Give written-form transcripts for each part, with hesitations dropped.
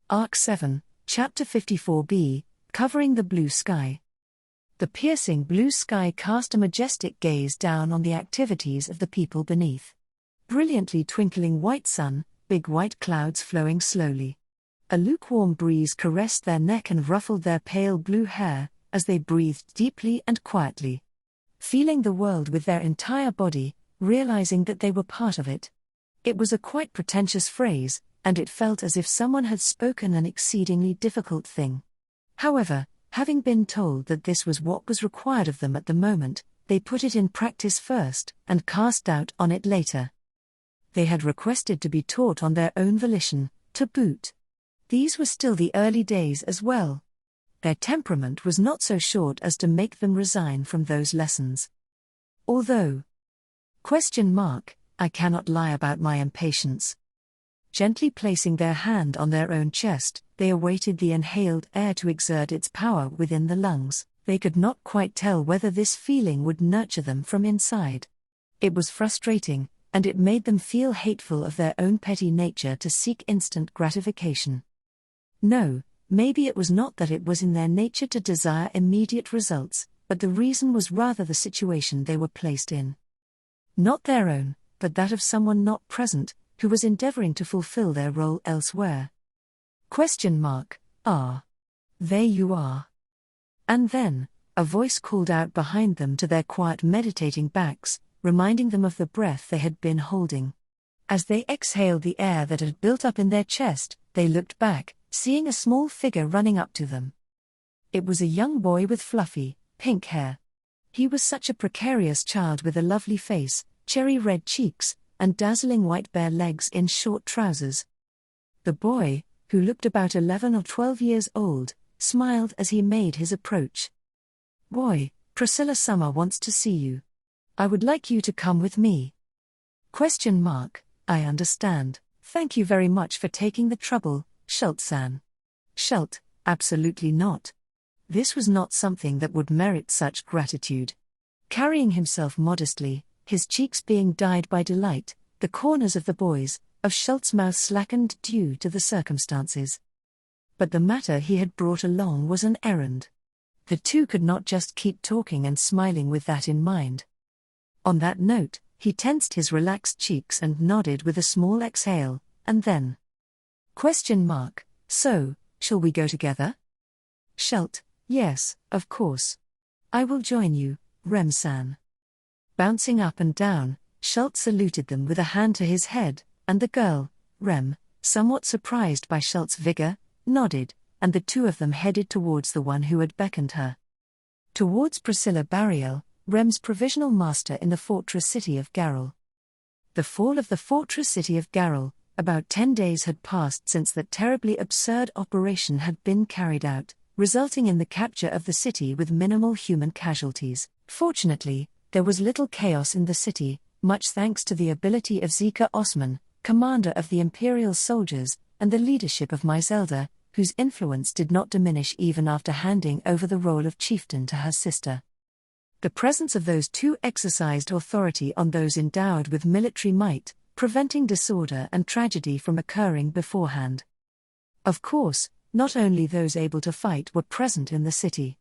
Arc 7, Chapter 54B, Covering the Blue Sky. The piercing blue sky cast a majestic gaze down on the activities of the people beneath. Brilliantly twinkling white sun, big white clouds flowing slowly. A lukewarm breeze caressed their neck and ruffled their pale blue hair, as they breathed deeply and quietly. Feeling the world with their entire body, realizing that they were part of it. It was a quite pretentious phrase, and it felt as if someone had spoken an exceedingly difficult thing. However, having been told that this was what was required of them at the moment, they put it in practice first, and cast doubt on it later. They had requested to be taught on their own volition, to boot. These were still the early days as well. Their temperament was not so short as to make them resign from those lessons. Although, I cannot lie about my impatience. Gently placing their hand on their own chest, they awaited the inhaled air to exert its power within the lungs. They could not quite tell whether this feeling would nurture them from inside. It was frustrating, and it made them feel hateful of their own petty nature to seek instant gratification. No, maybe it was not that it was in their nature to desire immediate results, but the reason was rather the situation they were placed in. Not their own, but that of someone not present, who was endeavoring to fulfill their role elsewhere. There you are. And then, a voice called out behind them to their quiet meditating backs, reminding them of the breath they had been holding. As they exhaled the air that had built up in their chest, they looked back, seeing a small figure running up to them. It was a young boy with fluffy, pink hair. He was such a precarious child with a lovely face, cherry red cheeks, and dazzling white bare legs in short trousers. The boy, who looked about 11 or 12 years old, smiled as he made his approach. "Boy, Priscilla Summer wants to see you. I would like you to come with me." I understand. Thank you very much for taking the trouble, Schultz-san. Schultz, absolutely not. This was not something that would merit such gratitude. Carrying himself modestly, his cheeks being dyed by delight, the corners of the boy's, of Schultz's mouth slackened due to the circumstances. But the matter he had brought along was an errand. The two could not just keep talking and smiling with that in mind. On that note, he tensed his relaxed cheeks and nodded with a small exhale, and then, "So, shall we go together?" Schultz, "Yes, of course. I will join you, Rem-san." Bouncing up and down, Schultz saluted them with a hand to his head, and the girl, Rem, somewhat surprised by Schultz's vigor, nodded, and the two of them headed towards the one who had beckoned her. Towards Priscilla Bariel, Rem's provisional master in the fortress city of Garrel. The fall of the fortress city of Garrel. About 10 days had passed since that terribly absurd operation had been carried out, resulting in the capture of the city with minimal human casualties. Fortunately, there was little chaos in the city, much thanks to the ability of Zika Osman, commander of the Imperial soldiers, and the leadership of Myzelda, whose influence did not diminish even after handing over the role of chieftain to her sister. The presence of those two exercised authority on those endowed with military might, preventing disorder and tragedy from occurring beforehand. Of course, not only those able to fight were present in the city.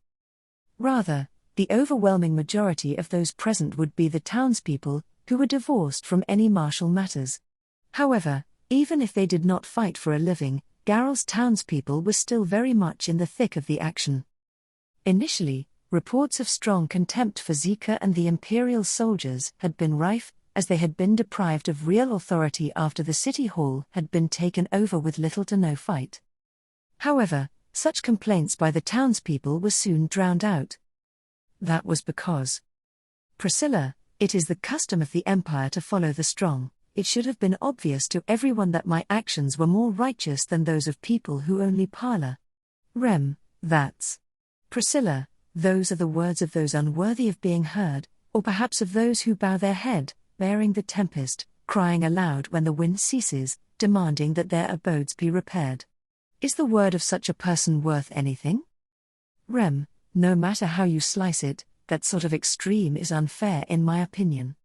Rather, the overwhelming majority of those present would be the townspeople, who were divorced from any martial matters. However, even if they did not fight for a living, Garrel's townspeople were still very much in the thick of the action. Initially, reports of strong contempt for Zika and the Imperial soldiers had been rife, as they had been deprived of real authority after the city hall had been taken over with little to no fight. However, such complaints by the townspeople were soon drowned out. That was because, "Priscilla, it is the custom of the empire to follow the strong. It should have been obvious to everyone that my actions were more righteous than those of people who only parlor." Rem, that's. Priscilla, those are the words of those unworthy of being heard, or perhaps of those who bow their head, bearing the tempest, crying aloud when the wind ceases, demanding that their abodes be repaired. Is the word of such a person worth anything? Rem, no matter how you slice it, that sort of extreme is unfair in my opinion.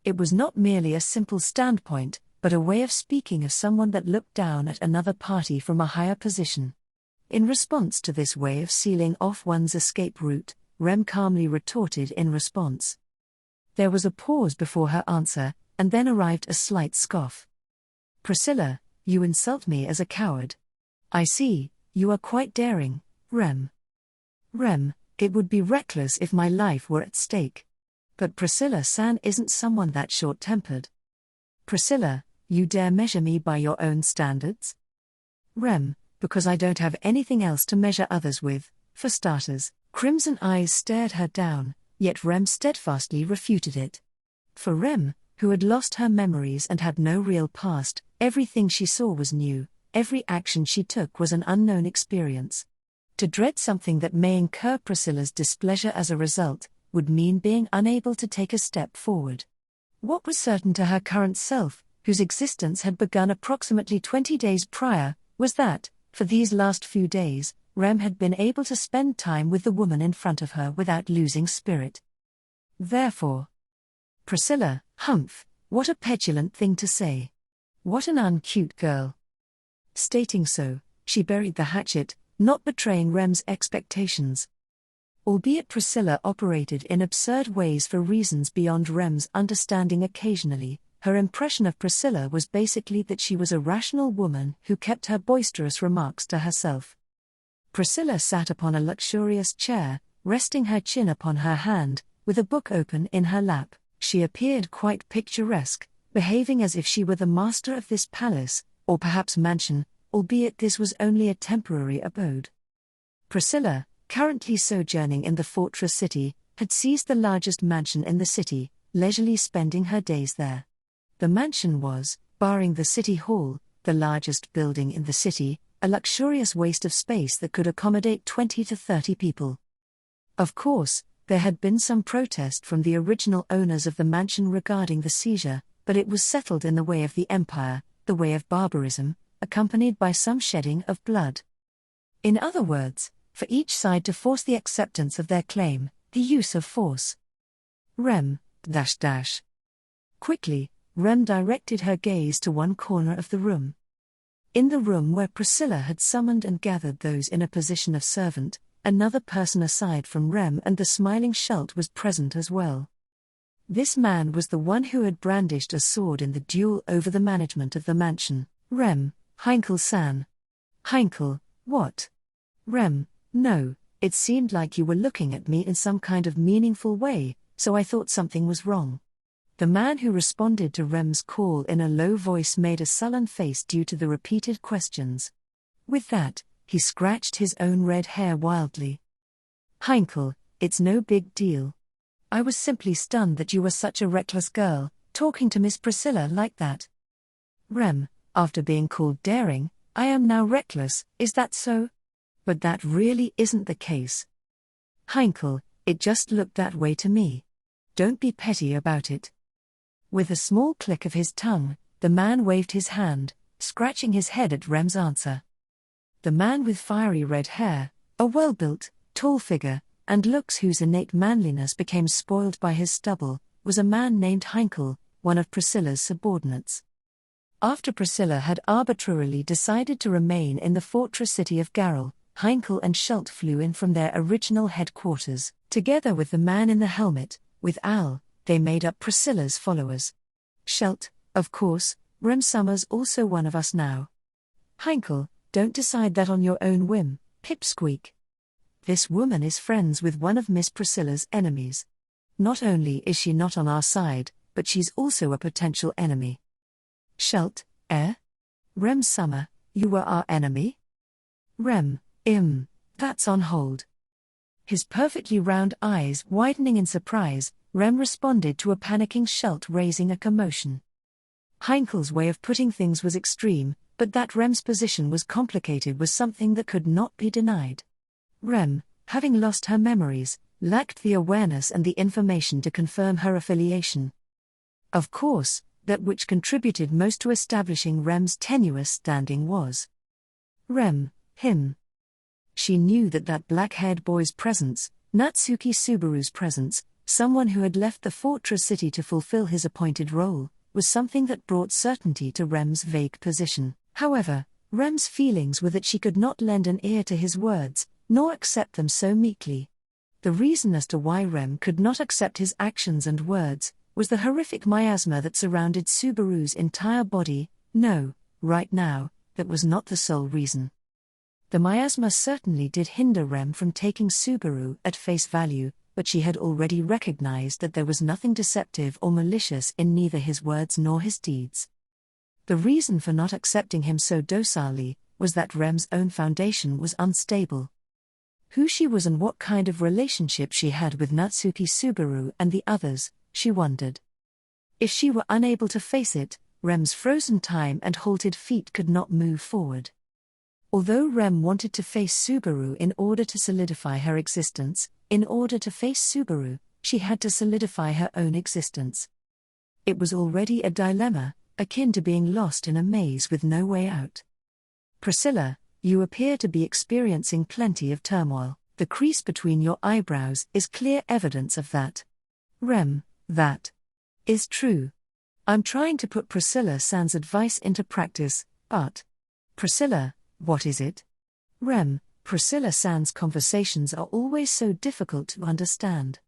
It was not merely a simple standpoint, but a way of speaking of someone that looked down at another party from a higher position. In response to this way of sealing off one's escape route, Rem calmly retorted in response. There was a pause before her answer, and then arrived a slight scoff. Priscilla, you insult me as a coward. I see, you are quite daring, Rem. Rem, it would be reckless if my life were at stake. But Priscilla-san isn't someone that short-tempered. Priscilla, you dare measure me by your own standards? Rem, because I don't have anything else to measure others with, for starters. Crimson eyes stared her down, yet Rem steadfastly refuted it. For Rem, who had lost her memories and had no real past, everything she saw was new, every action she took was an unknown experience. To dread something that may incur Priscilla's displeasure as a result, would mean being unable to take a step forward. What was certain to her current self, whose existence had begun approximately 20 days prior, was that, for these last few days, Rem had been able to spend time with the woman in front of her without losing spirit. Therefore, Priscilla, humph, what a petulant thing to say. What an uncute girl. Stating so, she buried the hatchet, not betraying Rem's expectations. Albeit Priscilla operated in absurd ways for reasons beyond Rem's understanding occasionally, her impression of Priscilla was basically that she was a rational woman who kept her boisterous remarks to herself. Priscilla sat upon a luxurious chair, resting her chin upon her hand, with a book open in her lap. She appeared quite picturesque, behaving as if she were the master of this palace, or perhaps mansion, albeit this was only a temporary abode. Priscilla, currently sojourning in the fortress city, had seized the largest mansion in the city, leisurely spending her days there. The mansion was, barring the city hall, the largest building in the city, a luxurious waste of space that could accommodate 20 to 30 people. Of course, there had been some protest from the original owners of the mansion regarding the seizure, but it was settled in the way of the empire, the way of barbarism, accompanied by some shedding of blood. In other words, for each side to force the acceptance of their claim, the use of force. Rem, Quickly, Rem directed her gaze to one corner of the room. In the room where Priscilla had summoned and gathered those in a position of servant, another person aside from Rem and the smiling Schult was present as well. This man was the one who had brandished a sword in the duel over the management of the mansion. Rem, Heinkel-san. Heinkel, what? Rem, no, it seemed like you were looking at me in some kind of meaningful way, so I thought something was wrong. The man who responded to Rem's call in a low voice made a sullen face due to the repeated questions. With that, he scratched his own red hair wildly. Heinkel, it's no big deal. I was simply stunned that you were such a reckless girl, talking to Miss Priscilla like that. Rem, after being called daring, I am now reckless, is that so? But that really isn't the case. Heinkel, it just looked that way to me. Don't be petty about it. With a small click of his tongue, the man waved his hand, scratching his head at Rem's answer. The man with fiery red hair, a well-built, tall figure, and looks whose innate manliness became spoiled by his stubble, was a man named Heinkel, one of Priscilla's subordinates. After Priscilla had arbitrarily decided to remain in the fortress city of Garrel, Heinkel and Schult flew in from their original headquarters, together with the man in the helmet, with Al. They made up Priscilla's followers. Schult, of course, Rem Summers also one of us now. Heinkel, don't decide that on your own whim, pipsqueak. This woman is friends with one of Miss Priscilla's enemies. Not only is she not on our side, but she's also a potential enemy. Schult, Rem Summer, you were our enemy? Rem, that's on hold. His perfectly round eyes widening in surprise, Rem responded to a panicking Schult raising a commotion. Heinkel's way of putting things was extreme, but that Rem's position was complicated was something that could not be denied. Rem, having lost her memories, lacked the awareness and the information to confirm her affiliation. Of course, that which contributed most to establishing Rem's tenuous standing was Rem, him. She knew that black-haired boy's presence, Natsuki Subaru's presence, someone who had left the fortress city to fulfill his appointed role, was something that brought certainty to Rem's vague position. However, Rem's feelings were that she could not lend an ear to his words, nor accept them so meekly. The reason as to why Rem could not accept his actions and words was the horrific miasma that surrounded Subaru's entire body. No, right now, that was not the sole reason. The miasma certainly did hinder Rem from taking Subaru at face value, but she had already recognized that there was nothing deceptive or malicious in neither his words nor his deeds. The reason for not accepting him so docilely was that Rem's own foundation was unstable. Who she was and what kind of relationship she had with Natsuki Subaru and the others, she wondered. If she were unable to face it, Rem's frozen time and halted feet could not move forward. Although Rem wanted to face Subaru in order to solidify her existence, in order to face Subaru, she had to solidify her own existence. It was already a dilemma, akin to being lost in a maze with no way out. Priscilla, you appear to be experiencing plenty of turmoil. The crease between your eyebrows is clear evidence of that. Rem, that is true. I'm trying to put Priscilla-san's advice into practice, but... Priscilla, what is it? Rem, Priscilla-san's conversations are always so difficult to understand.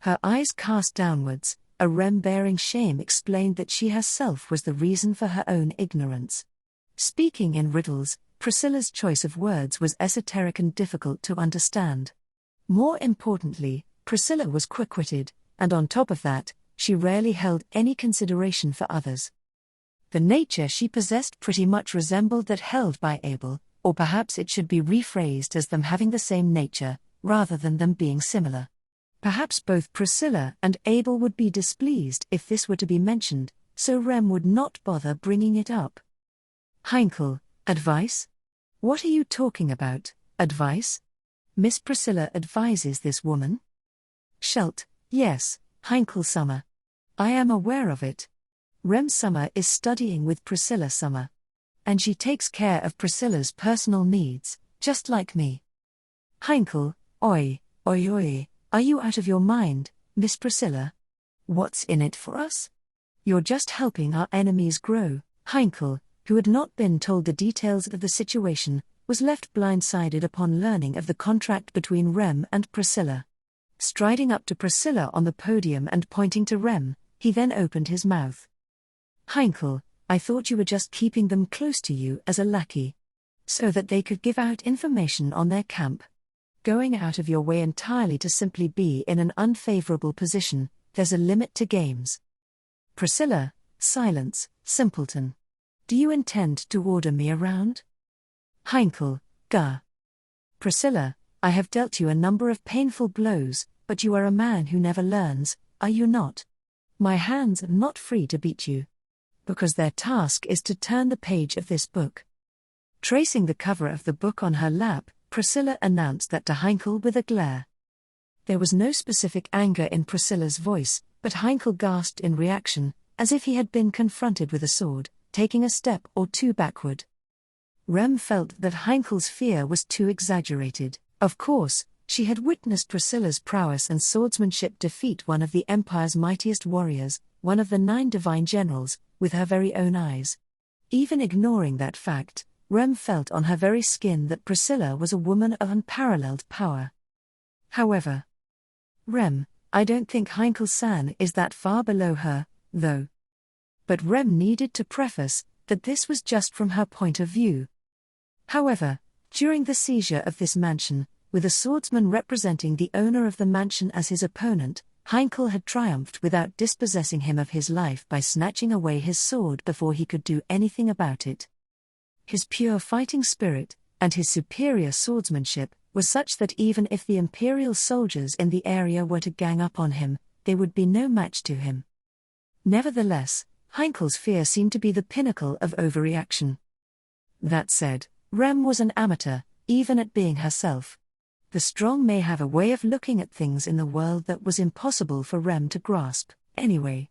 Her eyes cast downwards, a Rem bearing shame explained that she herself was the reason for her own ignorance. Speaking in riddles, Priscilla's choice of words was esoteric and difficult to understand. More importantly, Priscilla was quick-witted, and on top of that, she rarely held any consideration for others. The nature she possessed pretty much resembled that held by Abel, or perhaps it should be rephrased as them having the same nature, rather than them being similar. Perhaps both Priscilla and Abel would be displeased if this were to be mentioned, so Rem would not bother bringing it up. Heinkel, advice? What are you talking about, advice? Miss Priscilla advises this woman? Schult, yes, Heinkel Summer. I am aware of it. Rem Summer is studying with Priscilla Summer. And she takes care of Priscilla's personal needs, just like me. Heinkel, oi, are you out of your mind, Miss Priscilla? What's in it for us? You're just helping our enemies grow. Heinkel, who had not been told the details of the situation, was left blindsided upon learning of the contract between Rem and Priscilla. Striding up to Priscilla on the podium and pointing to Rem, he then opened his mouth. Heinkel, I thought you were just keeping them close to you as a lackey, so that they could give out information on their camp. Going out of your way entirely to simply be in an unfavorable position, there's a limit to games. Priscilla, silence, simpleton. Do you intend to order me around? Heinkel, gah. Priscilla, I have dealt you a number of painful blows, but you are a man who never learns, are you not? My hands are not free to beat you. Because their task is to turn the page of this book. Tracing the cover of the book on her lap, Priscilla announced that to Heinkel with a glare. There was no specific anger in Priscilla's voice, but Heinkel gasped in reaction, as if he had been confronted with a sword, taking a step or two backward. Rem felt that Heinkel's fear was too exaggerated. Of course, she had witnessed Priscilla's prowess and swordsmanship defeat one of the Empire's mightiest warriors, one of the 9 divine generals, with her very own eyes. Even ignoring that fact, Rem felt on her very skin that Priscilla was a woman of unparalleled power. However, Rem, I don't think Heinkel-san is that far below her, though. But Rem needed to preface that this was just from her point of view. However, during the seizure of this mansion, with a swordsman representing the owner of the mansion as his opponent, Heinkel had triumphed without dispossessing him of his life by snatching away his sword before he could do anything about it. His pure fighting spirit, and his superior swordsmanship, was such that even if the imperial soldiers in the area were to gang up on him, they would be no match to him. Nevertheless, Heinkel's fear seemed to be the pinnacle of overreaction. That said, Rem was an amateur, even at being herself. The strong may have a way of looking at things in the world that was impossible for Rem to grasp, anyway.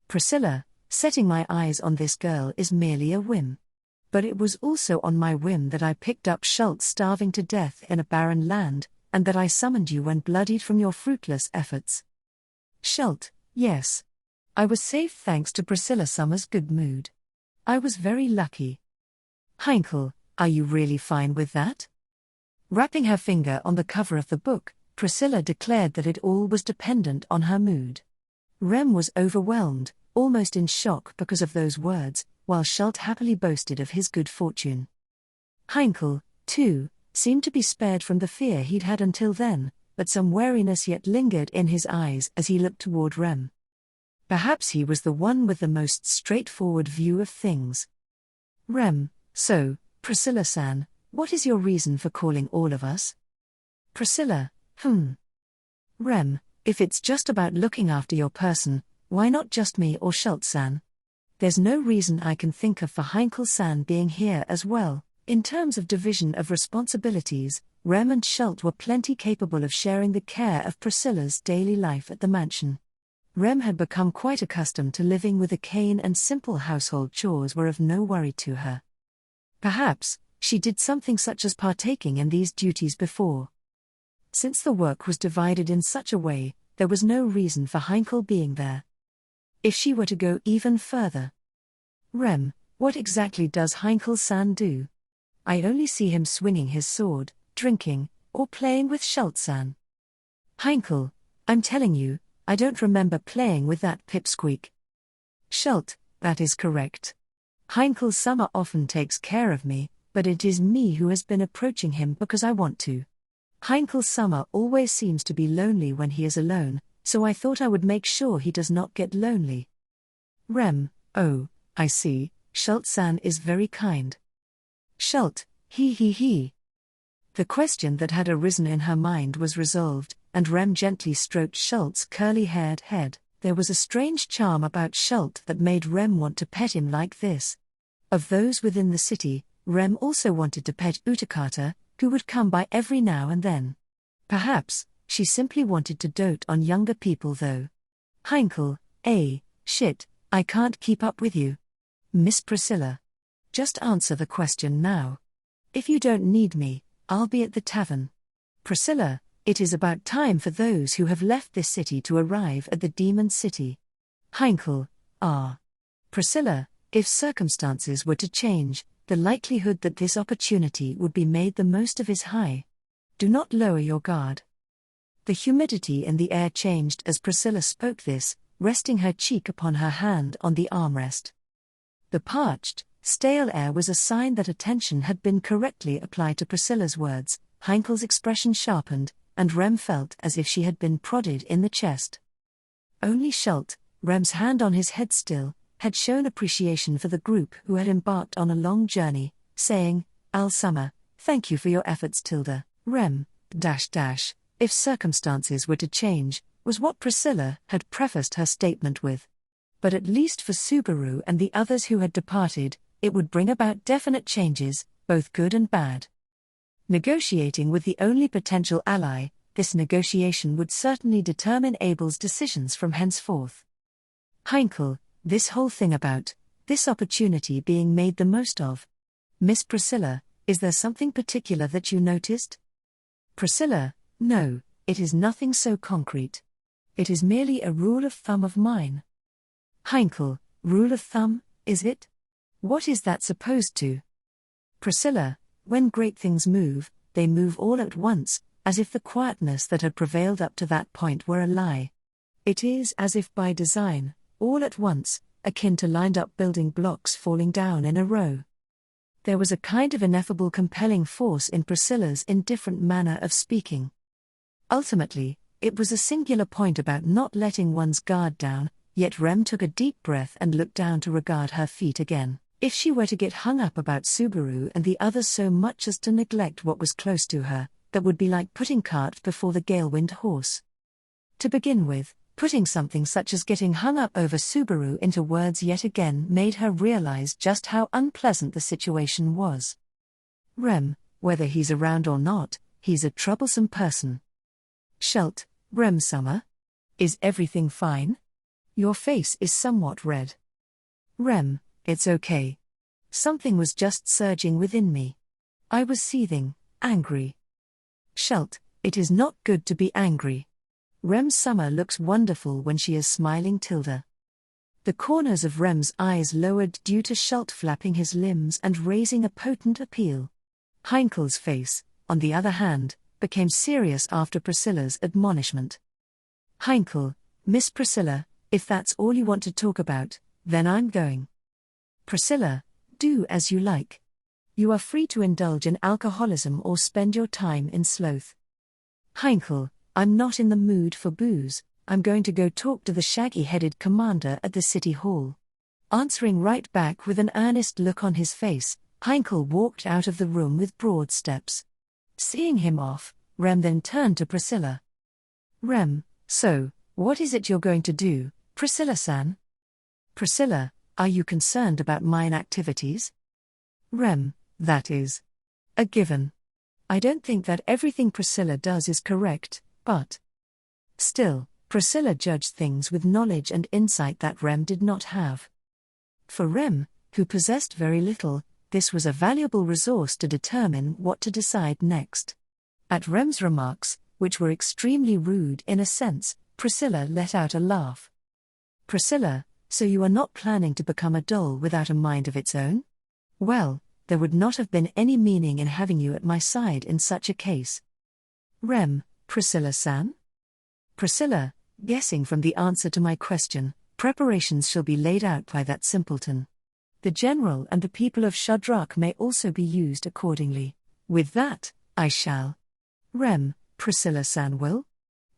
Priscilla, setting my eyes on this girl is merely a whim. But it was also on my whim that I picked up Schult starving to death in a barren land, and that I summoned you when bloodied from your fruitless efforts. Schult, yes. I was safe thanks to Priscilla Summer's good mood. I was very lucky. Heinkel, are you really fine with that? Rapping her finger on the cover of the book, Priscilla declared that it all was dependent on her mood. Rem was overwhelmed, almost in shock because of those words, while Schult happily boasted of his good fortune. Heinkel, too, seemed to be spared from the fear he'd had until then, but some wariness yet lingered in his eyes as he looked toward Rem. Perhaps he was the one with the most straightforward view of things. Rem, so, Priscilla-san, what is your reason for calling all of us? Priscilla, Rem, if it's just about looking after your person, why not just me or Schult-san? There's no reason I can think of for Heinkel-san being here as well. In terms of division of responsibilities, Rem and Schult were plenty capable of sharing the care of Priscilla's daily life at the mansion. Rem had become quite accustomed to living with a cane, and simple household chores were of no worry to her. Perhaps she did something such as partaking in these duties before. Since the work was divided in such a way, there was no reason for Heinkel being there. If she were to go even further. Rem, what exactly does Heinkel-san do? I only see him swinging his sword, drinking, or playing with Schult-san. Heinkel, I'm telling you, I don't remember playing with that pipsqueak. Schult, that is correct. Heinkel-sama often takes care of me, but it is me who has been approaching him because I want to. Heinkel-sama always seems to be lonely when he is alone, so I thought I would make sure he does not get lonely. Rem, oh, I see, Schult-san is very kind. Schult, he. The question that had arisen in her mind was resolved, and Rem gently stroked Schult's curly-haired head. There was a strange charm about Schult that made Rem want to pet him like this. Of those within the city, Rem also wanted to pet Utakata, who would come by every now and then. Perhaps she simply wanted to dote on younger people though. Heinkel, shit, I can't keep up with you. Miss Priscilla. Just answer the question now. If you don't need me, I'll be at the tavern. Priscilla, it is about time for those who have left this city to arrive at the Demon City. Heinkel, Priscilla, if circumstances were to change, the likelihood that this opportunity would be made the most of is high. Do not lower your guard. The humidity in the air changed as Priscilla spoke this, resting her cheek upon her hand on the armrest. The parched, stale air was a sign that attention had been correctly applied to Priscilla's words. Heinkel's expression sharpened, and Rem felt as if she had been prodded in the chest. Only Schult, Rem's hand on his head still, had shown appreciation for the group who had embarked on a long journey, saying, Al Summer, thank you for your efforts Tilda. Rem, if circumstances were to change, was what Priscilla had prefaced her statement with. But at least for Subaru and the others who had departed, it would bring about definite changes, both good and bad. Negotiating with the only potential ally, this negotiation would certainly determine Abel's decisions from henceforth. Heinkel, this whole thing about this opportunity being made the most of. Miss Priscilla, is there something particular that you noticed? Priscilla, no, it is nothing so concrete. It is merely a rule of thumb of mine. Heinkel, rule of thumb, is it? What is that supposed to? Priscilla, when great things move, they move all at once, as if the quietness that had prevailed up to that point were a lie. It is as if by design, all at once, akin to lined-up building blocks falling down in a row. There was a kind of ineffable compelling force in Priscilla's indifferent manner of speaking. Ultimately, it was a singular point about not letting one's guard down, yet Rem took a deep breath and looked down to regard her feet again. If she were to get hung up about Subaru and the others so much as to neglect what was close to her, that would be like putting cart before the gale-wind horse. To begin with, putting something such as getting hung up over Subaru into words yet again made her realize just how unpleasant the situation was. Rem, whether he's around or not, he's a troublesome person. Schult, Rem Summer? Is everything fine? Your face is somewhat red. Rem, it's okay. Something was just surging within me. I was seething, angry. Schult, it is not good to be angry. Rem Summer looks wonderful when she is smiling Tilda. The corners of Rem's eyes lowered due to Schult flapping his limbs and raising a potent appeal. Heinkel's face, on the other hand, became serious after Priscilla's admonishment. Heinkel, Miss Priscilla, if that's all you want to talk about, then I'm going. Priscilla, do as you like. You are free to indulge in alcoholism or spend your time in sloth. Heinkel, I'm not in the mood for booze, I'm going to go talk to the shaggy-headed commander at the city hall. Answering right back with an earnest look on his face, Heinkel walked out of the room with broad steps. Seeing him off, Rem then turned to Priscilla. Rem, so, what is it you're going to do, Priscilla-san? Priscilla, are you concerned about my inactivities? Rem, that is a given. I don't think that everything Priscilla does is correct, but still, Priscilla judged things with knowledge and insight that Rem did not have. For Rem, who possessed very little, this was a valuable resource to determine what to decide next. At Rem's remarks, which were extremely rude in a sense, Priscilla let out a laugh. Priscilla, so you are not planning to become a doll without a mind of its own? Well, there would not have been any meaning in having you at my side in such a case. Rem, Priscilla-san? Priscilla, guessing from the answer to my question, preparations shall be laid out by that simpleton. The general and the people of Shudrak may also be used accordingly. With that, I shall. Rem, Priscilla-san will?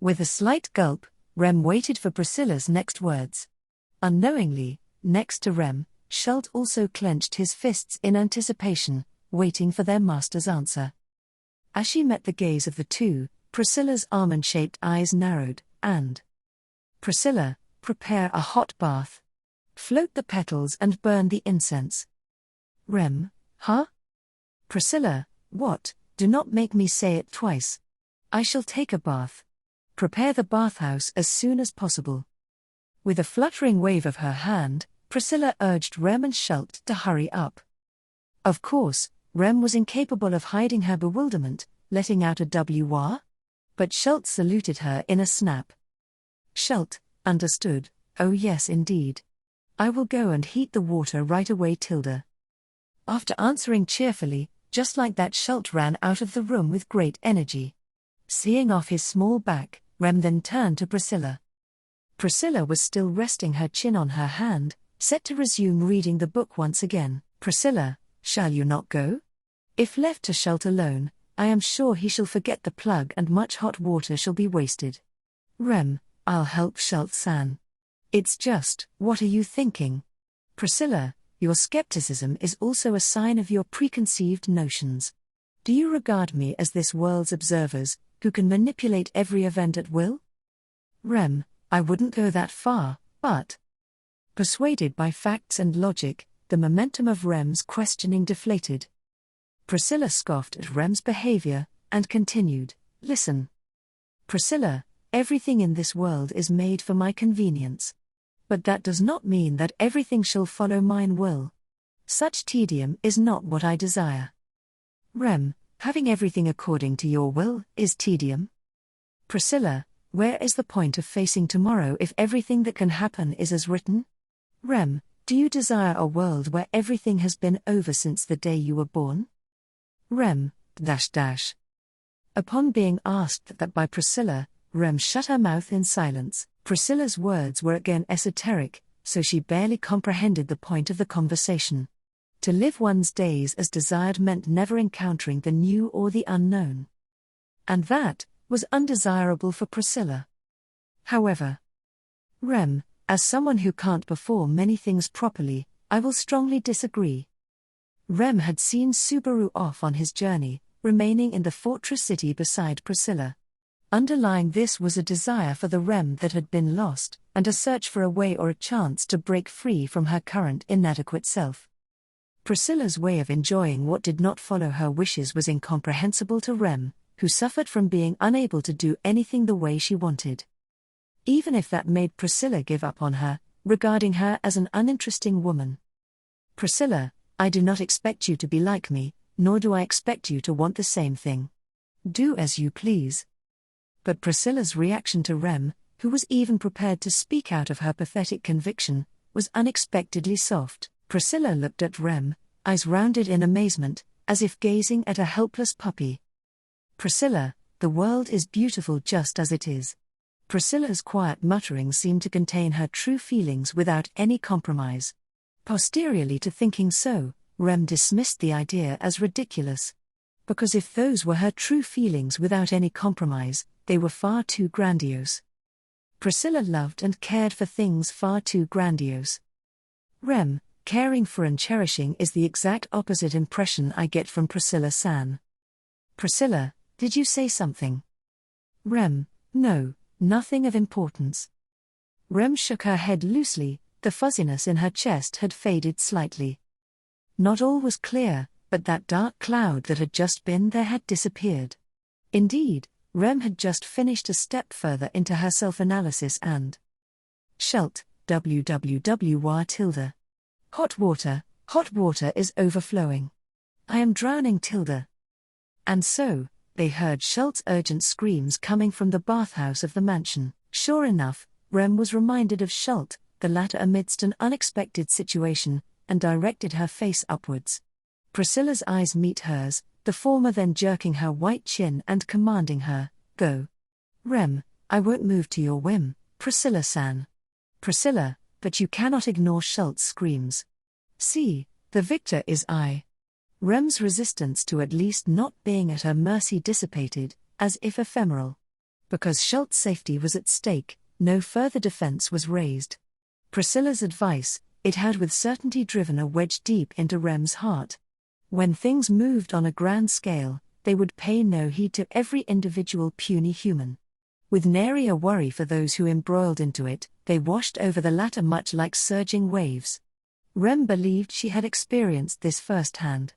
With a slight gulp, Rem waited for Priscilla's next words. Unknowingly, next to Rem, Schult also clenched his fists in anticipation, waiting for their master's answer. As she met the gaze of the two, Priscilla's almond-shaped eyes narrowed, and Priscilla, prepare a hot bath. Float the petals and burn the incense. Rem, huh? Priscilla, what? Do not make me say it twice. I shall take a bath. Prepare the bathhouse as soon as possible. With a fluttering wave of her hand, Priscilla urged Rem and Schult to hurry up. Of course, Rem was incapable of hiding her bewilderment, letting out a "wah?" But Schult saluted her in a snap. Schult, understood, oh yes indeed. I will go and heat the water right away, Tilda. After answering cheerfully, just like that, Schult ran out of the room with great energy. Seeing off his small back, Rem then turned to Priscilla. Priscilla was still resting her chin on her hand, set to resume reading the book once again. Priscilla, shall you not go? If left to Schult alone, I am sure he shall forget the plug and much hot water shall be wasted. Rem, I'll help Schult-san. It's just, what are you thinking? Priscilla, your skepticism is also a sign of your preconceived notions. Do you regard me as this world's observers, who can manipulate every event at will? Rem, I wouldn't go that far, but persuaded by facts and logic, the momentum of Rem's questioning deflated. Priscilla scoffed at Rem's behavior, and continued, listen. Priscilla, everything in this world is made for my convenience. But that does not mean that everything shall follow mine will. Such tedium is not what I desire. Rem, having everything according to your will is tedium? Priscilla, where is the point of facing tomorrow if everything that can happen is as written? Rem, do you desire a world where everything has been over since the day you were born? Rem, --. Upon being asked that by Priscilla, Rem shut her mouth in silence. Priscilla's words were again esoteric, so she barely comprehended the point of the conversation. To live one's days as desired meant never encountering the new or the unknown. And that was undesirable for Priscilla. However, Rem, as someone who can't perform many things properly, I will strongly disagree. Rem had seen Subaru off on his journey, remaining in the fortress city beside Priscilla. Underlying this was a desire for the Rem that had been lost, and a search for a way or a chance to break free from her current inadequate self. Priscilla's way of enjoying what did not follow her wishes was incomprehensible to Rem, who suffered from being unable to do anything the way she wanted. Even if that made Priscilla give up on her, regarding her as an uninteresting woman. Priscilla, I do not expect you to be like me, nor do I expect you to want the same thing. Do as you please. But Priscilla's reaction to Rem, who was even prepared to speak out of her pathetic conviction, was unexpectedly soft. Priscilla looked at Rem, eyes rounded in amazement, as if gazing at a helpless puppy. Priscilla, the world is beautiful just as it is. Priscilla's quiet muttering seemed to contain her true feelings without any compromise. Posteriorly to thinking so, Rem dismissed the idea as ridiculous. Because if those were her true feelings without any compromise, they were far too grandiose. Priscilla loved and cared for things far too grandiose. Rem, caring for and cherishing is the exact opposite impression I get from Priscilla-san. Priscilla, did you say something? Rem, no, nothing of importance. Rem shook her head loosely, the fuzziness in her chest had faded slightly. Not all was clear, but that dark cloud that had just been there had disappeared. Indeed, Rem had just finished a step further into her self-analysis and Shelt, www. Hot water is overflowing. I am drowning tilde. And so, they heard Shelt's urgent screams coming from the bathhouse of the mansion. Sure enough, Rem was reminded of Shelt, the latter amidst an unexpected situation, and directed her face upwards. Priscilla's eyes meet hers, the former then jerking her white chin and commanding her, go. Rem, I won't move to your whim, Priscilla-san. Priscilla, but you cannot ignore Shelt's screams. See, the victor is I. Rem's resistance to at least not being at her mercy dissipated, as if ephemeral. Because Shelt's safety was at stake, no further defense was raised. Priscilla's advice, it had with certainty driven a wedge deep into Rem's heart. When things moved on a grand scale, they would pay no heed to every individual puny human. With nary a worry for those who embroiled into it, they washed over the latter much like surging waves. Rem believed she had experienced this firsthand.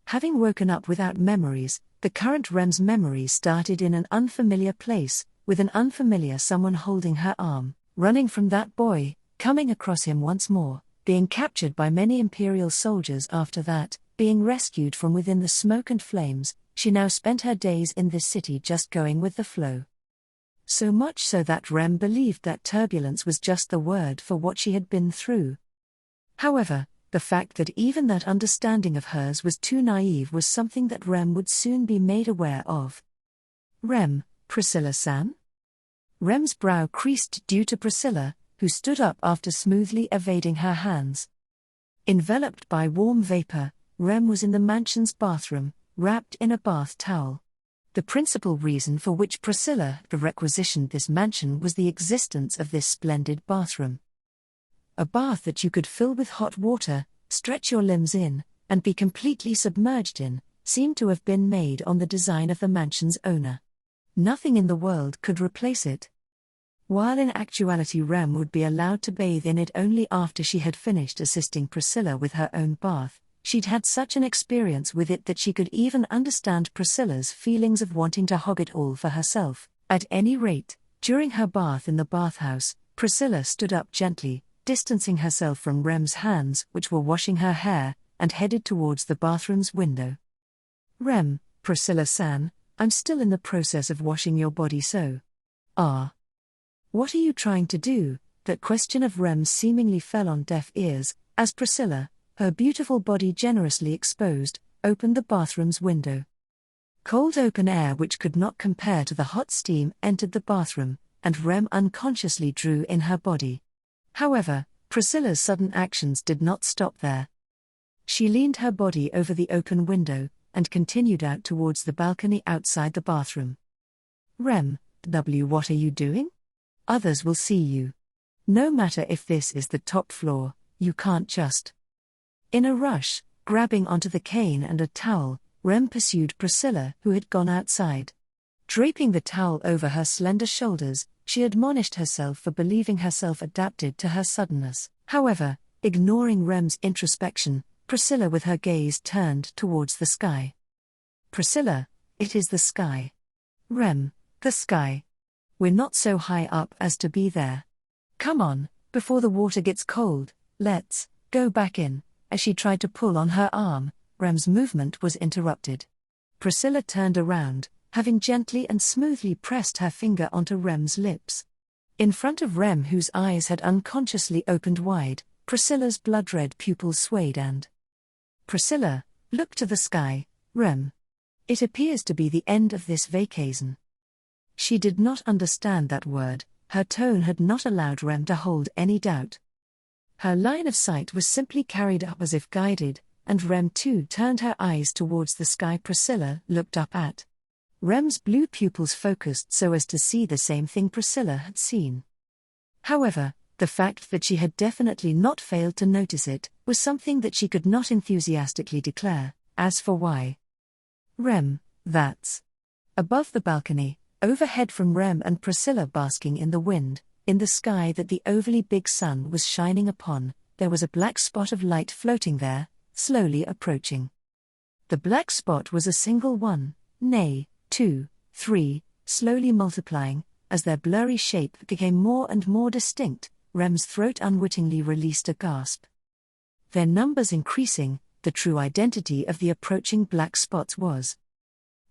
Having woken up without memories, the current Rem's memories started in an unfamiliar place, with an unfamiliar someone holding her arm, running from that boy, coming across him once more, being captured by many Imperial soldiers after that, being rescued from within the smoke and flames. She now spent her days in this city just going with the flow. So much so that Rem believed that turbulence was just the word for what she had been through. However, the fact that even that understanding of hers was too naive was something that Rem would soon be made aware of. Rem, Priscilla-san? Rem's brow creased due to Priscilla, who stood up after smoothly evading her hands. Enveloped by warm vapor, Rem was in the mansion's bathroom, wrapped in a bath towel. The principal reason for which Priscilla requisitioned this mansion was the existence of this splendid bathroom. A bath that you could fill with hot water, stretch your limbs in, and be completely submerged in, seemed to have been made on the design of the mansion's owner. Nothing in the world could replace it. While in actuality Rem would be allowed to bathe in it only after she had finished assisting Priscilla with her own bath, she'd had such an experience with it that she could even understand Priscilla's feelings of wanting to hog it all for herself. At any rate, during her bath in the bathhouse, Priscilla stood up gently, distancing herself from Rem's hands which were washing her hair, and headed towards the bathroom's window. Rem, Priscilla-san, I'm still in the process of washing your body so. Ah. What are you trying to do? That question of Rem's seemingly fell on deaf ears, as Priscilla, her beautiful body generously exposed, opened the bathroom's window. Cold open air which could not compare to the hot steam entered the bathroom, and Rem unconsciously drew in her body. However, Priscilla's sudden actions did not stop there. She leaned her body over the open window, and continued out towards the balcony outside the bathroom. Rem, what are you doing? Others will see you. No matter if this is the top floor, you can't just. In a rush, grabbing onto the cane and a towel, Rem pursued Priscilla, who had gone outside. Draping the towel over her slender shoulders, she admonished herself for believing herself adapted to her suddenness. However, ignoring Rem's introspection, Priscilla with her gaze turned towards the sky. Priscilla, it is the sky. Rem, the sky. We're not so high up as to be there. Come on, before the water gets cold, let's go back in. As she tried to pull on her arm, Rem's movement was interrupted. Priscilla turned around, having gently and smoothly pressed her finger onto Rem's lips. In front of Rem, whose eyes had unconsciously opened wide, Priscilla's blood-red pupils swayed and Priscilla, look to the sky, Rem. It appears to be the end of this vacation. She did not understand that word, her tone had not allowed Rem to hold any doubt. Her line of sight was simply carried up as if guided, and Rem too turned her eyes towards the sky Priscilla looked up at. Rem's blue pupils focused so as to see the same thing Priscilla had seen. However, the fact that she had definitely not failed to notice it was something that she could not enthusiastically declare. As for why? Rem, that's. Above the balcony, overhead from Rem and Priscilla basking in the wind, in the sky that the overly big sun was shining upon, there was a black spot of light floating there, slowly approaching. The black spot was a single one, nay, 2, 3, slowly multiplying. As their blurry shape became more and more distinct, Rem's throat unwittingly released a gasp. Their numbers increasing, the true identity of the approaching black spots was.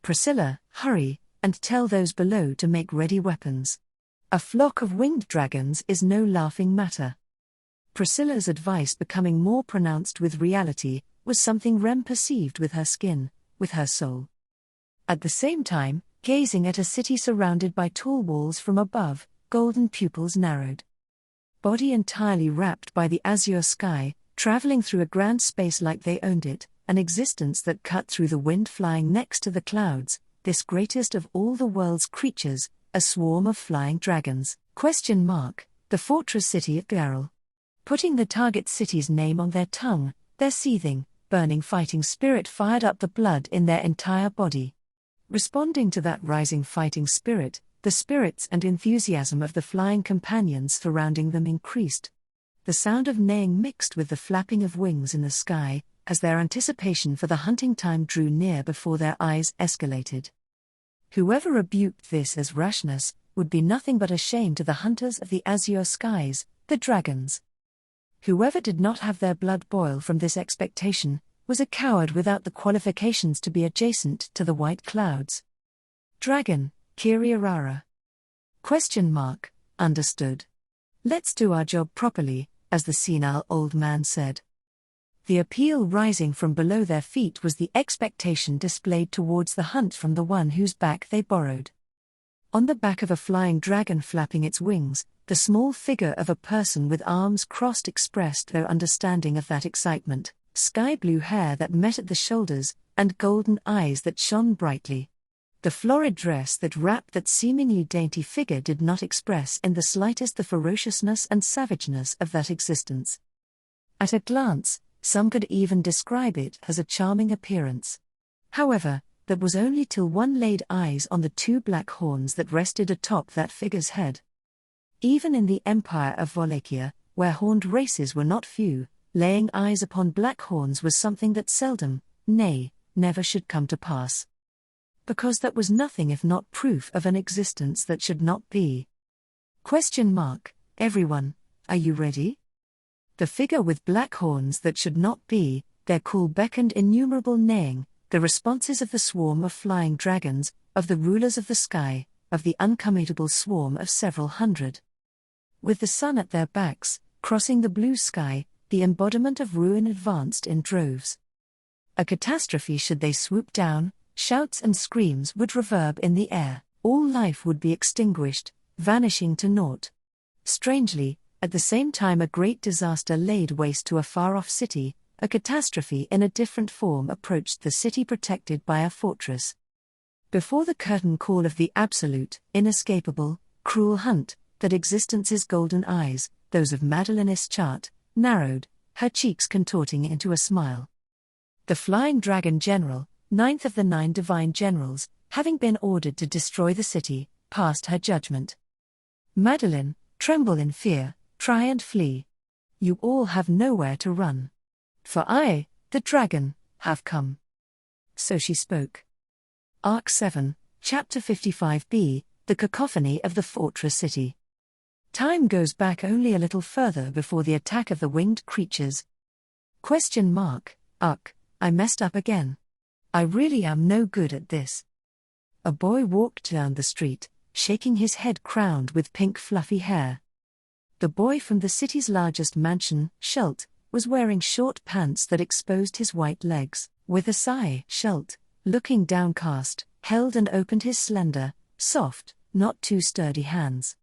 Priscilla, hurry, and tell those below to make ready weapons. A flock of winged dragons is no laughing matter. Priscilla's advice becoming more pronounced with reality, was something Rem perceived with her skin, with her soul. At the same time, gazing at a city surrounded by tall walls from above, golden pupils narrowed. Body entirely wrapped by the azure sky, traveling through a grand space like they owned it, an existence that cut through the wind flying next to the clouds, this greatest of all the world's creatures, a swarm of flying dragons, ? The fortress city of Garel. Putting the target city's name on their tongue, their seething, burning fighting spirit fired up the blood in their entire body. Responding to that rising fighting spirit, the spirits and enthusiasm of the flying companions surrounding them increased. The sound of neighing mixed with the flapping of wings in the sky, as their anticipation for the hunting time drew near before their eyes escalated. Whoever rebuked this as rashness, would be nothing but a shame to the hunters of the azure skies, the dragons. Whoever did not have their blood boil from this expectation, was a coward without the qualifications to be adjacent to the white clouds. Dragon, Kiriarara. ? Understood. Let's do our job properly, as the senile old man said. The appeal rising from below their feet was the expectation displayed towards the hunt from the one whose back they borrowed. On the back of a flying dragon flapping its wings, the small figure of a person with arms crossed expressed their understanding of that excitement. Sky-blue hair that met at the shoulders, and golden eyes that shone brightly. The florid dress that wrapped that seemingly dainty figure did not express in the slightest the ferociousness and savageness of that existence. At a glance, some could even describe it as a charming appearance. However, that was only till one laid eyes on the two black horns that rested atop that figure's head. Even in the empire of Wallachia, where horned races were not few, laying eyes upon black horns was something that seldom, nay, never should come to pass. Because that was nothing if not proof of an existence that should not be. ? Everyone, are you ready? The figure with black horns that should not be, their call beckoned innumerable neighing, the responses of the swarm of flying dragons, of the rulers of the sky, of the uncommutable swarm of several hundred. With the sun at their backs, crossing the blue sky, the embodiment of ruin advanced in droves. A catastrophe should they swoop down, shouts and screams would reverb in the air, all life would be extinguished, vanishing to naught. Strangely, at the same time a great disaster laid waste to a far-off city, a catastrophe in a different form approached the city protected by a fortress. Before the curtain call of the absolute, inescapable, cruel hunt, that existence's golden eyes, those of Madeline Ischart, narrowed, her cheeks contorting into a smile. The flying dragon general, 9th of the 9 divine generals, having been ordered to destroy the city, passed her judgment. Madeline, tremble in fear, try and flee. You all have nowhere to run. For I, the dragon, have come. So she spoke. Arc 7, Chapter 55B, The Cacophony of the Fortress City. Time goes back only a little further before the attack of the winged creatures. ? I messed up again. I really am no good at this. A boy walked down the street, shaking his head crowned with pink fluffy hair. The boy from the city's largest mansion, Schult, was wearing short pants that exposed his white legs. With a sigh, Schult, looking downcast, held and opened his slender, soft, not too sturdy hands.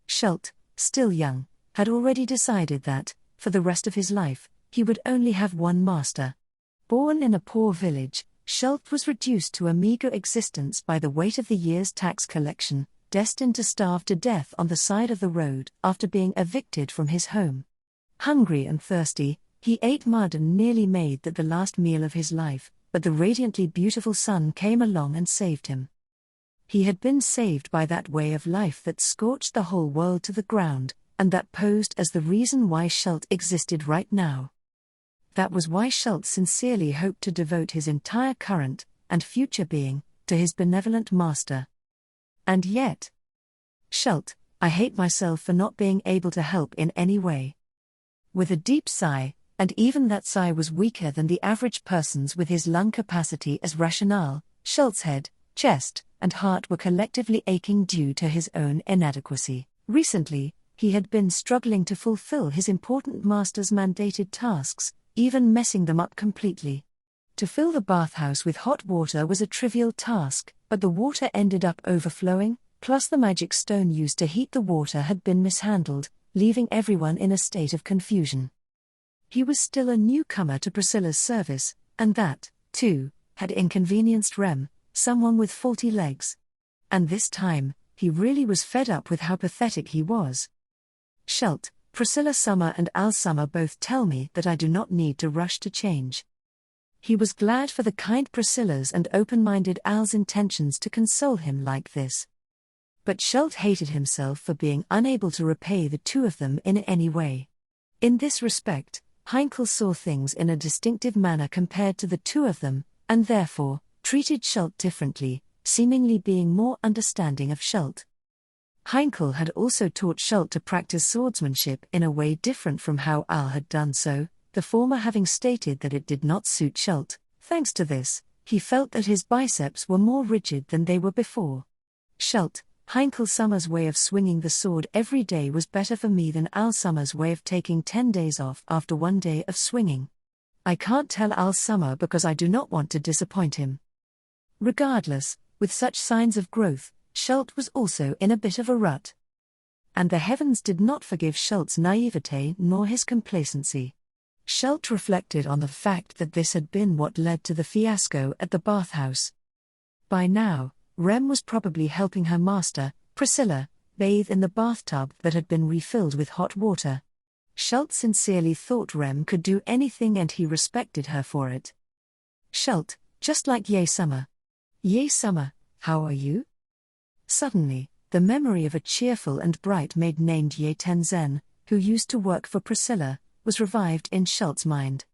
Schult, still young, had already decided that, for the rest of his life, he would only have one master. Born in a poor village, Schult was reduced to a meager existence by the weight of the year's tax collection, destined to starve to death on the side of the road after being evicted from his home. Hungry and thirsty, he ate mud and nearly made that the last meal of his life, but the radiantly beautiful sun came along and saved him. He had been saved by that way of life that scorched the whole world to the ground, and that posed as the reason why Schult existed right now. That was why Schult sincerely hoped to devote his entire current and future being to his benevolent master. And yet, Schult, I hate myself for not being able to help in any way. With a deep sigh, and even that sigh was weaker than the average person's with his lung capacity as rationale, Schult's head, chest, and heart were collectively aching due to his own inadequacy. Recently, he had been struggling to fulfill his important master's mandated tasks, even messing them up completely. To fill the bathhouse with hot water was a trivial task, but the water ended up overflowing, plus the magic stone used to heat the water had been mishandled, leaving everyone in a state of confusion. He was still a newcomer to Priscilla's service, and that, too, had inconvenienced Rem, someone with faulty legs. And this time, he really was fed up with how pathetic he was. Schult, Priscilla Summer and Al Summer both tell me that I do not need to rush to change. He was glad for the kind Priscilla's and open-minded Al's intentions to console him like this. But Schult hated himself for being unable to repay the two of them in any way. In this respect, Heinkel saw things in a distinctive manner compared to the two of them, and therefore, treated Schult differently, seemingly being more understanding of Schult. Heinkel had also taught Schult to practice swordsmanship in a way different from how Al had done so, the former having stated that it did not suit Schult. Thanks to this, he felt that his biceps were more rigid than they were before. Schult, Heinkel Summer's way of swinging the sword every day was better for me than Al Summer's way of taking 10 days off after 1 day of swinging. I can't tell Al Summer because I do not want to disappoint him. Regardless, with such signs of growth, Schult was also in a bit of a rut. And the heavens did not forgive Schult's naivete nor his complacency. Schult reflected on the fact that this had been what led to the fiasco at the bathhouse. By now, Rem was probably helping her master, Priscilla, bathe in the bathtub that had been refilled with hot water. Schult sincerely thought Rem could do anything and he respected her for it. Schult, just like Ye Summer. Ye Summer, how are you? Suddenly, the memory of a cheerful and bright maid named Ye Tenzen, who used to work for Priscilla, was revived in Schult's mind.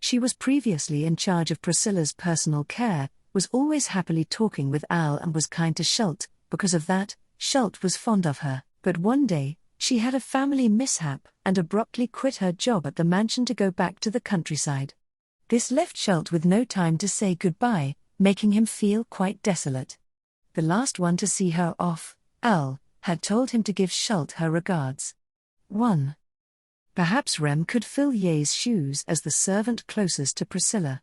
She was previously in charge of Priscilla's personal care, was always happily talking with Al and was kind to Schult. Because of that, Schult was fond of her. But one day, she had a family mishap and abruptly quit her job at the mansion to go back to the countryside. This left Schult with no time to say goodbye, making him feel quite desolate. The last one to see her off, Al, had told him to give Schult her regards. 1. Perhaps Rem could fill Ye's shoes as the servant closest to Priscilla.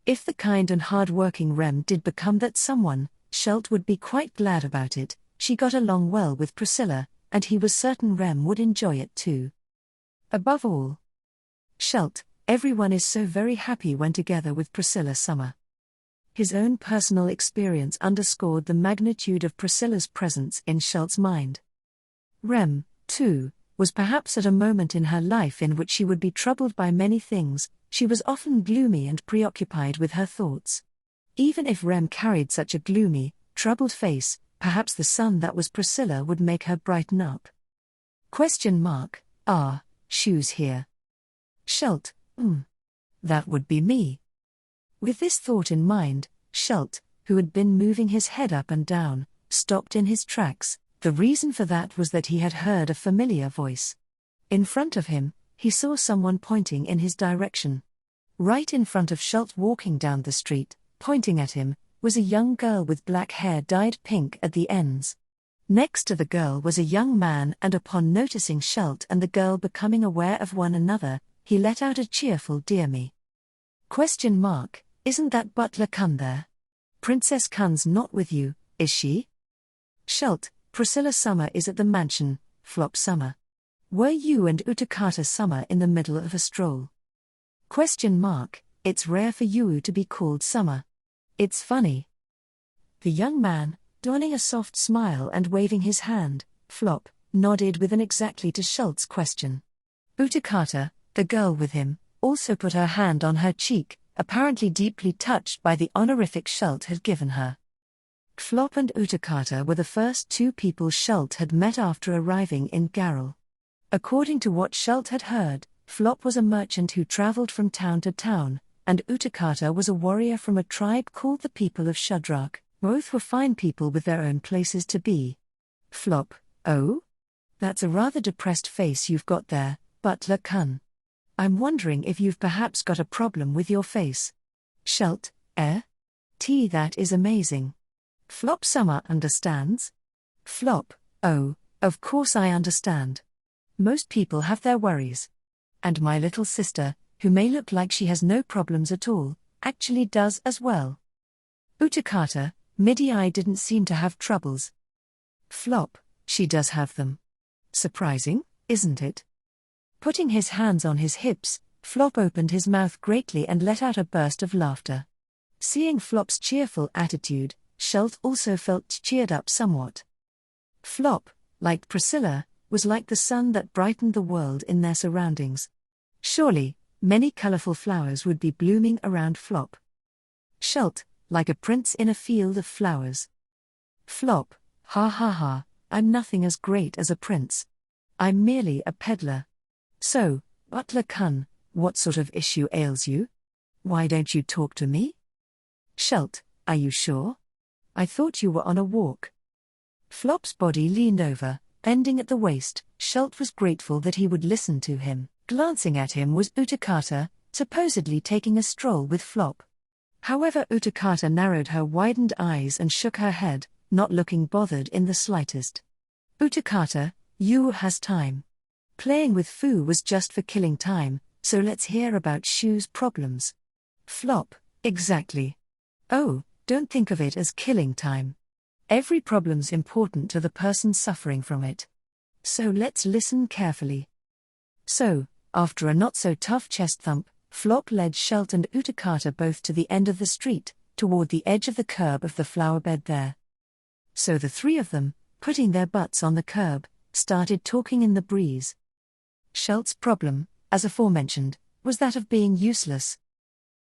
If the kind and hard-working Rem did become that someone, Schult would be quite glad about it. She got along well with Priscilla, and he was certain Rem would enjoy it too. Above all, Schult, everyone is so very happy when together with Priscilla Summer. His own personal experience underscored the magnitude of Priscilla's presence in Schult's mind. Rem, too, was perhaps at a moment in her life in which she would be troubled by many things. She was often gloomy and preoccupied with her thoughts. Even if Rem carried such a gloomy, troubled face, perhaps the sun that was Priscilla would make her brighten up. Shoes here. Schult, that would be me. With this thought in mind, Schult, who had been moving his head up and down, stopped in his tracks. The reason for that was that he had heard a familiar voice. In front of him, he saw someone pointing in his direction. Right in front of Schult, walking down the street, pointing at him, was a young girl with black hair dyed pink at the ends. Next to the girl was a young man, and upon noticing Shelt and the girl becoming aware of one another, he let out a cheerful "Dear me?" ? Isn't that Butler Kun there? Princess Kun's not with you, is she? Shelt, Priscilla Summer is at the mansion, Flop Summer. Were you and Utakata Summer in the middle of a stroll? It's rare for you to be called Summer. It's funny. The young man, donning a soft smile and waving his hand, Flop, nodded with an exactly to Shelt's question. Utakata, the girl with him, also put her hand on her cheek, apparently deeply touched by the honorific Shelt had given her. Flop and Utakata were the first two people Shelt had met after arriving in Garrel. According to what Shelt had heard, Flop was a merchant who traveled from town to town, and Utakata was a warrior from a tribe called the People of Shudrak. Both were fine people with their own places to be. Flop, oh? That's a rather depressed face you've got there, Butler Kun. I'm wondering if you've perhaps got a problem with your face. Shelt, that is amazing. Flop Summer understands? Flop, oh, of course I understand. Most people have their worries. And my little sister, who may look like she has no problems at all, actually does as well. Utakata, Midi-Eye didn't seem to have troubles. Flop, she does have them. Surprising, isn't it? Putting his hands on his hips, Flop opened his mouth greatly and let out a burst of laughter. Seeing Flop's cheerful attitude, Shelt also felt cheered up somewhat. Flop, like Priscilla, was like the sun that brightened the world in their surroundings. Surely, many colorful flowers would be blooming around Flop. Shelt, like a prince in a field of flowers. Flop, ha ha ha, I'm nothing as great as a prince. I'm merely a peddler. So, Butler Kun, what sort of issue ails you? Why don't you talk to me? Shelt, are you sure? I thought you were on a walk. Flop's body leaned over, bending at the waist. Shelt was grateful that he would listen to him. Glancing at him was Utakata, supposedly taking a stroll with Flop. However, Utakata narrowed her widened eyes and shook her head, not looking bothered in the slightest. Utakata, Yu has time. Playing with Fu was just for killing time, so let's hear about Shu's problems. Flop, exactly. Oh, don't think of it as killing time. Every problem's important to the person suffering from it. So let's listen carefully. So, after a not-so-tough chest thump, Flop led Shelt and Utakata both to the end of the street, toward the edge of the curb of the flower bed there. So the three of them, putting their butts on the curb, started talking in the breeze. Shelt's problem, as aforementioned, was that of being useless.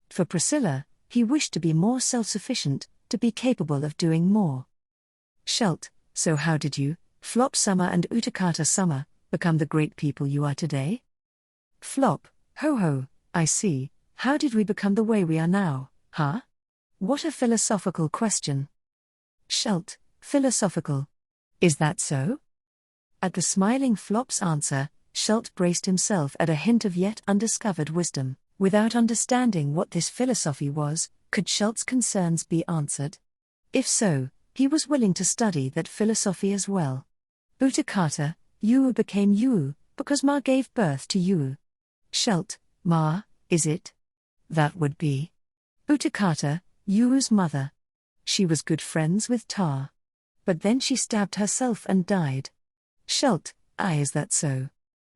For Priscilla, he wished to be more self-sufficient, to be capable of doing more. Shelt, so how did you, Flop Summer and Utakata Summer, become the great people you are today? Flop, ho ho, I see, how did we become the way we are now, huh? What a philosophical question. Shelt, philosophical. Is that so? At the smiling Flop's answer, Shelt braced himself at a hint of yet undiscovered wisdom. Without understanding what this philosophy was, could Shelt's concerns be answered? If so, he was willing to study that philosophy as well. Utakata, Yu became Yu, because Ma gave birth to Yu. Shelt, Ma, is it? That would be. Utakata, Yu's mother. She was good friends with Ta. But then she stabbed herself and died. Shelt, is that so?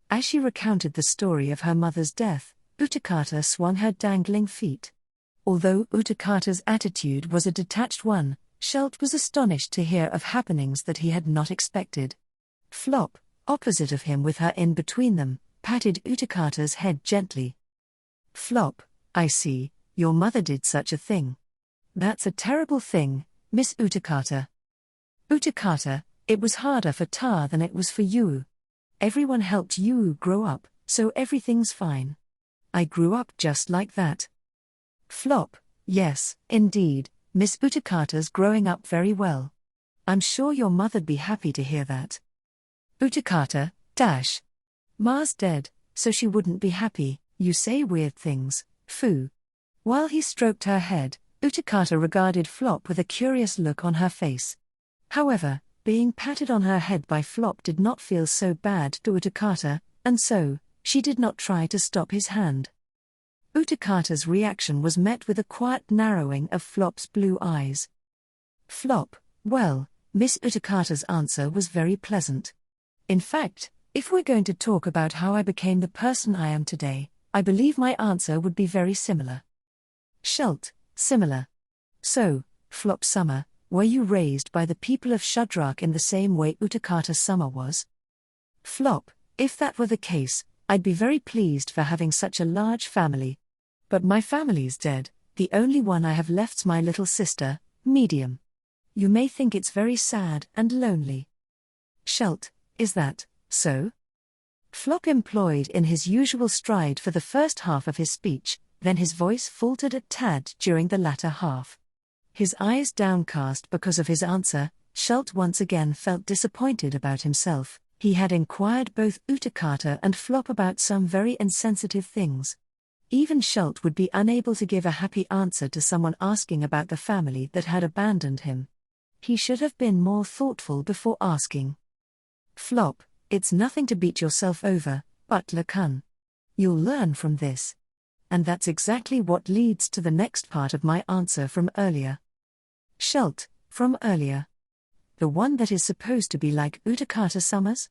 As she recounted the story of her mother's death, Utakata swung her dangling feet. Although Utakata's attitude was a detached one, Shelt was astonished to hear of happenings that he had not expected. Flop, opposite of him with her in between them, patted Utakata's head gently. Flop, I see, your mother did such a thing. That's a terrible thing, Miss Utakata. Utakata, it was harder for Ta than it was for you. Everyone helped you grow up, so everything's fine. I grew up just like that. Flop, yes, indeed, Miss Utakata's growing up very well. I'm sure your mother'd be happy to hear that. Utakata, Ma's dead, so she wouldn't be happy. You say weird things, Fu. While he stroked her head, Utakata regarded Flop with a curious look on her face. However, being patted on her head by Flop did not feel so bad to Utakata, and so, she did not try to stop his hand. Utakata's reaction was met with a quiet narrowing of Flop's blue eyes. Flop, well, Miss Utakata's answer was very pleasant. In fact, if we're going to talk about how I became the person I am today, I believe my answer would be very similar. Shult, similar. So, Flop Summer, were you raised by the people of Shudrak in the same way Utakata Summer was? Flop, if that were the case, I'd be very pleased for having such a large family. But my family's dead, the only one I have left's my little sister, Medium. You may think it's very sad and lonely. Shult, is that so? Flop employed in his usual stride for the first half of his speech, then his voice faltered a tad during the latter half. His eyes downcast because of his answer, Shult once again felt disappointed about himself. He had inquired both Utakata and Flop about some very insensitive things. Even Shult would be unable to give a happy answer to someone asking about the family that had abandoned him. He should have been more thoughtful before asking. Flop, it's nothing to beat yourself over, Butler-kun. You'll learn from this. And that's exactly what leads to the next part of my answer from earlier. Shult, from earlier. The one that is supposed to be like Utakata Summer's?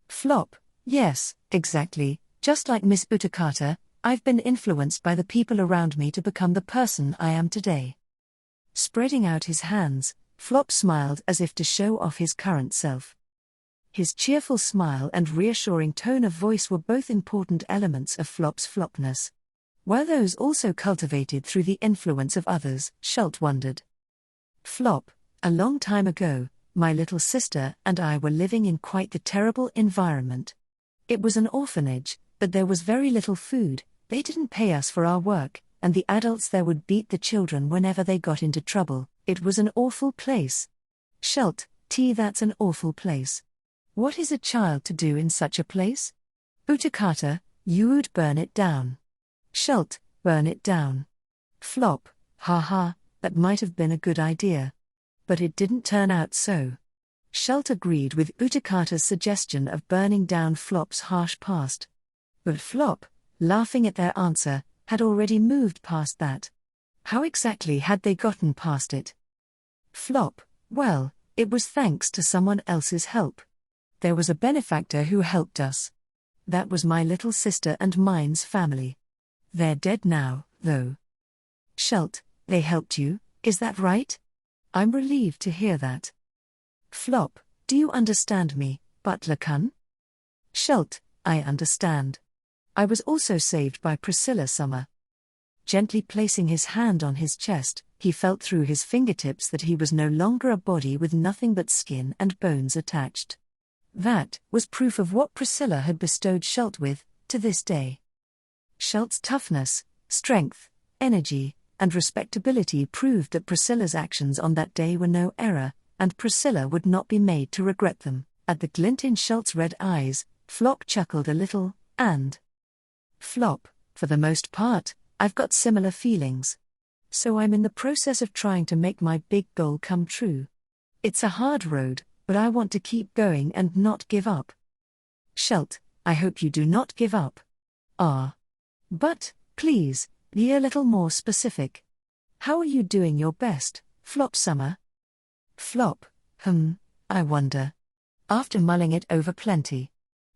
Flop, yes, exactly, just like Miss Utakata, I've been influenced by the people around me to become the person I am today. Spreading out his hands, Flop smiled as if to show off his current self. His cheerful smile and reassuring tone of voice were both important elements of Flop's flopness. Were those also cultivated through the influence of others, Shult wondered. Flop, a long time ago, my little sister and I were living in quite the terrible environment. It was an orphanage, but there was very little food, they didn't pay us for our work, and the adults there would beat the children whenever they got into trouble. It was an awful place. Shult, that's an awful place. What is a child to do in such a place? Utakata, you would burn it down. Shult, burn it down. Flop, ha, that might have been a good idea. But it didn't turn out so. Shult agreed with Utakata's suggestion of burning down Flop's harsh past. But Flop, laughing at their answer, had already moved past that. How exactly had they gotten past it? Flop, well, it was thanks to someone else's help. There was a benefactor who helped us. That was my little sister and mine's family. They're dead now, though. Shult, they helped you, is that right? I'm relieved to hear that. Flop, do you understand me, Butler-kun? Shult, I understand. I was also saved by Priscilla Summer. Gently placing his hand on his chest, he felt through his fingertips that he was no longer a body with nothing but skin and bones attached. That was proof of what Priscilla had bestowed Shult with, to this day. Shult's toughness, strength, energy, and respectability proved that Priscilla's actions on that day were no error, and Priscilla would not be made to regret them. At the glint in Shult's red eyes, Flop chuckled a little, and Flop, for the most part, I've got similar feelings. So I'm in the process of trying to make my big goal come true. It's a hard road, but I want to keep going and not give up. Shult, I hope you do not give up. But, please, be a little more specific. How are you doing your best, Flop Summer? Flop, I wonder. After mulling it over plenty.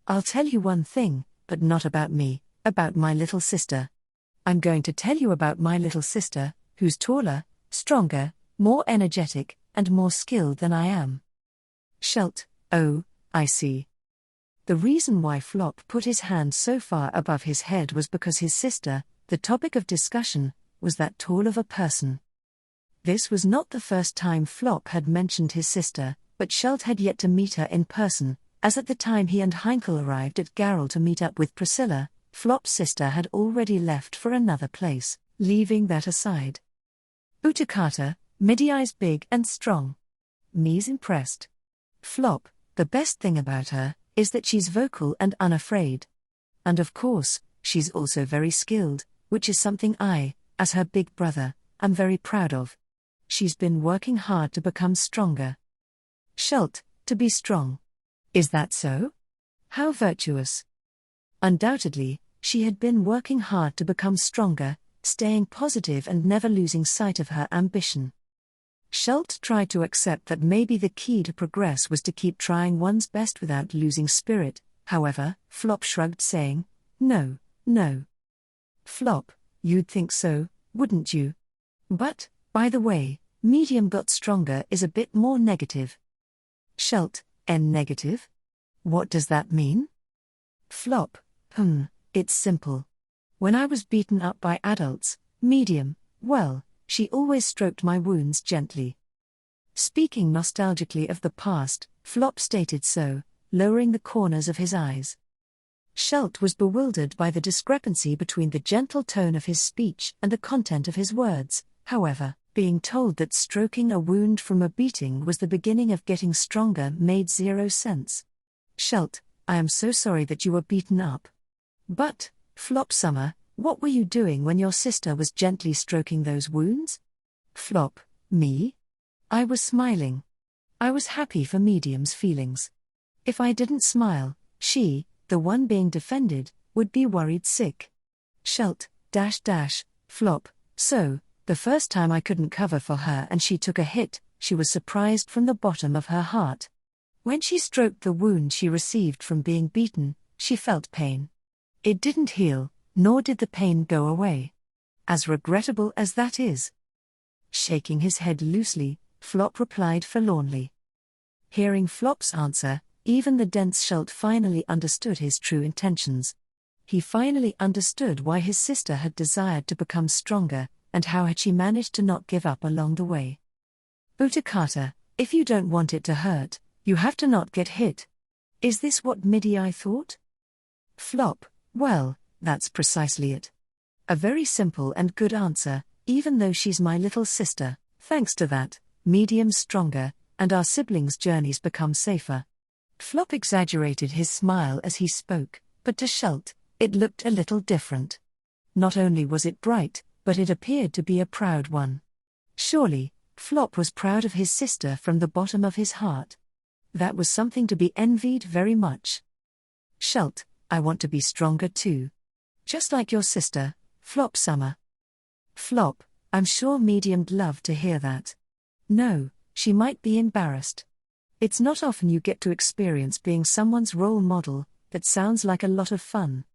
I'll tell you one thing, but not about me, about my little sister. I'm going to tell you about my little sister, who's taller, stronger, more energetic, and more skilled than I am. Shult, oh, I see. The reason why Flop put his hand so far above his head was because his sister, the topic of discussion, was that tall of a person. This was not the first time Flop had mentioned his sister, but Shult had yet to meet her in person, as at the time he and Heinkel arrived at Garrel to meet up with Priscilla, Flop's sister had already left for another place, leaving that aside. Utakata, midi-eyes big and strong. Me's impressed. Flop, the best thing about her is that she's vocal and unafraid. And of course, she's also very skilled, which is something I, as her big brother, am very proud of. She's been working hard to become stronger. Schult, to be strong. Is that so? How virtuous. Undoubtedly, she had been working hard to become stronger, staying positive and never losing sight of her ambition. Schult tried to accept that maybe the key to progress was to keep trying one's best without losing spirit. However, Flop shrugged, saying, "No, no. Flop, you'd think so, wouldn't you? But, by the way, medium got stronger is a bit more negative." Schult, N negative? What does that mean? Flop, it's simple. When I was beaten up by adults, medium, well, she always stroked my wounds gently. Speaking nostalgically of the past, Flop stated so, lowering the corners of his eyes. Schult was bewildered by the discrepancy between the gentle tone of his speech and the content of his words. However, being told that stroking a wound from a beating was the beginning of getting stronger made zero sense. Schult, I am so sorry that you were beaten up. But, Flop Summer, what were you doing when your sister was gently stroking those wounds? Flop, me? I was smiling. I was happy for medium's feelings. If I didn't smile, she, the one being defended, would be worried sick. Schult, Flop, so, the first time I couldn't cover for her and she took a hit, she was surprised from the bottom of her heart. When she stroked the wound she received from being beaten, she felt pain. It didn't heal, nor did the pain go away. As regrettable as that is. Shaking his head loosely, Flop replied forlornly. Hearing Flop's answer, even the dense Schult finally understood his true intentions. He finally understood why his sister had desired to become stronger, and how had she managed to not give up along the way. Utakata, if you don't want it to hurt, you have to not get hit. Is this what Midi-I thought? Flop, well, that's precisely it. A very simple and good answer, even though she's my little sister. Thanks to that, medium's stronger, and our siblings' journeys become safer. Flop exaggerated his smile as he spoke, but to Schult, it looked a little different. Not only was it bright, but it appeared to be a proud one. Surely, Flop was proud of his sister from the bottom of his heart. That was something to be envied very much. Schult, I want to be stronger too. Just like your sister, Flop Summer. Flop, I'm sure medium'd love to hear that. No, she might be embarrassed. It's not often you get to experience being someone's role model. That sounds like a lot of fun.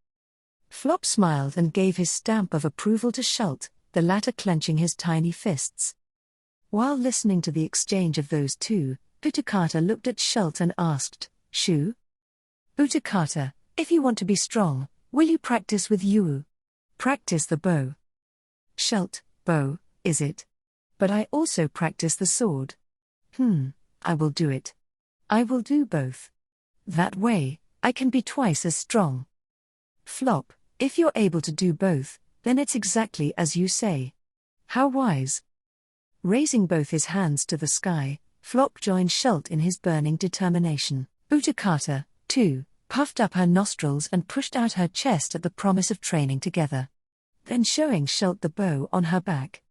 Flop smiled and gave his stamp of approval to Schult, the latter clenching his tiny fists. While listening to the exchange of those two, Utakata looked at Schult and asked, Shu? Utakata, if you want to be strong, will you practice with Yu? Practice the bow. Schult, bow, is it? But I also practice the sword. I will do it. I will do both. That way, I can be twice as strong. Flop, if you're able to do both, then it's exactly as you say. How wise. Raising both his hands to the sky, Flop joined Schult in his burning determination. Utakata, too, puffed up her nostrils and pushed out her chest at the promise of training together. Then showing Schult the bow on her back.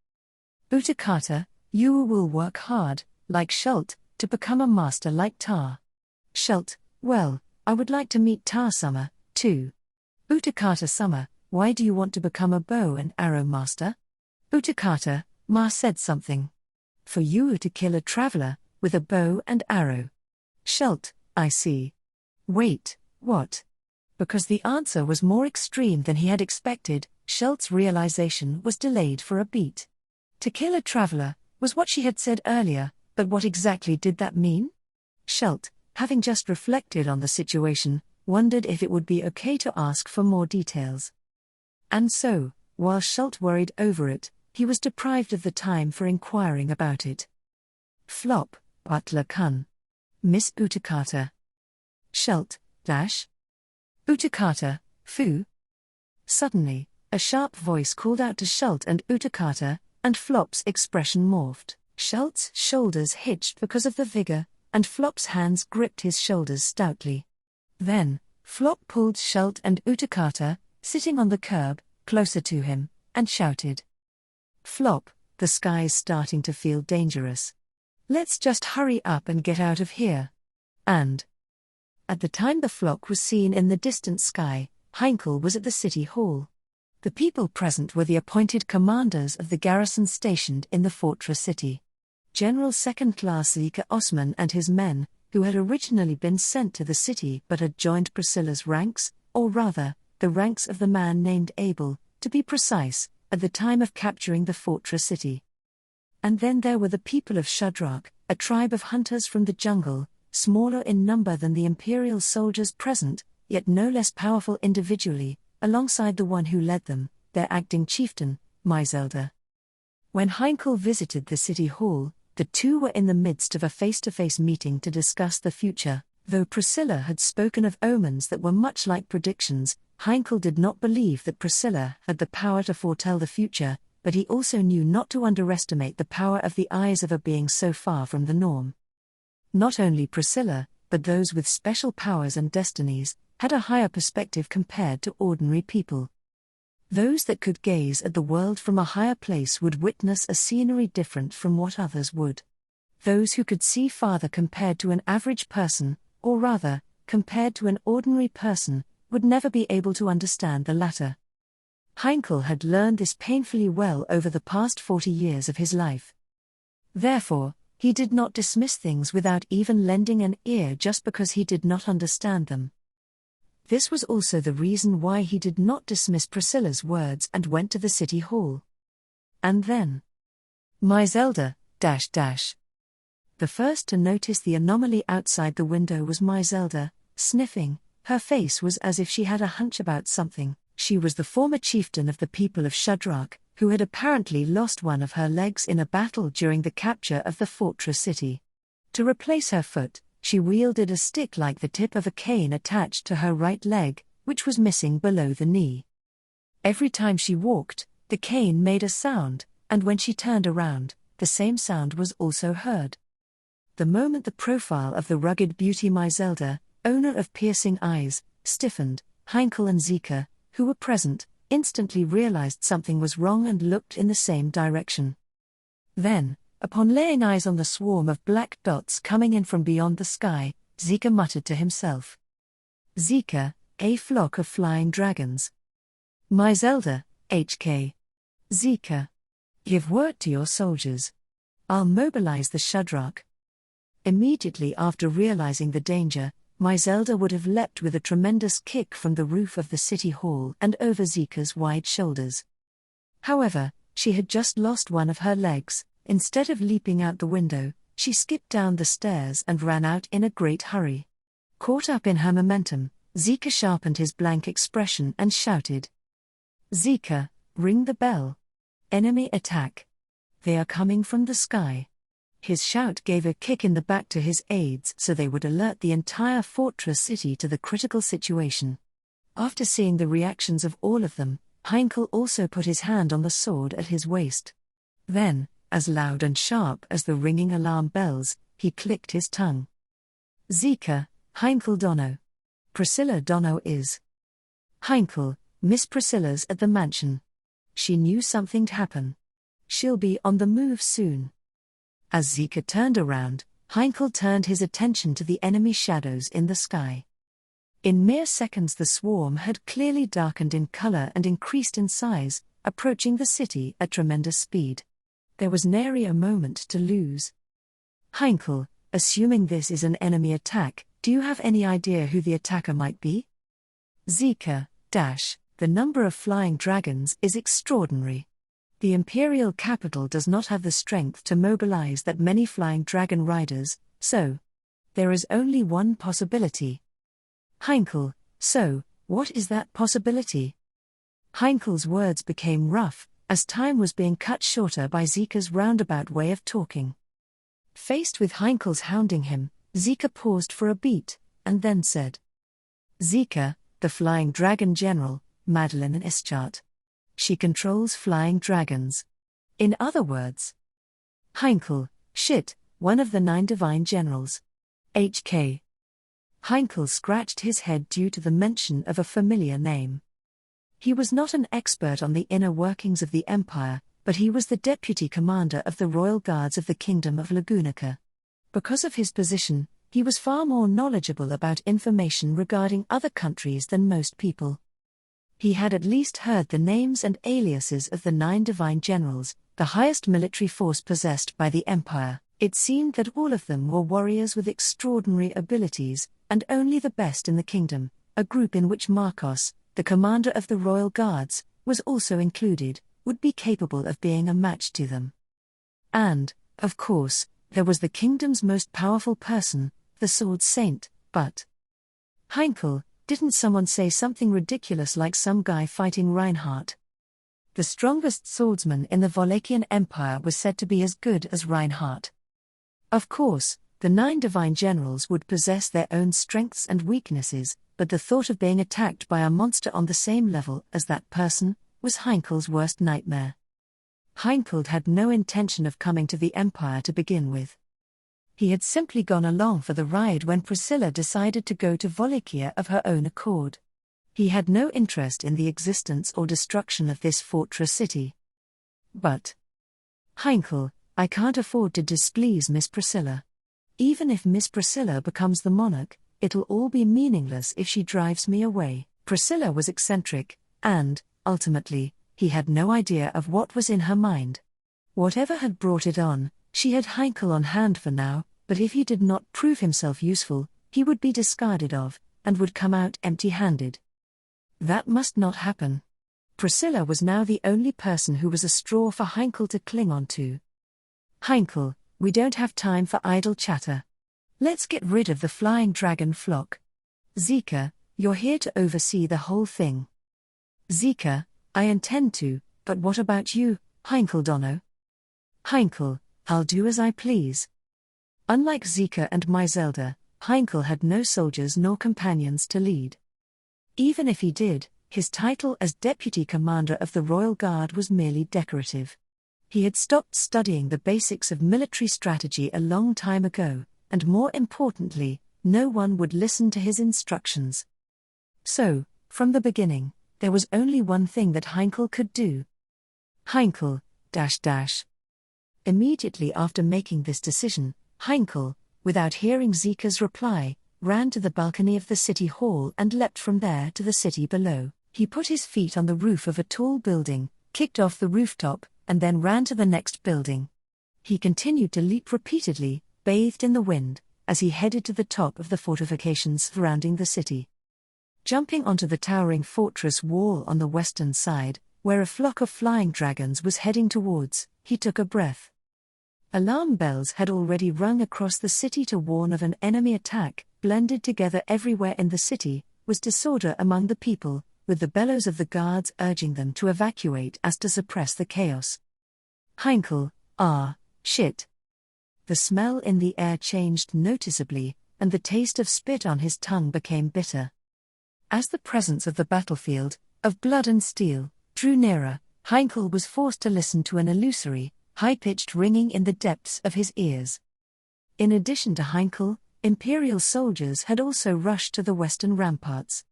Utakata, you will work hard, like Schult, to become a master like Ta. Schult, well, I would like to meet Ta Summer, too. Utakata Summer, why do you want to become a bow and arrow master? Utakata, Ma said something. For you to kill a traveler, with a bow and arrow. Schult, I see. Wait, what? Because the answer was more extreme than he had expected, Schult's realization was delayed for a beat. To kill a traveler, was what she had said earlier, but what exactly did that mean? Schult, having just reflected on the situation, wondered if it would be okay to ask for more details. And so, while Schult worried over it, he was deprived of the time for inquiring about it. Flop, Butler-kun. Miss Utakata. Schult, Utakata, Fu. Suddenly, a sharp voice called out to Schult and Utakata, and Flop's expression morphed. Schult's shoulders hitched because of the vigor, and Flop's hands gripped his shoulders stoutly. Then, Flop pulled Schult and Utakata, sitting on the curb, closer to him, and shouted. Flop, the sky's starting to feel dangerous. Let's just hurry up and get out of here. And at the time the flock was seen in the distant sky, Heinkel was at the city hall. The people present were the appointed commanders of the garrison stationed in the fortress city. General Second-Class Zika Osman and his men, who had originally been sent to the city but had joined Priscilla's ranks, or rather, the ranks of the man named Abel, to be precise, at the time of capturing the fortress city. And then there were the people of Shudrak, a tribe of hunters from the jungle, smaller in number than the imperial soldiers present, yet no less powerful individually, alongside the one who led them, their acting chieftain, Maizelda. When Heinkel visited the city hall, the two were in the midst of a face-to-face meeting to discuss the future. Though Priscilla had spoken of omens that were much like predictions, Heinkel did not believe that Priscilla had the power to foretell the future, but he also knew not to underestimate the power of the eyes of a being so far from the norm. Not only Priscilla, but those with special powers and destinies, had a higher perspective compared to ordinary people. Those that could gaze at the world from a higher place would witness a scenery different from what others would. Those who could see farther compared to an average person, or rather, compared to an ordinary person, would never be able to understand the latter. Heinkel had learned this painfully well over the past 40 years of his life. Therefore, he did not dismiss things without even lending an ear just because he did not understand them. This was also the reason why he did not dismiss Priscilla's words and went to the city hall. And then Maizelda, The first to notice the anomaly outside the window was Maizelda, sniffing. Her face was as if she had a hunch about something. She was the former chieftain of the people of Shudrak, who had apparently lost one of her legs in a battle during the capture of the fortress city. To replace her foot, she wielded a stick like the tip of a cane attached to her right leg, which was missing below the knee. Every time she walked, the cane made a sound, and when she turned around, the same sound was also heard. The moment the profile of the rugged beauty Maizelda, owner of piercing eyes, stiffened, Heinkel and Zika, who were present, instantly realized something was wrong and looked in the same direction. Then, upon laying eyes on the swarm of black dots coming in from beyond the sky, Zika muttered to himself. Zika, a flock of flying dragons. Maizelda, HK. Zika. Give word to your soldiers. I'll mobilize the Shudrak. Immediately after realizing the danger, Maizelda would have leapt with a tremendous kick from the roof of the city hall and over Zika's wide shoulders. However, she had just lost one of her legs. Instead of leaping out the window, she skipped down the stairs and ran out in a great hurry. Caught up in her momentum, Zika sharpened his blank expression and shouted. Zika, ring the bell. Enemy attack. They are coming from the sky. His shout gave a kick in the back to his aides so they would alert the entire fortress city to the critical situation. After seeing the reactions of all of them, Heinkel also put his hand on the sword at his waist. Then, as loud and sharp as the ringing alarm bells, he clicked his tongue. Zika, Heinkel Dono. Priscilla Dono is. Heinkel, Miss Priscilla's at the mansion. She knew something'd happen. She'll be on the move soon. As Zika turned around, Heinkel turned his attention to the enemy shadows in the sky. In mere seconds the swarm had clearly darkened in color and increased in size, approaching the city at tremendous speed. There was nary a moment to lose. Heinkel, assuming this is an enemy attack, do you have any idea who the attacker might be? Zika, the number of flying dragons is extraordinary. The imperial capital does not have the strength to mobilize that many flying dragon riders, so there is only one possibility. Heinkel, so, what is that possibility? Heinkel's words became rough, as time was being cut shorter by Zika's roundabout way of talking. Faced with Heinkel's hounding him, Zika paused for a beat, and then said. Zika, the flying dragon general, Madeline Ischart. She controls flying dragons. In other words, Heinkel, one of the 9 divine generals. HK. Heinkel scratched his head due to the mention of a familiar name. He was not an expert on the inner workings of the empire, but he was the deputy commander of the royal guards of the Kingdom of Lagunica. Because of his position, he was far more knowledgeable about information regarding other countries than most people. He had at least heard the names and aliases of the 9 divine generals, the highest military force possessed by the empire. It seemed that all of them were warriors with extraordinary abilities, and only the best in the kingdom, a group in which Marcos, the commander of the royal guards, was also included, would be capable of being a match to them. And, of course, there was the kingdom's most powerful person, the Sword Saint, but Heinkel, didn't someone say something ridiculous like some guy fighting Reinhardt? The strongest swordsman in the Wallachian Empire was said to be as good as Reinhardt. Of course, the 9 divine generals would possess their own strengths and weaknesses, but the thought of being attacked by a monster on the same level as that person was Heinkel's worst nightmare. Heinkel had no intention of coming to the Empire to begin with. He had simply gone along for the ride when Priscilla decided to go to Wallachia of her own accord. He had no interest in the existence or destruction of this fortress city. But Heinkel, I can't afford to displease Miss Priscilla. Even if Miss Priscilla becomes the monarch, it'll all be meaningless if she drives me away. Priscilla was eccentric, and, ultimately, he had no idea of what was in her mind. Whatever had brought it on, she had Heinkel on hand for now, but if he did not prove himself useful, he would be discarded of, and would come out empty-handed. That must not happen. Priscilla was now the only person who was a straw for Heinkel to cling on to. Heinkel, we don't have time for idle chatter. Let's get rid of the flying dragon flock. Zika, you're here to oversee the whole thing. Zika, I intend to, but what about you, Heinkel Donno? Heinkel, I'll do as I please. Unlike Zika and Myzelda, Heinkel had no soldiers nor companions to lead. Even if he did, his title as deputy commander of the Royal Guard was merely decorative. He had stopped studying the basics of military strategy a long time ago, and more importantly, no one would listen to his instructions. So, from the beginning, there was only one thing that Heinkel could do. Heinkel, .. Immediately after making this decision, Heinkel, without hearing Zika's reply, ran to the balcony of the city hall and leapt from there to the city below. He put his feet on the roof of a tall building, kicked off the rooftop, and then ran to the next building. He continued to leap repeatedly, bathed in the wind, as he headed to the top of the fortifications surrounding the city. Jumping onto the towering fortress wall on the western side, where a flock of flying dragons was heading towards, he took a breath. Alarm bells had already rung across the city to warn of an enemy attack. Blended together everywhere in the city was disorder among the people, with the bellows of the guards urging them to evacuate as to suppress the chaos. Heinkel, shit. The smell in the air changed noticeably, and the taste of spit on his tongue became bitter. As the presence of the battlefield, of blood and steel, drew nearer, Heinkel was forced to listen to an illusory, high-pitched ringing in the depths of his ears. In addition to Heinkel, Imperial soldiers had also rushed to the western ramparts.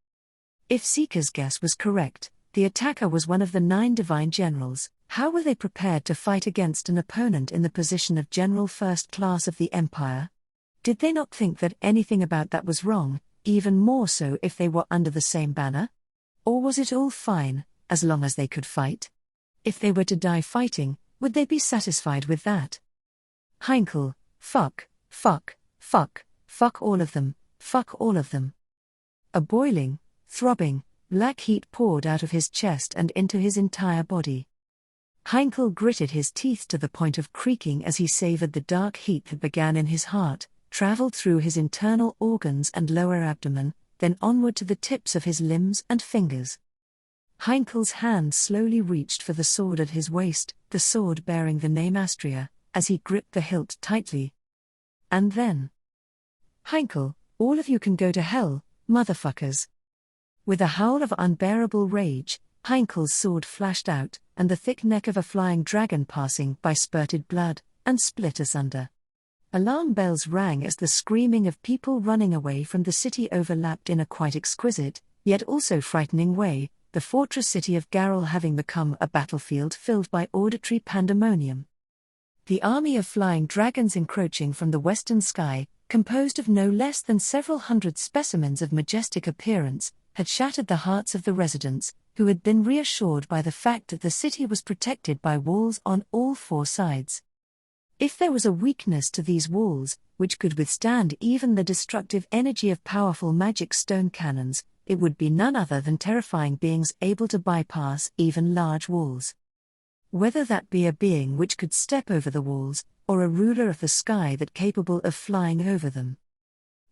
If Zika's guess was correct, the attacker was one of the 9 divine generals. How were they prepared to fight against an opponent in the position of General First Class of the Empire? Did they not think that anything about that was wrong, even more so if they were under the same banner? Or was it all fine, as long as they could fight? If they were to die fighting, would they be satisfied with that? Heinkel, fuck all of them, fuck all of them. A boiling, throbbing, black heat poured out of his chest and into his entire body. Heinkel gritted his teeth to the point of creaking as he savored the dark heat that began in his heart, traveled through his internal organs and lower abdomen, then onward to the tips of his limbs and fingers. Heinkel's hand slowly reached for the sword at his waist, the sword bearing the name Astria, as he gripped the hilt tightly. And then, Heinkel, all of you can go to hell, motherfuckers. With a howl of unbearable rage, Heinkel's sword flashed out, and the thick neck of a flying dragon passing by spurted blood, and split asunder. Alarm bells rang as the screaming of people running away from the city overlapped in a quite exquisite, yet also frightening way, the fortress city of Garel having become a battlefield filled by auditory pandemonium. The army of flying dragons encroaching from the western sky, composed of no less than several hundred specimens of majestic appearance, had shattered the hearts of the residents, who had been reassured by the fact that the city was protected by walls on all four sides. If there was a weakness to these walls, which could withstand even the destructive energy of powerful magic stone cannons, it would be none other than terrifying beings able to bypass even large walls. Whether that be a being which could step over the walls, or a ruler of the sky that capable of flying over them.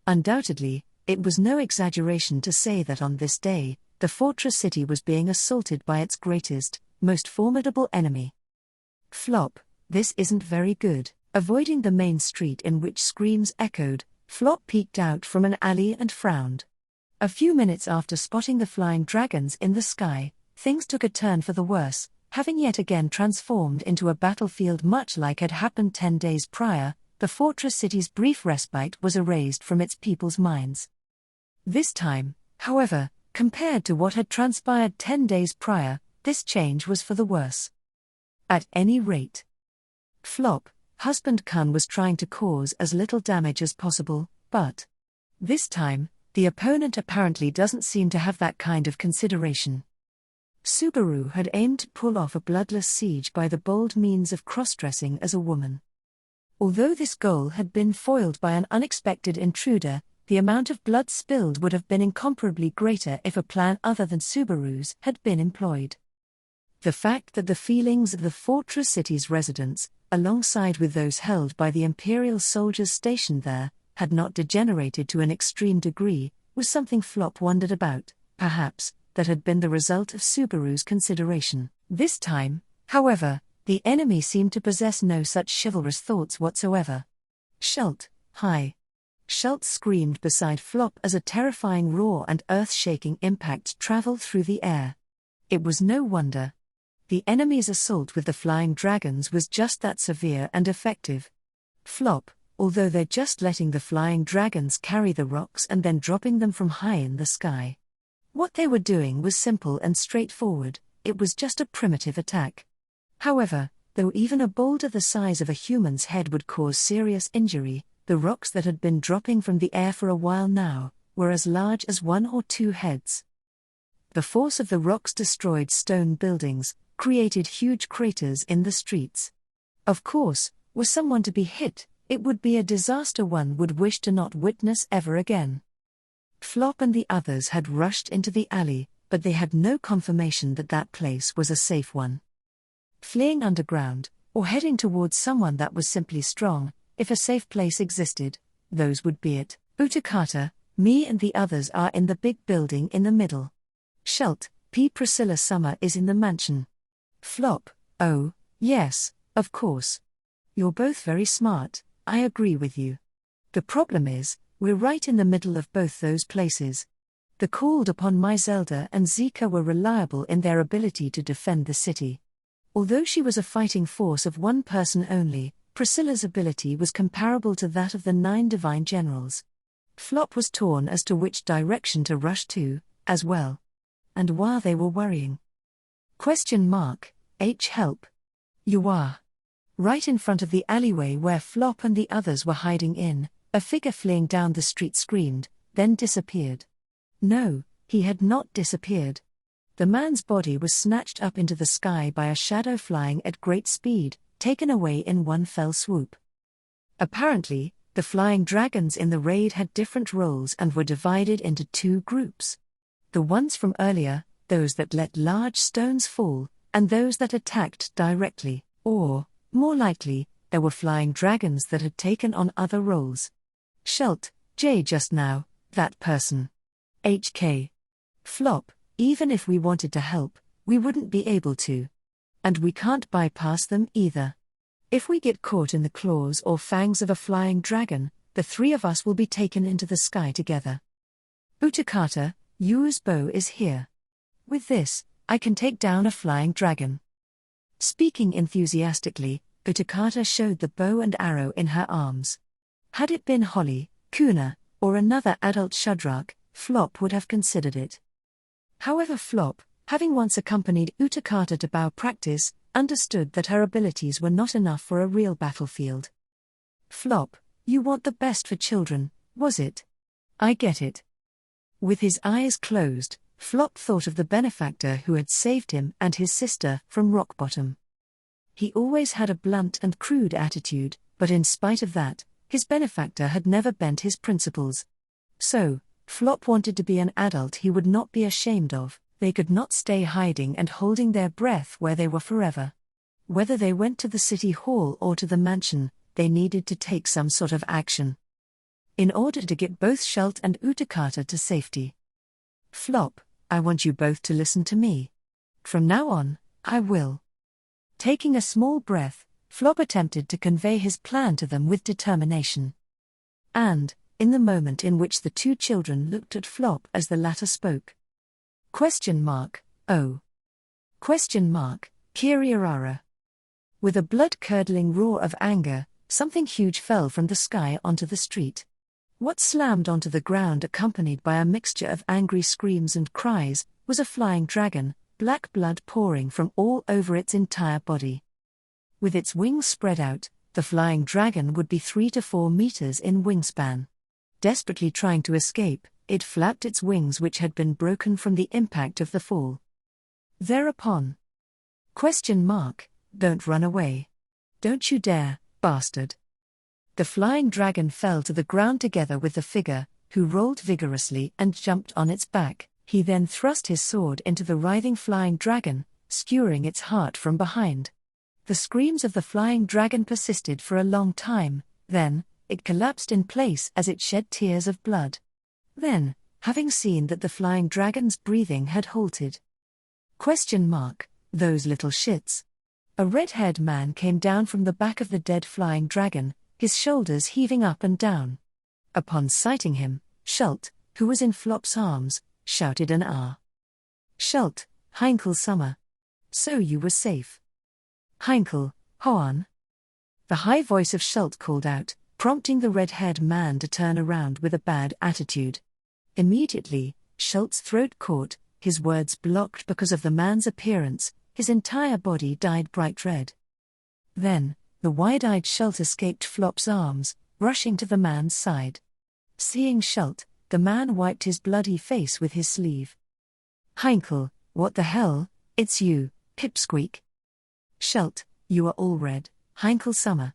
Undoubtedly, it was no exaggeration to say that on this day, the fortress city was being assaulted by its greatest, most formidable enemy. Flop, this isn't very good. Avoiding the main street in which screams echoed, Flop peeked out from an alley and frowned. A few minutes after spotting the flying dragons in the sky, things took a turn for the worse, having yet again transformed into a battlefield much like had happened 10 days prior. The fortress city's brief respite was erased from its people's minds. This time, however, compared to what had transpired 10 days prior, this change was for the worse. At any rate, Flop, husband Kun, was trying to cause as little damage as possible, but this time, the opponent apparently doesn't seem to have that kind of consideration. Subaru had aimed to pull off a bloodless siege by the bold means of cross-dressing as a woman. Although this goal had been foiled by an unexpected intruder, the amount of blood spilled would have been incomparably greater if a plan other than Subaru's had been employed. The fact that the feelings of the fortress city's residents, alongside with those held by the imperial soldiers stationed there, had not degenerated to an extreme degree, was something Flop wondered about. Perhaps that had been the result of Subaru's consideration. This time, however, the enemy seemed to possess no such chivalrous thoughts whatsoever. Shult, hi! Shult screamed beside Flop as a terrifying roar and earth-shaking impact traveled through the air. It was no wonder. The enemy's assault with the flying dragons was just that severe and effective. Flop, although they're just letting the flying dragons carry the rocks and then dropping them from high in the sky. What they were doing was simple and straightforward, it was just a primitive attack. However, though even a boulder the size of a human's head would cause serious injury, the rocks that had been dropping from the air for a while now were as large as 1 or 2 heads. The force of the rocks destroyed stone buildings, created huge craters in the streets. Of course, were someone to be hit, it would be a disaster one would wish to not witness ever again. Flop and the others had rushed into the alley, but they had no confirmation that that place was a safe one. Fleeing underground, or heading towards someone that was simply strong, if a safe place existed, those would be it. Utakata, me and the others are in the big building in the middle. Shult, Priscilla Summer is in the mansion. Flop, oh, yes, of course. You're both very smart, I agree with you. The problem is, we're right in the middle of both those places. The called upon Zelda and Zika were reliable in their ability to defend the city. Although she was a fighting force of one person only, Priscilla's ability was comparable to that of the 9 divine generals. Flop was torn as to which direction to rush to, as well. And while they were worrying. Help. You are. Right in front of the alleyway where Flop and the others were hiding in, a figure fleeing down the street screamed, then disappeared. No, he had not disappeared. The man's body was snatched up into the sky by a shadow flying at great speed, taken away in one fell swoop. Apparently, the flying dragons in the raid had different roles and were divided into 2 groups. The ones from earlier, those that let large stones fall, and those that attacked directly, or, more likely, there were flying dragons that had taken on other roles. Shult, J just now, that person. HK. Flop, even if we wanted to help, we wouldn't be able to. And we can't bypass them either. If we get caught in the claws or fangs of a flying dragon, the 3 of us will be taken into the sky together. Utakata, Yu's bow is here. With this, I can take down a flying dragon. Speaking enthusiastically, Utakata showed the bow and arrow in her arms. Had it been Holly, Kuna, or another adult Shudrak, Flop would have considered it. However, Flop, having once accompanied Utakata to bow practice, understood that her abilities were not enough for a real battlefield. Flop, you want the best for children, was it? I get it. With his eyes closed, Flop thought of the benefactor who had saved him and his sister from rock bottom. He always had a blunt and crude attitude, but in spite of that, his benefactor had never bent his principles. So, Flop wanted to be an adult he would not be ashamed of. They could not stay hiding and holding their breath where they were forever. Whether they went to the city hall or to the mansion, they needed to take some sort of action in order to get both Shelt and Utakata to safety. Flop, I want you both to listen to me. From now on, I will. Taking a small breath, Flop attempted to convey his plan to them with determination. And, in the moment in which the two children looked at Flop as the latter spoke. Oh. Kiriarara. With a blood-curdling roar of anger, something huge fell from the sky onto the street. What slammed onto the ground accompanied by a mixture of angry screams and cries, was a flying dragon, black blood pouring from all over its entire body. With its wings spread out, the flying dragon would be 3 to 4 meters in wingspan. Desperately trying to escape, it flapped its wings which had been broken from the impact of the fall. Thereupon, don't run away. Don't you dare, bastard. The flying dragon fell to the ground together with the figure, who rolled vigorously and jumped on its back. He then thrust his sword into the writhing flying dragon, skewering its heart from behind. The screams of the flying dragon persisted for a long time, then, it collapsed in place as it shed tears of blood. Then, having seen that the flying dragon's breathing had halted. Those little shits. A red-haired man came down from the back of the dead flying dragon, his shoulders heaving up and down. Upon sighting him, Shelt, who was in Flop's arms, shouted an ah. Shelt, Heinkel Summer. So you were safe. Heinkel, Hoan. The high voice of Shelt called out, prompting the red-haired man to turn around with a bad attitude. Immediately, Shelt's throat caught, his words blocked because of the man's appearance, his entire body dyed bright red. Then, the wide-eyed Shelt escaped Flop's arms, rushing to the man's side. Seeing Shelt, the man wiped his bloody face with his sleeve. Heinkel, what the hell, it's you, Pipsqueak. Shelt, you are all red, Heinkel Summer.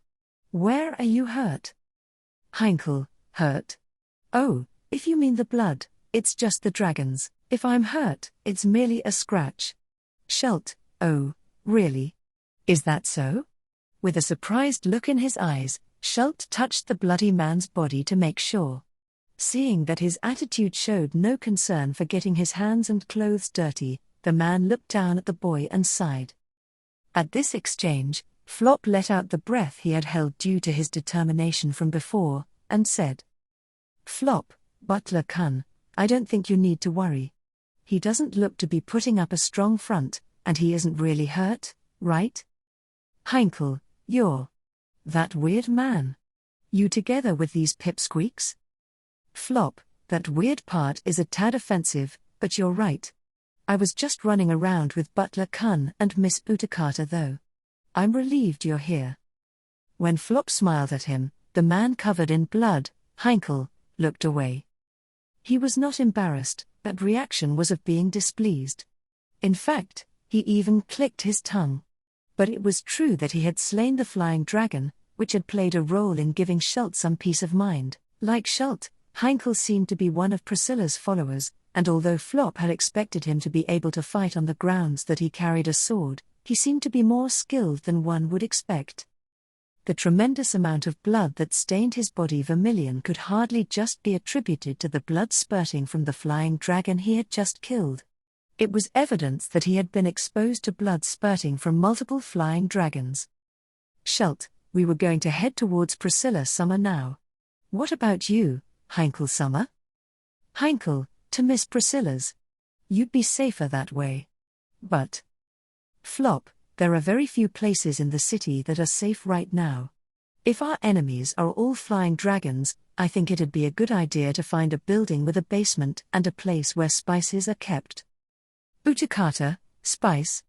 Where are you hurt? Heinkel, hurt? Oh, if you mean the blood, it's just the dragons. If I'm hurt, it's merely a scratch. Shelt, oh, really? Is that so? With a surprised look in his eyes, Shelt touched the bloody man's body to make sure. Seeing that his attitude showed no concern for getting his hands and clothes dirty, the man looked down at the boy and sighed. At this exchange, Flop let out the breath he had held due to his determination from before, and said, Flop, Butler-kun, I don't think you need to worry. He doesn't look to be putting up a strong front, and he isn't really hurt, right? Heinkel, you're that weird man. You together with these pipsqueaks? Flop, that weird part is a tad offensive, but you're right. I was just running around with Butler-kun and Miss Utakata though. I'm relieved you're here. When Flop smiled at him, the man covered in blood, Heinkel, looked away. He was not embarrassed, that reaction was of being displeased. In fact, he even clicked his tongue. But it was true that he had slain the flying dragon, which had played a role in giving Shelt some peace of mind. Like Shelt, Heinkel seemed to be one of Priscilla's followers, and although Flop had expected him to be able to fight on the grounds that he carried a sword, he seemed to be more skilled than one would expect. The tremendous amount of blood that stained his body vermilion could hardly just be attributed to the blood spurting from the flying dragon he had just killed. It was evidence that he had been exposed to blood spurting from multiple flying dragons. Shelt, we were going to head towards Priscilla Summer now. What about you, Heinkel Summer? Heinkel, to Miss Priscilla's. You'd be safer that way. But Flop, there are very few places in the city that are safe right now. If our enemies are all flying dragons, I think it'd be a good idea to find a building with a basement and a place where spices are kept. Utakata, spice.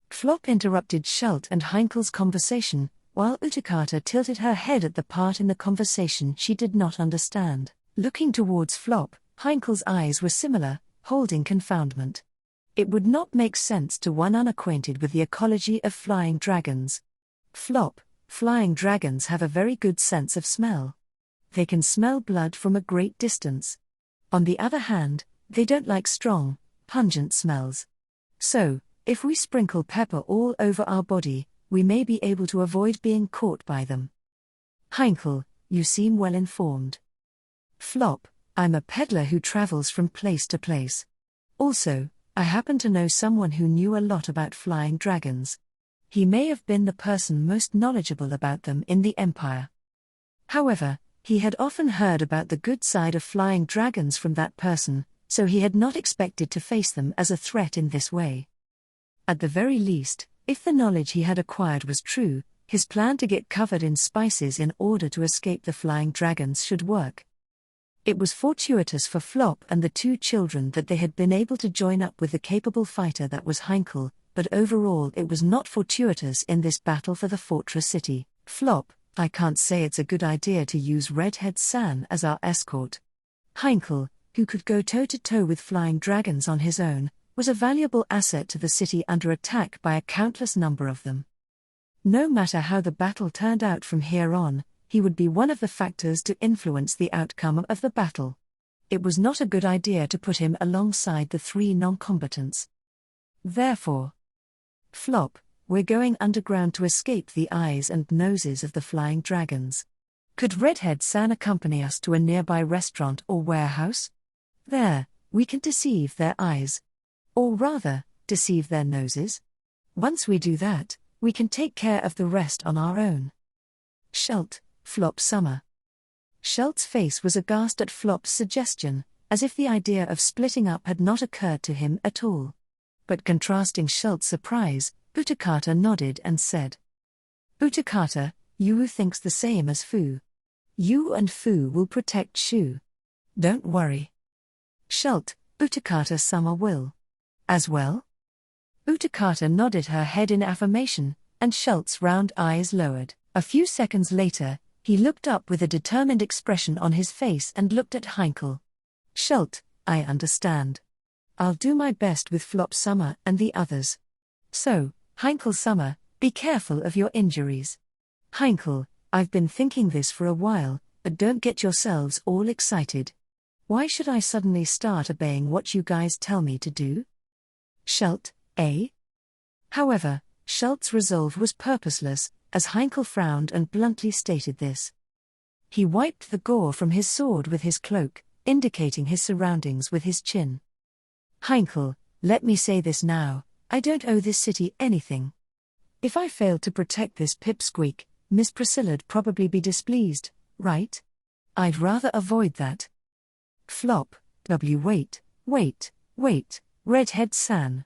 Flop interrupted Schult and Heinkel's conversation, while Utakata tilted her head at the part in the conversation she did not understand. Looking towards Flop, Heinkel's eyes were similar, holding confoundment. It would not make sense to one unacquainted with the ecology of flying dragons. Flop, flying dragons have a very good sense of smell. They can smell blood from a great distance. On the other hand, they don't like strong, pungent smells. So, if we sprinkle pepper all over our body, we may be able to avoid being caught by them. Heinkel, you seem well informed. Flop, I'm a peddler who travels from place to place. Also, I happen to know someone who knew a lot about flying dragons. He may have been the person most knowledgeable about them in the Empire. However, he had often heard about the good side of flying dragons from that person, so he had not expected to face them as a threat in this way. At the very least, if the knowledge he had acquired was true, his plan to get covered in spices in order to escape the flying dragons should work. It was fortuitous for Flop and the two children that they had been able to join up with the capable fighter that was Heinkel, but overall it was not fortuitous in this battle for the fortress city. Flop, I can't say it's a good idea to use Redhead-san as our escort. Heinkel, who could go toe-to-toe with flying dragons on his own, was a valuable asset to the city under attack by a countless number of them. No matter how the battle turned out from here on, he would be one of the factors to influence the outcome of the battle. It was not a good idea to put him alongside the three non-combatants. Therefore, Flop, we're going underground to escape the eyes and noses of the flying dragons. Could Redhead-san accompany us to a nearby restaurant or warehouse? There, we can deceive their eyes. Or rather, deceive their noses. Once we do that, we can take care of the rest on our own. Schult, Flop summer. Schult's face was aghast at Flop's suggestion, as if the idea of splitting up had not occurred to him at all. But contrasting Schult's surprise, Utakata nodded and said, Utakata, Yu thinks the same as Fu. You and Fu will protect Shu. Don't worry. Schult, Utakata-sama will. As well? Utakata nodded her head in affirmation, and Schult's round eyes lowered. A few seconds later, he looked up with a determined expression on his face and looked at Heinkel. Schult, I understand. I'll do my best with Flop Summer and the others. So, Heinkel Summer, be careful of your injuries. Heinkel, I've been thinking this for a while, but don't get yourselves all excited. Why should I suddenly start obeying what you guys tell me to do? Schult, eh? However, Schult's resolve was purposeless, as Heinkel frowned and bluntly stated this. He wiped the gore from his sword with his cloak, indicating his surroundings with his chin. Heinkel, let me say this now, I don't owe this city anything. If I failed to protect this pipsqueak, Miss Priscilla'd probably be displeased, right? I'd rather avoid that. Flop, wait, Redhead-san.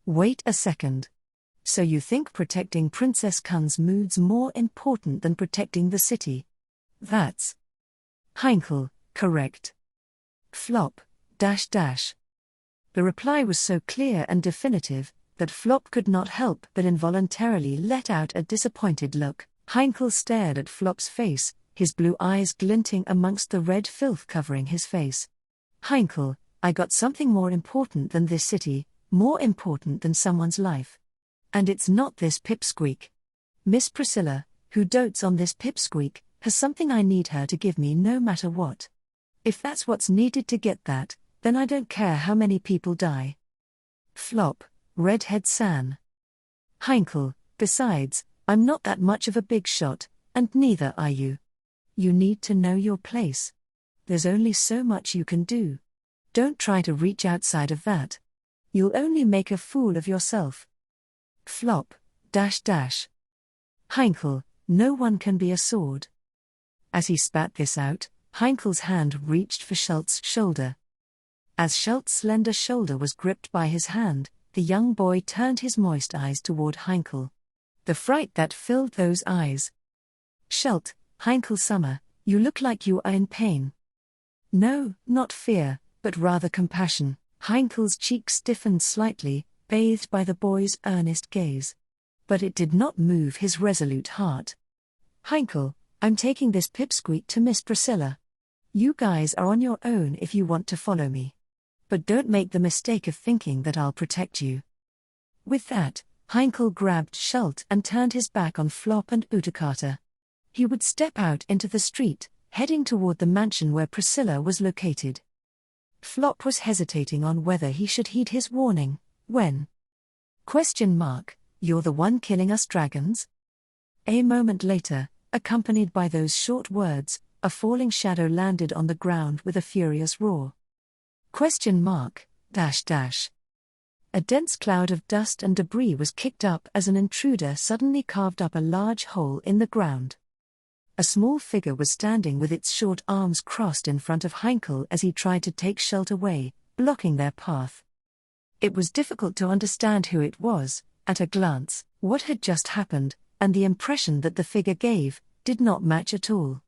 Wait a second. So you think protecting Princess Kun's mood's more important than protecting the city? That's Heinkel, correct. Flop, The reply was so clear and definitive, that Flop could not help but involuntarily let out a disappointed look. Heinkel stared at Flop's face, his blue eyes glinting amongst the red filth covering his face. Heinkel, I got something more important than this city, more important than someone's life. And it's not this pipsqueak. Miss Priscilla, who dotes on this pipsqueak, has something I need her to give me no matter what. If that's what's needed to get that, then I don't care how many people die. Flop, Redhead-san. Heinkel, besides, I'm not that much of a big shot, and neither are you. You need to know your place. There's only so much you can do. Don't try to reach outside of that. You'll only make a fool of yourself. Flop, Heinkel, no one can be a sword. As he spat this out, Heinkel's hand reached for Schult's shoulder. As Schult's slender shoulder was gripped by his hand, the young boy turned his moist eyes toward Heinkel. The fright that filled those eyes. Schult, Heinkel Summer, you look like you are in pain. No, not fear, but rather compassion. Heinkel's cheeks stiffened slightly, bathed by the boy's earnest gaze. But it did not move his resolute heart. Heinkel, I'm taking this pipsqueak to Miss Priscilla. You guys are on your own if you want to follow me. But don't make the mistake of thinking that I'll protect you. With that, Heinkel grabbed Schult and turned his back on Flop and Utakata. He would step out into the street, heading toward the mansion where Priscilla was located. Flop was hesitating on whether he should heed his warning, when... You're the one killing us dragons? A moment later, accompanied by those short words, a falling shadow landed on the ground with a furious roar. A dense cloud of dust and debris was kicked up as an intruder suddenly carved up a large hole in the ground. A small figure was standing with its short arms crossed in front of Heinkel as he tried to take Schult away, blocking their path. It was difficult to understand who it was, at a glance, what had just happened, and the impression that the figure gave, did not match at all.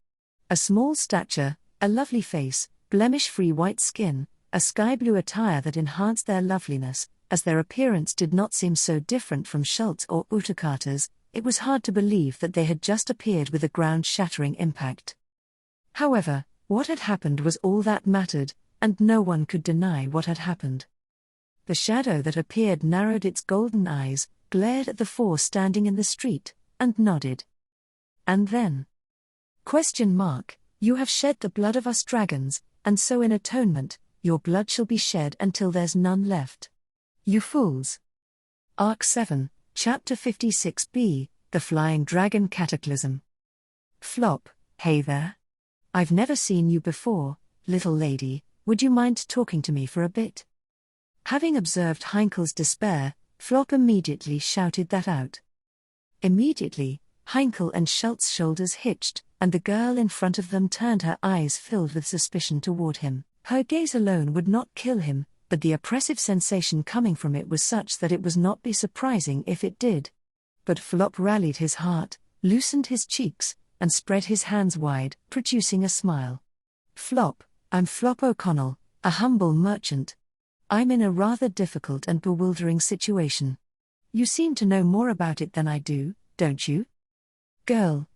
A small stature, a lovely face, blemish-free white skin, a sky-blue attire that enhanced their loveliness, as their appearance did not seem so different from Schultz or Utakata's, it was hard to believe that they had just appeared with a ground-shattering impact. However, what had happened was all that mattered, and no one could deny what had happened. The shadow that appeared narrowed its golden eyes, glared at the four standing in the street, and nodded. And then... You have shed the blood of us dragons, and so in atonement, your blood shall be shed until there's none left. You fools. Arc 7, Chapter 56B, The Flying Dragon Cataclysm. Flop, hey there. I've never seen you before, little lady, would you mind talking to me for a bit? Having observed Heinkel's despair, Flop immediately shouted that out. Immediately, Heinkel and Schultz's shoulders hitched, and the girl in front of them turned her eyes filled with suspicion toward him. Her gaze alone would not kill him, but the oppressive sensation coming from it was such that it was not be surprising if it did. But Flop rallied his heart, loosened his cheeks, and spread his hands wide, producing a smile. Flop, I'm Flop O'Connell, a humble merchant. I'm in a rather difficult and bewildering situation. You seem to know more about it than I do, don't you? Girl,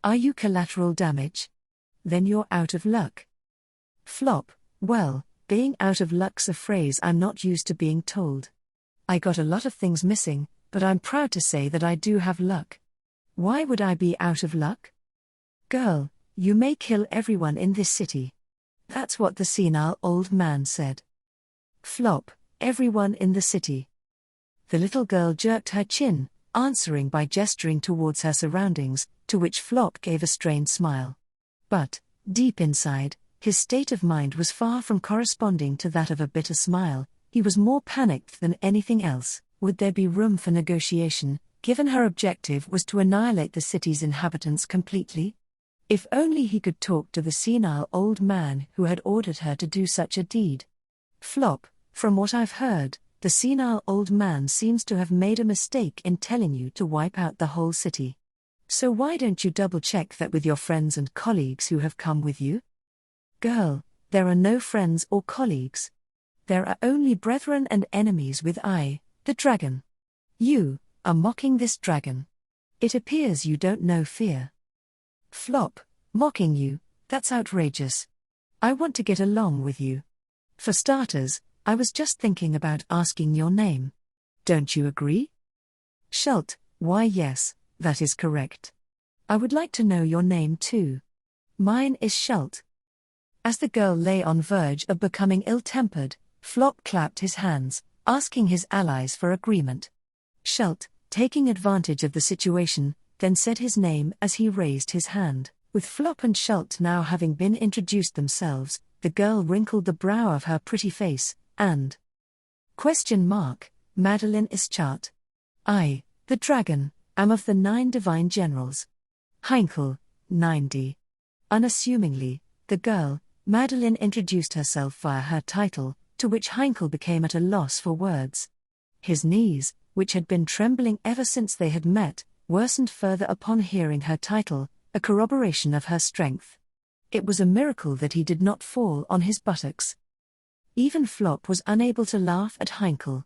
are you collateral damage? Then you're out of luck. Flop, well, being out of luck's a phrase I'm not used to being told. I got a lot of things missing, but I'm proud to say that I do have luck. Why would I be out of luck? Girl, you may kill everyone in this city. That's what the senile old man said. Flop, everyone in the city. The little girl jerked her chin, answering by gesturing towards her surroundings, to which Flop gave a strained smile. But, deep inside, his state of mind was far from corresponding to that of a bitter smile. He was more panicked than anything else. Would there be room for negotiation, given her objective was to annihilate the city's inhabitants completely? If only he could talk to the senile old man who had ordered her to do such a deed. Flop, from what I've heard, the senile old man seems to have made a mistake in telling you to wipe out the whole city. So why don't you double-check that with your friends and colleagues who have come with you? Girl, there are no friends or colleagues. There are only brethren and enemies with I, the dragon. You are mocking this dragon. It appears you don't know fear. Flop, mocking you, that's outrageous. I want to get along with you. For starters, I was just thinking about asking your name. Don't you agree? Schult, why yes, that is correct. I would like to know your name too. Mine is Schult. As the girl lay on verge of becoming ill-tempered, Flop clapped his hands, asking his allies for agreement. Schult, taking advantage of the situation, then said his name as he raised his hand. With Flop and Schult now having been introduced themselves, the girl wrinkled the brow of her pretty face, and... Madeline Ischart. I, the dragon, am of the 9 divine generals. Heinkel, 9D. Unassumingly, the girl, Madeline introduced herself via her title, to which Heinkel became at a loss for words. His knees, which had been trembling ever since they had met, worsened further upon hearing her title, a corroboration of her strength. It was a miracle that he did not fall on his buttocks. Even Flop was unable to laugh at Heinkel.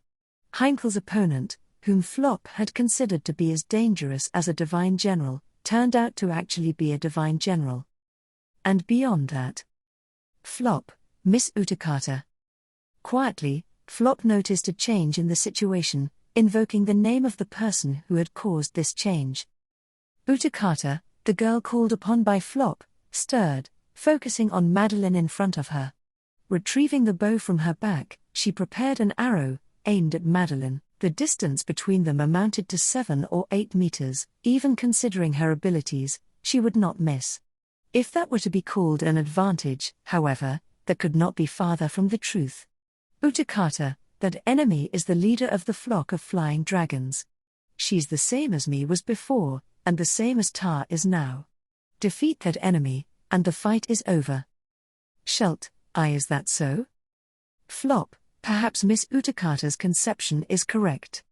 Heinkel's opponent, whom Flop had considered to be as dangerous as a divine general, turned out to actually be a divine general. And beyond that, Flop, Miss Utakata. Quietly, Flop noticed a change in the situation, invoking the name of the person who had caused this change. Utakata, the girl called upon by Flop, stirred, focusing on Madeline in front of her. Retrieving the bow from her back, she prepared an arrow, aimed at Madeline. The distance between them amounted to 7 or 8 meters. Even considering her abilities, she would not miss. If that were to be called an advantage, however, that could not be farther from the truth. Utakata, that enemy is the leader of the flock of flying dragons. She's the same as me was before, and the same as Ta is now. Defeat that enemy, and the fight is over. Shalt, is that so? Flop, perhaps Miss Utakata's conception is correct.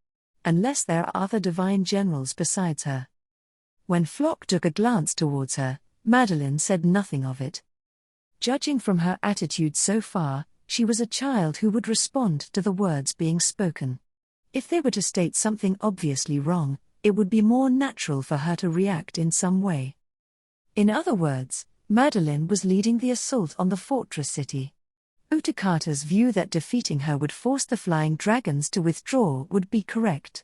Unless there are other divine generals besides her. When Flop took a glance towards her, Madeline said nothing of it. Judging from her attitude so far, she was a child who would respond to the words being spoken. If they were to state something obviously wrong, it would be more natural for her to react in some way. In other words, Madeline was leading the assault on the fortress city. Utakata's view that defeating her would force the flying dragons to withdraw would be correct.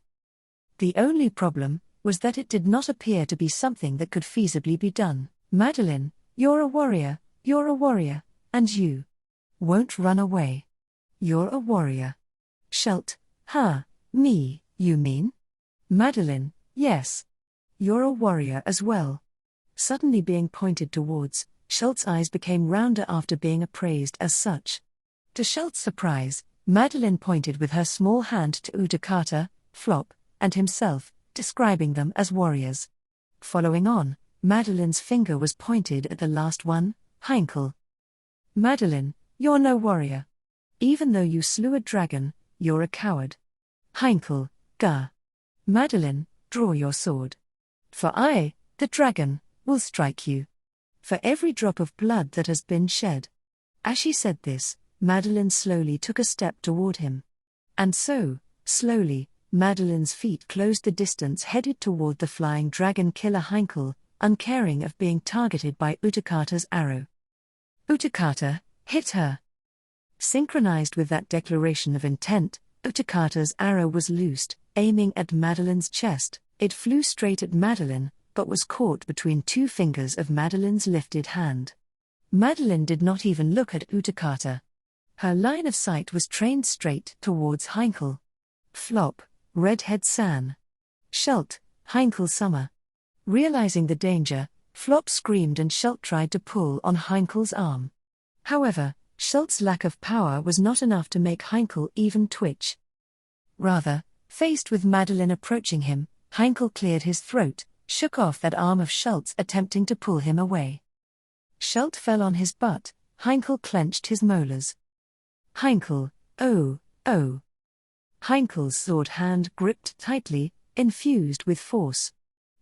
The only problem was that it did not appear to be something that could feasibly be done. Madeline, you're a warrior, and you won't run away. You're a warrior. Shalt, me, you mean? Madeline, yes. You're a warrior as well. Suddenly being pointed towards, Shalt's eyes became rounder after being appraised as such. To Shalt's surprise, Madeline pointed with her small hand to Utakata, Flop, and himself, describing them as warriors. Following on, Madeline's finger was pointed at the last one, Heinkel. Madeline, you're no warrior. Even though you slew a dragon, you're a coward. Heinkel, gah. Madeline, draw your sword. For I, the dragon, will strike you. For every drop of blood that has been shed. As she said this, Madeline slowly took a step toward him. And so, slowly, Madeline's feet closed the distance headed toward the flying dragon killer Heinkel, uncaring of being targeted by Utakata's arrow. Utakata, hit her. Synchronized with that declaration of intent, Utakata's arrow was loosed, aiming at Madeline's chest. It flew straight at Madeline, but was caught between two fingers of Madeline's lifted hand. Madeline did not even look at Utakata. Her line of sight was trained straight towards Heinkel. Flop, Redhead San. Shalt, Heinkel Summer. Realizing the danger, Flop screamed and Shalt tried to pull on Heinkel's arm. However, Shalt's lack of power was not enough to make Heinkel even twitch. Rather, faced with Madeline approaching him, Heinkel cleared his throat, shook off that arm of Shalt's attempting to pull him away. Shalt fell on his butt, Heinkel clenched his molars. Heinkel, oh. Heinkel's sword hand gripped tightly, infused with force.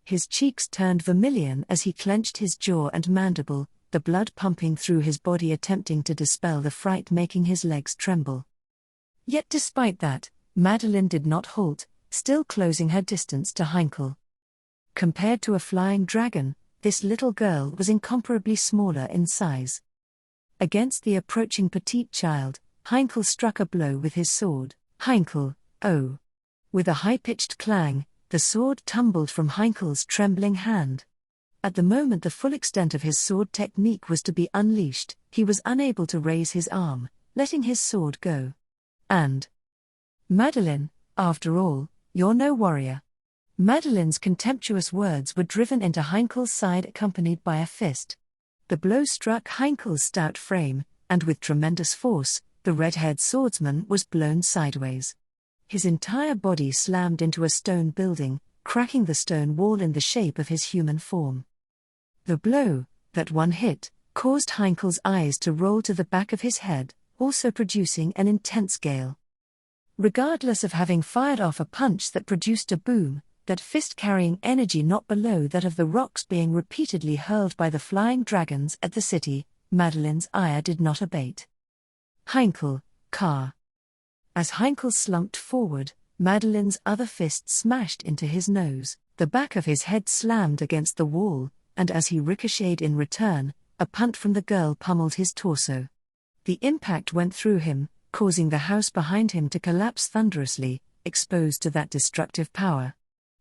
His cheeks turned vermilion as he clenched his jaw and mandible, the blood pumping through his body attempting to dispel the fright making his legs tremble. Yet despite that, Madeline did not halt, still closing her distance to Heinkel. Compared to a flying dragon, this little girl was incomparably smaller in size. Against the approaching petite child, Heinkel struck a blow with his sword. Heinkel, oh. With a high-pitched clang, the sword tumbled from Heinkel's trembling hand. At the moment the full extent of his sword technique was to be unleashed, he was unable to raise his arm, letting his sword go. And Madeline, after all, you're no warrior. Madeline's contemptuous words were driven into Heinkel's side accompanied by a fist. The blow struck Heinkel's stout frame, and with tremendous force, the red-haired swordsman was blown sideways. His entire body slammed into a stone building, cracking the stone wall in the shape of his human form. The blow, that one hit, caused Heinkel's eyes to roll to the back of his head, also producing an intense gale. Regardless of having fired off a punch that produced a boom, that fist carrying energy not below that of the rocks being repeatedly hurled by the flying dragons at the city, Madeline's ire did not abate. Heinkel, car. As Heinkel slumped forward, Madeline's other fist smashed into his nose. The back of his head slammed against the wall, and as he ricocheted in return, a punt from the girl pummeled his torso. The impact went through him, causing the house behind him to collapse thunderously, exposed to that destructive power.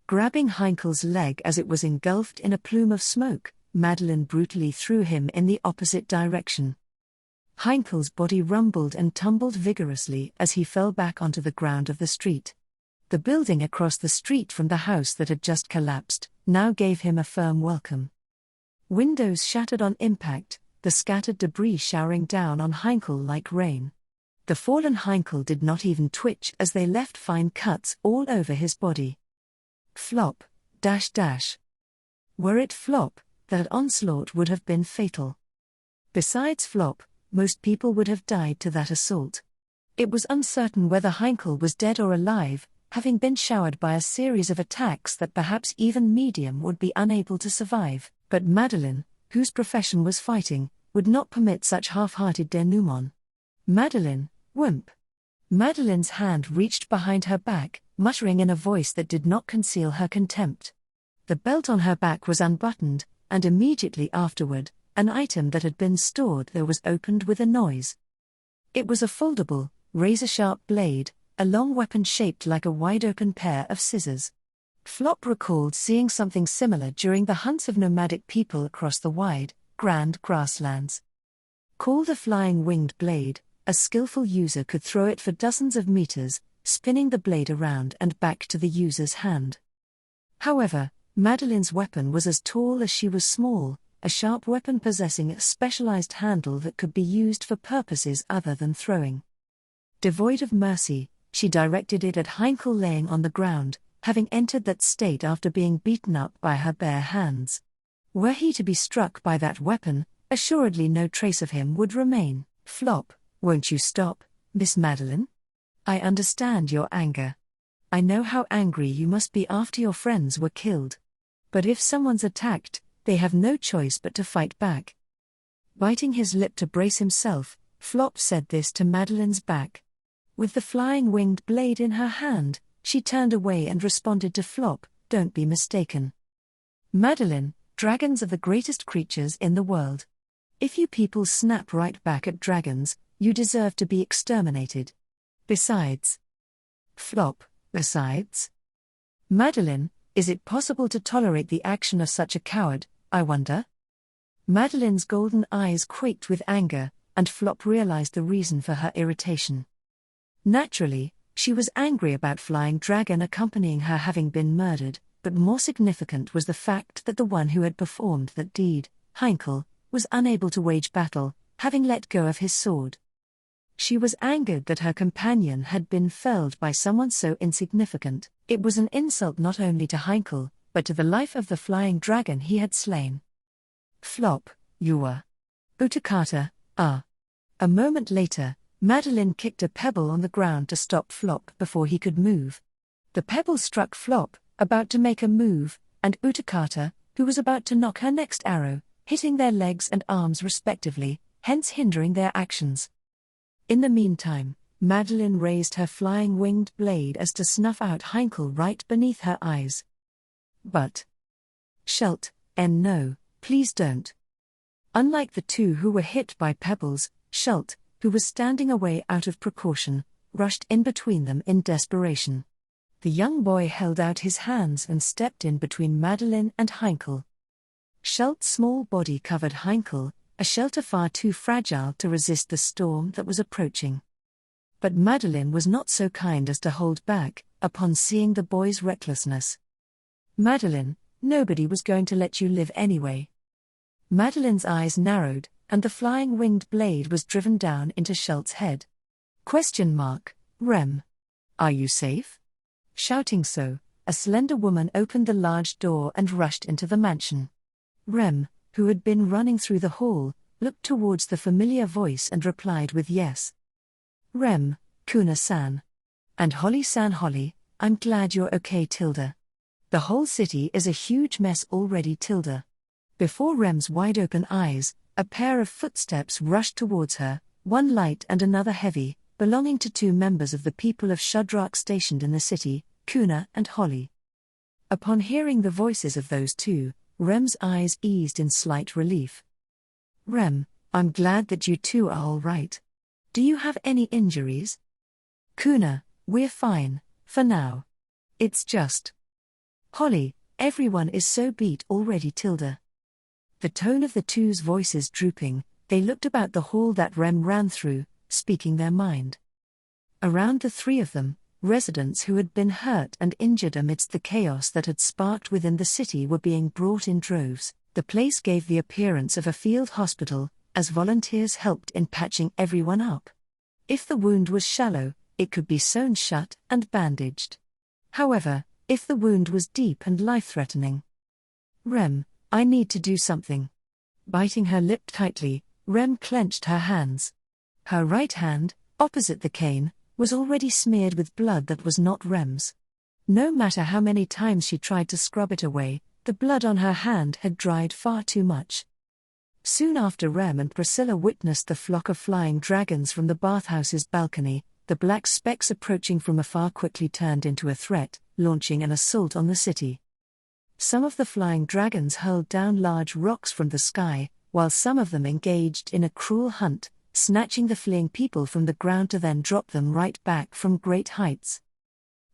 Grabbing Heinkel's leg as it was engulfed in a plume of smoke, Madeline brutally threw him in the opposite direction. Heinkel's body rumbled and tumbled vigorously as he fell back onto the ground of the street. The building across the street from the house that had just collapsed now gave him a firm welcome. Windows shattered on impact, the scattered debris showering down on Heinkel like rain. The fallen Heinkel did not even twitch as they left fine cuts all over his body. Flop, dash dash. Were it flop, that onslaught would have been fatal. Besides flop, most people would have died to that assault. It was uncertain whether Heinkel was dead or alive, having been showered by a series of attacks that perhaps even medium would be unable to survive, but Madeline, whose profession was fighting, would not permit such half-hearted denouement. Madeline, wimp. Madeline's hand reached behind her back, muttering in a voice that did not conceal her contempt. The belt on her back was unbuttoned, and immediately afterward, an item that had been stored there was opened with a noise. It was a foldable, razor-sharp blade, a long weapon shaped like a wide-open pair of scissors. Flop recalled seeing something similar during the hunts of nomadic people across the wide, grand grasslands. Called a flying winged blade, a skillful user could throw it for dozens of meters, spinning the blade around and back to the user's hand. However, Madeline's weapon was as tall as she was small, a sharp weapon possessing a specialized handle that could be used for purposes other than throwing. Devoid of mercy, she directed it at Heinkel laying on the ground, having entered that state after being beaten up by her bare hands. Were he to be struck by that weapon, assuredly no trace of him would remain. Flop, won't you stop, Miss Madeline? I understand your anger. I know how angry you must be after your friends were killed. But if someone's attacked, they have no choice but to fight back. Biting his lip to brace himself, Flop said this to Madeline's back. With the flying winged blade in her hand, she turned away and responded to Flop, "Don't be mistaken. Madeline, dragons are the greatest creatures in the world. If you people snap right back at dragons, you deserve to be exterminated. Besides." Flop, besides? Madeline, is it possible to tolerate the action of such a coward, I wonder? Madeline's golden eyes quaked with anger, and Flop realized the reason for her irritation. Naturally, she was angry about Flying Dragon accompanying her having been murdered, but more significant was the fact that the one who had performed that deed, Heinkel, was unable to wage battle, having let go of his sword. She was angered that her companion had been felled by someone so insignificant. It was an insult not only to Heinkel, but to the life of the flying dragon he had slain. Flop, you were. Utakata, ah. A moment later, Madeline kicked a pebble on the ground to stop Flop before he could move. The pebble struck Flop, about to make a move, and Utakata, who was about to knock her next arrow, hitting their legs and arms respectively, hence hindering their actions. In the meantime, Madeline raised her flying winged blade as to snuff out Heinkel right beneath her eyes. But Schelt, no, please don't. Unlike the two who were hit by pebbles, Schelt, who was standing away out of precaution, rushed in between them in desperation. The young boy held out his hands and stepped in between Madeline and Heinkel. Schelt's small body covered Heinkel, a shelter far too fragile to resist the storm that was approaching. But Madeline was not so kind as to hold back, upon seeing the boy's recklessness. Madeline, nobody was going to let you live anyway. Madeline's eyes narrowed, and the flying winged blade was driven down into Schelt's head. Rem. Are you safe? Shouting so, a slender woman opened the large door and rushed into the mansion. Rem, who had been running through the hall, looked towards the familiar voice and replied with yes. Rem, Kuna-san. And Holly-san Holly, I'm glad you're okay Tilda. The whole city is a huge mess already Tilda. Before Rem's wide-open eyes, a pair of footsteps rushed towards her, one light and another heavy, belonging to two members of the people of Shudrak stationed in the city, Kuna and Holly. Upon hearing the voices of those two, Rem's eyes eased in slight relief. Rem, I'm glad that you two are all right. Do you have any injuries? Kuna, we're fine, for now. It's just. Holly, everyone is so beat already. Tilda. The tone of the two's voices drooping, they looked about the hall that Rem ran through, speaking their mind. Around the three of them, residents who had been hurt and injured amidst the chaos that had sparked within the city were being brought in droves. The place gave the appearance of a field hospital, as volunteers helped in patching everyone up. If the wound was shallow, it could be sewn shut and bandaged. However, if the wound was deep and life-threatening. Rem, I need to do something. Biting her lip tightly, Rem clenched her hands. Her right hand, opposite the cane, was already smeared with blood that was not Rem's. No matter how many times she tried to scrub it away, the blood on her hand had dried far too much. Soon after Rem and Priscilla witnessed the flock of flying dragons from the bathhouse's balcony, the black specks approaching from afar quickly turned into a threat, launching an assault on the city. Some of the flying dragons hurled down large rocks from the sky, while some of them engaged in a cruel hunt, snatching the fleeing people from the ground to then drop them right back from great heights.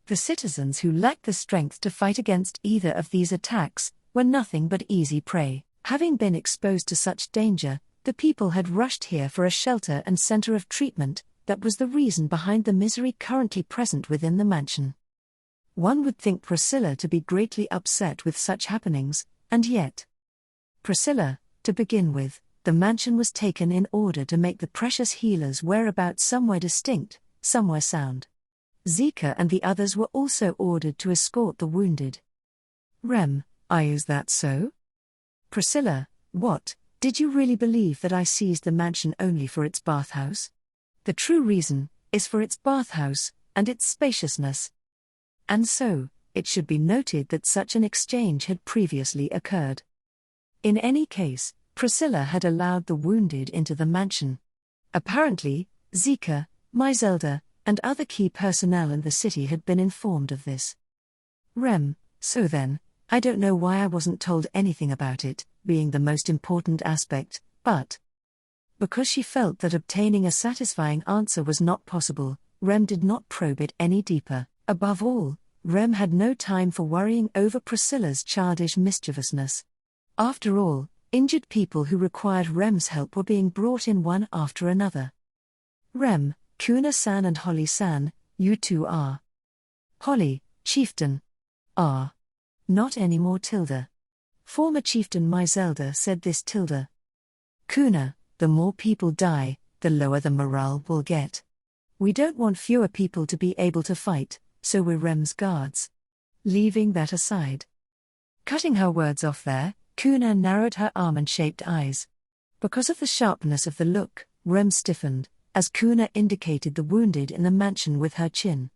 The citizens who lacked the strength to fight against either of these attacks were nothing but easy prey. Having been exposed to such danger, the people had rushed here for a shelter and center of treatment. That was the reason behind the misery currently present within the mansion. One would think Priscilla to be greatly upset with such happenings, and yet. Priscilla, to begin with, the mansion was taken in order to make the precious healer's whereabouts somewhere distinct, somewhere sound. Zika and the others were also ordered to escort the wounded. Rem, is that so? Priscilla, what, did you really believe that I seized the mansion only for its bathhouse? The true reason is for its bathhouse and its spaciousness. And so, it should be noted that such an exchange had previously occurred. In any case, Priscilla had allowed the wounded into the mansion. Apparently, Zika, Myzelda, and other key personnel in the city had been informed of this. Rem, so then, I don't know why I wasn't told anything about it, being the most important aspect, but. Because she felt that obtaining a satisfying answer was not possible, Rem did not probe it any deeper. Above all, Rem had no time for worrying over Priscilla's childish mischievousness. After all, injured people who required Rem's help were being brought in one after another. Rem, Kuna-san and Holly-san, you two are. Holly, chieftain. Not anymore. Tilda. Former chieftain Myzelda said this. Tilda. Kuna, the more people die, the lower the morale will get. We don't want fewer people to be able to fight, so we're Rem's guards. Leaving that aside. Cutting her words off there, Kuna narrowed her almond-shaped eyes. Because of the sharpness of the look, Rem stiffened, as Kuna indicated the wounded in the mansion with her chin.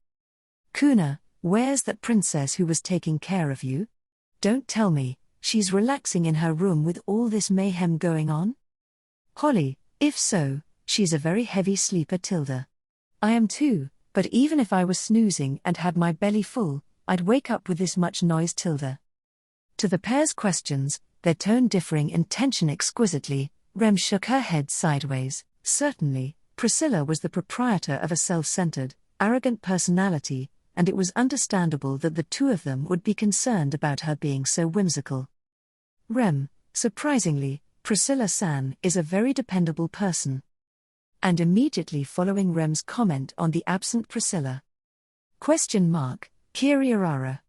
Kuna, where's that princess who was taking care of you? Don't tell me, she's relaxing in her room with all this mayhem going on? Holly, if so, she's a very heavy sleeper. Tilda. I am too, but even if I was snoozing and had my belly full, I'd wake up with this much noise. Tilda. To the pair's questions, their tone differing in tension exquisitely, Rem shook her head sideways. Certainly, Priscilla was the proprietor of a self-centered, arrogant personality, and it was understandable that the two of them would be concerned about her being so whimsical. Rem, surprisingly, Priscilla-san is a very dependable person. And immediately following Rem's comment on the absent Priscilla. Kiriarara.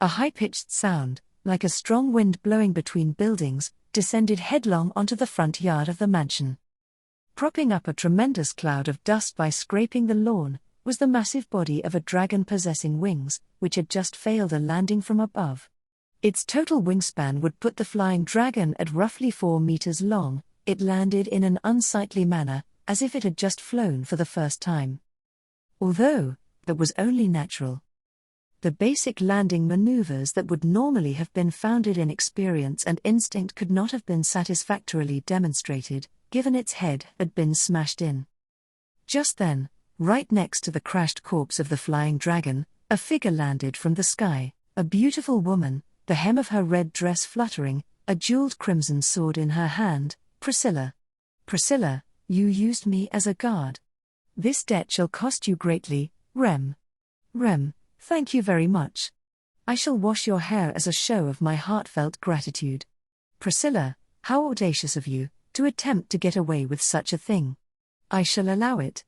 A high-pitched sound, like a strong wind blowing between buildings, descended headlong onto the front yard of the mansion. Propping up a tremendous cloud of dust by scraping the lawn, was the massive body of a dragon possessing wings, which had just failed a landing from above. Its total wingspan would put the flying dragon at roughly 4 meters long. It landed in an unsightly manner, as if it had just flown for the first time. Although, that was only natural. The basic landing maneuvers that would normally have been founded in experience and instinct could not have been satisfactorily demonstrated, given its head had been smashed in. Just then, Right next to the crashed corpse of the flying dragon, a figure landed from the sky, a beautiful woman, the hem of her red dress fluttering, a jeweled crimson sword in her hand. Priscilla. Priscilla, you used me as a guard. This debt shall cost you greatly, Rem. Rem, thank you very much. I shall wash your hair as a show of my heartfelt gratitude. Priscilla, how audacious of you, to attempt to get away with such a thing. I shall allow it.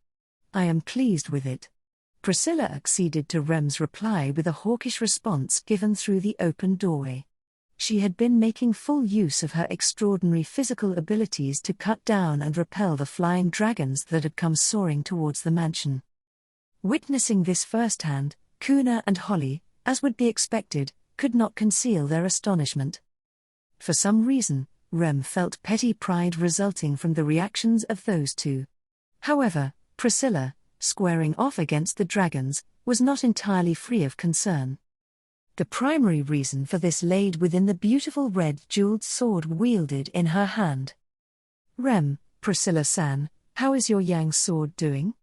I am pleased with it. Priscilla acceded to Rem's reply with a hawkish response given through the open doorway. She had been making full use of her extraordinary physical abilities to cut down and repel the flying dragons that had come soaring towards the mansion. Witnessing this firsthand, Kuna and Holly, as would be expected, could not conceal their astonishment. For some reason, Rem felt petty pride resulting from the reactions of those two. However, Priscilla, squaring off against the dragons, was not entirely free of concern. The primary reason for this laid within the beautiful red jeweled sword wielded in her hand. Rem, Priscilla-san, how is your yang sword doing?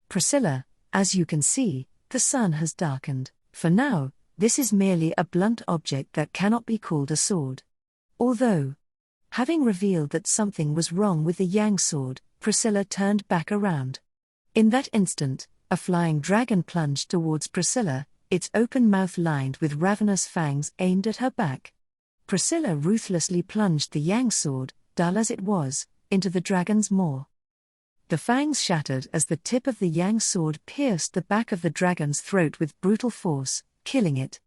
Priscilla, as you can see, the sun has darkened. For now, this is merely a blunt object that cannot be called a sword. Although, having revealed that something was wrong with the yang sword, Priscilla turned back around. In that instant, a flying dragon plunged towards Priscilla, its open mouth lined with ravenous fangs aimed at her back. Priscilla ruthlessly plunged the yang sword, dull as it was, into the dragon's maw. The fangs shattered as the tip of the yang sword pierced the back of the dragon's throat with brutal force, killing it.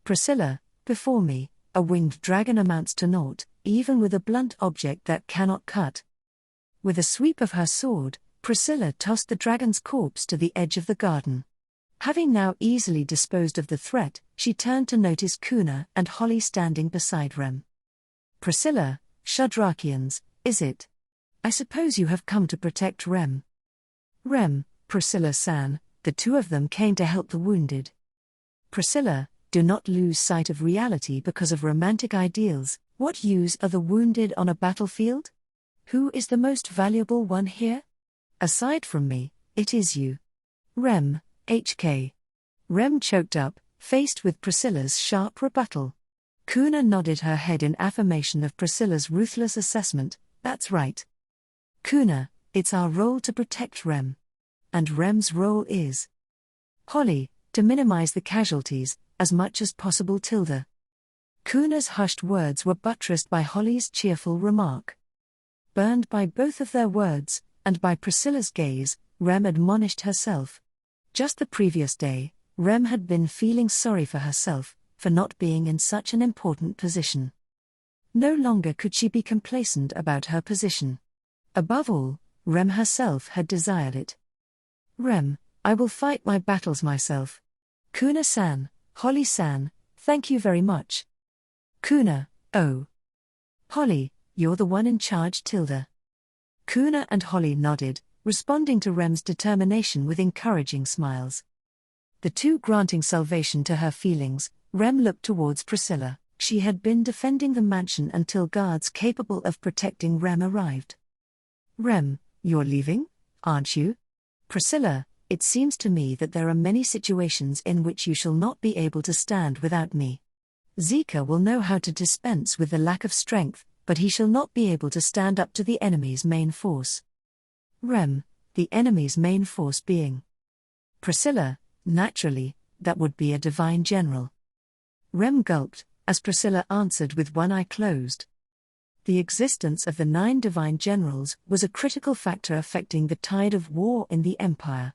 Priscilla, before me, a winged dragon amounts to naught, even with a blunt object that cannot cut. With a sweep of her sword, Priscilla tossed the dragon's corpse to the edge of the garden. Having now easily disposed of the threat, she turned to notice Kuna and Holly standing beside Rem. Priscilla, Shadrakians, is it? I suppose you have come to protect Rem. Rem, Priscilla-san, the two of them came to help the wounded. Priscilla, do not lose sight of reality because of romantic ideals. What use are the wounded on a battlefield? Who is the most valuable one here? Aside from me, it is you. Rem, HK. Rem choked up, faced with Priscilla's sharp rebuttal. Kuna nodded her head in affirmation of Priscilla's ruthless assessment. That's right. Kuna, it's our role to protect Rem. And Rem's role is Holly, to minimize the casualties, as much as possible. Tilda. Kuna's hushed words were buttressed by Holly's cheerful remark. Burned by both of their words, and by Priscilla's gaze, Rem admonished herself. Just the previous day, Rem had been feeling sorry for herself, for not being in such an important position. No longer could she be complacent about her position. Above all, Rem herself had desired it. Rem, I will fight my battles myself. Kuna-san, Holly-san, thank you very much. Kuna, oh. Holly, you're the one in charge. Tilda. Kuna and Holly nodded, responding to Rem's determination with encouraging smiles. The two granting salvation to her feelings, Rem looked towards Priscilla. She had been defending the mansion until guards capable of protecting Rem arrived. Rem, you're leaving, aren't you? Priscilla, it seems to me that there are many situations in which you shall not be able to stand without me. Zika will know how to dispense with the lack of strength, but he shall not be able to stand up to the enemy's main force. Rem, the enemy's main force being Priscilla, naturally, that would be a divine general. Rem gulped, as Priscilla answered with one eye closed. The existence of the 9 divine generals was a critical factor affecting the tide of war in the empire.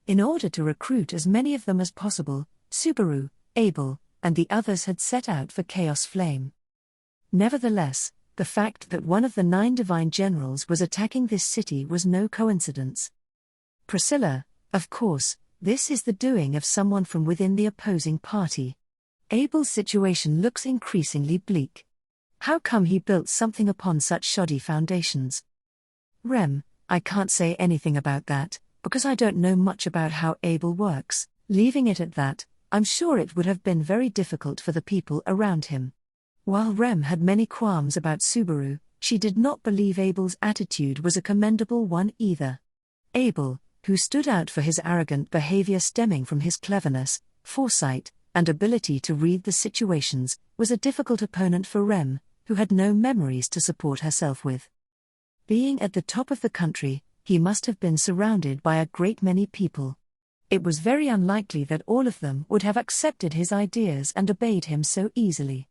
In order to recruit as many of them as possible, Subaru, Abel, and the others had set out for Chaos Flame. Nevertheless, the fact that one of the 9 divine generals was attacking this city was no coincidence. Priscilla, of course, this is the doing of someone from within the opposing party. Abel's situation looks increasingly bleak. How come he built something upon such shoddy foundations? Rem, I can't say anything about that, because I don't know much about how Abel works. Leaving it at that, I'm sure it would have been very difficult for the people around him. While Rem had many qualms about Subaru, she did not believe Abel's attitude was a commendable one either. Abel, who stood out for his arrogant behavior stemming from his cleverness, foresight, and ability to read the situations, was a difficult opponent for Rem, who had no memories to support herself with. Being at the top of the country, he must have been surrounded by a great many people. It was very unlikely that all of them would have accepted his ideas and obeyed him so easily.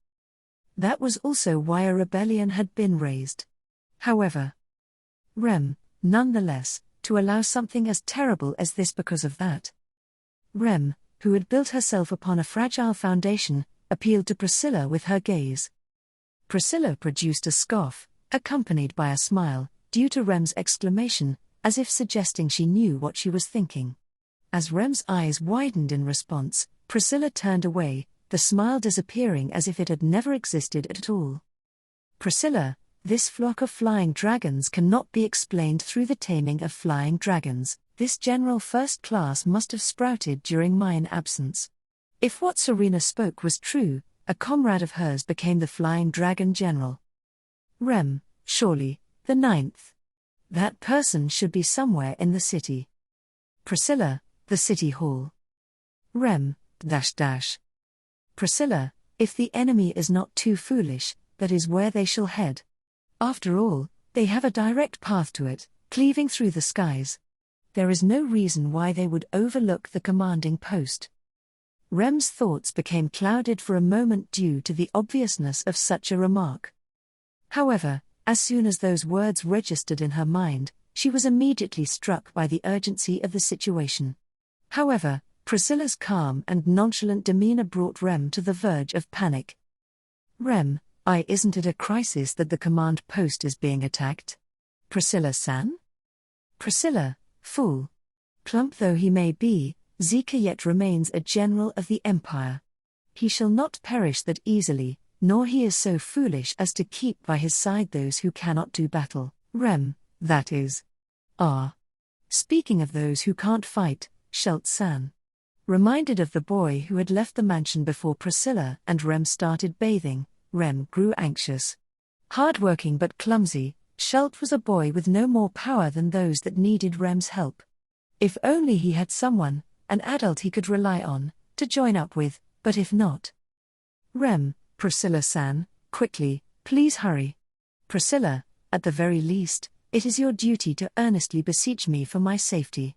That was also why a rebellion had been raised. However, Rem, nonetheless, to allow something as terrible as this because of that. Rem, who had built herself upon a fragile foundation, appealed to Priscilla with her gaze. Priscilla produced a scoff, accompanied by a smile, due to Rem's exclamation, as if suggesting she knew what she was thinking. As Rem's eyes widened in response, Priscilla turned away, the smile disappearing as if it had never existed at all. Priscilla, this flock of flying dragons cannot be explained through the taming of flying dragons. This general first class must have sprouted during mine absence. If what Serena spoke was true, a comrade of hers became the flying dragon general. Rem, surely, the 9th. That person should be somewhere in the city. Priscilla, the city hall. Rem, -- Priscilla, if the enemy is not too foolish, that is where they shall head. After all, they have a direct path to it, cleaving through the skies. There is no reason why they would overlook the commanding post. Rem's thoughts became clouded for a moment due to the obviousness of such a remark. However, as soon as those words registered in her mind, she was immediately struck by the urgency of the situation. However, Priscilla's calm and nonchalant demeanor brought Rem to the verge of panic. Rem, isn't it a crisis that the command post is being attacked? Priscilla-san? Priscilla, fool. Plump though he may be, Zika yet remains a general of the empire. He shall not perish that easily, nor he is so foolish as to keep by his side those who cannot do battle. Rem, that is. Speaking of those who can't fight, Schultz-san. Reminded of the boy who had left the mansion before Priscilla and Rem started bathing, Rem grew anxious. Hard-working but clumsy, Schultz was a boy with no more power than those that needed Rem's help. If only he had someone, an adult he could rely on, to join up with, but if not. Rem, Priscilla-san, quickly, please hurry. Priscilla, at the very least, it is your duty to earnestly beseech me for my safety.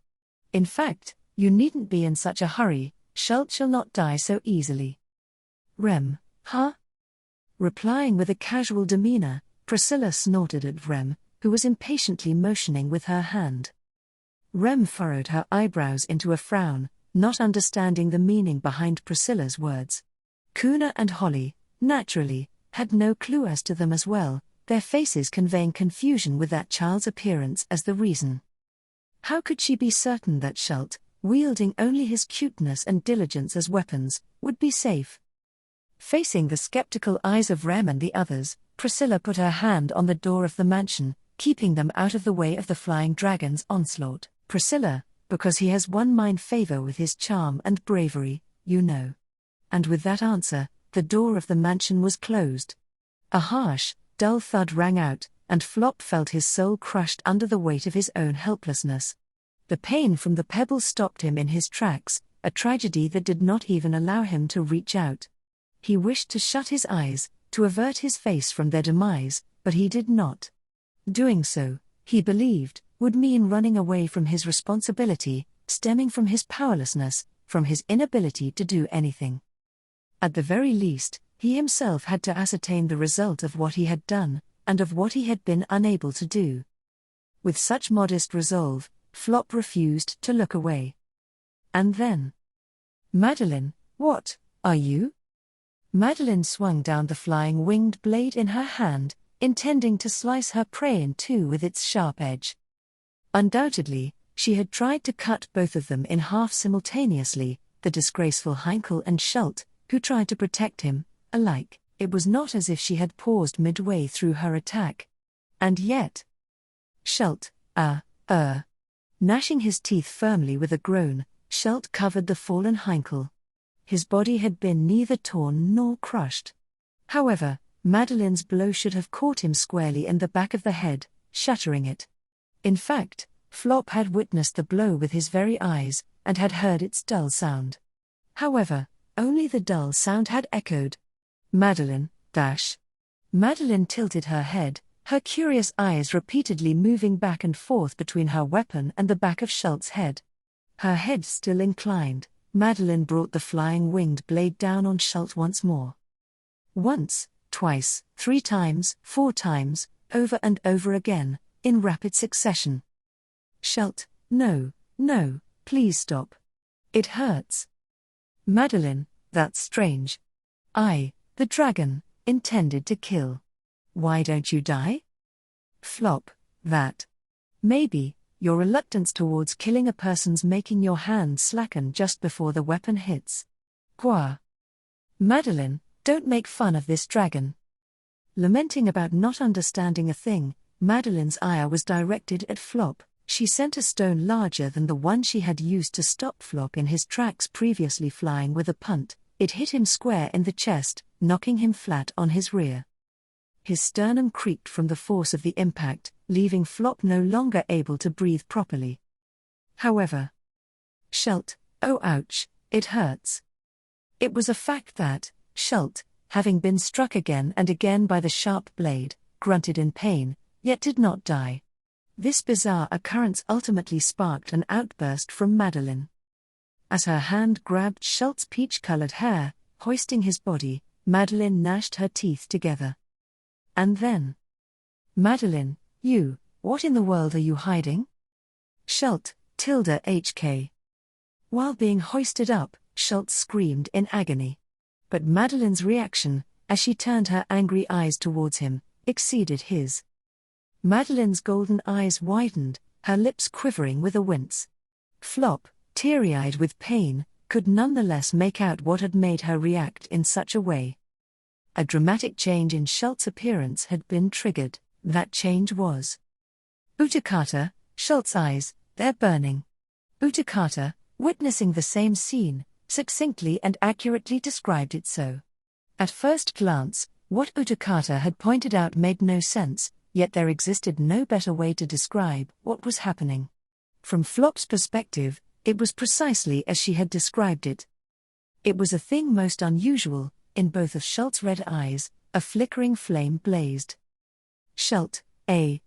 In fact, you needn't be in such a hurry, Schultz shall not die so easily. Rem, huh? Replying with a casual demeanor, Priscilla snorted at Rem, who was impatiently motioning with her hand. Rem furrowed her eyebrows into a frown, not understanding the meaning behind Priscilla's words. Kuna and Holly, naturally, had no clue as to them as well, their faces conveying confusion with that child's appearance as the reason. How could she be certain that Schultz, wielding only his cuteness and diligence as weapons, would be safe? Facing the skeptical eyes of Rem and the others, Priscilla put her hand on the door of the mansion, keeping them out of the way of the flying dragon's onslaught. Priscilla, because he has won mine favor with his charm and bravery, you know. And with that answer, the door of the mansion was closed. A harsh, dull thud rang out, and Flop felt his soul crushed under the weight of his own helplessness. The pain from the pebble stopped him in his tracks, a tragedy that did not even allow him to reach out. He wished to shut his eyes, to avert his face from their demise, but he did not. Doing so, he believed, would mean running away from his responsibility, stemming from his powerlessness, from his inability to do anything. At the very least, he himself had to ascertain the result of what he had done, and of what he had been unable to do. With such modest resolve, Flop refused to look away. And then, Madeline, what, are you? Madeline swung down the flying winged blade in her hand, intending to slice her prey in two with its sharp edge. Undoubtedly, she had tried to cut both of them in half simultaneously, the disgraceful Heinkel and Schultz, who tried to protect him, alike. It was not as if she had paused midway through her attack. And yet, Schultz, gnashing his teeth firmly with a groan, Schultz covered the fallen Heinkel. His body had been neither torn nor crushed. However, Madeline's blow should have caught him squarely in the back of the head, shattering it. In fact, Flop had witnessed the blow with his very eyes, and had heard its dull sound. However, only the dull sound had echoed. Madeline, dash. Madeline tilted her head, her curious eyes repeatedly moving back and forth between her weapon and the back of Schultz's head. Her head still inclined, Madeline brought the flying winged blade down on Schultz once more. Once, twice, 3 times, 4 times, over and over again, in rapid succession. Schultz, no, no, please stop. It hurts. Madeline, that's strange. The dragon, intended to kill. Why don't you die? Flop, that. Maybe, your reluctance towards killing a person's making your hand slacken just before the weapon hits. Quoi? Madeline, don't make fun of this dragon. Lamenting about not understanding a thing, Madeline's ire was directed at Flop. She sent a stone larger than the one she had used to stop Flop in his tracks previously flying with a punt. It hit him square in the chest, knocking him flat on his rear. His sternum creaked from the force of the impact, leaving Flop no longer able to breathe properly. However, Schultz, oh ouch, it hurts. It was a fact that, Schultz, having been struck again and again by the sharp blade, grunted in pain, yet did not die. This bizarre occurrence ultimately sparked an outburst from Madeline. As her hand grabbed Schultz's peach-colored hair, hoisting his body, Madeline gnashed her teeth together. And then, Madeline, what in the world are you hiding? Schultz, HK. While being hoisted up, Schultz screamed in agony. But Madeline's reaction, as she turned her angry eyes towards him, exceeded his. Madeline's golden eyes widened, her lips quivering with a wince. Flop, teary-eyed with pain, could nonetheless make out what had made her react in such a way. A dramatic change in Schultz's appearance had been triggered. That change was Utakata, Schultz's eyes, they're burning. Utakata, witnessing the same scene, succinctly and accurately described it so. At first glance, what Utakata had pointed out made no sense, yet there existed no better way to describe what was happening. From Flop's perspective, it was precisely as she had described it. It was a thing most unusual. In both of Schultz's red eyes, a flickering flame blazed. Schultz, A.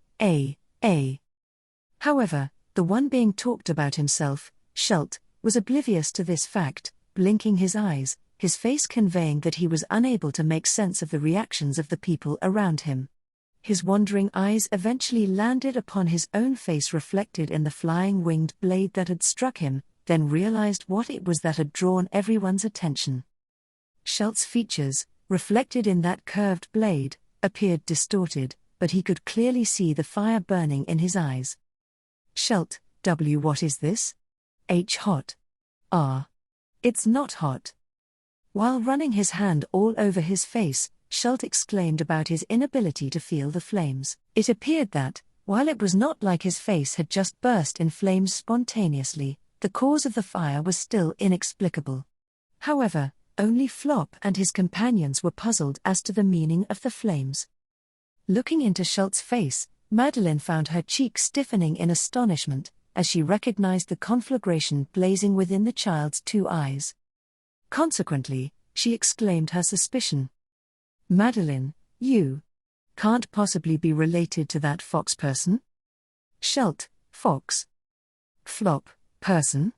However, the one being talked about himself, Schultz, was oblivious to this fact, blinking his eyes, his face conveying that he was unable to make sense of the reactions of the people around him. His wandering eyes eventually landed upon his own face reflected in the flying winged blade that had struck him, then realized what it was that had drawn everyone's attention. Schultz's features, reflected in that curved blade, appeared distorted, but he could clearly see the fire burning in his eyes. Schultz, what is this? Hot. It's not hot. While running his hand all over his face, Schultz exclaimed about his inability to feel the flames. It appeared that, while it was not like his face had just burst in flames spontaneously, the cause of the fire was still inexplicable. However, only Flop and his companions were puzzled as to the meaning of the flames. Looking into Schultz's face, Madeline found her cheek stiffening in astonishment, as she recognized the conflagration blazing within the child's 2 eyes. Consequently, she exclaimed her suspicion. Madeline, you can't possibly be related to that fox person? Schultz, fox. Flop, person?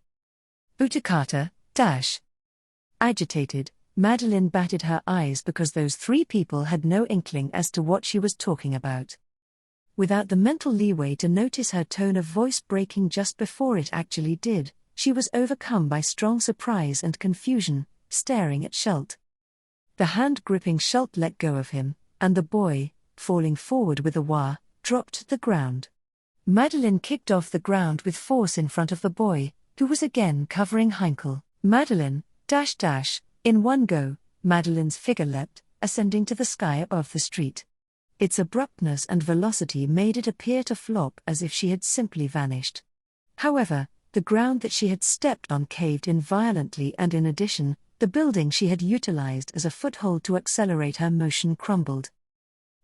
Utakata, dash. Agitated, Madeline batted her eyes because those 3 people had no inkling as to what she was talking about. Without the mental leeway to notice her tone of voice breaking just before it actually did, she was overcome by strong surprise and confusion, staring at Schultz. The hand gripping Schultz let go of him, and the boy, falling forward with a wah, dropped to the ground. Madeline kicked off the ground with force in front of the boy, who was again covering Heinkel. Madeline, in one go, Madeline's figure leapt, ascending to the sky above the street. Its abruptness and velocity made it appear to Flop as if she had simply vanished. However, the ground that she had stepped on caved in violently, and in addition, the building she had utilized as a foothold to accelerate her motion crumbled.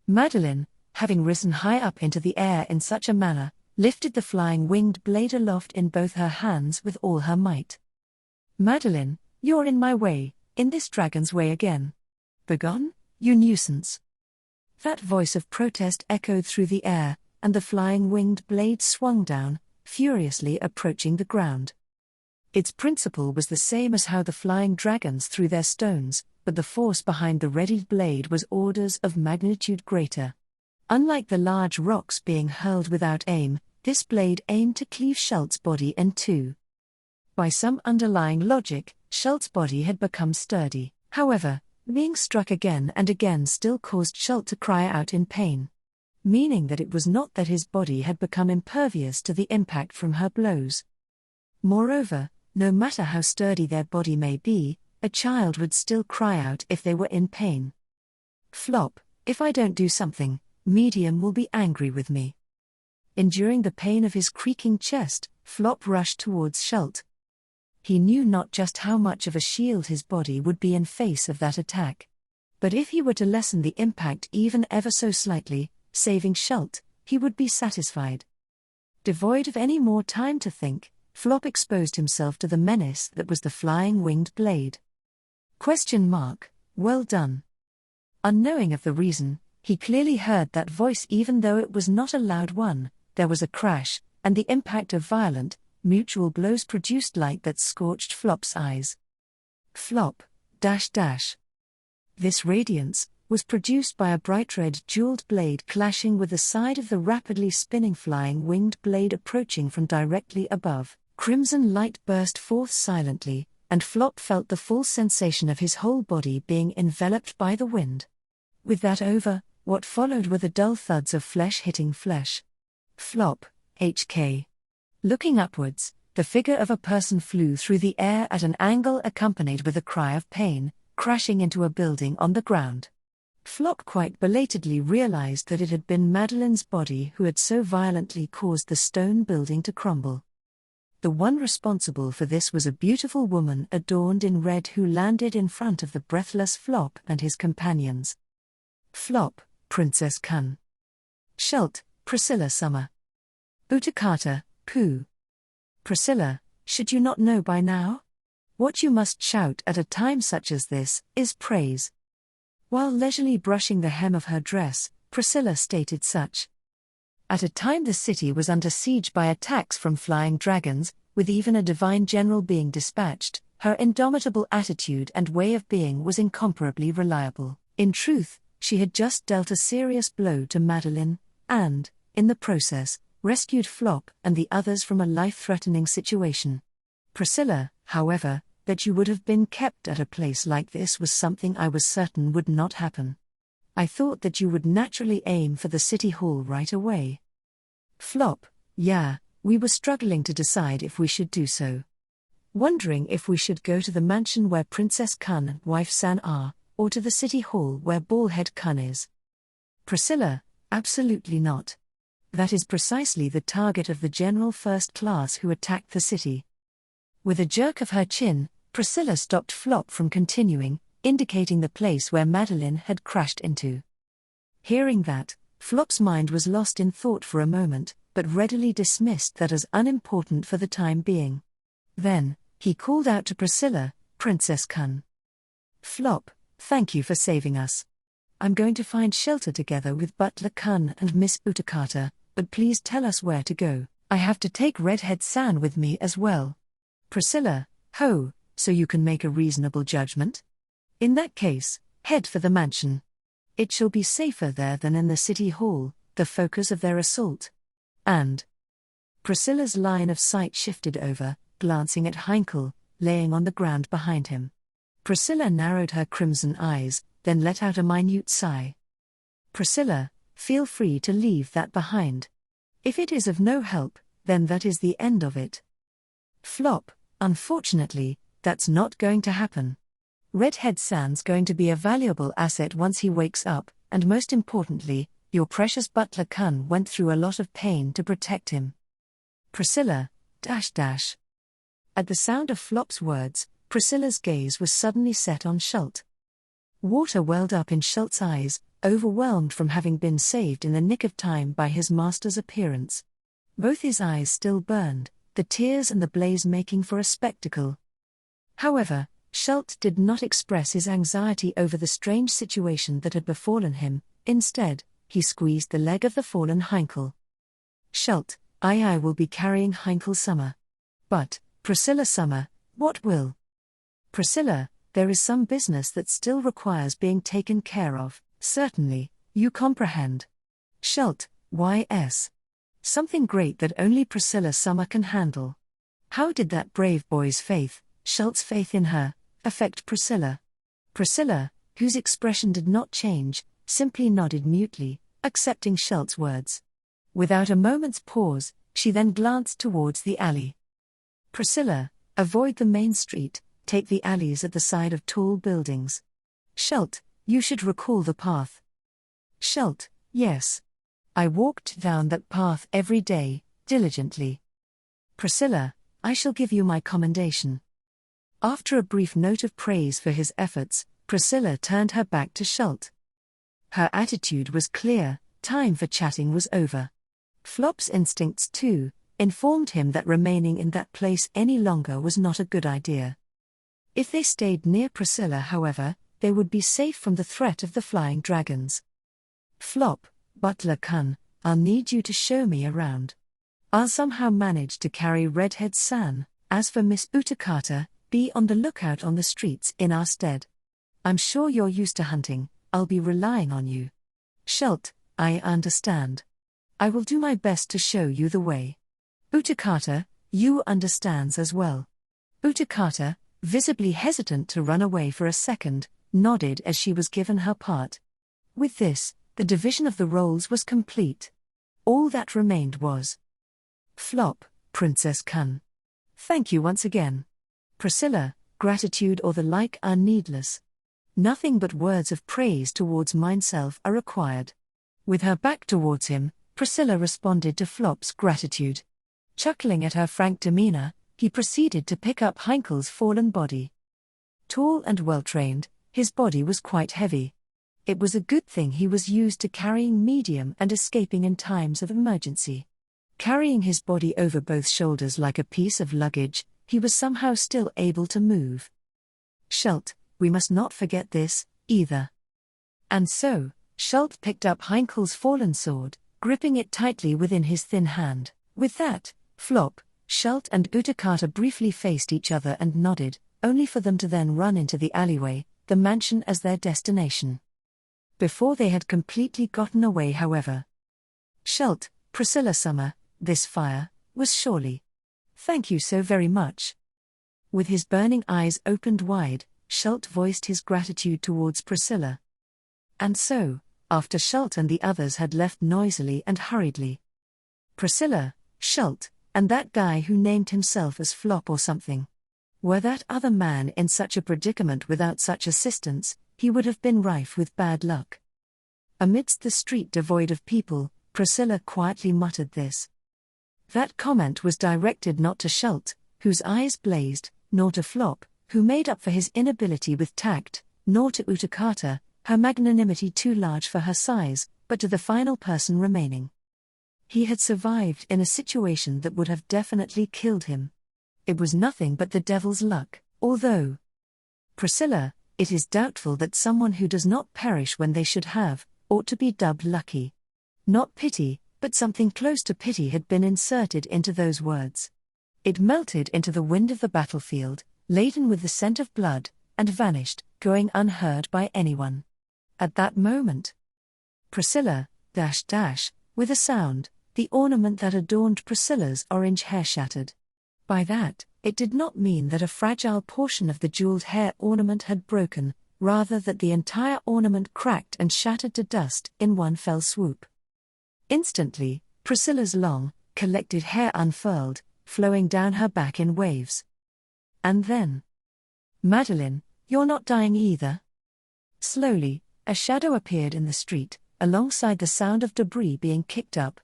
Madeline, having risen high up into the air in such a manner, lifted the flying winged blade aloft in both her hands with all her might. "Madeline, you're in my way, in this dragon's way again. Begone, you nuisance." That voice of protest echoed through the air, and the flying winged blade swung down, furiously approaching the ground. Its principle was the same as how the flying dragons threw their stones, but the force behind the readied blade was orders of magnitude greater. Unlike the large rocks being hurled without aim, this blade aimed to cleave Schultz's body in two. By some underlying logic, Schultz's body had become sturdy. However, being struck again and again still caused Schultz to cry out in pain. Meaning that it was not that his body had become impervious to the impact from her blows. Moreover, no matter how sturdy their body may be, a child would still cry out if they were in pain. "Flop, if I don't do something, Medium will be angry with me." Enduring the pain of his creaking chest, Flop rushed towards Schultz. He knew not just how much of a shield his body would be in face of that attack. But if he were to lessen the impact even ever so slightly, saving Schultz, he would be satisfied. Devoid of any more time to think, Flop exposed himself to the menace that was the flying winged blade. Well done. Unknowing of the reason, he clearly heard that voice even though it was not a loud one. There was a crash, and the impact of violent, mutual blows produced light that scorched Flop's eyes. Flop, .. This radiance was produced by a bright red jeweled blade clashing with the side of the rapidly spinning flying winged blade approaching from directly above. Crimson light burst forth silently, and Flop felt the full sensation of his whole body being enveloped by the wind. With that over, what followed were the dull thuds of flesh hitting flesh. Flop, HK. Looking upwards, the figure of a person flew through the air at an angle accompanied with a cry of pain, crashing into a building on the ground. Flop quite belatedly realized that it had been Madeline's body who had so violently caused the stone building to crumble. The one responsible for this was a beautiful woman adorned in red who landed in front of the breathless Flop and his companions. Flop, Princess Kun. Schultz, Priscilla Summer. Utakata, Pooh. Priscilla, should you not know by now? What you must shout at a time such as this is praise. While leisurely brushing the hem of her dress, Priscilla stated such. At a time the city was under siege by attacks from flying dragons, with even a divine general being dispatched, her indomitable attitude and way of being was incomparably reliable. In truth, she had just dealt a serious blow to Madeline, and, in the process, rescued Flop and the others from a life-threatening situation. Priscilla, however, that you would have been kept at a place like this was something I was certain would not happen. I thought that you would naturally aim for the city hall right away. Flop, yeah, we were struggling to decide if we should do so. Wondering if we should go to the mansion where Princess Kun and wife San are, or to the city hall where Ballhead Kun is. Priscilla, absolutely not. That is precisely the target of the general first class who attacked the city. With a jerk of her chin, Priscilla stopped Flop from continuing, indicating the place where Madeline had crashed into. Hearing that, Flop's mind was lost in thought for a moment, but readily dismissed that as unimportant for the time being. Then, he called out to Priscilla, Princess Kun. Flop, thank you for saving us. I'm going to find shelter together with Butler Kun and Miss Utakata, but please tell us where to go. I have to take Redhead San with me as well. Priscilla, ho, so you can make a reasonable judgment? In that case, head for the mansion. It shall be safer there than in the city hall, the focus of their assault. And Priscilla's line of sight shifted over, glancing at Heinkel, laying on the ground behind him. Priscilla narrowed her crimson eyes, then let out a minute sigh. Priscilla, feel free to leave that behind. If it is of no help, then that is the end of it. Flop, unfortunately, that's not going to happen. Redhead San's going to be a valuable asset once he wakes up, and most importantly, your precious Butler Kun went through a lot of pain to protect him. Priscilla, .. At the sound of Flop's words, Priscilla's gaze was suddenly set on Schultz. Water welled up in Schultz's eyes, overwhelmed from having been saved in the nick of time by his master's appearance. Both his eyes still burned, the tears and the blaze making for a spectacle. However, Schult did not express his anxiety over the strange situation that had befallen him. Instead, he squeezed the leg of the fallen Heinkel. Schult, I will be carrying Heinkel Summer. But, Priscilla Summer, what will? Priscilla, there is some business that still requires being taken care of, certainly, you comprehend. Schult, yes. Something great that only Priscilla Summer can handle. How did that brave boy's faith, Schult's faith in her, affect Priscilla? Priscilla, whose expression did not change, simply nodded mutely, accepting Schult's words. Without a moment's pause, she then glanced towards the alley. Priscilla, avoid the main street, take the alleys at the side of tall buildings. Schult, you should recall the path. Schult, yes. I walked down that path every day, diligently. Priscilla, I shall give you my commendation. After a brief note of praise for his efforts, Priscilla turned her back to Schult. Her attitude was clear, time for chatting was over. Flop's instincts, too, informed him that remaining in that place any longer was not a good idea. If they stayed near Priscilla, however, they would be safe from the threat of the flying dragons. Flop, Butler-kun, I'll need you to show me around. I'll somehow manage to carry Redhead-san. As for Miss Utakata, be on the lookout on the streets in our stead. I'm sure you're used to hunting, I'll be relying on you. Schult, I understand. I will do my best to show you the way. Utakata, you understands as well. Utakata, visibly hesitant to run away for a second, nodded as she was given her part. With this, the division of the roles was complete. All that remained was Flop, Princess Kun. Thank you once again. Priscilla, gratitude or the like are needless. Nothing but words of praise towards myself are required. With her back towards him, Priscilla responded to Flop's gratitude. Chuckling at her frank demeanor, he proceeded to pick up Heinkel's fallen body. Tall and well-trained, his body was quite heavy. It was a good thing he was used to carrying medium and escaping in times of emergency. Carrying his body over both shoulders like a piece of luggage, he was somehow still able to move. Schult, we must not forget this, either. And so, Schult picked up Heinkel's fallen sword, gripping it tightly within his thin hand. With that, Flop, Schult and Utakata briefly faced each other and nodded, only for them to then run into the alleyway, the mansion as their destination. Before they had completely gotten away, however. Schult, Priscilla Summer, this fire, was surely. Thank you so very much. With his burning eyes opened wide, Schult voiced his gratitude towards Priscilla. And so, after Schult and the others had left noisily and hurriedly, Priscilla, Schult, and that guy who named himself as Flop or something. Were that other man in such a predicament without such assistance, he would have been rife with bad luck. Amidst the street devoid of people, Priscilla quietly muttered this. That comment was directed not to Schult, whose eyes blazed, nor to Flop, who made up for his inability with tact, nor to Utakata, her magnanimity too large for her size, but to the final person remaining. He had survived in a situation that would have definitely killed him. It was nothing but the devil's luck, although, Priscilla, it is doubtful that someone who does not perish when they should have, ought to be dubbed lucky. Not pity, but something close to pity had been inserted into those words. It melted into the wind of the battlefield, laden with the scent of blood, and vanished, going unheard by anyone. At that moment, Priscilla, with a sound, the ornament that adorned Priscilla's orange hair shattered. By that, it did not mean that a fragile portion of the jeweled hair ornament had broken, rather that the entire ornament cracked and shattered to dust in one fell swoop. Instantly, Priscilla's long, collected hair unfurled, flowing down her back in waves. And then, Madeline, you're not dying either. Slowly, a shadow appeared in the street, alongside the sound of debris being kicked up.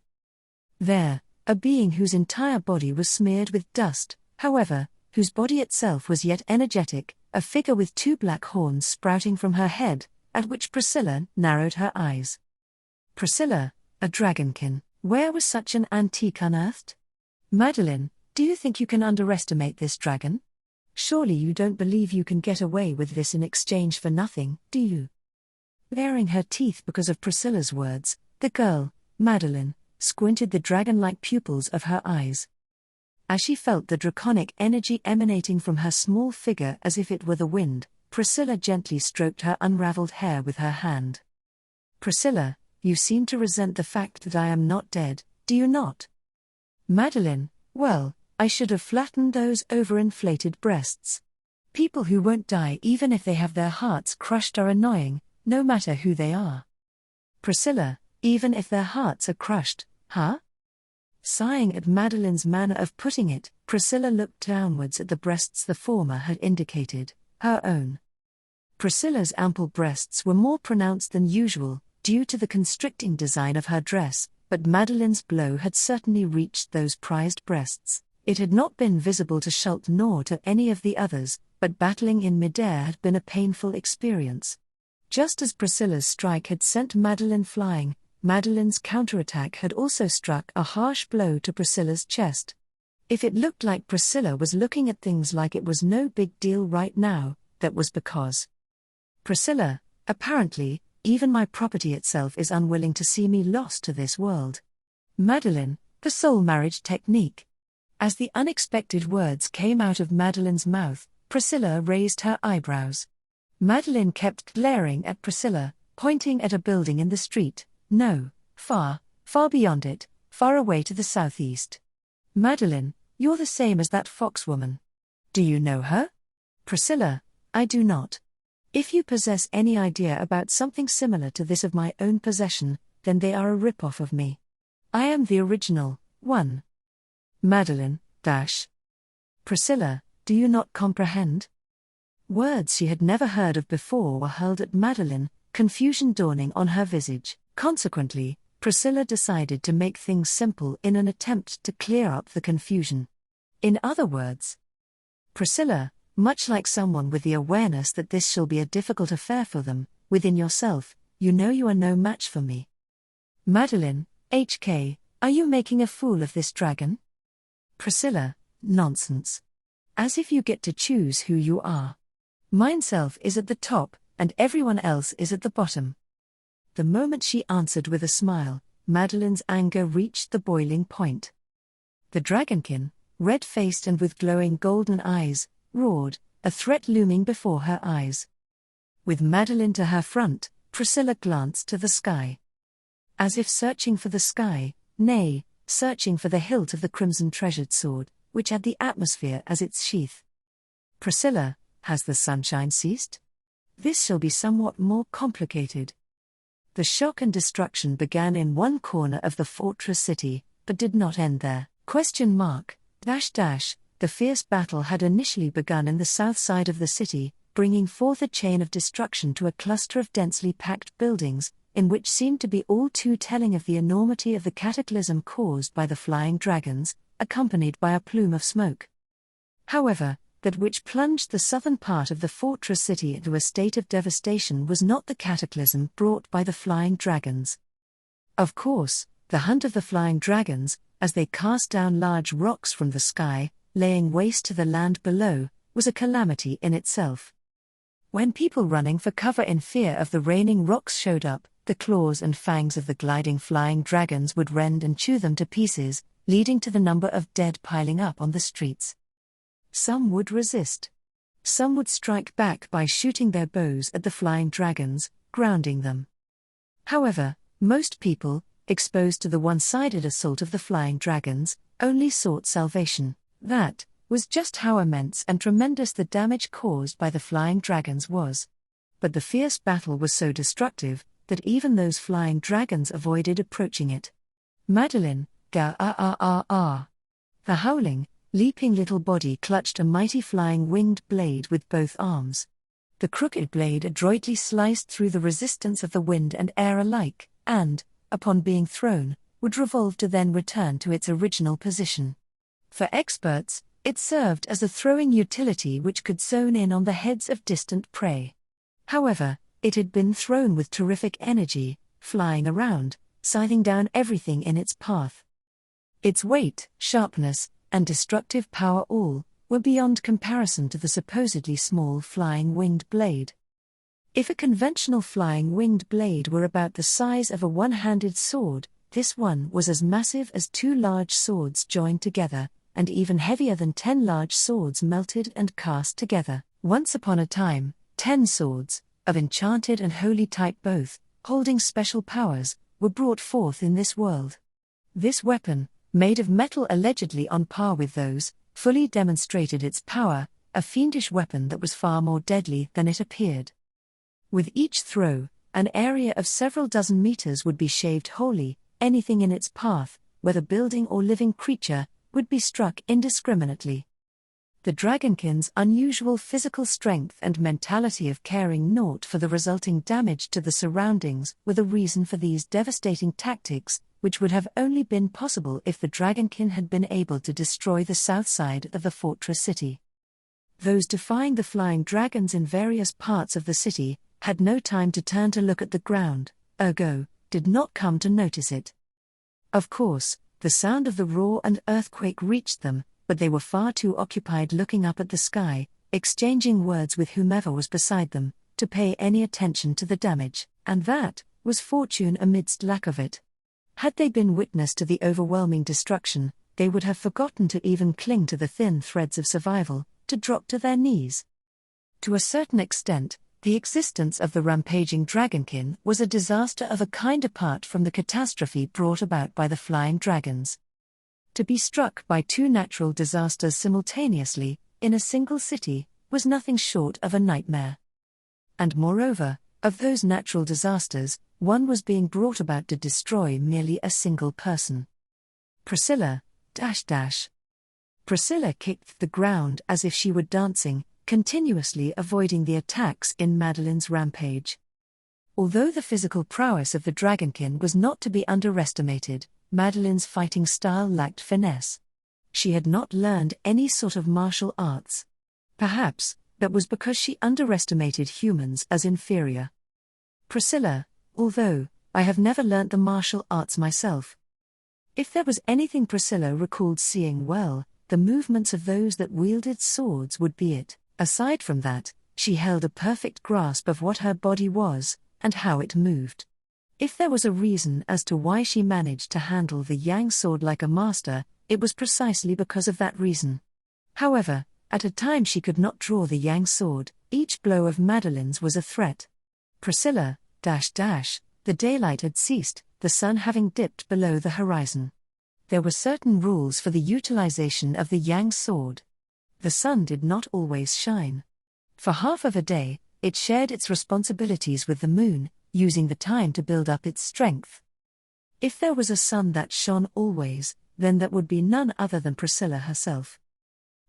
There, a being whose entire body was smeared with dust, however, whose body itself was yet energetic, a figure with two black horns sprouting from her head, at which Priscilla narrowed her eyes. Priscilla, a dragonkin. Where was such an antique unearthed? Madeline, do you think you can underestimate this dragon? Surely you don't believe you can get away with this in exchange for nothing, do you? Baring her teeth because of Priscilla's words, the girl, Madeline, squinted the dragon-like pupils of her eyes. As she felt the draconic energy emanating from her small figure as if it were the wind, Priscilla gently stroked her unraveled hair with her hand. Priscilla, you seem to resent the fact that I am not dead, do you not? Madeline, well, I should have flattened those overinflated breasts. People who won't die even if they have their hearts crushed are annoying, no matter who they are. Priscilla, even if their hearts are crushed, huh? Sighing at Madeline's manner of putting it, Priscilla looked downwards at the breasts the former had indicated, her own. Priscilla's ample breasts were more pronounced than usual, due to the constricting design of her dress, but Madeline's blow had certainly reached those prized breasts. It had not been visible to Schult nor to any of the others, but battling in midair had been a painful experience. Just as Priscilla's strike had sent Madeline flying, Madeline's counterattack had also struck a harsh blow to Priscilla's chest. If it looked like Priscilla was looking at things like it was no big deal right now, that was because Priscilla, apparently, even my property itself is unwilling to see me lost to this world. Madeline, the soul marriage technique. As the unexpected words came out of Madeline's mouth, Priscilla raised her eyebrows. Madeline kept glaring at Priscilla, pointing at a building in the street. No, far, far beyond it, far away to the southeast. Madeline, you're the same as that fox woman. Do you know her? Priscilla, I do not. If you possess any idea about something similar to this of my own possession, then they are a rip-off of me. I am the original one. Madeline, Priscilla, do you not comprehend? Words she had never heard of before were hurled at Madeline, confusion dawning on her visage. Consequently, Priscilla decided to make things simple in an attempt to clear up the confusion. In other words, Priscilla, much like someone with the awareness that this shall be a difficult affair for them, within yourself, you know you are no match for me. Madeline, HK, are you making a fool of this dragon? Priscilla, nonsense. As if you get to choose who you are. Mineself is at the top, and everyone else is at the bottom. The moment she answered with a smile, Madeline's anger reached the boiling point. The dragonkin, red-faced and with glowing golden eyes, roared, a threat looming before her eyes. With Madeline to her front, Priscilla glanced to the sky. As if searching for the sky, nay, searching for the hilt of the crimson-treasured sword, which had the atmosphere as its sheath. Priscilla, has the sunshine ceased? This shall be somewhat more complicated. The shock and destruction began in one corner of the fortress city, but did not end there. The fierce battle had initially begun in the south side of the city, bringing forth a chain of destruction to a cluster of densely packed buildings, in which seemed to be all too telling of the enormity of the cataclysm caused by the flying dragons, accompanied by a plume of smoke. However, that which plunged the southern part of the fortress city into a state of devastation was not the cataclysm brought by the flying dragons. Of course, the hunt of the flying dragons, as they cast down large rocks from the sky, laying waste to the land below, was a calamity in itself. When people running for cover in fear of the raining rocks showed up, the claws and fangs of the gliding flying dragons would rend and chew them to pieces, leading to the number of dead piling up on the streets. Some would resist. Some would strike back by shooting their bows at the flying dragons, grounding them. However, most people, exposed to the one-sided assault of the flying dragons, only sought salvation. That was just how immense and tremendous the damage caused by the flying dragons was. But the fierce battle was so destructive, that even those flying dragons avoided approaching it. Madeline, The howling, leaping little body clutched a mighty flying winged blade with both arms. The crooked blade adroitly sliced through the resistance of the wind and air alike, and, upon being thrown, would revolve to then return to its original position. For experts, it served as a throwing utility which could zone in on the heads of distant prey. However, it had been thrown with terrific energy, flying around, scything down everything in its path. Its weight, sharpness, and destructive power all were beyond comparison to the supposedly small flying winged blade. If a conventional flying winged blade were about the size of a one-handed sword, this one was as massive as 2 large swords joined together, and even heavier than 10 large swords melted and cast together. Once upon a time, 10 swords, of enchanted and holy type both, holding special powers, were brought forth in this world. This weapon, made of metal allegedly on par with those, fully demonstrated its power, a fiendish weapon that was far more deadly than it appeared. With each throw, an area of several dozen meters would be shaved wholly, anything in its path, whether building or living creature, would be struck indiscriminately. The dragonkin's unusual physical strength and mentality of caring naught for the resulting damage to the surroundings were the reason for these devastating tactics, which would have only been possible if the dragonkin had been able to destroy the south side of the fortress city. Those defying the flying dragons in various parts of the city had no time to turn to look at the ground, ergo, did not come to notice it. Of course, the sound of the roar and earthquake reached them, but they were far too occupied looking up at the sky, exchanging words with whomever was beside them, to pay any attention to the damage, and that was fortune amidst lack of it. Had they been witness to the overwhelming destruction, they would have forgotten to even cling to the thin threads of survival, to drop to their knees. To a certain extent, the existence of the rampaging dragonkin was a disaster of a kind apart from the catastrophe brought about by the flying dragons. To be struck by 2 natural disasters simultaneously, in a single city, was nothing short of a nightmare. And moreover, of those natural disasters, one was being brought about to destroy merely a single person. Priscilla, Priscilla kicked the ground as if she were dancing, continuously avoiding the attacks in Madeline's rampage. Although the physical prowess of the dragonkin was not to be underestimated, Madeline's fighting style lacked finesse. She had not learned any sort of martial arts. Perhaps, that was because she underestimated humans as inferior. Priscilla, although, I have never learnt the martial arts myself. If there was anything Priscilla recalled seeing well, the movements of those that wielded swords would be it. Aside from that, she held a perfect grasp of what her body was, and how it moved. If there was a reason as to why she managed to handle the yang sword like a master, it was precisely because of that reason. However, at a time she could not draw the yang sword, each blow of Madeline's was a threat. Priscilla, the daylight had ceased, the sun having dipped below the horizon. There were certain rules for the utilization of the yang sword. The sun did not always shine. For half of a day, it shared its responsibilities with the moon, using the time to build up its strength. If there was a sun that shone always, then that would be none other than Priscilla herself.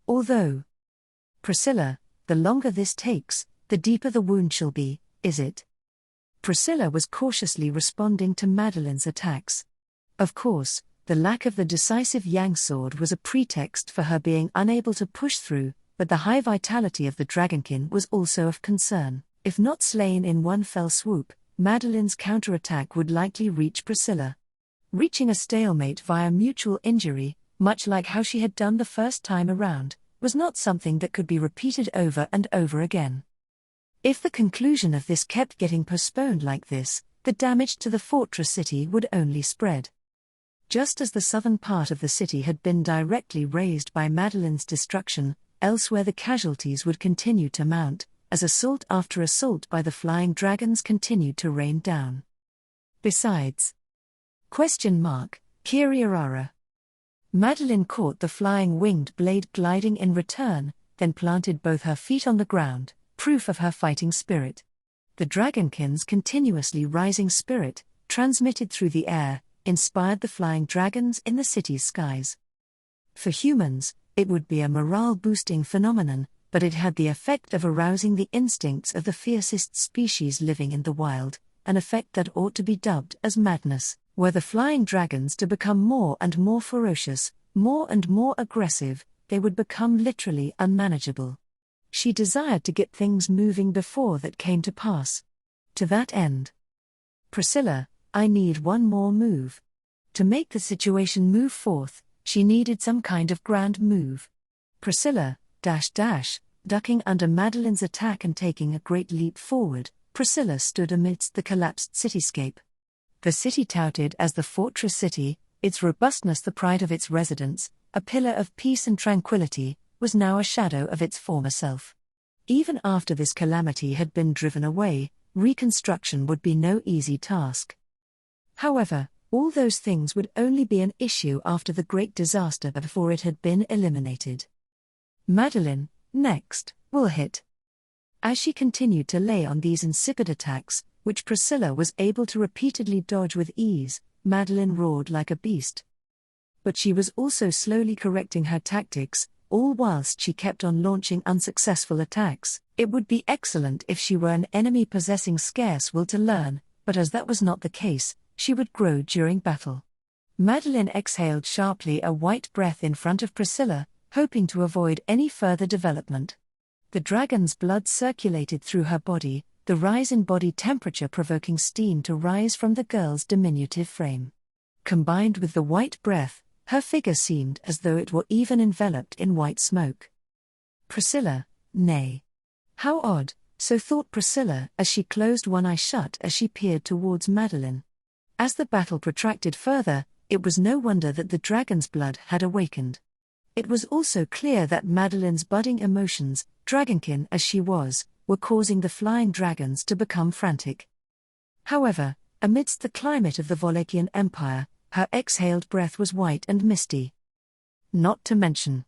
Although, Priscilla, the longer this takes, the deeper the wound shall be, is it? Priscilla was cautiously responding to Madeline's attacks. Of course, the lack of the decisive yang sword was a pretext for her being unable to push through, but the high vitality of the dragonkin was also of concern. If not slain in one fell swoop, Madeline's counterattack would likely reach Priscilla. Reaching a stalemate via mutual injury, much like how she had done the first time around, was not something that could be repeated over and over again. If the conclusion of this kept getting postponed like this, the damage to the fortress city would only spread. Just as the southern part of the city had been directly razed by Madeline's destruction, elsewhere the casualties would continue to mount, as assault after assault by the flying dragons continued to rain down. Besides, Kiriarara. Madeline caught the flying winged blade gliding in return, then planted both her feet on the ground, proof of her fighting spirit. The dragonkin's continuously rising spirit, transmitted through the air, inspired the flying dragons in the city's skies. For humans, it would be a morale-boosting phenomenon, but it had the effect of arousing the instincts of the fiercest species living in the wild, an effect that ought to be dubbed as madness. Were the flying dragons to become more and more ferocious, more and more aggressive, they would become literally unmanageable. She desired to get things moving before that came to pass. To that end, Priscilla, I need one more move. To make the situation move forth, she needed some kind of grand move. Priscilla, ducking under Madeline's attack and taking a great leap forward, Priscilla stood amidst the collapsed cityscape. The city touted as the fortress city, its robustness the pride of its residents, a pillar of peace and tranquility, was now a shadow of its former self. Even after this calamity had been driven away, reconstruction would be no easy task. However, all those things would only be an issue after the great disaster before it had been eliminated. Madeline, next, will hit. As she continued to lay on these insipid attacks, which Priscilla was able to repeatedly dodge with ease, Madeline roared like a beast. But she was also slowly correcting her tactics, all whilst she kept on launching unsuccessful attacks. It would be excellent if she were an enemy possessing scarce will to learn, but as that was not the case, she would grow during battle. Madeline exhaled sharply a white breath in front of Priscilla, hoping to avoid any further development. The dragon's blood circulated through her body, the rise in body temperature provoking steam to rise from the girl's diminutive frame. Combined with the white breath, her figure seemed as though it were even enveloped in white smoke. Priscilla, nay. How odd, so thought Priscilla as she closed one eye shut as she peered towards Madeline. As the battle protracted further, it was no wonder that the dragon's blood had awakened. It was also clear that Madeline's budding emotions, dragonkin as she was, were causing the flying dragons to become frantic. However, amidst the climate of the Wallachian Empire, her exhaled breath was white and misty. Not to mention,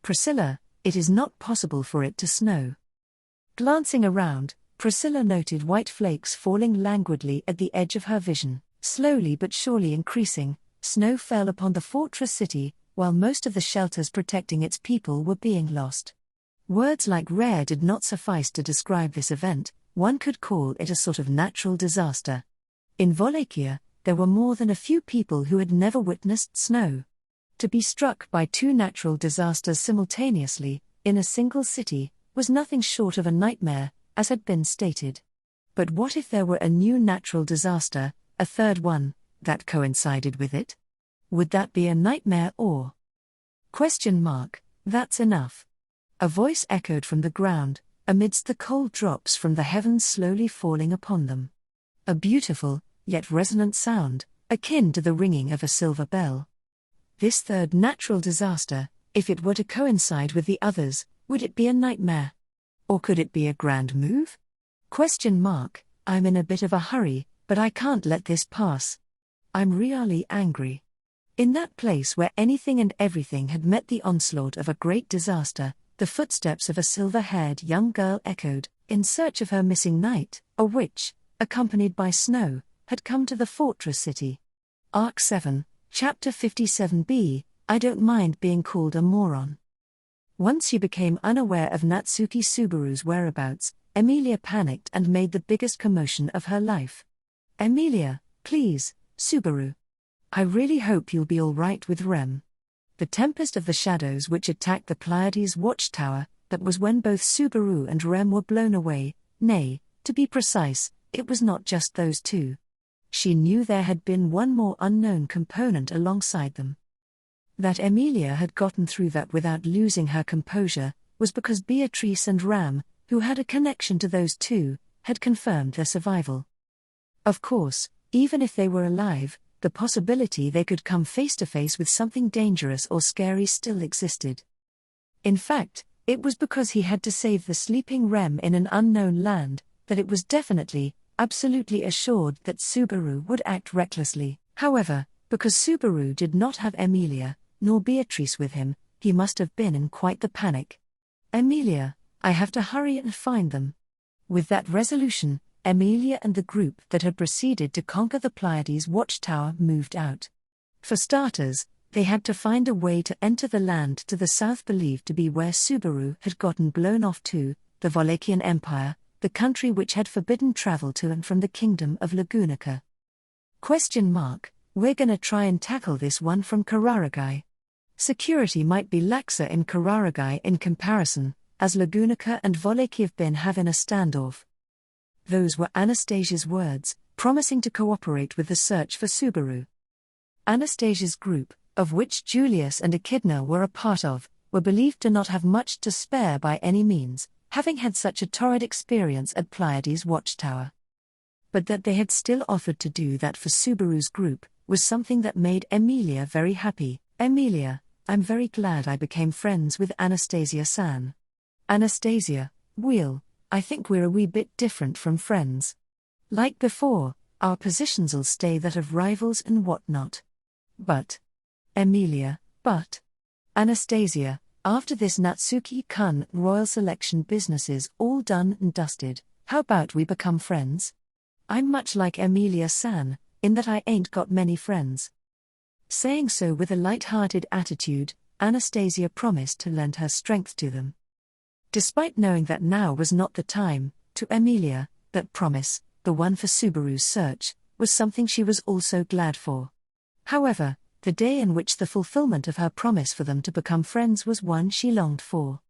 Priscilla, it is not possible for it to snow. Glancing around, Priscilla noted white flakes falling languidly at the edge of her vision. Slowly but surely increasing, snow fell upon the fortress city, while most of the shelters protecting its people were being lost. Words like rare did not suffice to describe this event, one could call it a sort of natural disaster. In Wallachia, there were more than a few people who had never witnessed snow. To be struck by two natural disasters simultaneously, in a single city, was nothing short of a nightmare, as had been stated. But what if there were a new natural disaster, a third one, that coincided with it? Would that be a nightmare or? ? That's enough. A voice echoed from the ground, amidst the cold drops from the heavens slowly falling upon them. A beautiful, yet resonant sound, akin to the ringing of a silver bell. This third natural disaster, if it were to coincide with the others, would it be a nightmare? Or could it be a grand move? I'm in a bit of a hurry, but I can't let this pass. I'm really angry. In that place where anything and everything had met the onslaught of a great disaster, the footsteps of a silver-haired young girl echoed, in search of her missing knight, a witch, accompanied by snow, had come to the fortress city. Arc 7, Chapter 57B, I don't mind being called a moron. Once she became unaware of Natsuki Subaru's whereabouts, Emilia panicked and made the biggest commotion of her life. Emilia, please, Subaru. I really hope you'll be all right with Rem. The tempest of the shadows which attacked the Pleiades watchtower, that was when both Subaru and Rem were blown away. Nay, to be precise, it was not just those two. She knew there had been one more unknown component alongside them. That Emilia had gotten through that without losing her composure, was because Beatrice and Ram, who had a connection to those two, had confirmed their survival. Of course, even if they were alive, the possibility they could come face to face with something dangerous or scary still existed. In fact, it was because he had to save the sleeping Rem in an unknown land, that it was definitely, absolutely assured that Subaru would act recklessly. However, because Subaru did not have Emilia, nor Beatrice with him, he must have been in quite the panic. Emilia, I have to hurry and find them. With that resolution, Emilia and the group that had proceeded to conquer the Pleiades watchtower moved out. For starters, they had to find a way to enter the land to the south believed to be where Subaru had gotten blown off to, the Wallachian Empire, the country which had forbidden travel to and from the kingdom of Lagunica. We're gonna try and tackle this one from Kararagai. Security might be laxer in Kararagai in comparison, as Lagunica and Wallachia have been having a standoff. Those were Anastasia's words, promising to cooperate with the search for Subaru. Anastasia's group, of which Julius and Echidna were a part of, were believed to not have much to spare by any means, having had such a torrid experience at Pleiades' watchtower. But that they had still offered to do that for Subaru's group was something that made Emilia very happy. Emilia, I'm very glad I became friends with Anastasia-san. Anastasia, well, I think we're a wee bit different from friends. Like before, our positions'll stay that of rivals and whatnot. But. Emilia, but. Anastasia, after this Natsuki-kun royal selection business is all done and dusted, how about we become friends? I'm much like Emilia-san, in that I ain't got many friends. Saying so with a light-hearted attitude, Anastasia promised to lend her strength to them. Despite knowing that now was not the time, to Emilia, that promise, the one for Subaru's search, was something she was also glad for. However, the day in which the fulfillment of her promise for them to become friends was one she longed for.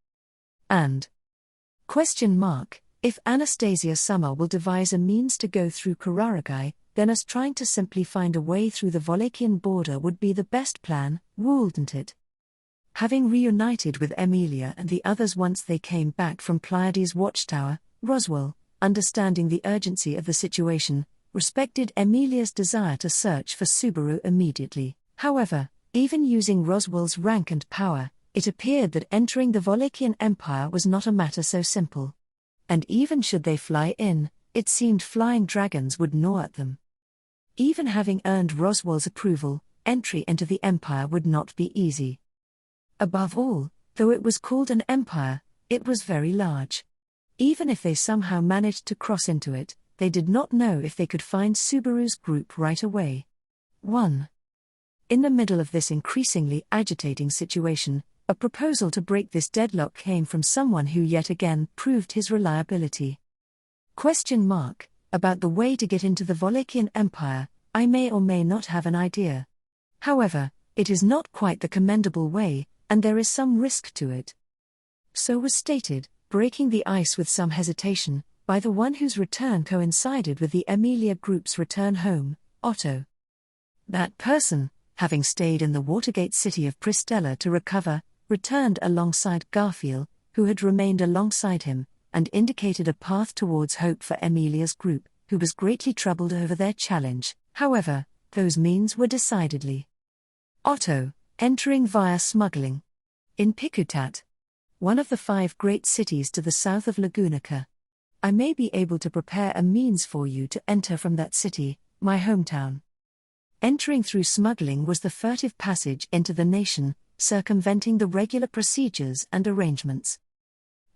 And? If Anastasia Summer will devise a means to go through Kuraragai, then us trying to simply find a way through the Walachian border would be the best plan, wouldn't it? Having reunited with Emilia and the others once they came back from Pleiades' watchtower, Roswell, understanding the urgency of the situation, respected Emilia's desire to search for Subaru immediately. However, even using Roswell's rank and power, it appeared that entering the Walachian Empire was not a matter so simple. And even should they fly in, it seemed flying dragons would gnaw at them. Even having earned Roswell's approval, entry into the Empire would not be easy. Above all, though it was called an empire, it was very large. Even if they somehow managed to cross into it, they did not know if they could find Subaru's group right away. 1. In the middle of this increasingly agitating situation, a proposal to break this deadlock came from someone who yet again proved his reliability. About the way to get into the Walachian Empire, I may or may not have an idea. However, it is not quite the commendable way, and there is some risk to it. So was stated, breaking the ice with some hesitation, by the one whose return coincided with the Emilia group's return home, Otto. That person, having stayed in the Watergate city of Pristella to recover, returned alongside Garfield, who had remained alongside him, and indicated a path towards hope for Emilia's group, who was greatly troubled over their challenge. However, those means were decidedly Otto, entering via smuggling. In Pikutat, one of the 5 great cities to the south of Lagunica. I may be able to prepare a means for you to enter from that city, my hometown. Entering through smuggling was the furtive passage into the nation, circumventing the regular procedures and arrangements.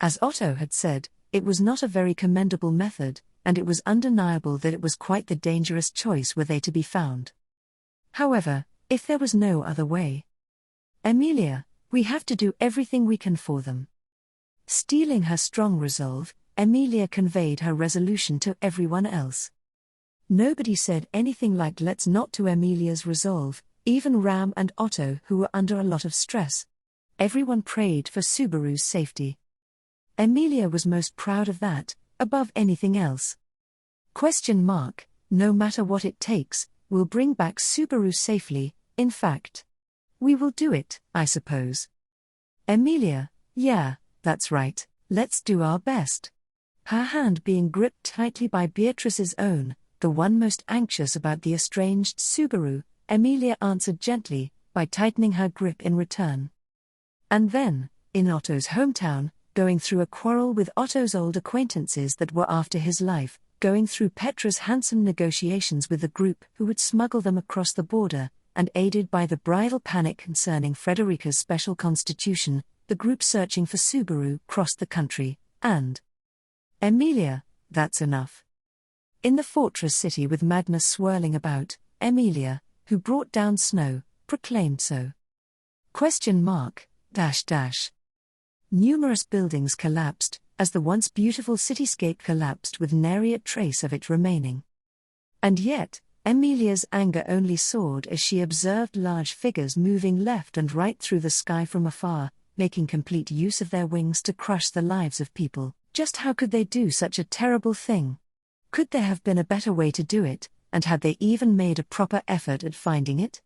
As Otto had said, it was not a very commendable method, and it was undeniable that it was quite the dangerous choice were they to be found. However, if there was no other way. Emilia, we have to do everything we can for them. Stealing her strong resolve, Emilia conveyed her resolution to everyone else. Nobody said anything like let's not to Emilia's resolve, even Ram and Otto who were under a lot of stress. Everyone prayed for Subaru's safety. Emilia was most proud of that, above anything else. No matter what it takes, we'll bring back Subaru safely, in fact. We will do it, I suppose. Emilia, yeah, that's right, let's do our best. Her hand being gripped tightly by Beatrice's own, the one most anxious about the estranged Subaru, Emilia answered gently, by tightening her grip in return. And then, in Otto's hometown, going through a quarrel with Otto's old acquaintances that were after his life, going through Petra's handsome negotiations with the group who would smuggle them across the border, and aided by the bridal panic concerning Frederica's special constitution, the group searching for Subaru crossed the country, and Emilia, that's enough. In the fortress city with madness swirling about, Emilia, who brought down snow, proclaimed so. Numerous buildings collapsed, as the once beautiful cityscape collapsed with nary a trace of it remaining. And yet, Emilia's anger only soared as she observed large figures moving left and right through the sky from afar, making complete use of their wings to crush the lives of people. Just how could they do such a terrible thing? Could there have been a better way to do it, and had they even made a proper effort at finding it?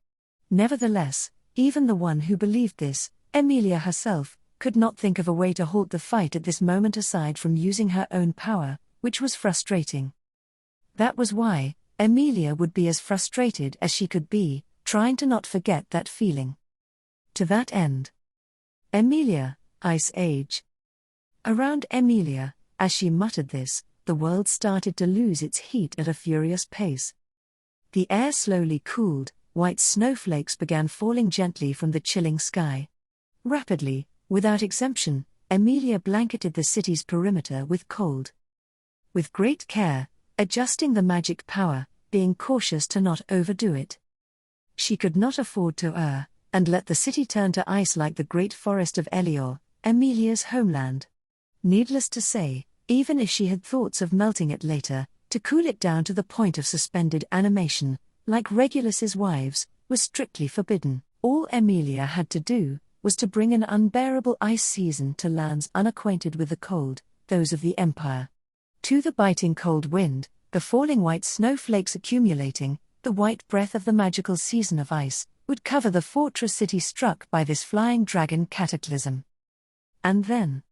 Nevertheless, even the one who believed this, Emilia herself, could not think of a way to halt the fight at this moment aside from using her own power, which was frustrating. That was why Emilia would be as frustrated as she could be, trying to not forget that feeling. To that end. Emilia, Ice Age. Around Emilia, as she muttered this, the world started to lose its heat at a furious pace. The air slowly cooled, white snowflakes began falling gently from the chilling sky. Rapidly, without exemption, Emilia blanketed the city's perimeter with cold. With great care, adjusting the magic power, being cautious to not overdo it. She could not afford to err, and let the city turn to ice like the great forest of Elior, Emilia's homeland. Needless to say, even if she had thoughts of melting it later, to cool it down to the point of suspended animation, like Regulus's wives, was strictly forbidden. All Emilia had to do was to bring an unbearable ice season to lands unacquainted with the cold, those of the Empire. To the biting cold wind, the falling white snowflakes accumulating, the white breath of the magical season of ice, would cover the fortress city struck by this flying dragon cataclysm. And then.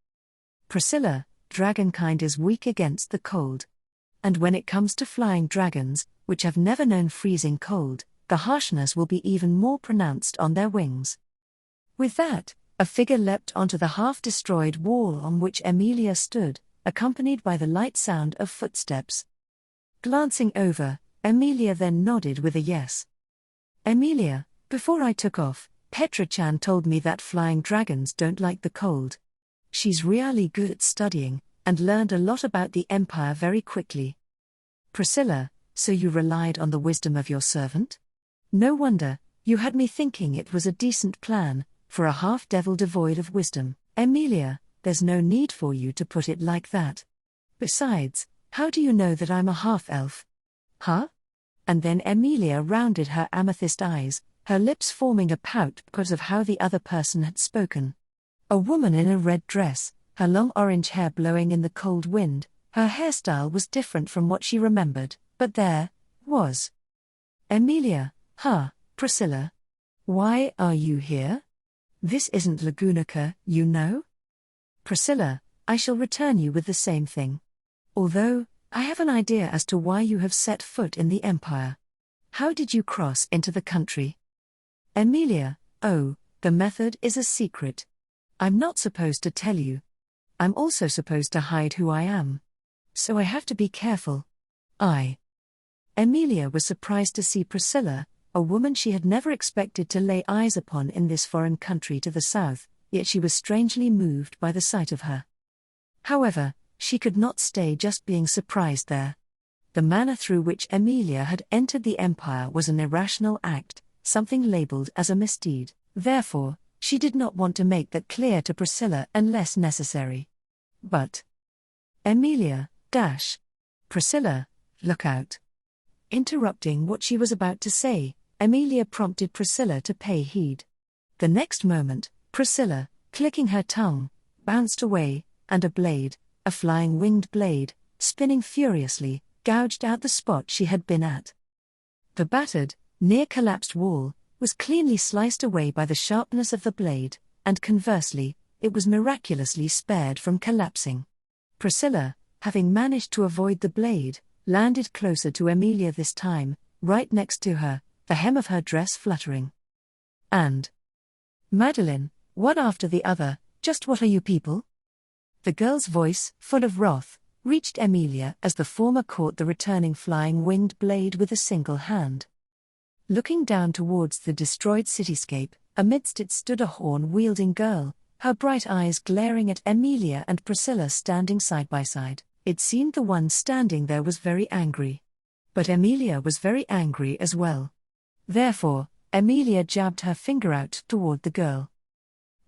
Priscilla, dragonkind is weak against the cold. And when it comes to flying dragons, which have never known freezing cold, the harshness will be even more pronounced on their wings. With that, a figure leapt onto the half-destroyed wall on which Emilia stood, accompanied by the light sound of footsteps. Glancing over, Emilia then nodded with a yes. Emilia, before I took off, Petra-chan told me that flying dragons don't like the cold. She's really good at studying, and learned a lot about the Empire very quickly. Priscilla, so you relied on the wisdom of your servant? No wonder, you had me thinking it was a decent plan, for a half-devil devoid of wisdom. Emilia, there's no need for you to put it like that. Besides, how do you know that I'm a half-elf? Huh? And then Emilia rounded her amethyst eyes, her lips forming a pout because of how the other person had spoken. A woman in a red dress, her long orange hair blowing in the cold wind, her hairstyle was different from what she remembered, but there was. Emilia, Priscilla. Why are you here? This isn't Lagunica, you know? Priscilla, I shall return you with the same thing. Although, I have an idea as to why you have set foot in the Empire. How did you cross into the country? Emilia, oh, the method is a secret. I'm not supposed to tell you. I'm also supposed to hide who I am. So I have to be careful. Emilia was surprised to see Priscilla, a woman she had never expected to lay eyes upon in this foreign country to the south, yet she was strangely moved by the sight of her. However, she could not stay just being surprised there. The manner through which Emilia had entered the Empire was an irrational act, something labeled as a misdeed. Therefore, she did not want to make that clear to Priscilla unless necessary. But Emilia, Priscilla, look out. Interrupting what she was about to say, Emilia prompted Priscilla to pay heed. The next moment, Priscilla, clicking her tongue, bounced away, and a blade, a flying winged blade, spinning furiously, gouged out the spot she had been at. The battered, near-collapsed wall was cleanly sliced away by the sharpness of the blade, and conversely, it was miraculously spared from collapsing. Priscilla, having managed to avoid the blade, landed closer to Emilia this time, right next to her, the hem of her dress fluttering. And Madeline, one after the other, just what are you people? The girl's voice, full of wrath, reached Emilia as the former caught the returning flying winged blade with a single hand. Looking down towards the destroyed cityscape, amidst it stood a horn-wielding girl, her bright eyes glaring at Emilia and Priscilla standing side by side. It seemed the one standing there was very angry. But Emilia was very angry as well. Therefore, Emilia jabbed her finger out toward the girl.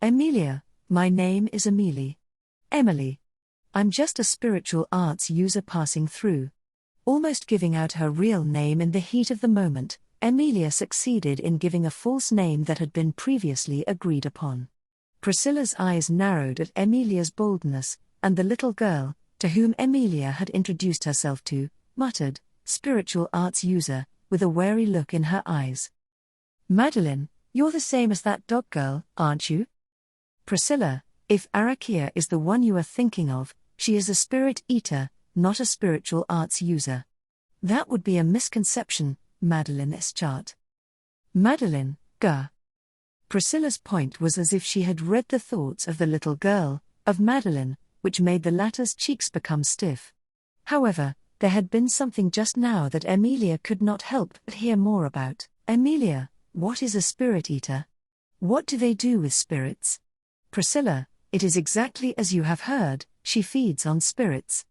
Emilia, my name is Emily. I'm just a spiritual arts user passing through. Almost giving out her real name in the heat of the moment, Emilia succeeded in giving a false name that had been previously agreed upon. Priscilla's eyes narrowed at Emilia's boldness, and the little girl, to whom Emilia had introduced herself to, muttered, spiritual arts user, with a wary look in her eyes. Madeline, you're the same as that dog girl, aren't you? Priscilla, if Arakia is the one you are thinking of, she is a spirit eater, not a spiritual arts user. That would be a misconception, Madeline Eschardt. Madeline, gah. Priscilla's point was as if she had read the thoughts of the little girl, of Madeline, which made the latter's cheeks become stiff. However, there had been something just now that Emilia could not help but hear more about. Emilia, what is a spirit eater? What do they do with spirits? Priscilla, it is exactly as you have heard, she feeds on spirits.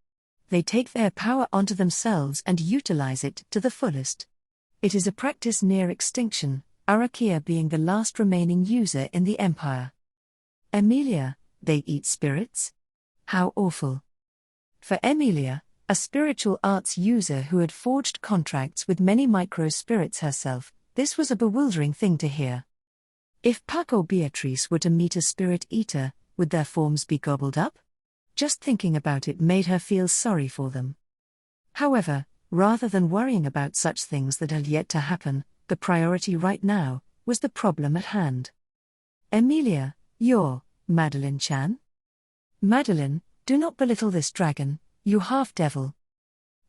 They take their power onto themselves and utilize it to the fullest. It is a practice near extinction, Arakia being the last remaining user in the Empire. Emilia, they eat spirits? How awful. For Emilia, a spiritual arts user who had forged contracts with many micro-spirits herself, this was a bewildering thing to hear. If Puck or Beatrice were to meet a spirit eater, would their forms be gobbled up? Just thinking about it made her feel sorry for them. However, rather than worrying about such things that had yet to happen, the priority right now was the problem at hand. Emilia, you're Madeline-chan? Madeline, do not belittle this dragon, you half-devil.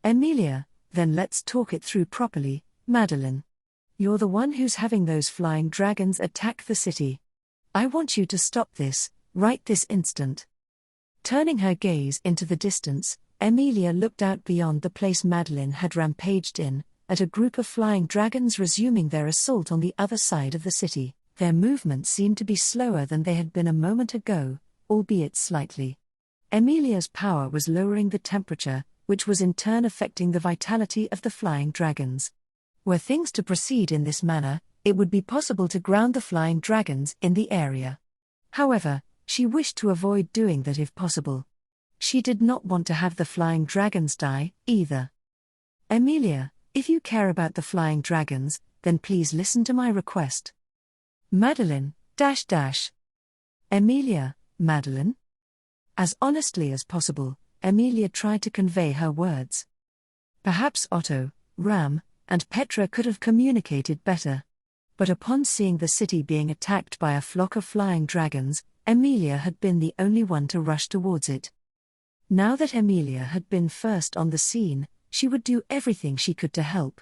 Emilia, then let's talk it through properly, Madeline. You're the one who's having those flying dragons attack the city. I want you to stop this, right this instant. Turning her gaze into the distance, Emilia looked out beyond the place Madeline had rampaged in, at a group of flying dragons resuming their assault on the other side of the city. Their movements seemed to be slower than they had been a moment ago, albeit slightly. Emilia's power was lowering the temperature, which was in turn affecting the vitality of the flying dragons. Were things to proceed in this manner, it would be possible to ground the flying dragons in the area. However, she wished to avoid doing that if possible. She did not want to have the flying dragons die, either. Emilia, if you care about the flying dragons, then please listen to my request. Madeline, Emilia, Madeline? As honestly as possible, Emilia tried to convey her words. Perhaps Otto, Ram, and Petra could have communicated better. But upon seeing the city being attacked by a flock of flying dragons, Emilia had been the only one to rush towards it. Now that Emilia had been first on the scene, she would do everything she could to help.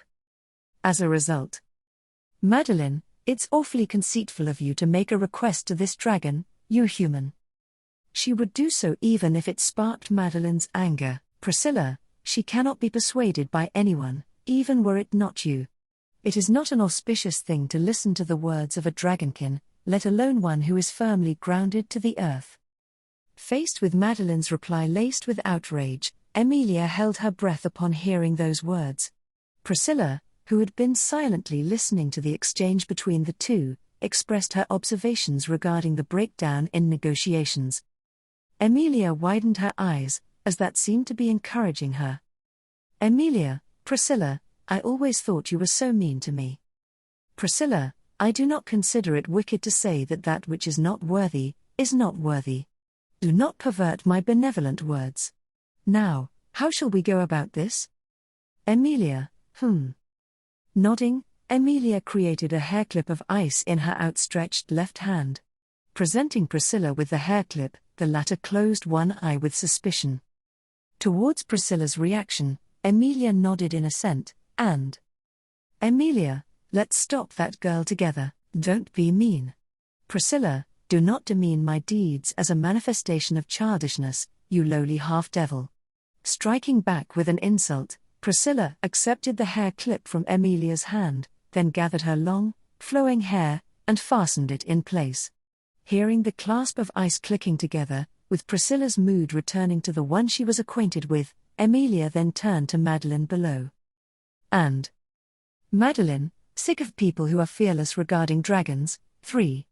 As a result, Madeline, it's awfully conceitful of you to make a request to this dragon, you human. She would do so even if it sparked Madeline's anger. Priscilla, she cannot be persuaded by anyone, even were it not you. It is not an auspicious thing to listen to the words of a dragonkin, let alone one who is firmly grounded to the earth. Faced with Madeline's reply laced with outrage, Emilia held her breath upon hearing those words. Priscilla, who had been silently listening to the exchange between the two, expressed her observations regarding the breakdown in negotiations. Emilia widened her eyes, as that seemed to be encouraging her. Emilia, Priscilla, I always thought you were so mean to me. Priscilla, I do not consider it wicked to say that that which is not worthy, is not worthy. Do not pervert my benevolent words. Now, how shall we go about this? Emilia, Nodding, Emilia created a hairclip of ice in her outstretched left hand. Presenting Priscilla with the hairclip, the latter closed one eye with suspicion. Towards Priscilla's reaction, Emilia nodded in assent, and Emilia, let's stop that girl together, don't be mean. Priscilla, do not demean my deeds as a manifestation of childishness, you lowly half-devil. Striking back with an insult, Priscilla accepted the hair clip from Emilia's hand, then gathered her long, flowing hair, and fastened it in place. Hearing the clasp of ice clicking together, with Priscilla's mood returning to the one she was acquainted with, Emilia then turned to Madeline below. And Madeline, sick of people who are fearless regarding dragons, 3.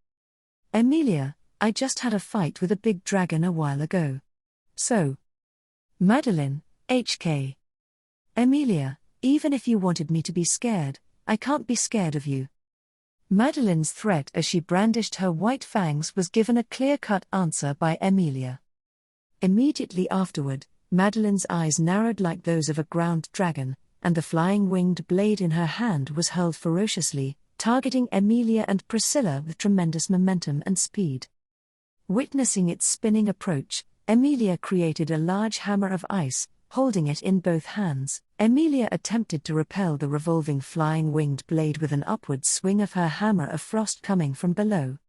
Emilia, I just had a fight with a big dragon a while ago. So. Madeline, HK. Emilia, even if you wanted me to be scared, I can't be scared of you. Madeline's threat as she brandished her white fangs was given a clear-cut answer by Emilia. Immediately afterward, Madeline's eyes narrowed like those of a ground dragon, and the flying winged blade in her hand was hurled ferociously, targeting Emilia and Priscilla with tremendous momentum and speed. Witnessing its spinning approach, Emilia created a large hammer of ice, holding it in both hands. Emilia attempted to repel the revolving flying winged blade with an upward swing of her hammer of frost coming from below.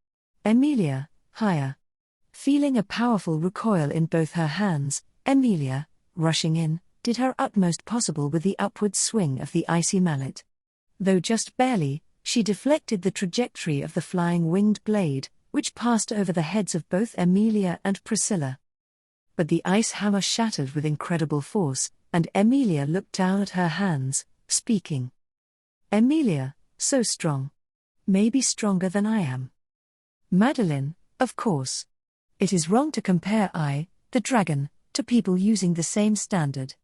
Emilia, higher. Feeling a powerful recoil in both her hands, Emilia, rushing in, did her utmost possible with the upward swing of the icy mallet. Though just barely, she deflected the trajectory of the flying winged blade, which passed over the heads of both Emilia and Priscilla. But the ice hammer shattered with incredible force, and Emilia looked down at her hands, speaking. Emilia, so strong. Maybe stronger than I am. Madeline, of course. It is wrong to compare I, the dragon, to people using the same standard.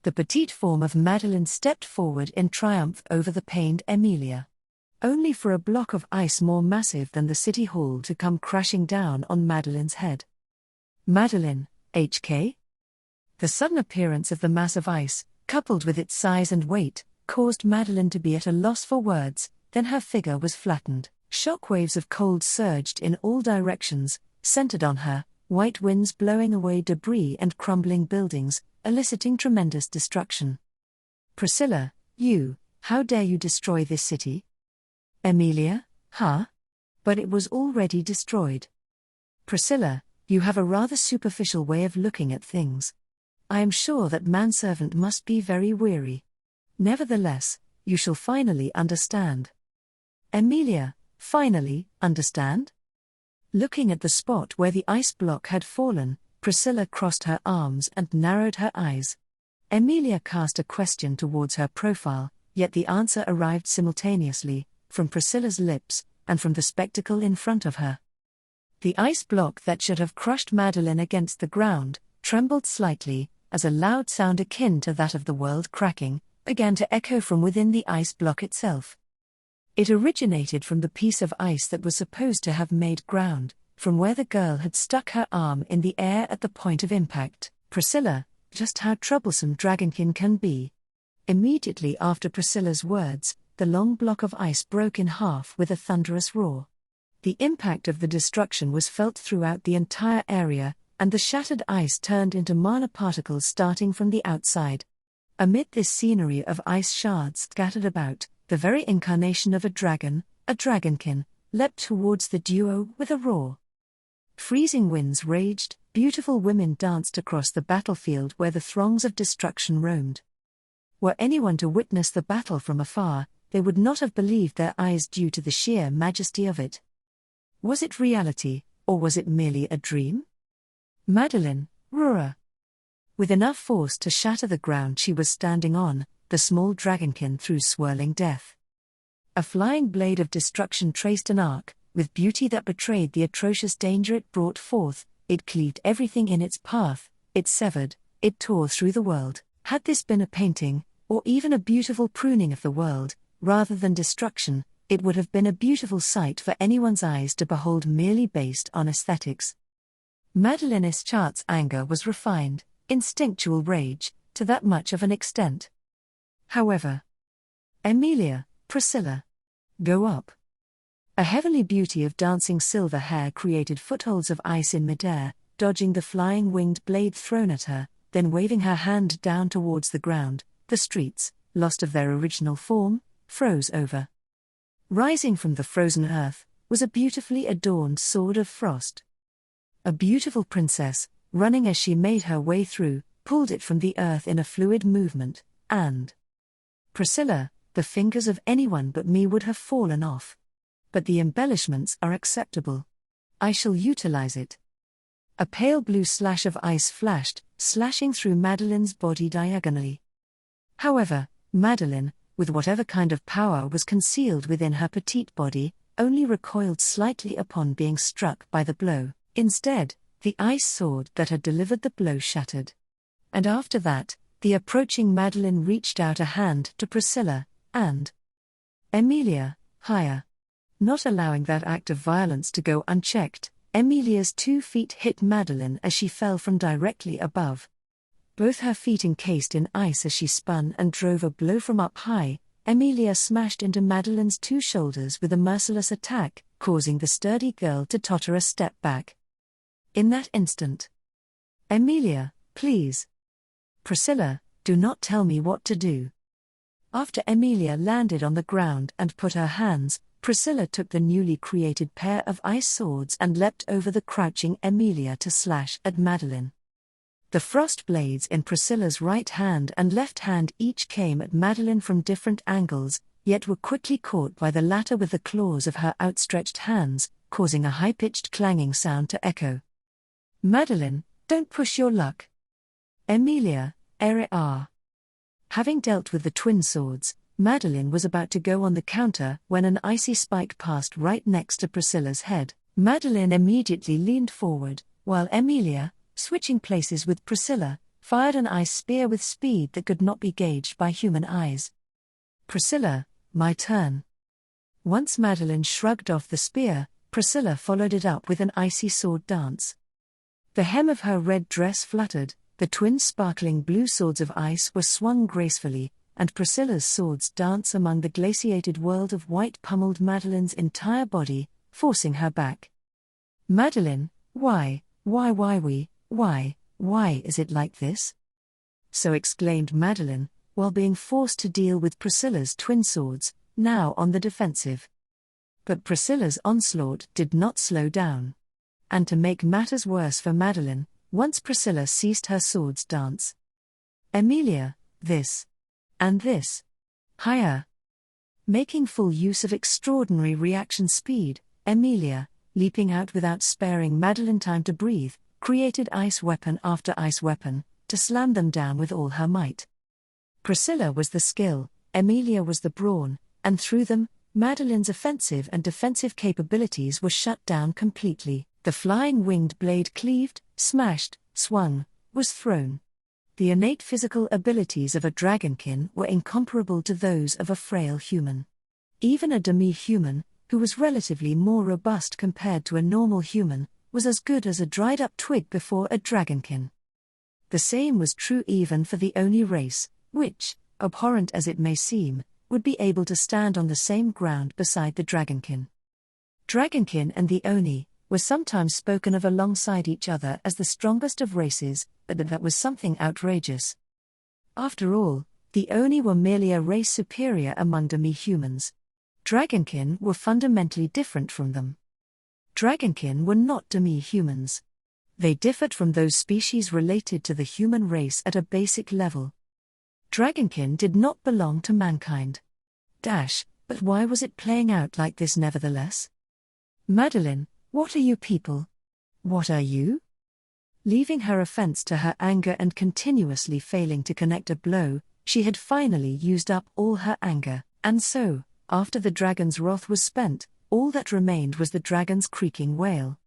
The petite form of Madeline stepped forward in triumph over the pained Emilia. Only for a block of ice more massive than the city hall to come crashing down on Madeline's head. Madeline, HK? The sudden appearance of the mass of ice, coupled with its size and weight, caused Madeline to be at a loss for words, then her figure was flattened. Shockwaves of cold surged in all directions, centered on her, white winds blowing away debris and crumbling buildings, eliciting tremendous destruction. Priscilla, how dare you destroy this city? Emilia, huh? But it was already destroyed. Priscilla, you have a rather superficial way of looking at things. I am sure that manservant must be very weary. Nevertheless, you shall finally understand. Emilia, finally, understand? Looking at the spot where the ice block had fallen, Priscilla crossed her arms and narrowed her eyes. Emilia cast a question towards her profile, yet the answer arrived simultaneously, from Priscilla's lips, and from the spectacle in front of her. The ice block that should have crushed Madeline against the ground, trembled slightly, as a loud sound akin to that of the world cracking, began to echo from within the ice block itself. It originated from the piece of ice that was supposed to have made ground, from where the girl had stuck her arm in the air at the point of impact. Priscilla, just how troublesome Dragonkin can be. Immediately after Priscilla's words, the long block of ice broke in half with a thunderous roar. The impact of the destruction was felt throughout the entire area, and the shattered ice turned into mana particles starting from the outside. Amid this scenery of ice shards scattered about, the very incarnation of a dragonkin, leapt towards the duo with a roar. Freezing winds raged, beautiful women danced across the battlefield where the throngs of destruction roamed. Were anyone to witness the battle from afar, they would not have believed their eyes due to the sheer majesty of it. Was it reality, or was it merely a dream? Madeline, Rura. With enough force to shatter the ground she was standing on, the small dragonkin threw swirling death. A flying blade of destruction traced an arc, with beauty that betrayed the atrocious danger it brought forth. It cleaved everything in its path, it severed, it tore through the world. Had this been a painting, or even a beautiful pruning of the world, rather than destruction, it would have been a beautiful sight for anyone's eyes to behold merely based on aesthetics. Madeline's chart's anger was refined, instinctual rage, to that much of an extent. However, Emilia, Priscilla. Go up. A heavenly beauty of dancing silver hair created footholds of ice in midair, dodging the flying winged blade thrown at her, then waving her hand down towards the ground. The streets, lost of their original form, froze over. Rising from the frozen earth, was a beautifully adorned sword of frost. A beautiful princess, running as she made her way through, pulled it from the earth in a fluid movement, and Priscilla, the fingers of anyone but me would have fallen off. But the embellishments are acceptable. I shall utilize it. A pale blue slash of ice flashed, slashing through Madeline's body diagonally. However, Madeline, with whatever kind of power was concealed within her petite body, only recoiled slightly upon being struck by the blow. Instead, the ice sword that had delivered the blow shattered. And after that, the approaching Madeline reached out a hand to Priscilla, and Emilia, higher. Not allowing that act of violence to go unchecked, Emilia's 2 feet hit Madeline as she fell from directly above. both her feet encased in ice as she spun and drove a blow from up high. Emilia smashed into Madeline's two shoulders with a merciless attack, causing the sturdy girl to totter a step back. In that instant, "Emilia, please. Priscilla, do not tell me what to do." After Emilia landed on the ground and put her hands, Priscilla took the newly created pair of ice swords and leapt over the crouching Emilia to slash at Madeline. The frost blades in Priscilla's right hand and left hand each came at Madeline from different angles, yet were quickly caught by the latter with the claws of her outstretched hands, causing a high-pitched clanging sound to echo. "Madeline, don't push your luck. Emilia, ere. Having dealt with the twin swords, Madeline was about to go on the counter when an icy spike passed right next to Priscilla's head. Madeline immediately leaned forward, while Emilia, switching places with Priscilla, fired an ice spear with speed that could not be gauged by human eyes. "Priscilla, my turn." Once Madeline shrugged off the spear, Priscilla followed it up with an icy sword dance. The hem of her red dress fluttered, the twin sparkling blue swords of ice were swung gracefully, and Priscilla's swords dance among the glaciated world of white pummeled Madeline's entire body, forcing her back. "Madeline, why is it like this?" So exclaimed Madeline, while being forced to deal with Priscilla's twin swords, now on the defensive. But Priscilla's onslaught did not slow down. And to make matters worse for Madeline, once Priscilla ceased her swords dance. "Emilia, this. And this. Higher." Making full use of extraordinary reaction speed, Emilia, leaping out without sparing Madeline time to breathe, created ice weapon after ice weapon, to slam them down with all her might. Priscilla was the skill, Emilia was the brawn, and through them, Madeline's offensive and defensive capabilities were shut down completely. The flying winged blade cleaved, smashed, swung, was thrown. The innate physical abilities of a dragonkin were incomparable to those of a frail human. Even a demi-human, who was relatively more robust compared to a normal human, was as good as a dried-up twig before a dragonkin. The same was true even for the Oni race, which, abhorrent as it may seem, would be able to stand on the same ground beside the dragonkin. Dragonkin and the Oni were sometimes spoken of alongside each other as the strongest of races, but that was something outrageous. After all, the Oni were merely a race superior among demi-humans. Dragonkin were fundamentally different from them. Dragonkin were not demi-humans. They differed from those species related to the human race at a basic level. Dragonkin did not belong to mankind. But why was it playing out like this nevertheless? "Madeline, what are you people? What are you?" Leaving her offense to her anger and continuously failing to connect a blow, she had finally used up all her anger, and so, after the dragon's wrath was spent, all that remained was the dragon's creaking wail.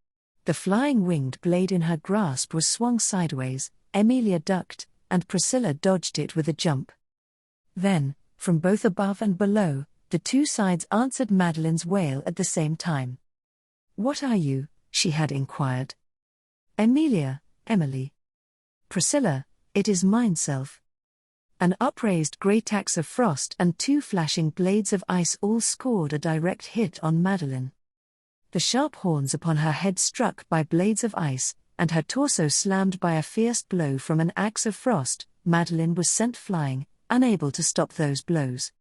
The flying winged blade in her grasp was swung sideways, Emilia ducked, and Priscilla dodged it with a jump. Then, from both above and below, the two sides answered Madeline's wail at the same time. "What are you?" she had inquired. "Emilia, Emily." "Priscilla, it is mine self." An upraised great axe of frost and two flashing blades of ice all scored a direct hit on Madeline. The sharp horns upon her head struck by blades of ice, and her torso slammed by a fierce blow from an axe of frost. Madeline was sent flying, unable to stop those blows.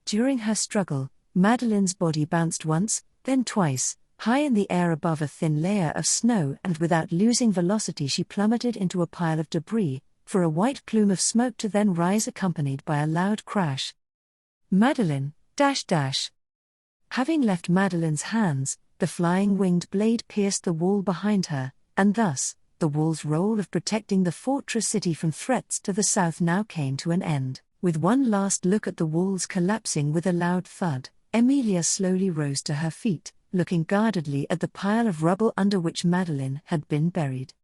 During her struggle, Madeline's body bounced once, then twice, high in the air above a thin layer of snow, and without losing velocity she plummeted into a pile of debris, for a white plume of smoke to then rise accompanied by a loud crash. Madeline, .. Having left Madeline's hands, the flying winged blade pierced the wall behind her, and thus, the wall's role of protecting the fortress city from threats to the south now came to an end. With one last look at the walls collapsing with a loud thud, Emilia slowly rose to her feet, looking guardedly at the pile of rubble under which Madeline had been buried.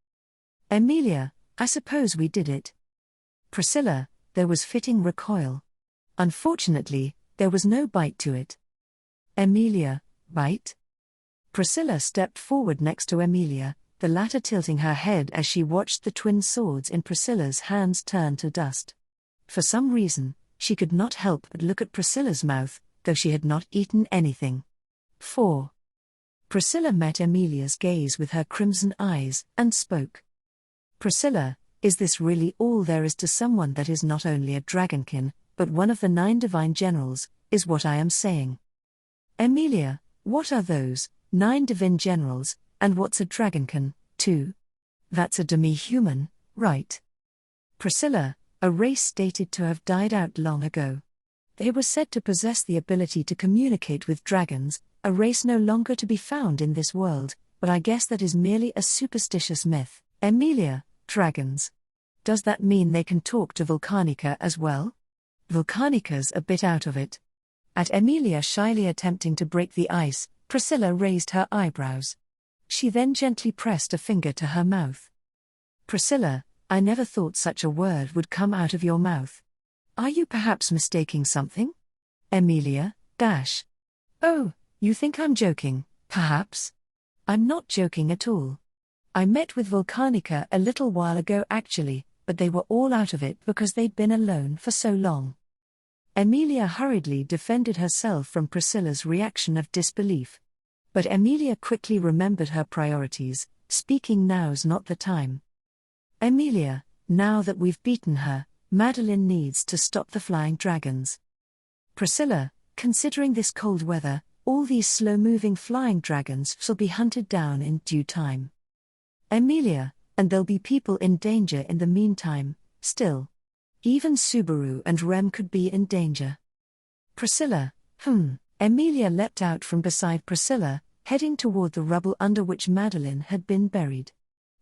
"Emilia, I suppose we did it." "Priscilla, there was fitting recoil. Unfortunately, there was no bite to it." "Emilia, bite?" Priscilla stepped forward next to Emilia, the latter tilting her head as she watched the twin swords in Priscilla's hands turn to dust. For some reason, she could not help but look at Priscilla's mouth, though she had not eaten anything. 4. Priscilla met Emilia's gaze with her crimson eyes, and spoke. Priscilla, is this really all there is to someone that is not only a dragonkin, but one of the 9 divine generals, is what I am saying? Emilia, what are those 9 divine generals, and what's a dragonkin, too? That's a demi-human, right? Priscilla, a race stated to have died out long ago. They were said to possess the ability to communicate with dragons, a race no longer to be found in this world, but I guess that is merely a superstitious myth. Emilia, dragons. Does that mean they can talk to Volcanica as well? Volcanica's a bit out of it. At Emilia shyly attempting to break the ice, Priscilla raised her eyebrows. She then gently pressed a finger to her mouth. Priscilla, I never thought such a word would come out of your mouth. Are you perhaps mistaking something? Emilia, dash. Oh, you think I'm joking, perhaps? I'm not joking at all. I met with Volcanica a little while ago actually, but they were all out of it because they'd been alone for so long. Emilia hurriedly defended herself from Priscilla's reaction of disbelief. But Emilia quickly remembered her priorities, speaking now's not the time. Emilia, now that we've beaten her, Madeline needs to stop the flying dragons. Priscilla, considering this cold weather, all these slow-moving flying dragons shall be hunted down in due time. Emilia, and there'll be people in danger in the meantime, still. Even Subaru and Rem could be in danger. Priscilla, Emilia leapt out from beside Priscilla, heading toward the rubble under which Madeline had been buried.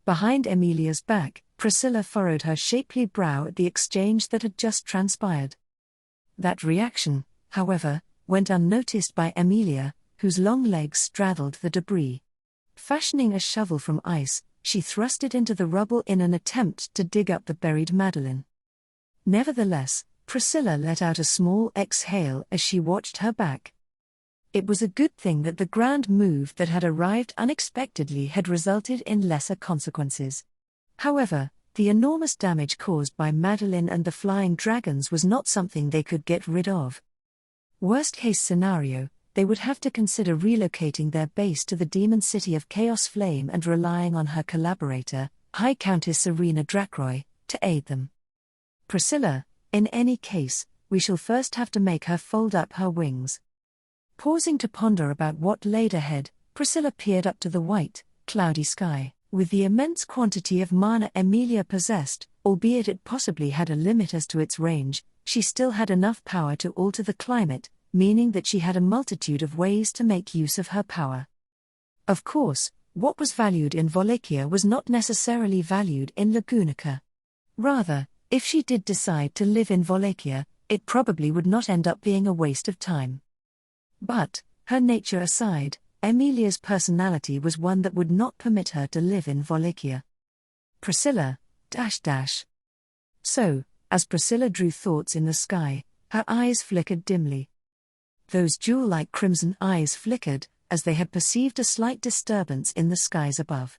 Behind Emilia's back, Priscilla furrowed her shapely brow at the exchange that had just transpired. That reaction, however, went unnoticed by Emilia, whose long legs straddled the debris. Fashioning a shovel from ice, she thrust it into the rubble in an attempt to dig up the buried Madeline. Nevertheless, Priscilla let out a small exhale as she watched her back. It was a good thing that the grand move that had arrived unexpectedly had resulted in lesser consequences. However, the enormous damage caused by Madeline and the flying dragons was not something they could get rid of. Worst-case scenario, they would have to consider relocating their base to the demon city of Chaos Flame and relying on her collaborator, High Countess Serena Drakroy, to aid them. Priscilla, in any case, we shall first have to make her fold up her wings. Pausing to ponder about what laid ahead, Priscilla peered up to the white, cloudy sky. With the immense quantity of mana Emilia possessed, albeit it possibly had a limit as to its range, she still had enough power to alter the climate, meaning that she had a multitude of ways to make use of her power. Of course, what was valued in Wallachia was not necessarily valued in Lagunica. Rather, if she did decide to live in Wallachia, it probably would not end up being a waste of time. But, her nature aside, Emilia's personality was one that would not permit her to live in Wallachia. Priscilla, .. So, as Priscilla drew thoughts in the sky, her eyes flickered dimly. Those jewel-like crimson eyes flickered, as they had perceived a slight disturbance in the skies above.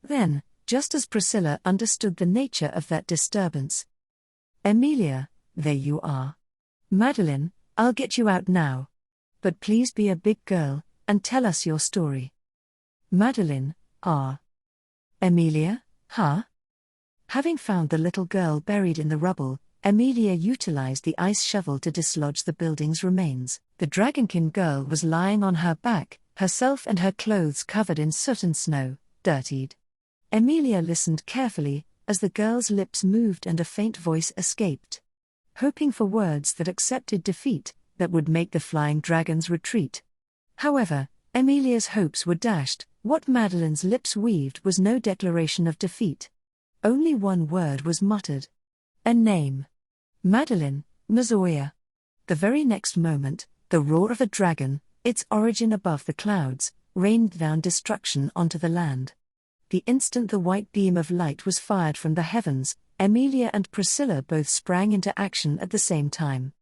Then, just as Priscilla understood the nature of that disturbance. Emilia, there you are. Madeline, I'll get you out now. But please be a big girl, and tell us your story. Madeline, Emilia, huh? Having found the little girl buried in the rubble, Emilia utilized the ice shovel to dislodge the building's remains. The dragonkin girl was lying on her back, herself and her clothes covered in soot and snow, dirtied. Emilia listened carefully, as the girl's lips moved and a faint voice escaped. Hoping for words that accepted defeat, that would make the flying dragons retreat. However, Emilia's hopes were dashed. What Madeline's lips weaved was no declaration of defeat. Only one word was muttered. A name. Madeline, Mazoya. The very next moment, the roar of a dragon, its origin above the clouds, rained down destruction onto the land. The instant the white beam of light was fired from the heavens, Emilia and Priscilla both sprang into action at the same time.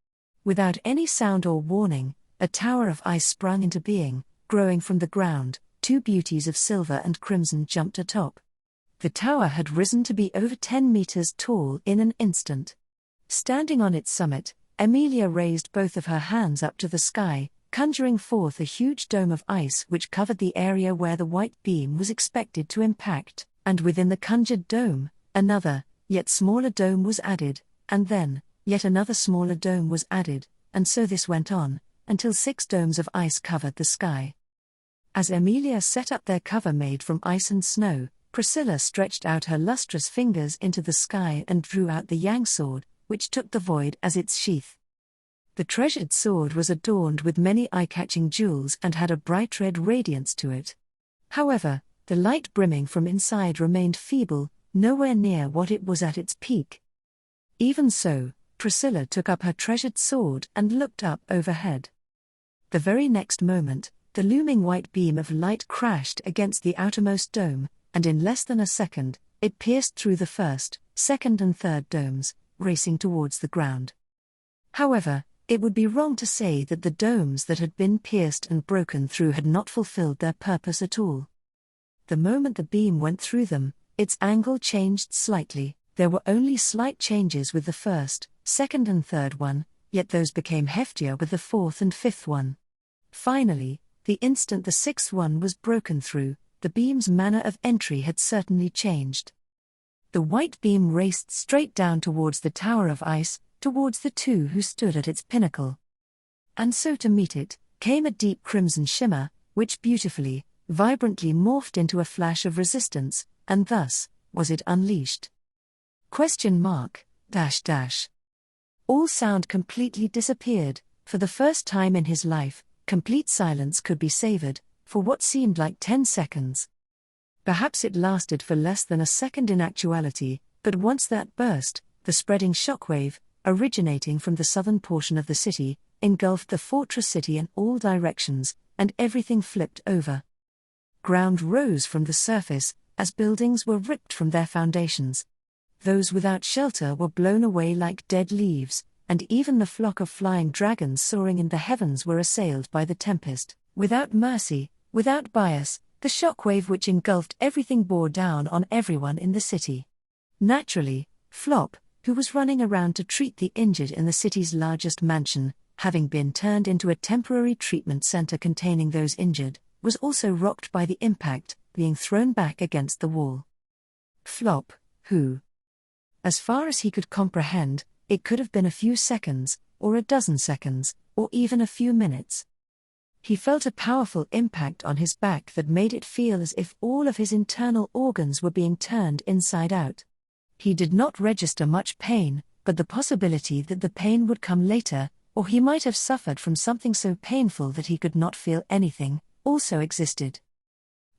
Without any sound or warning, a tower of ice sprung into being, growing from the ground, two beauties of silver and crimson jumped atop. The tower had risen to be over 10 meters tall in an instant. Standing on its summit, Emilia raised both of her hands up to the sky, conjuring forth a huge dome of ice which covered the area where the white beam was expected to impact, and within the conjured dome, another, yet smaller dome was added, and then, yet another smaller dome was added, and so this went on, until 6 domes of ice covered the sky. As Emilia set up their cover made from ice and snow, Priscilla stretched out her lustrous fingers into the sky and drew out the yang sword, which took the void as its sheath. The treasured sword was adorned with many eye-catching jewels and had a bright red radiance to it. However, the light brimming from inside remained feeble, nowhere near what it was at its peak. Even so, Priscilla took up her treasured sword and looked up overhead. The very next moment, the looming white beam of light crashed against the outermost dome, and in less than a second, it pierced through the first, second and third domes, racing towards the ground. However, it would be wrong to say that the domes that had been pierced and broken through had not fulfilled their purpose at all. The moment the beam went through them, its angle changed slightly. There were only slight changes with the first, second and third one, yet those became heftier with the fourth and fifth one. Finally, the instant the sixth one was broken through, the beam's manner of entry had certainly changed. The white beam raced straight down towards the tower of ice, towards the two who stood at its pinnacle. And so to meet it, came a deep crimson shimmer, which beautifully, vibrantly morphed into a flash of resistance, and thus, was it unleashed. All sound completely disappeared. For the first time in his life, complete silence could be savored, for what seemed like 10 seconds. Perhaps it lasted for less than a second in actuality, but once that burst, the spreading shockwave, originating from the southern portion of the city, engulfed the fortress city in all directions, and everything flipped over. Ground rose from the surface, as buildings were ripped from their foundations. Those without shelter were blown away like dead leaves, and even the flock of flying dragons soaring in the heavens were assailed by the tempest. Without mercy, without bias, the shockwave which engulfed everything bore down on everyone in the city. Naturally, Flop, who was running around to treat the injured in the city's largest mansion, having been turned into a temporary treatment center containing those injured, was also rocked by the impact, being thrown back against the wall. Flop, who, as far as he could comprehend, it could have been a few seconds, or a dozen seconds, or even a few minutes. He felt a powerful impact on his back that made it feel as if all of his internal organs were being turned inside out. He did not register much pain, but the possibility that the pain would come later, or he might have suffered from something so painful that he could not feel anything, also existed.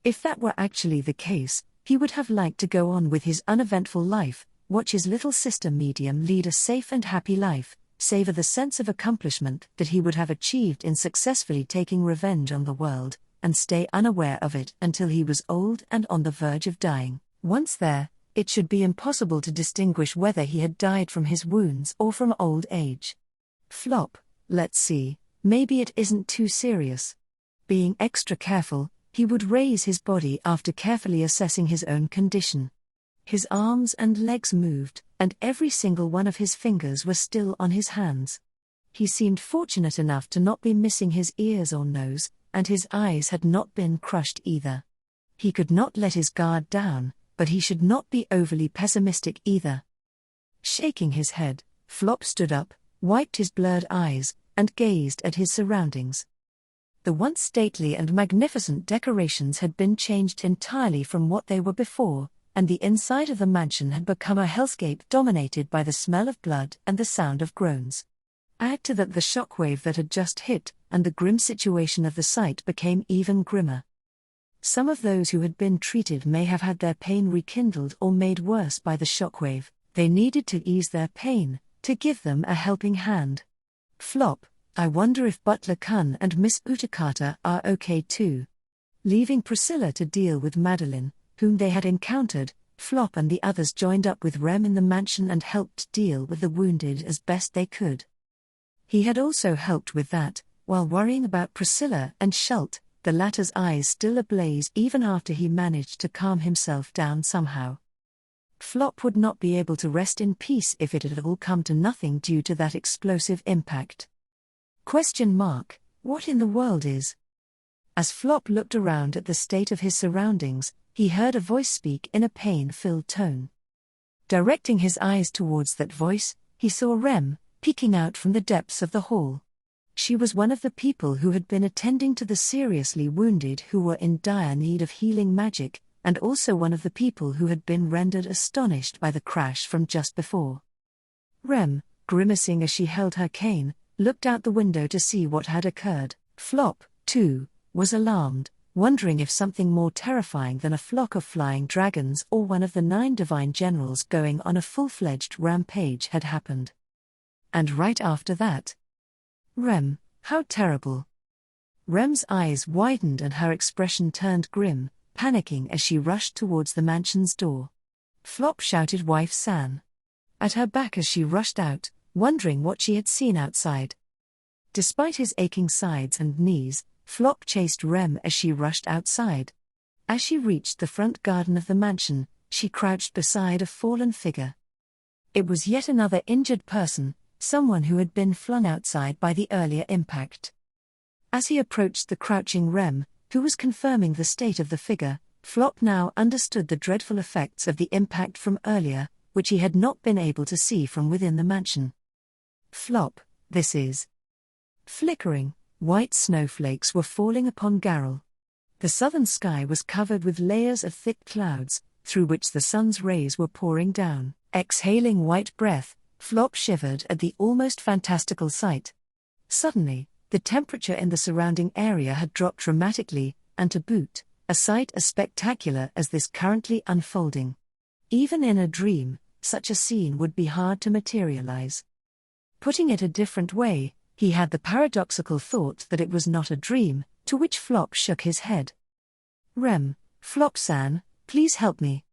If that were actually the case, he would have liked to go on with his uneventful life, watch his little sister medium lead a safe and happy life, savor the sense of accomplishment that he would have achieved in successfully taking revenge on the world, and stay unaware of it until he was old and on the verge of dying. Once there, it should be impossible to distinguish whether he had died from his wounds or from old age. Flop, let's see, maybe it isn't too serious. Being extra careful, he would raise his body after carefully assessing his own condition. His arms and legs moved, and every single one of his fingers was still on his hands. He seemed fortunate enough to not be missing his ears or nose, and his eyes had not been crushed either. He could not let his guard down, but he should not be overly pessimistic either. Shaking his head, Flop stood up, wiped his blurred eyes, and gazed at his surroundings. The once stately and magnificent decorations had been changed entirely from what they were before, and the inside of the mansion had become a hellscape dominated by the smell of blood and the sound of groans. Add to that the shockwave that had just hit, and the grim situation of the site became even grimmer. Some of those who had been treated may have had their pain rekindled or made worse by the shockwave. They needed to ease their pain, to give them a helping hand. Flop, I wonder if Butler Kun and Miss Utakata are okay too. Leaving Priscilla to deal with Madeline, whom they had encountered, Flop and the others joined up with Rem in the mansion and helped deal with the wounded as best they could. He had also helped with that, while worrying about Priscilla and Schult, the latter's eyes still ablaze even after he managed to calm himself down somehow. Flop would not be able to rest in peace if it had all come to nothing due to that explosive impact. What in the world is? As Flop looked around at the state of his surroundings, he heard a voice speak in a pain-filled tone. Directing his eyes towards that voice, he saw Rem, peeking out from the depths of the hall. She was one of the people who had been attending to the seriously wounded who were in dire need of healing magic, and also one of the people who had been rendered astonished by the crash from just before. Rem, grimacing as she held her cane, looked out the window to see what had occurred. Flop, too, was alarmed, wondering if something more terrifying than a flock of flying dragons or one of the 9 divine generals going on a full-fledged rampage had happened. And right after that, Rem, how terrible. Rem's eyes widened and her expression turned grim, panicking as she rushed towards the mansion's door. Flop shouted Wife San at her back as she rushed out, wondering what she had seen outside. Despite his aching sides and knees, Flop chased Rem as she rushed outside. As she reached the front garden of the mansion, she crouched beside a fallen figure. It was yet another injured person, someone who had been flung outside by the earlier impact. As he approached the crouching Rem, who was confirming the state of the figure, Flop now understood the dreadful effects of the impact from earlier, which he had not been able to see from within the mansion. Flop, this is. Flickering, white snowflakes were falling upon Garrel. The southern sky was covered with layers of thick clouds, through which the sun's rays were pouring down. Exhaling white breath, Flop shivered at the almost fantastical sight. Suddenly, the temperature in the surrounding area had dropped dramatically, and to boot, a sight as spectacular as this currently unfolding. Even in a dream, such a scene would be hard to materialize. Putting it a different way, he had the paradoxical thought that it was not a dream, to which Flop shook his head. Rem, Flop-san, please help me.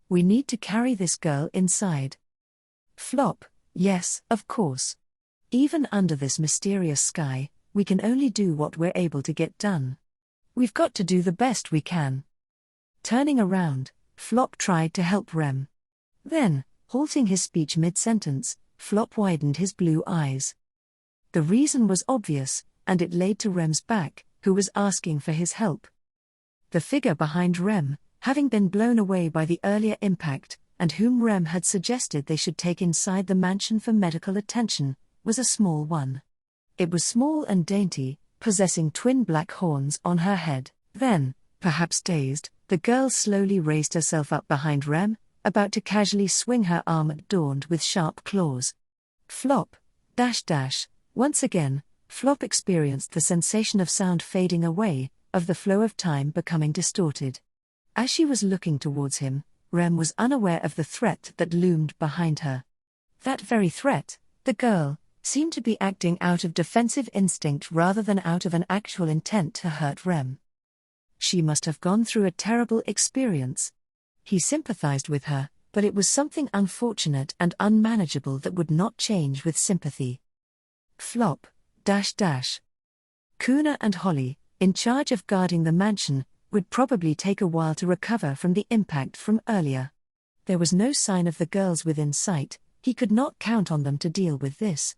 We need to carry this girl inside. Flop, yes, of course. Even under this mysterious sky, we can only do what we're able to get done. We've got to do the best we can. Turning around, Flop tried to help Rem. Then, halting his speech mid-sentence, Flop widened his blue eyes. The reason was obvious, and it laid to Rem's back, who was asking for his help. The figure behind Rem, having been blown away by the earlier impact, and whom Rem had suggested they should take inside the mansion for medical attention, was a small one. It was small and dainty, possessing twin black horns on her head. Then, perhaps dazed, the girl slowly raised herself up behind Rem, about to casually swing her arm adorned with sharp claws. Flop, once again, Flop experienced the sensation of sound fading away, of the flow of time becoming distorted. As she was looking towards him, Rem was unaware of the threat that loomed behind her. That very threat, the girl, seemed to be acting out of defensive instinct rather than out of an actual intent to hurt Rem. She must have gone through a terrible experience. He sympathized with her, but it was something unfortunate and unmanageable that would not change with sympathy. Flop, Kuna and Holly, in charge of guarding the mansion, would probably take a while to recover from the impact from earlier. There was no sign of the girls within sight, he could not count on them to deal with this.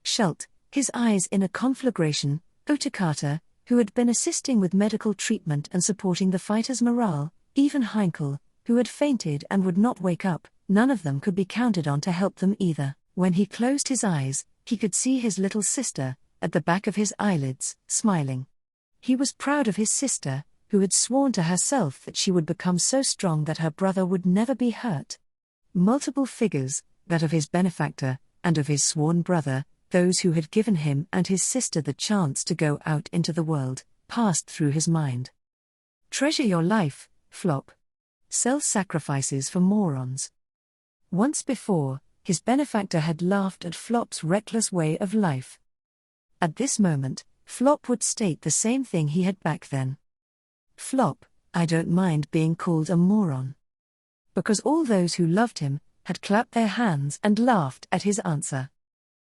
Schult, his eyes in a conflagration, Otakata, who had been assisting with medical treatment and supporting the fighters' morale, even Heinkel, who had fainted and would not wake up, none of them could be counted on to help them either. When he closed his eyes, he could see his little sister, at the back of his eyelids, smiling. He was proud of his sister, who had sworn to herself that she would become so strong that her brother would never be hurt. Multiple figures, that of his benefactor, and of his sworn brother, those who had given him and his sister the chance to go out into the world, passed through his mind. Treasure your life, Flop. Self-sacrifices for morons. Once before, his benefactor had laughed at Flop's reckless way of life. At this moment, Flop would state the same thing he had back then. Flop, I don't mind being called a moron. Because all those who loved him had clapped their hands and laughed at his answer.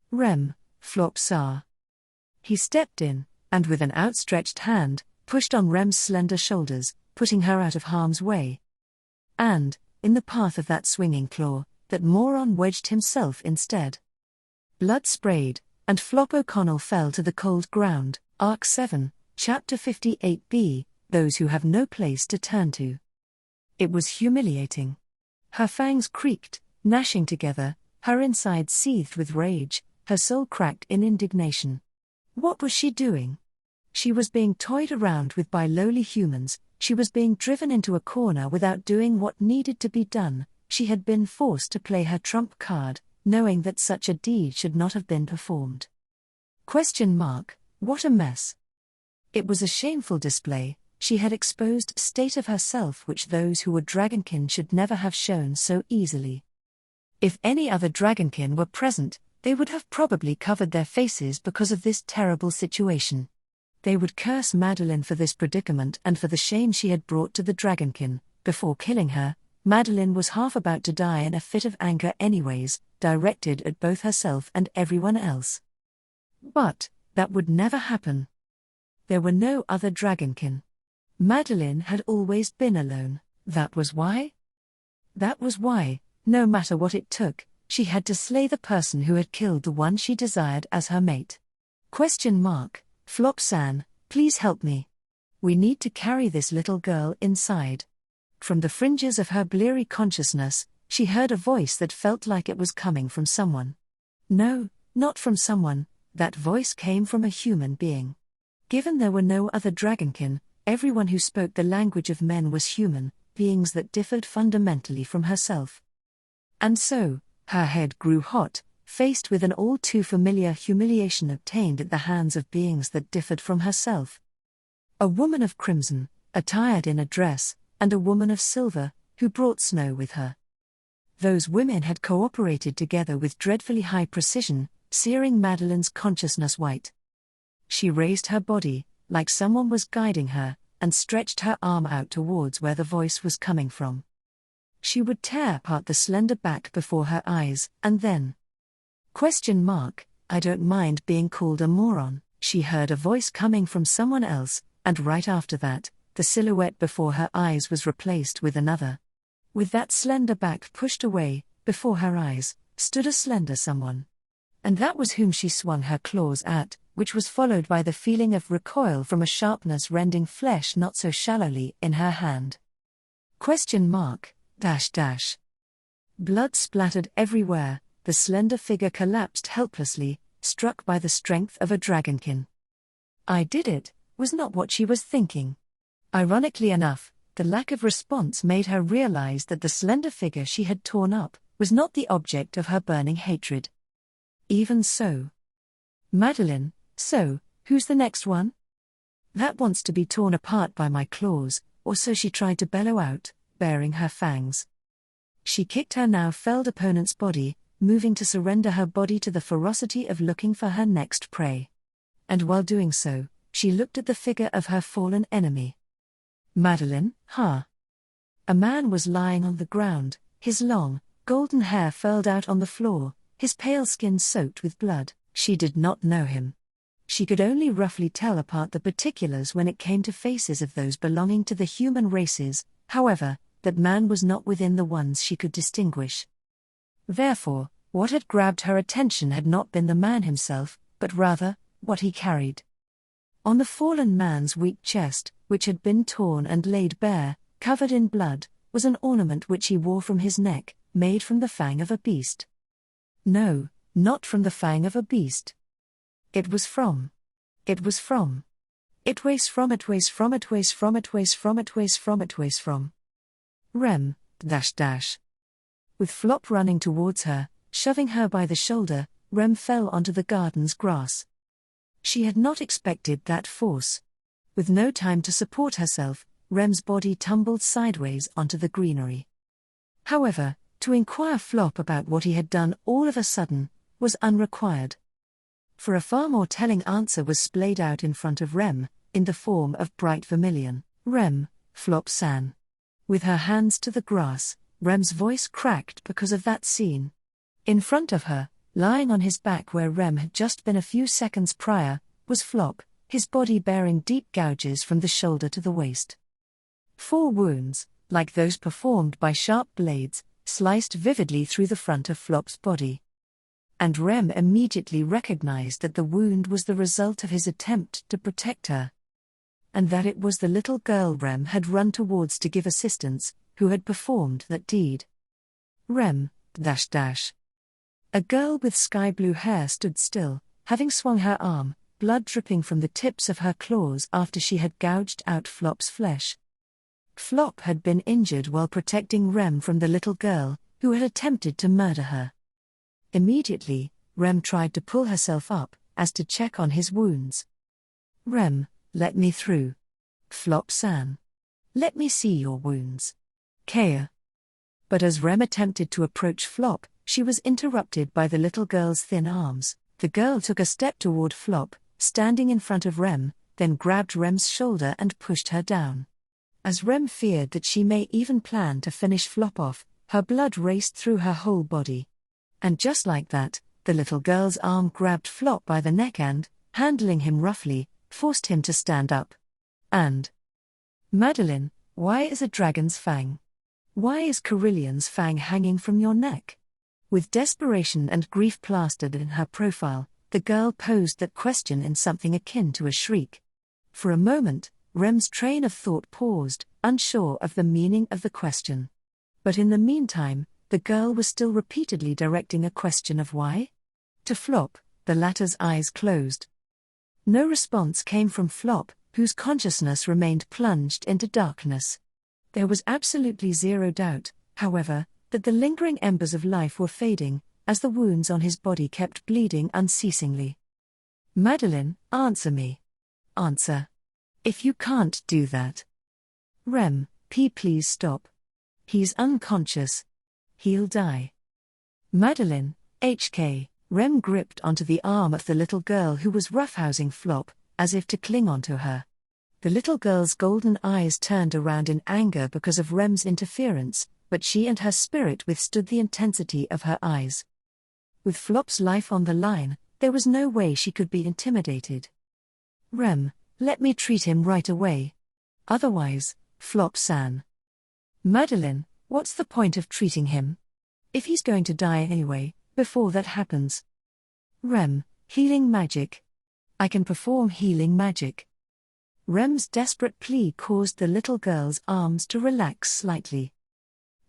Rem, Flop saw. He stepped in, and with an outstretched hand, pushed on Rem's slender shoulders, putting her out of harm's way. And, in the path of that swinging claw, that moron wedged himself instead. Blood sprayed, and Flop O'Connell fell to the cold ground. Arc 7, Chapter 58B, Those Who Have No Place to Turn to. It was humiliating. Her fangs creaked, gnashing together, her insides seethed with rage, her soul cracked in indignation. What was she doing? She was being toyed around with by lowly humans, she was being driven into a corner without doing what needed to be done, she had been forced to play her trump card, knowing that such a deed should not have been performed. What a mess. It was a shameful display, she had exposed a state of herself which those who were dragonkin should never have shown so easily. If any other dragonkin were present, they would have probably covered their faces because of this terrible situation. They would curse Madeline for this predicament and for the shame she had brought to the dragonkin. Before killing her, Madeline was half about to die in a fit of anger anyways, directed at both herself and everyone else. But that would never happen. There were no other dragonkin. Madeline had always been alone. That was why, no matter what it took, she had to slay the person who had killed the one she desired as her mate. Flop-san, please help me. We need to carry this little girl inside. From the fringes of her bleary consciousness, she heard a voice that felt like it was coming from someone. No, not from someone, that voice came from a human being. Given there were no other dragonkin, everyone who spoke the language of men was human, beings that differed fundamentally from herself. And so, her head grew hot, faced with an all too familiar humiliation obtained at the hands of beings that differed from herself. A woman of crimson, attired in a dress, and a woman of silver, who brought snow with her. Those women had cooperated together with dreadfully high precision, searing Madeline's consciousness white. She raised her body, like someone was guiding her, and stretched her arm out towards where the voice was coming from. She would tear apart the slender back before her eyes, and then... I don't mind being called a moron. She heard a voice coming from someone else, and right after that, the silhouette before her eyes was replaced with another. With that slender back pushed away, before her eyes, stood a slender someone. And that was whom she swung her claws at, which was followed by the feeling of recoil from a sharpness rending flesh not so shallowly in her hand. Blood splattered everywhere, the slender figure collapsed helplessly, struck by the strength of a dragonkin. I did it, was not what she was thinking. Ironically enough, the lack of response made her realize that the slender figure she had torn up was not the object of her burning hatred. Even so. Madeline, so, who's the next one? That wants to be torn apart by my claws, or so she tried to bellow out, baring her fangs. She kicked her now felled opponent's body, moving to surrender her body to the ferocity of looking for her next prey. And while doing so, she looked at the figure of her fallen enemy. Madeline, huh? A man was lying on the ground, his long, golden hair furled out on the floor, his pale skin soaked with blood. She did not know him. She could only roughly tell apart the particulars when it came to faces of those belonging to the human races, however, that man was not within the ones she could distinguish. Therefore, what had grabbed her attention had not been the man himself, but rather, what he carried. On the fallen man's weak chest, which had been torn and laid bare, covered in blood, was an ornament which he wore from his neck, made from the fang of a beast. No, not from the fang of a beast. It was from. It weighs from. Rem, With Flop running towards her, shoving her by the shoulder, Rem fell onto the garden's grass. She had not expected that force. With no time to support herself, Rem's body tumbled sideways onto the greenery. However, to inquire Flop about what he had done all of a sudden, was unrequired. For a far more telling answer was splayed out in front of Rem, in the form of bright vermilion. Rem, Flop-san. With her hands to the grass, Rem's voice cracked because of that scene. In front of her, lying on his back where Rem had just been a few seconds prior, was Flop, his body bearing deep gouges from the shoulder to the waist. 4 wounds, like those performed by sharp blades, sliced vividly through the front of Flop's body. And Rem immediately recognized that the wound was the result of his attempt to protect her. And that it was the little girl Rem had run towards to give assistance, who had performed that deed. Rem, A girl with sky blue hair stood still, having swung her arm, blood dripping from the tips of her claws after she had gouged out Flop's flesh. Flop had been injured while protecting Rem from the little girl, who had attempted to murder her. Immediately, Rem tried to pull herself up, as to check on his wounds. Rem, let me through. Flop-san. Let me see your wounds. Kaya. But as Rem attempted to approach Flop, she was interrupted by the little girl's thin arms. The girl took a step toward Flop, standing in front of Rem, then grabbed Rem's shoulder and pushed her down. As Rem feared that she may even plan to finish Flop off, her blood raced through her whole body. And just like that, the little girl's arm grabbed Flop by the neck and, handling him roughly, forced him to stand up. And Madeline, why is a dragon's fang? Why is Carillion's fang hanging from your neck? With desperation and grief plastered in her profile, the girl posed that question in something akin to a shriek. For a moment, Rem's train of thought paused, unsure of the meaning of the question. But in the meantime, the girl was still repeatedly directing a question of why? To Flop, the latter's eyes closed. No response came from Flop, whose consciousness remained plunged into darkness. There was absolutely zero doubt, however, that the lingering embers of life were fading, as the wounds on his body kept bleeding unceasingly. Madeline, answer me. Answer. If you can't do that. Rem, please stop. He's unconscious. He'll die. Madeline, HK. Rem gripped onto the arm of the little girl who was roughhousing Flop, as if to cling onto her. The little girl's golden eyes turned around in anger because of Rem's interference, but she and her spirit withstood the intensity of her eyes. With Flop's life on the line, there was no way she could be intimidated. Rem, let me treat him right away. Otherwise, Flop-san. Madeline, what's the point of treating him? If he's going to die anyway, before that happens. Rem, healing magic. I can perform healing magic. Rem's desperate plea caused the little girl's arms to relax slightly.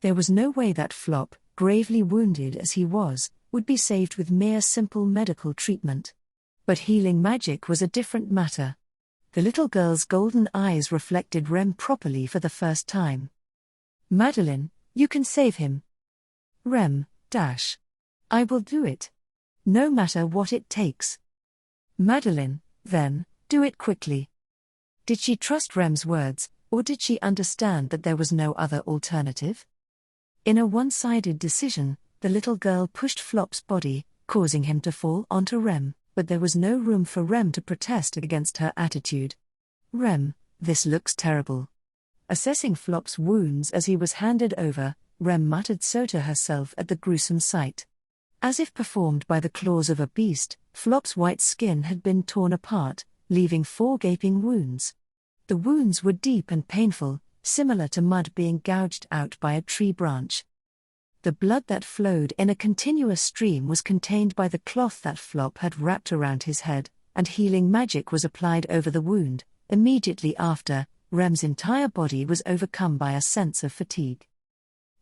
There was no way that Flop, gravely wounded as he was, would be saved with mere simple medical treatment. But healing magic was a different matter. The little girl's golden eyes reflected Rem properly for the first time. Madeline, you can save him. Rem, I will do it. No matter what it takes. Madeline, then, do it quickly. Did she trust Rem's words, or did she understand that there was no other alternative? In a one-sided decision, the little girl pushed Flop's body, causing him to fall onto Rem, but there was no room for Rem to protest against her attitude. Rem, this looks terrible. Assessing Flop's wounds as he was handed over, Rem muttered so to herself at the gruesome sight. As if performed by the claws of a beast, Flop's white skin had been torn apart, leaving 4 gaping wounds. The wounds were deep and painful, similar to mud being gouged out by a tree branch. The blood that flowed in a continuous stream was contained by the cloth that Flop had wrapped around his head, and healing magic was applied over the wound. Immediately after, Rem's entire body was overcome by a sense of fatigue.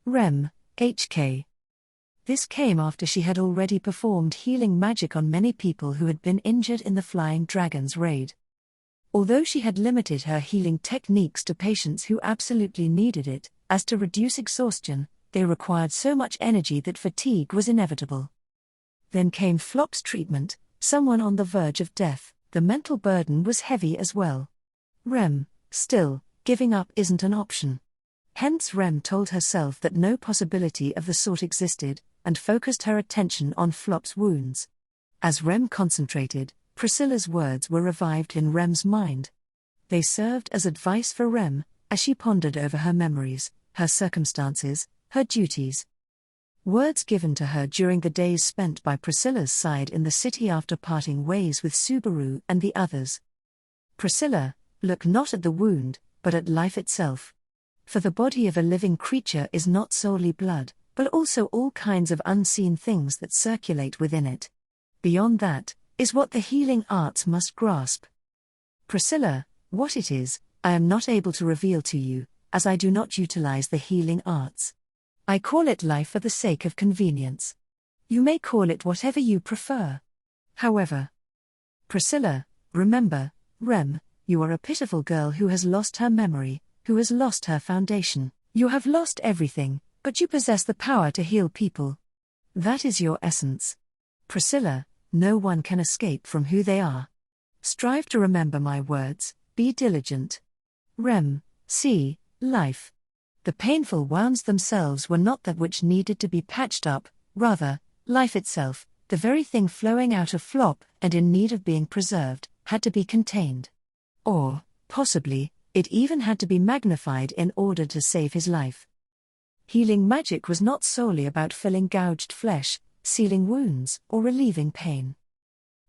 Rem, HK. This came after she had already performed healing magic on many people who had been injured in the Flying Dragon's raid. Although she had limited her healing techniques to patients who absolutely needed it, as to reduce exhaustion, they required so much energy that fatigue was inevitable. Then came Flop's treatment, someone on the verge of death. The mental burden was heavy as well. Rem, still, giving up isn't an option. Hence Rem told herself that no possibility of the sort existed, and focused her attention on Flop's wounds. As Rem concentrated, Priscilla's words were revived in Rem's mind. They served as advice for Rem, as she pondered over her memories, her circumstances, her duties. Words given to her during the days spent by Priscilla's side in the city after parting ways with Subaru and the others. Priscilla, look not at the wound, but at life itself. For the body of a living creature is not solely blood, but also all kinds of unseen things that circulate within it. Beyond that, is what the healing arts must grasp. Priscilla, what it is, I am not able to reveal to you, as I do not utilize the healing arts. I call it life for the sake of convenience. You may call it whatever you prefer. However, Priscilla, remember, Rem, you are a pitiful girl who has lost her memory, who has lost her foundation. You have lost everything, but you possess the power to heal people. That is your essence. Priscilla, no one can escape from who they are. Strive to remember my words, be diligent. Rem, see, life. The painful wounds themselves were not that which needed to be patched up, rather, life itself, the very thing flowing out of Flop and in need of being preserved, had to be contained. Or, possibly, it even had to be magnified in order to save his life. Healing magic was not solely about filling gouged flesh, sealing wounds, or relieving pain.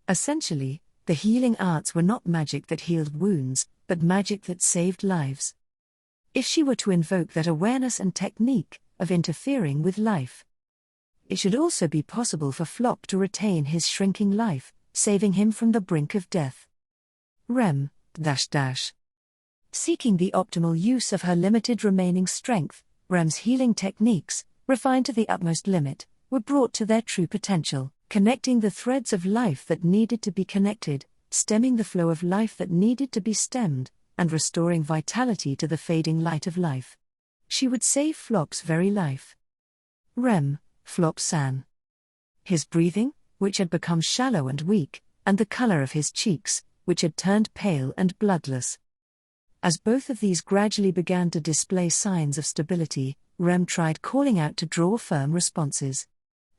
Essentially, the healing arts were not magic that healed wounds, but magic that saved lives. If she were to invoke that awareness and technique of interfering with life, it should also be possible for Flop to retain his shrinking life, saving him from the brink of death. Rem, seeking the optimal use of her limited remaining strength, Rem's healing techniques, refined to the utmost limit, were brought to their true potential, connecting the threads of life that needed to be connected, stemming the flow of life that needed to be stemmed, and restoring vitality to the fading light of life. She would save Flop's very life. Rem, Flop-san. His breathing, which had become shallow and weak, and the color of his cheeks, which had turned pale and bloodless. As both of these gradually began to display signs of stability, Rem tried calling out to draw firm responses.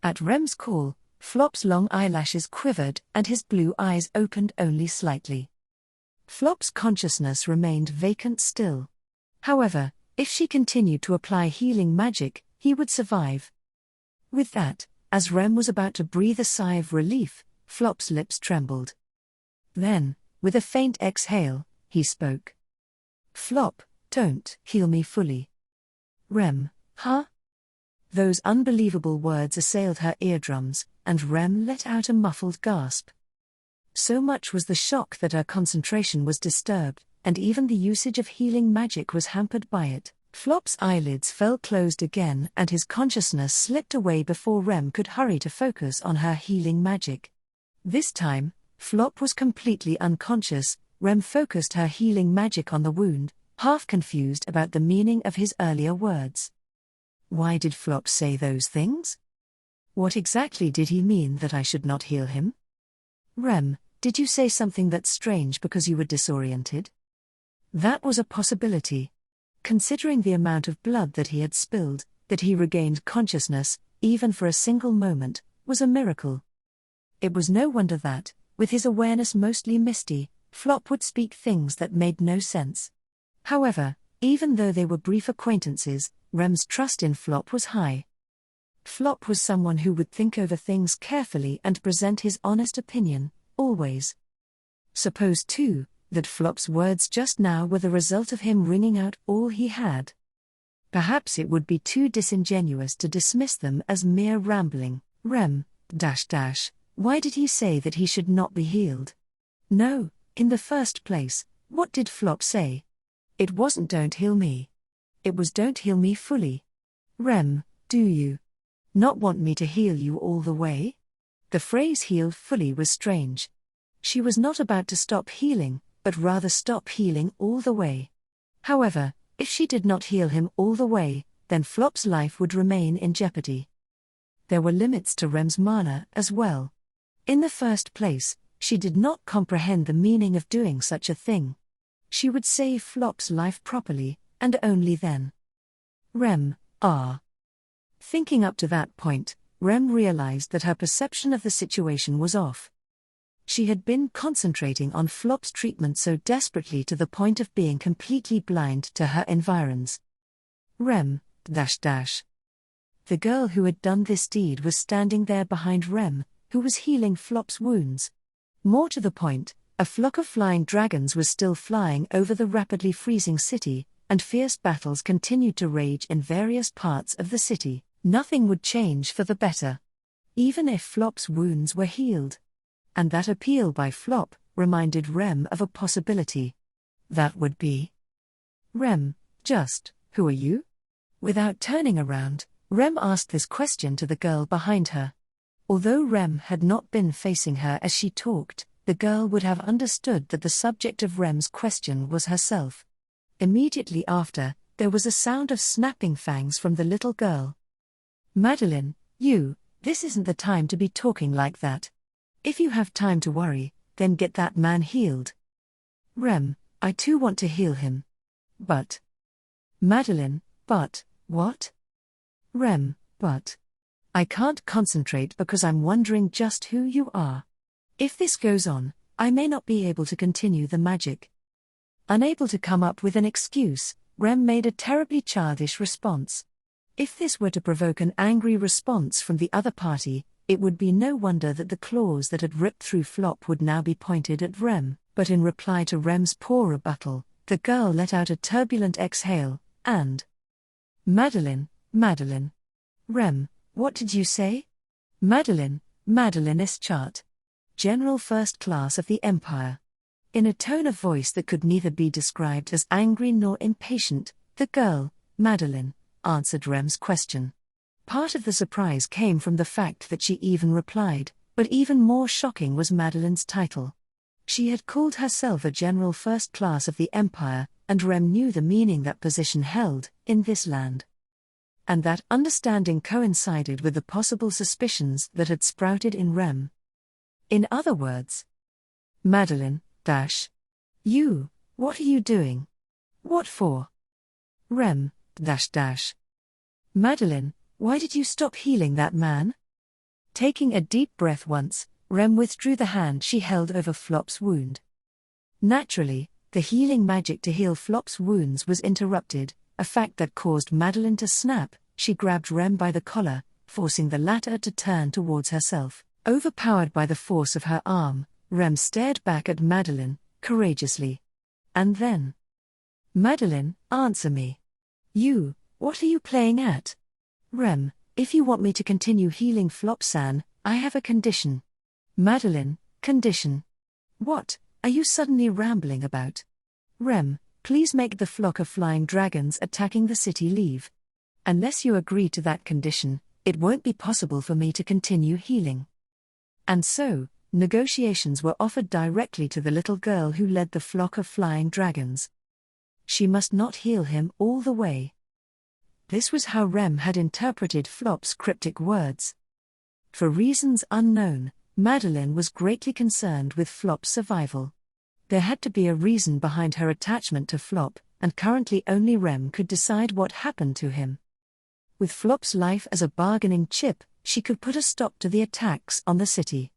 At Rem's call, Flop's long eyelashes quivered and his blue eyes opened only slightly. Flop's consciousness remained vacant still. However, if she continued to apply healing magic, he would survive. With that, as Rem was about to breathe a sigh of relief, Flop's lips trembled. Then, with a faint exhale, he spoke. Flop, don't heal me fully. Rem, huh? Those unbelievable words assailed her eardrums, and Rem let out a muffled gasp. So much was the shock that her concentration was disturbed, and even the usage of healing magic was hampered by it. Flop's eyelids fell closed again and his consciousness slipped away before Rem could hurry to focus on her healing magic. This time, Flop was completely unconscious. Rem focused her healing magic on the wound, half confused about the meaning of his earlier words. Why did Flop say those things? What exactly did he mean that I should not heal him? Rem, did you say something that's strange because you were disoriented? That was a possibility. Considering the amount of blood that he had spilled, that he regained consciousness, even for a single moment, was a miracle. It was no wonder that, with his awareness mostly misty, Flop would speak things that made no sense. However, even though they were brief acquaintances, Rem's trust in Flop was high. Flop was someone who would think over things carefully and present his honest opinion, always. Suppose, too, that Flop's words just now were the result of him wringing out all he had. Perhaps it would be too disingenuous to dismiss them as mere rambling. Rem, why did he say that he should not be healed? No, in the first place, what did Flop say? It wasn't don't heal me. It was don't heal me fully. Rem, do you not want me to heal you all the way? The phrase healed fully was strange. She was not about to stop healing, but rather stop healing all the way. However, if she did not heal him all the way, then Flop's life would remain in jeopardy. There were limits to Rem's mana as well. In the first place, she did not comprehend the meaning of doing such a thing. She would save Flop's life properly, and only then. Rem, Thinking up to that point, Rem realized that her perception of the situation was off. She had been concentrating on Flop's treatment so desperately to the point of being completely blind to her environs. Rem, The girl who had done this deed was standing there behind Rem, who was healing Flop's wounds. More to the point, A flock of flying dragons was still flying over the rapidly freezing city, and fierce battles continued to rage in various parts of the city. Nothing would change for the better, even if Flop's wounds were healed. And that appeal by Flop reminded Rem of a possibility. That would be Rem, just, who are you? Without turning around, Rem asked this question to the girl behind her. Although Rem had not been facing her as she talked, the girl would have understood that the subject of Rem's question was herself. Immediately after, there was a sound of snapping fangs from the little girl. Madeline, this isn't the time to be talking like that. If you have time to worry, then get that man healed. Rem, I too want to heal him. But. Madeline, but, what? Rem, but. I can't concentrate because I'm wondering just who you are. If this goes on, I may not be able to continue the magic. Unable to come up with an excuse, Rem made a terribly childish response. If this were to provoke an angry response from the other party, it would be no wonder that the claws that had ripped through Flop would now be pointed at Rem, but in reply to Rem's poor rebuttal, the girl let out a turbulent exhale, and Madeline. Rem, what did you say? Madeline is chart. General First Class of the Empire. In a tone of voice that could neither be described as angry nor impatient, the girl, Madeline, answered Rem's question. Part of the surprise came from the fact that she even replied, but even more shocking was Madeline's title. She had called herself a General First Class of the Empire, and Rem knew the meaning that position held, in this land. And that understanding coincided with the possible suspicions that had sprouted in Rem. In other words, Madeline, you, what are you doing? What for? Rem, Madeline, why did you stop healing that man? Taking a deep breath once, Rem withdrew the hand she held over Flop's wound. Naturally, the healing magic to heal Flop's wounds was interrupted, a fact that caused Madeline to snap. She grabbed Rem by the collar, forcing the latter to turn towards herself. Overpowered by the force of her arm, Rem stared back at Madeline, courageously. And then, Madeline, answer me. What are you playing at? Rem, if you want me to continue healing Flop-san, I have a condition. Madeline, condition? What are you suddenly rambling about? Rem, please make the flock of flying dragons attacking the city leave. Unless you agree to that condition, it won't be possible for me to continue healing. And so, negotiations were offered directly to the little girl who led the flock of flying dragons. She must not heal him all the way. This was how Rem had interpreted Flop's cryptic words. For reasons unknown, Madeline was greatly concerned with Flop's survival. There had to be a reason behind her attachment to Flop, and currently only Rem could decide what happened to him. With Flop's life as a bargaining chip, she could put a stop to the attacks on the city.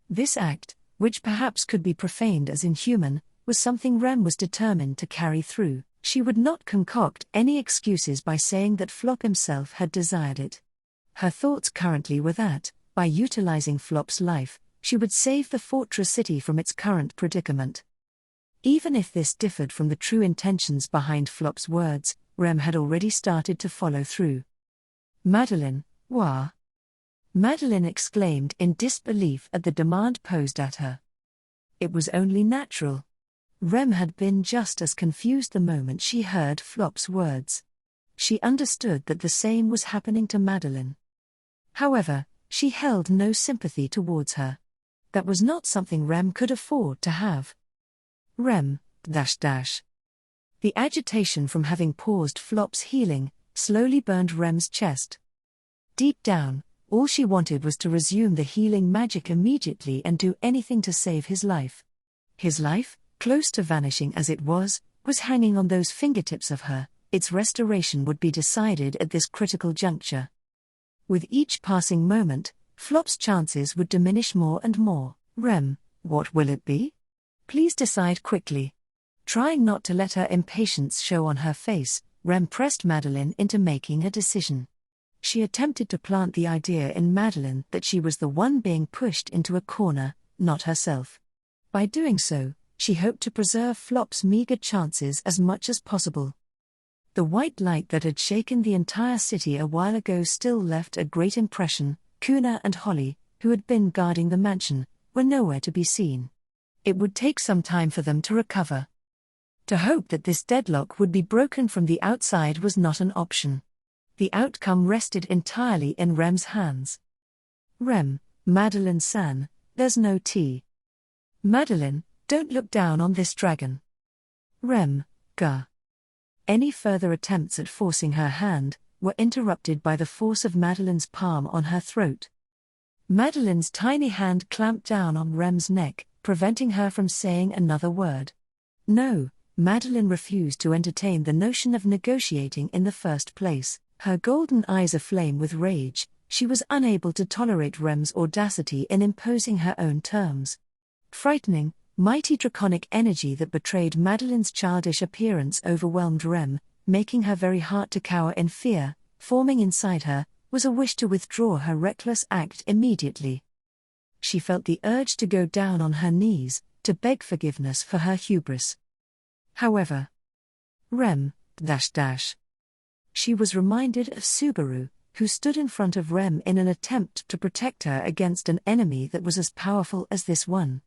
This act, which perhaps could be profaned as inhuman, was something Rem was determined to carry through. She would not concoct any excuses by saying that Flop himself had desired it. Her thoughts currently were that, by utilizing Flop's life, she would save the fortress city from its current predicament. Even if this differed from the true intentions behind Flop's words, Rem had already started to follow through. Madeline, wah? Madeline exclaimed in disbelief at the demand posed at her. It was only natural. Rem had been just as confused the moment she heard Flop's words. She understood that the same was happening to Madeline. However, she held no sympathy towards her. That was not something Rem could afford to have. Rem, The agitation from having paused Flop's healing slowly burned Rem's chest. Deep down, all she wanted was to resume the healing magic immediately and do anything to save his life. His life, close to vanishing as it was hanging on those fingertips of her. Its restoration would be decided at this critical juncture. With each passing moment, Flop's chances would diminish more and more. Rem, what will it be? Please decide quickly. Trying not to let her impatience show on her face, Rem pressed Madeline into making a decision. She attempted to plant the idea in Madeline that she was the one being pushed into a corner, not herself. By doing so, she hoped to preserve Flop's meager chances as much as possible. The white light that had shaken the entire city a while ago still left a great impression. Kuna and Holly, who had been guarding the mansion, were nowhere to be seen. It would take some time for them to recover. To hope that this deadlock would be broken from the outside was not an option. The outcome rested entirely in Rem's hands. Rem, Madeline-san, there's no tea. Madeline, don't look down on this dragon. Rem, gah. Any further attempts at forcing her hand were interrupted by the force of Madeline's palm on her throat. Madeline's tiny hand clamped down on Rem's neck, preventing her from saying another word. No, Madeline refused to entertain the notion of negotiating in the first place. Her golden eyes aflame with rage, she was unable to tolerate Rem's audacity in imposing her own terms. Frightening, mighty draconic energy that betrayed Madeline's childish appearance overwhelmed Rem, making her very heart to cower in fear. Forming inside her was a wish to withdraw her reckless act immediately. She felt the urge to go down on her knees, to beg forgiveness for her hubris. However, Rem, She was reminded of Subaru, who stood in front of Rem in an attempt to protect her against an enemy that was as powerful as this one.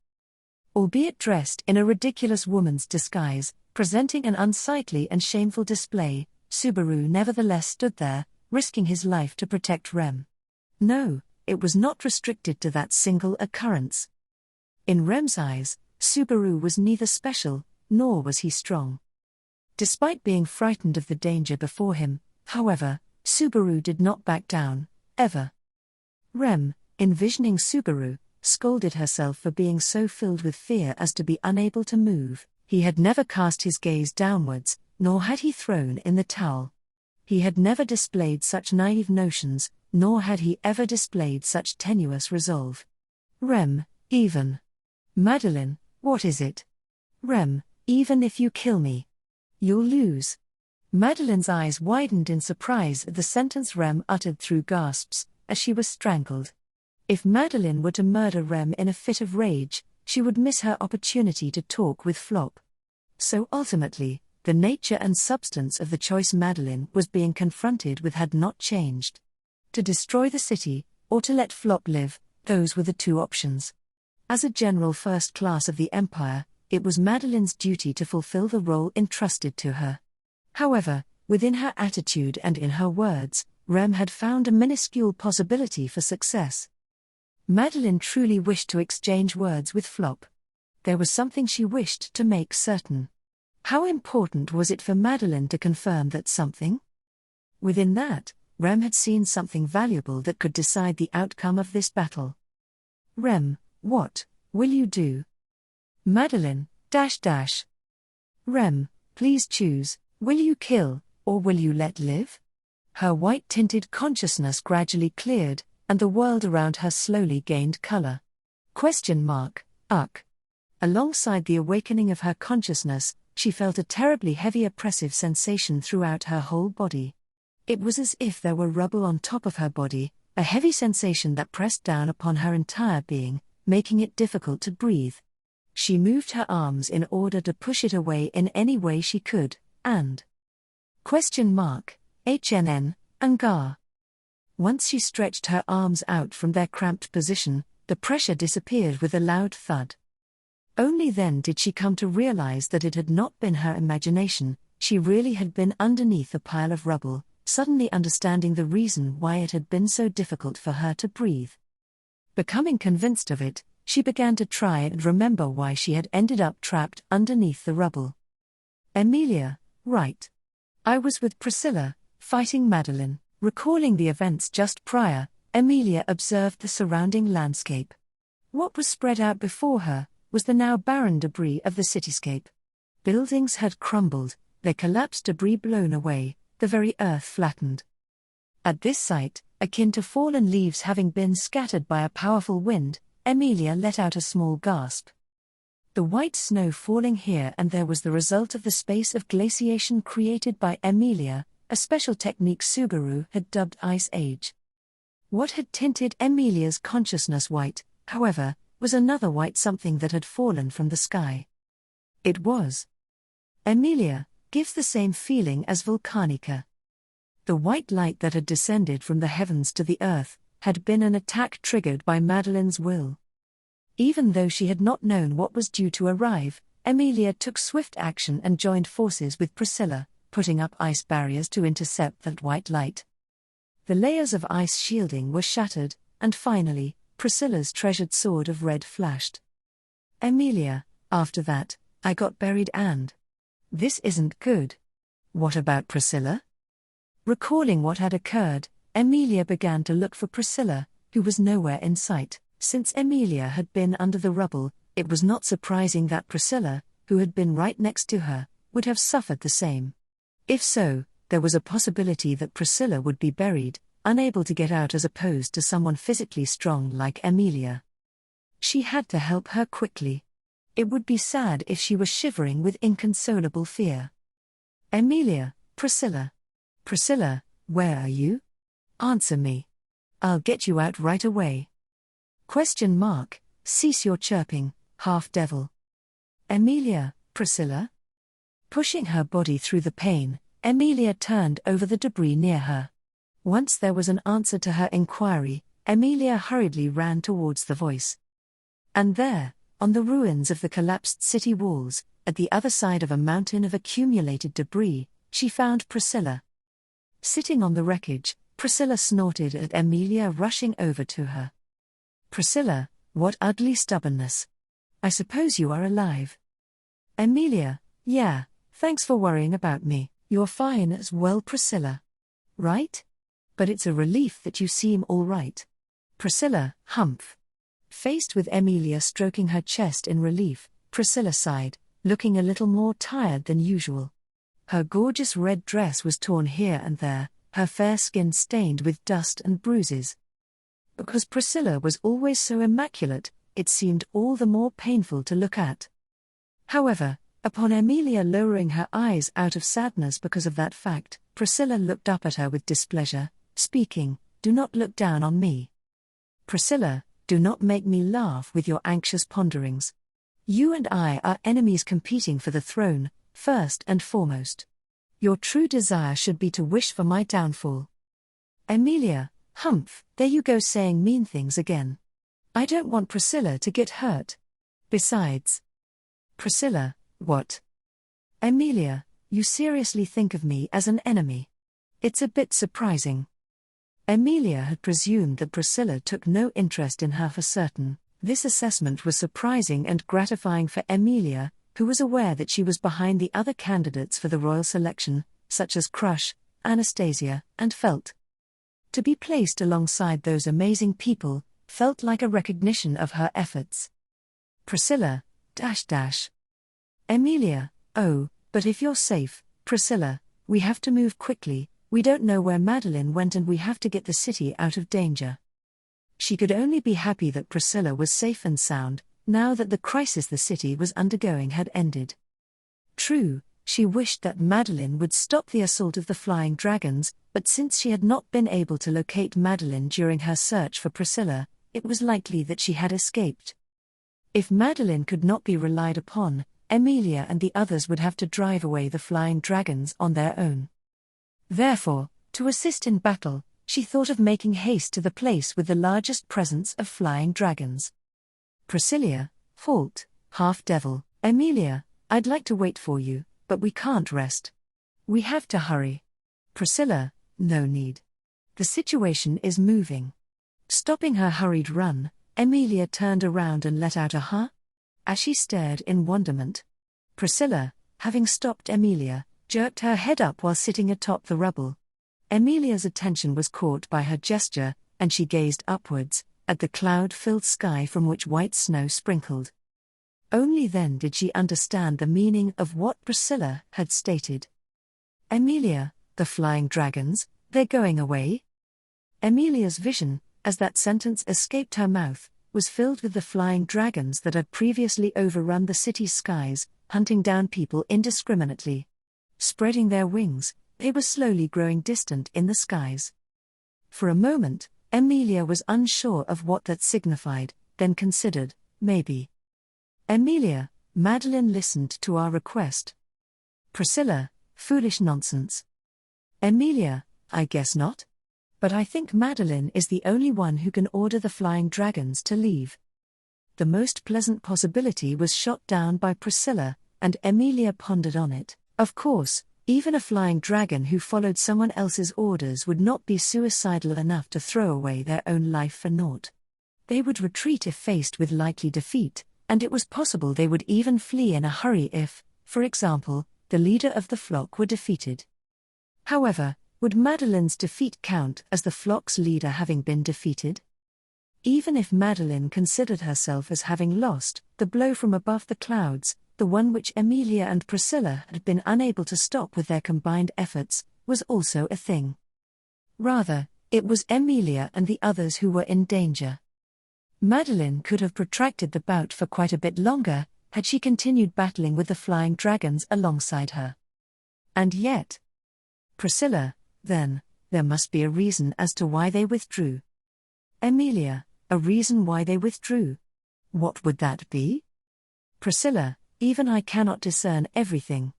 Albeit dressed in a ridiculous woman's disguise, presenting an unsightly and shameful display, Subaru nevertheless stood there, risking his life to protect Rem. No, it was not restricted to that single occurrence. In Rem's eyes, Subaru was neither special, nor was he strong. Despite being frightened of the danger before him, however, Subaru did not back down, ever. Rem, envisioning Subaru, scolded herself for being so filled with fear as to be unable to move. He had never cast his gaze downwards, nor had he thrown in the towel. He had never displayed such naive notions, nor had he ever displayed such tenuous resolve. Rem, even. Madeline, what is it? Rem, even if you kill me, you'll lose. Madeline's eyes widened in surprise at the sentence Rem uttered through gasps, as she was strangled. If Madeline were to murder Rem in a fit of rage, she would miss her opportunity to talk with Flop. So ultimately, the nature and substance of the choice Madeline was being confronted with had not changed. To destroy the city, or to let Flop live, those were the two options. As a general first class of the Empire, it was Madeline's duty to fulfill the role entrusted to her. However, within her attitude and in her words, Rem had found a minuscule possibility for success. Madeline truly wished to exchange words with Flop. There was something she wished to make certain. How important was it for Madeline to confirm that something? Within that, Rem had seen something valuable that could decide the outcome of this battle. Rem, what will you do? Madeline, Rem, please choose, will you kill, or will you let live? Her white-tinted consciousness gradually cleared, and the world around her slowly gained color. Alongside the awakening of her consciousness, she felt a terribly heavy oppressive sensation throughout her whole body. It was as if there were rubble on top of her body, a heavy sensation that pressed down upon her entire being, making it difficult to breathe. She moved her arms in order to push it away in any way she could, and HNN, Angar. Once she stretched her arms out from their cramped position, the pressure disappeared with a loud thud. Only then did she come to realize that it had not been her imagination, she really had been underneath a pile of rubble, suddenly understanding the reason why it had been so difficult for her to breathe. Becoming convinced of it, she began to try and remember why she had ended up trapped underneath the rubble. Emilia, right. I was with Priscilla, fighting Madeline. Recalling the events just prior, Emilia observed the surrounding landscape. What was spread out before her was the now barren debris of the cityscape. Buildings had crumbled, their collapsed debris blown away, the very earth flattened. At this sight, akin to fallen leaves having been scattered by a powerful wind, Emilia let out a small gasp. The white snow falling here and there was the result of the space of glaciation created by Emilia, a special technique Subaru had dubbed Ice Age. What had tinted Emilia's consciousness white, however, was another white something that had fallen from the sky. It was Emilia, gives the same feeling as Volcanica. The white light that had descended from the heavens to the earth had been an attack triggered by Madeline's will. Even though she had not known what was due to arrive, Emilia took swift action and joined forces with Priscilla, putting up ice barriers to intercept that white light. The layers of ice shielding were shattered, and finally, Priscilla's treasured sword of red flashed. Emilia, after that, I got buried and... This isn't good. What about Priscilla? Recalling what had occurred, Emilia began to look for Priscilla, who was nowhere in sight. Since Emilia had been under the rubble, it was not surprising that Priscilla, who had been right next to her, would have suffered the same. If so, there was a possibility that Priscilla would be buried, unable to get out as opposed to someone physically strong like Emilia. She had to help her quickly. It would be sad if she was shivering with inconsolable fear. Emilia, Priscilla. Priscilla, where are you? Answer me. I'll get you out right away. ? Cease your chirping, half-devil. Emilia, Priscilla? Pushing her body through the pain, Emilia turned over the debris near her. Once there was an answer to her inquiry, Emilia hurriedly ran towards the voice. And there, on the ruins of the collapsed city walls, at the other side of a mountain of accumulated debris, she found Priscilla. Sitting on the wreckage, Priscilla snorted at Emilia rushing over to her. Priscilla, what ugly stubbornness. I suppose you are alive. Emilia, yeah, thanks for worrying about me. You're fine as well, Priscilla. Right? But it's a relief that you seem all right. Priscilla, humph. Faced with Emilia stroking her chest in relief, Priscilla sighed, looking a little more tired than usual. Her gorgeous red dress was torn here and there, her fair skin stained with dust and bruises. Because Priscilla was always so immaculate, it seemed all the more painful to look at. However, upon Emilia lowering her eyes out of sadness because of that fact, Priscilla looked up at her with displeasure, speaking, "Do not look down on me. Priscilla, do not make me laugh with your anxious ponderings. You and I are enemies competing for the throne, first and foremost. Your true desire should be to wish for my downfall." Emilia, humph, there you go saying mean things again. I don't want Priscilla to get hurt. Besides. Priscilla, what? Emilia, you seriously think of me as an enemy? It's a bit surprising. Emilia had presumed that Priscilla took no interest in her for certain. This assessment was surprising and gratifying for Emilia, who was aware that she was behind the other candidates for the royal selection, such as Crush, Anastasia, and Felt. To be placed alongside those amazing people felt like a recognition of her efforts. Priscilla, ... Emilia, oh, but if you're safe, Priscilla, we have to move quickly, we don't know where Madeline went and we have to get the city out of danger. She could only be happy that Priscilla was safe and sound, now that the crisis the city was undergoing had ended. True, she wished that Madeline would stop the assault of the flying dragons, but since she had not been able to locate Madeline during her search for Priscilla, it was likely that she had escaped. If Madeline could not be relied upon, Emilia and the others would have to drive away the flying dragons on their own. Therefore, to assist in battle, she thought of making haste to the place with the largest presence of flying dragons. Priscilla, halt, half-devil. Emilia, I'd like to wait for you, but we can't rest. We have to hurry. Priscilla, no need. The situation is moving. Stopping her hurried run, Emilia turned around and let out a huh? As she stared in wonderment. Priscilla, having stopped Emilia, jerked her head up while sitting atop the rubble. Emilia's attention was caught by her gesture, and she gazed upwards, at the cloud-filled sky from which white snow sprinkled. Only then did she understand the meaning of what Priscilla had stated. Emilia, the flying dragons, they're going away? Emilia's vision, as that sentence escaped her mouth, was filled with the flying dragons that had previously overrun the city's skies, hunting down people indiscriminately. Spreading their wings, they were slowly growing distant in the skies. For a moment, Emilia was unsure of what that signified, then considered, maybe. Emilia, Madeline listened to our request. Priscilla, foolish nonsense. Emilia, I guess not. But I think Madeline is the only one who can order the flying dragons to leave. The most pleasant possibility was shot down by Priscilla, and Emilia pondered on it. Of course, even a flying dragon who followed someone else's orders would not be suicidal enough to throw away their own life for naught. They would retreat if faced with likely defeat, and it was possible they would even flee in a hurry if, for example, the leader of the flock were defeated. However, would Madeline's defeat count as the flock's leader having been defeated? Even if Madeline considered herself as having lost, the blow from above the clouds, the one which Emilia and Priscilla had been unable to stop with their combined efforts, was also a thing. Rather, it was Emilia and the others who were in danger. Madeline could have protracted the bout for quite a bit longer, had she continued battling with the flying dragons alongside her. And yet, Priscilla, then, there must be a reason as to why they withdrew. Emilia, a reason why they withdrew. What would that be? Priscilla, even I cannot discern everything.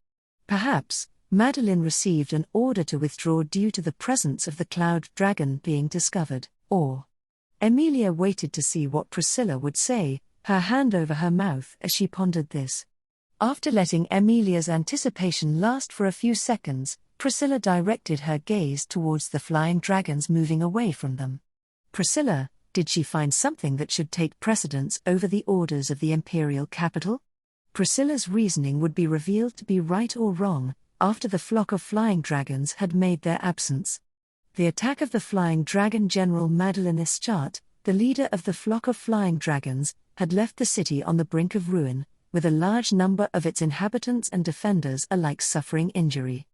Perhaps, Madeline received an order to withdraw due to the presence of the cloud dragon being discovered, or Emilia waited to see what Priscilla would say, her hand over her mouth as she pondered this. After letting Emilia's anticipation last for a few seconds, Priscilla directed her gaze towards the flying dragons moving away from them. Priscilla, did she find something that should take precedence over the orders of the imperial capital? Priscilla's reasoning would be revealed to be right or wrong, after the flock of flying dragons had made their absence. The attack of the flying dragon General Madeline Ischart, the leader of the flock of flying dragons, had left the city on the brink of ruin, with a large number of its inhabitants and defenders alike suffering injury.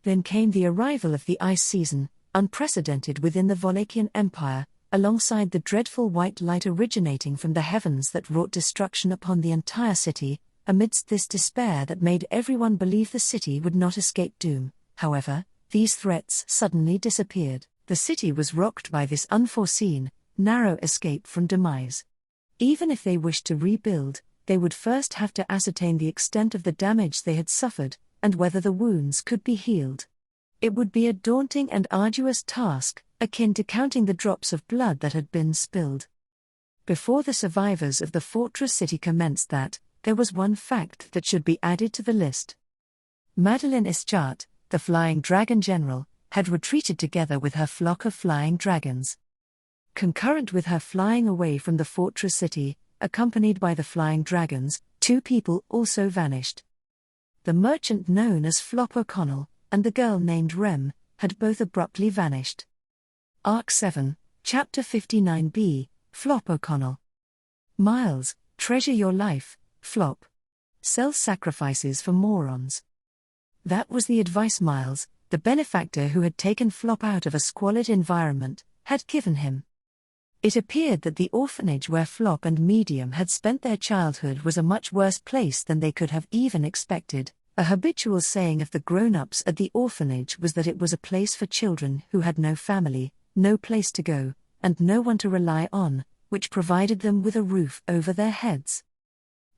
Then came the arrival of the ice season, unprecedented within the Wallachian Empire, alongside the dreadful white light originating from the heavens that wrought destruction upon the entire city. Amidst this despair that made everyone believe the city would not escape doom, however, these threats suddenly disappeared. The city was rocked by this unforeseen, narrow escape from demise. Even if they wished to rebuild, they would first have to ascertain the extent of the damage they had suffered, and whether the wounds could be healed. It would be a daunting and arduous task, akin to counting the drops of blood that had been spilled. Before the survivors of the fortress city commenced that, there was one fact that should be added to the list. Madeline Ischart, the flying dragon general, had retreated together with her flock of flying dragons. Concurrent with her flying away from the fortress city, accompanied by the flying dragons, two people also vanished. The merchant known as Flop O'Connell, and the girl named Rem, had both abruptly vanished. Arc 7, Chapter 59B, Flop O'Connell. Miles, treasure your life, Flop. Self-sacrifices for morons. That was the advice Miles, the benefactor who had taken Flop out of a squalid environment, had given him. It appeared that the orphanage where Flop and Medium had spent their childhood was a much worse place than they could have even expected. A habitual saying of the grown-ups at the orphanage was that it was a place for children who had no family, no place to go, and no one to rely on, which provided them with a roof over their heads.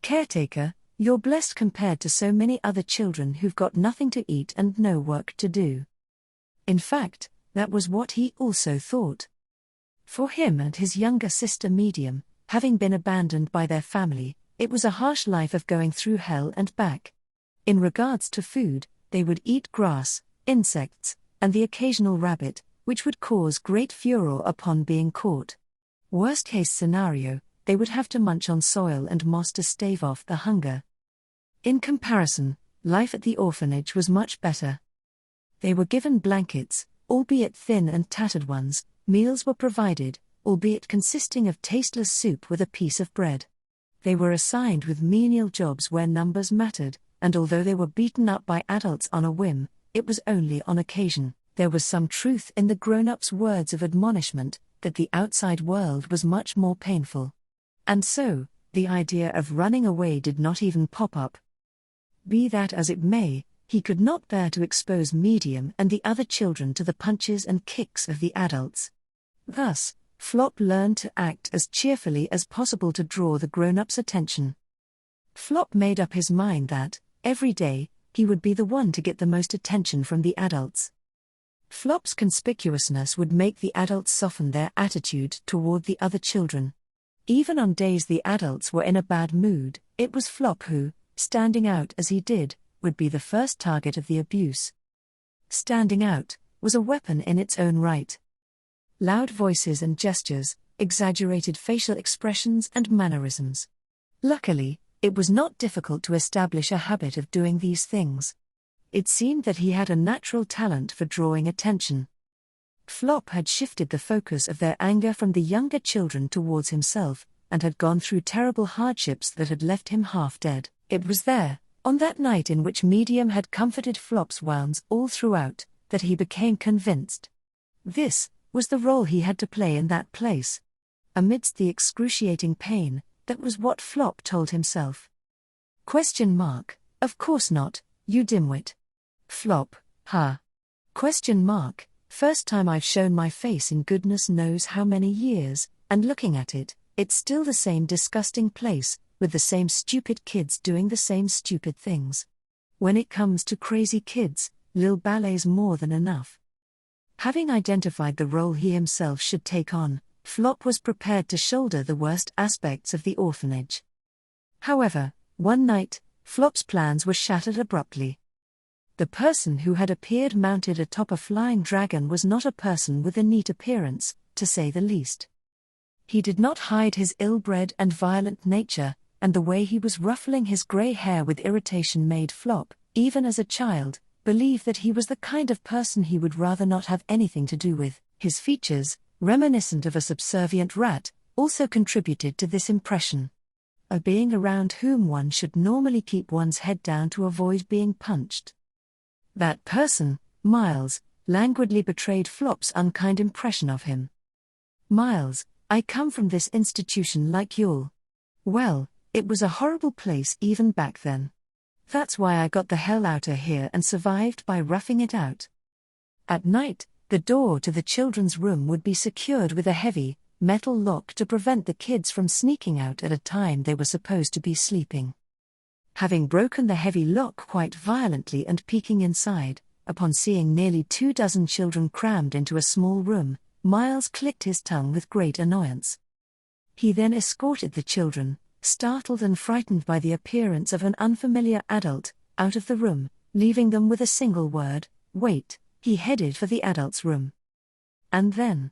Caretaker, you're blessed compared to so many other children who've got nothing to eat and no work to do. In fact, that was what he also thought. For him and his younger sister Medium, having been abandoned by their family, it was a harsh life of going through hell and back. In regards to food, they would eat grass, insects, and the occasional rabbit, which would cause great furor upon being caught. Worst-case scenario, they would have to munch on soil and moss to stave off the hunger. In comparison, life at the orphanage was much better. They were given blankets, albeit thin and tattered ones, meals were provided, albeit consisting of tasteless soup with a piece of bread. They were assigned with menial jobs where numbers mattered, and although they were beaten up by adults on a whim, it was only on occasion. There was some truth in the grown-ups' words of admonishment, that the outside world was much more painful. And so, the idea of running away did not even pop up. Be that as it may, he could not bear to expose Medium and the other children to the punches and kicks of the adults. Thus, Flop learned to act as cheerfully as possible to draw the grown-ups' attention. Flop made up his mind that, every day, he would be the one to get the most attention from the adults. Flop's conspicuousness would make the adults soften their attitude toward the other children. Even on days the adults were in a bad mood, it was Flop who, standing out as he did, would be the first target of the abuse. Standing out was a weapon in its own right. Loud voices and gestures, exaggerated facial expressions and mannerisms. Luckily, it was not difficult to establish a habit of doing these things. It seemed that he had a natural talent for drawing attention. Flop had shifted the focus of their anger from the younger children towards himself, and had gone through terrible hardships that had left him half dead. It was there, on that night in which Medium had comforted Flop's wounds all throughout, that he became convinced. This was the role he had to play in that place. Amidst the excruciating pain, that was what Flop told himself. Of course not, you dimwit. Flop, huh? First time I've shown my face in goodness knows how many years, and looking at it, it's still the same disgusting place, with the same stupid kids doing the same stupid things. When it comes to crazy kids, Lil Ballet's more than enough. Having identified the role he himself should take on, Flop was prepared to shoulder the worst aspects of the orphanage. However, one night, Flop's plans were shattered abruptly. The person who had appeared mounted atop a flying dragon was not a person with a neat appearance, to say the least. He did not hide his ill-bred and violent nature, and the way he was ruffling his grey hair with irritation made Flop, even as a child, believe that he was the kind of person he would rather not have anything to do with. His features, reminiscent of a subservient rat, also contributed to this impression. A being around whom one should normally keep one's head down to avoid being punched. That person, Miles, languidly betrayed Flop's unkind impression of him. Miles, I come from this institution like y'all. Well, it was a horrible place even back then. That's why I got the hell outta here and survived by roughing it out. At night, the door to the children's room would be secured with a heavy, metal lock to prevent the kids from sneaking out at a time they were supposed to be sleeping. Having broken the heavy lock quite violently and peeking inside, upon seeing nearly 24 children crammed into a small room, Miles clicked his tongue with great annoyance. He then escorted the children, startled and frightened by the appearance of an unfamiliar adult, out of the room, leaving them with a single word, wait. He headed for the adult's room. And then,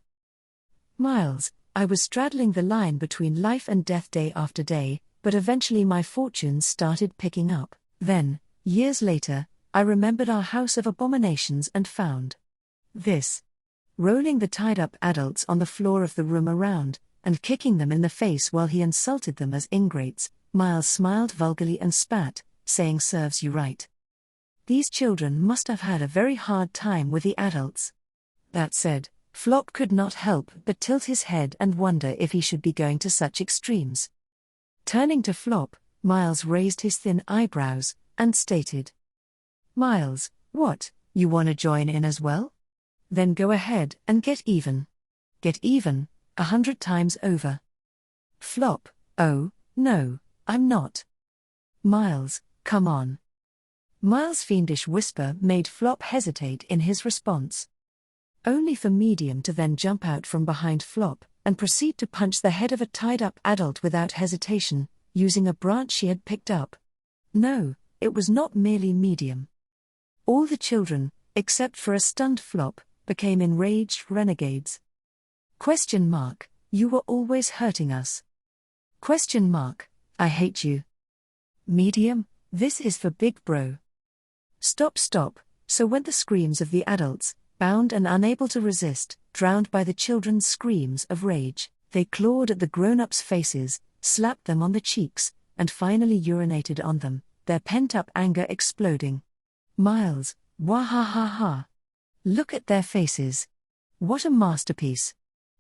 Miles, I was straddling the line between life and death day after day, but eventually my fortunes started picking up. Then, years later, I remembered our house of abominations and found this. Rolling the tied-up adults on the floor of the room around, and kicking them in the face while he insulted them as ingrates, Miles smiled vulgarly and spat, saying serves you right. These children must have had a very hard time with the adults. That said, Flop could not help but tilt his head and wonder if he should be going to such extremes. Turning to Flop, Miles raised his thin eyebrows, and stated, Miles, what, you wanna join in as well? Then go ahead and get even. Get even, 100 times over. Flop, oh, no, I'm not. Miles, come on. Miles' fiendish whisper made Flop hesitate in his response. Only for Medium to then jump out from behind Flop, and proceed to punch the head of a tied-up adult without hesitation, using a branch she had picked up. No, it was not merely Medium. All the children, except for a stunned Flop, became enraged renegades. You were always hurting us. I hate you. Medium, this is for big bro. Stop. So went the screams of the adults, bound and unable to resist, drowned by the children's screams of rage. They clawed at the grown-ups' faces, slapped them on the cheeks, and finally urinated on them, their pent-up anger exploding. Miles, wahahaha. Look at their faces. What a masterpiece.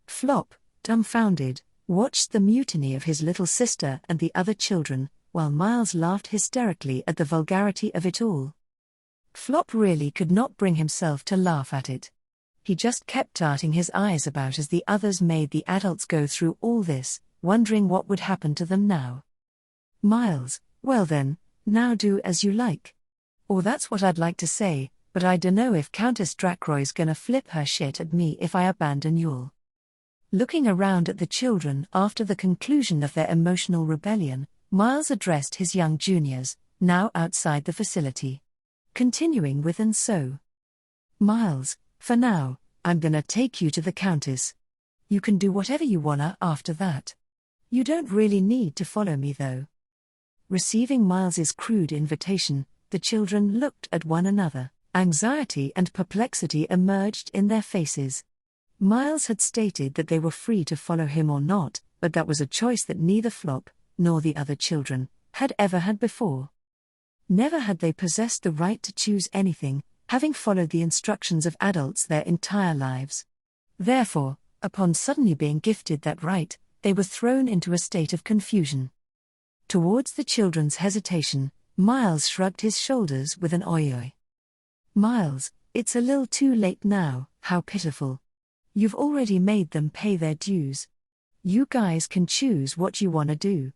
Flop, dumbfounded, watched the mutiny of his little sister and the other children, while Miles laughed hysterically at the vulgarity of it all. Flop really could not bring himself to laugh at it. He just kept darting his eyes about as the others made the adults go through all this, wondering what would happen to them now. Miles, well then, now do as you like. Or that's what I'd like to say, but I dunno if Countess Drakroy's gonna flip her shit at me if I abandon y'all. Looking around at the children after the conclusion of their emotional rebellion, Miles addressed his young juniors, now outside the facility. Continuing with "and so, Miles, for now, I'm gonna take you to the Countess. You can do whatever you wanna after that. You don't really need to follow me though." Receiving Miles's crude invitation, the children looked at one another. Anxiety and perplexity emerged in their faces. Miles had stated that they were free to follow him or not, but that was a choice that neither Flop, nor the other children, had ever had before. Never had they possessed the right to choose anything, having followed the instructions of adults their entire lives. Therefore, upon suddenly being gifted that right, they were thrown into a state of confusion. Towards the children's hesitation, Miles shrugged his shoulders with an oi-oi. "Miles, it's a little too late now, how pitiful. You've already made them pay their dues. You guys can choose what you want to do."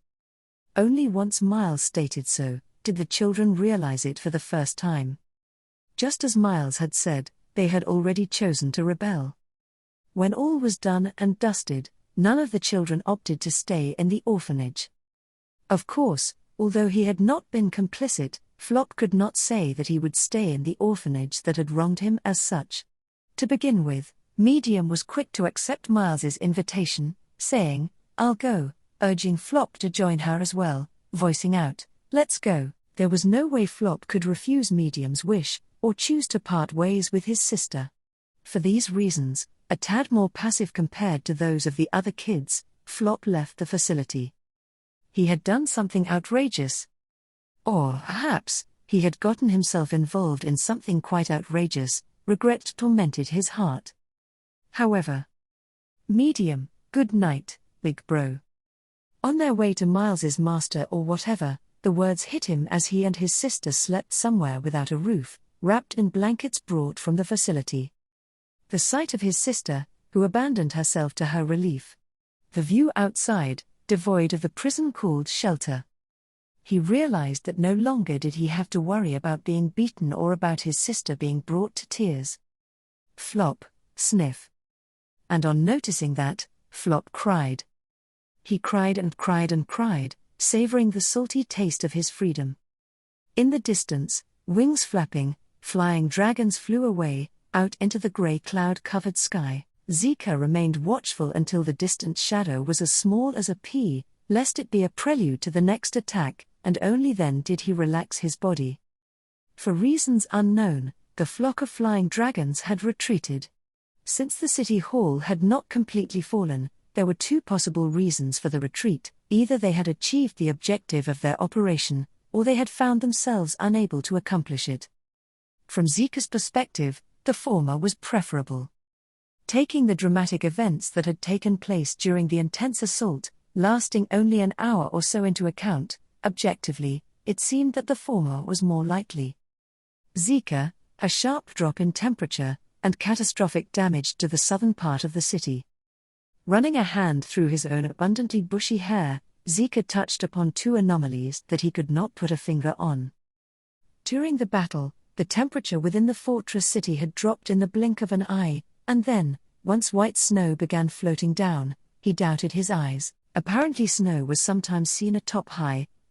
Only once Miles stated so, did the children realize it for the first time. Just as Miles had said, they had already chosen to rebel. When all was done and dusted, none of the children opted to stay in the orphanage. Of course, although he had not been complicit, Flop could not say that he would stay in the orphanage that had wronged him as such. To begin with, Medium was quick to accept Miles's invitation, saying, "I'll go," urging Flop to join her as well, voicing out, "Let's go." There was no way Flop could refuse Medium's wish, or choose to part ways with his sister. For these reasons, a tad more passive compared to those of the other kids, Flop left the facility. He had done something outrageous. Or perhaps, he had gotten himself involved in something quite outrageous. Regret tormented his heart. However, "Medium, good night, big bro." On their way to Miles's master or whatever, the words hit him as he and his sister slept somewhere without a roof, wrapped in blankets brought from the facility. The sight of his sister, who abandoned herself to her relief. The view outside, devoid of the prison called shelter. He realized that no longer did he have to worry about being beaten or about his sister being brought to tears. Flop, sniff. And on noticing that, Flop cried. He cried and cried and cried, savoring the salty taste of his freedom. In the distance, wings flapping, flying dragons flew away, out into the grey cloud-covered sky. Zika remained watchful until the distant shadow was as small as a pea, lest it be a prelude to the next attack, and only then did he relax his body. For reasons unknown, the flock of flying dragons had retreated. Since the city hall had not completely fallen, there were two possible reasons for the retreat: either they had achieved the objective of their operation, or they had found themselves unable to accomplish it. From Zika's perspective, the former was preferable. Taking the dramatic events that had taken place during the intense assault, lasting only an hour or so into account, objectively, it seemed that the former was more likely. Zika, a sharp drop in temperature, and catastrophic damage to the southern part of the city. Running a hand through his own abundantly bushy hair, Zika touched upon two anomalies that he could not put a finger on. During the battle, the temperature within the fortress city had dropped in the blink of an eye, and then, once white snow began floating down, he doubted his eyes. Apparently snow was sometimes seen atop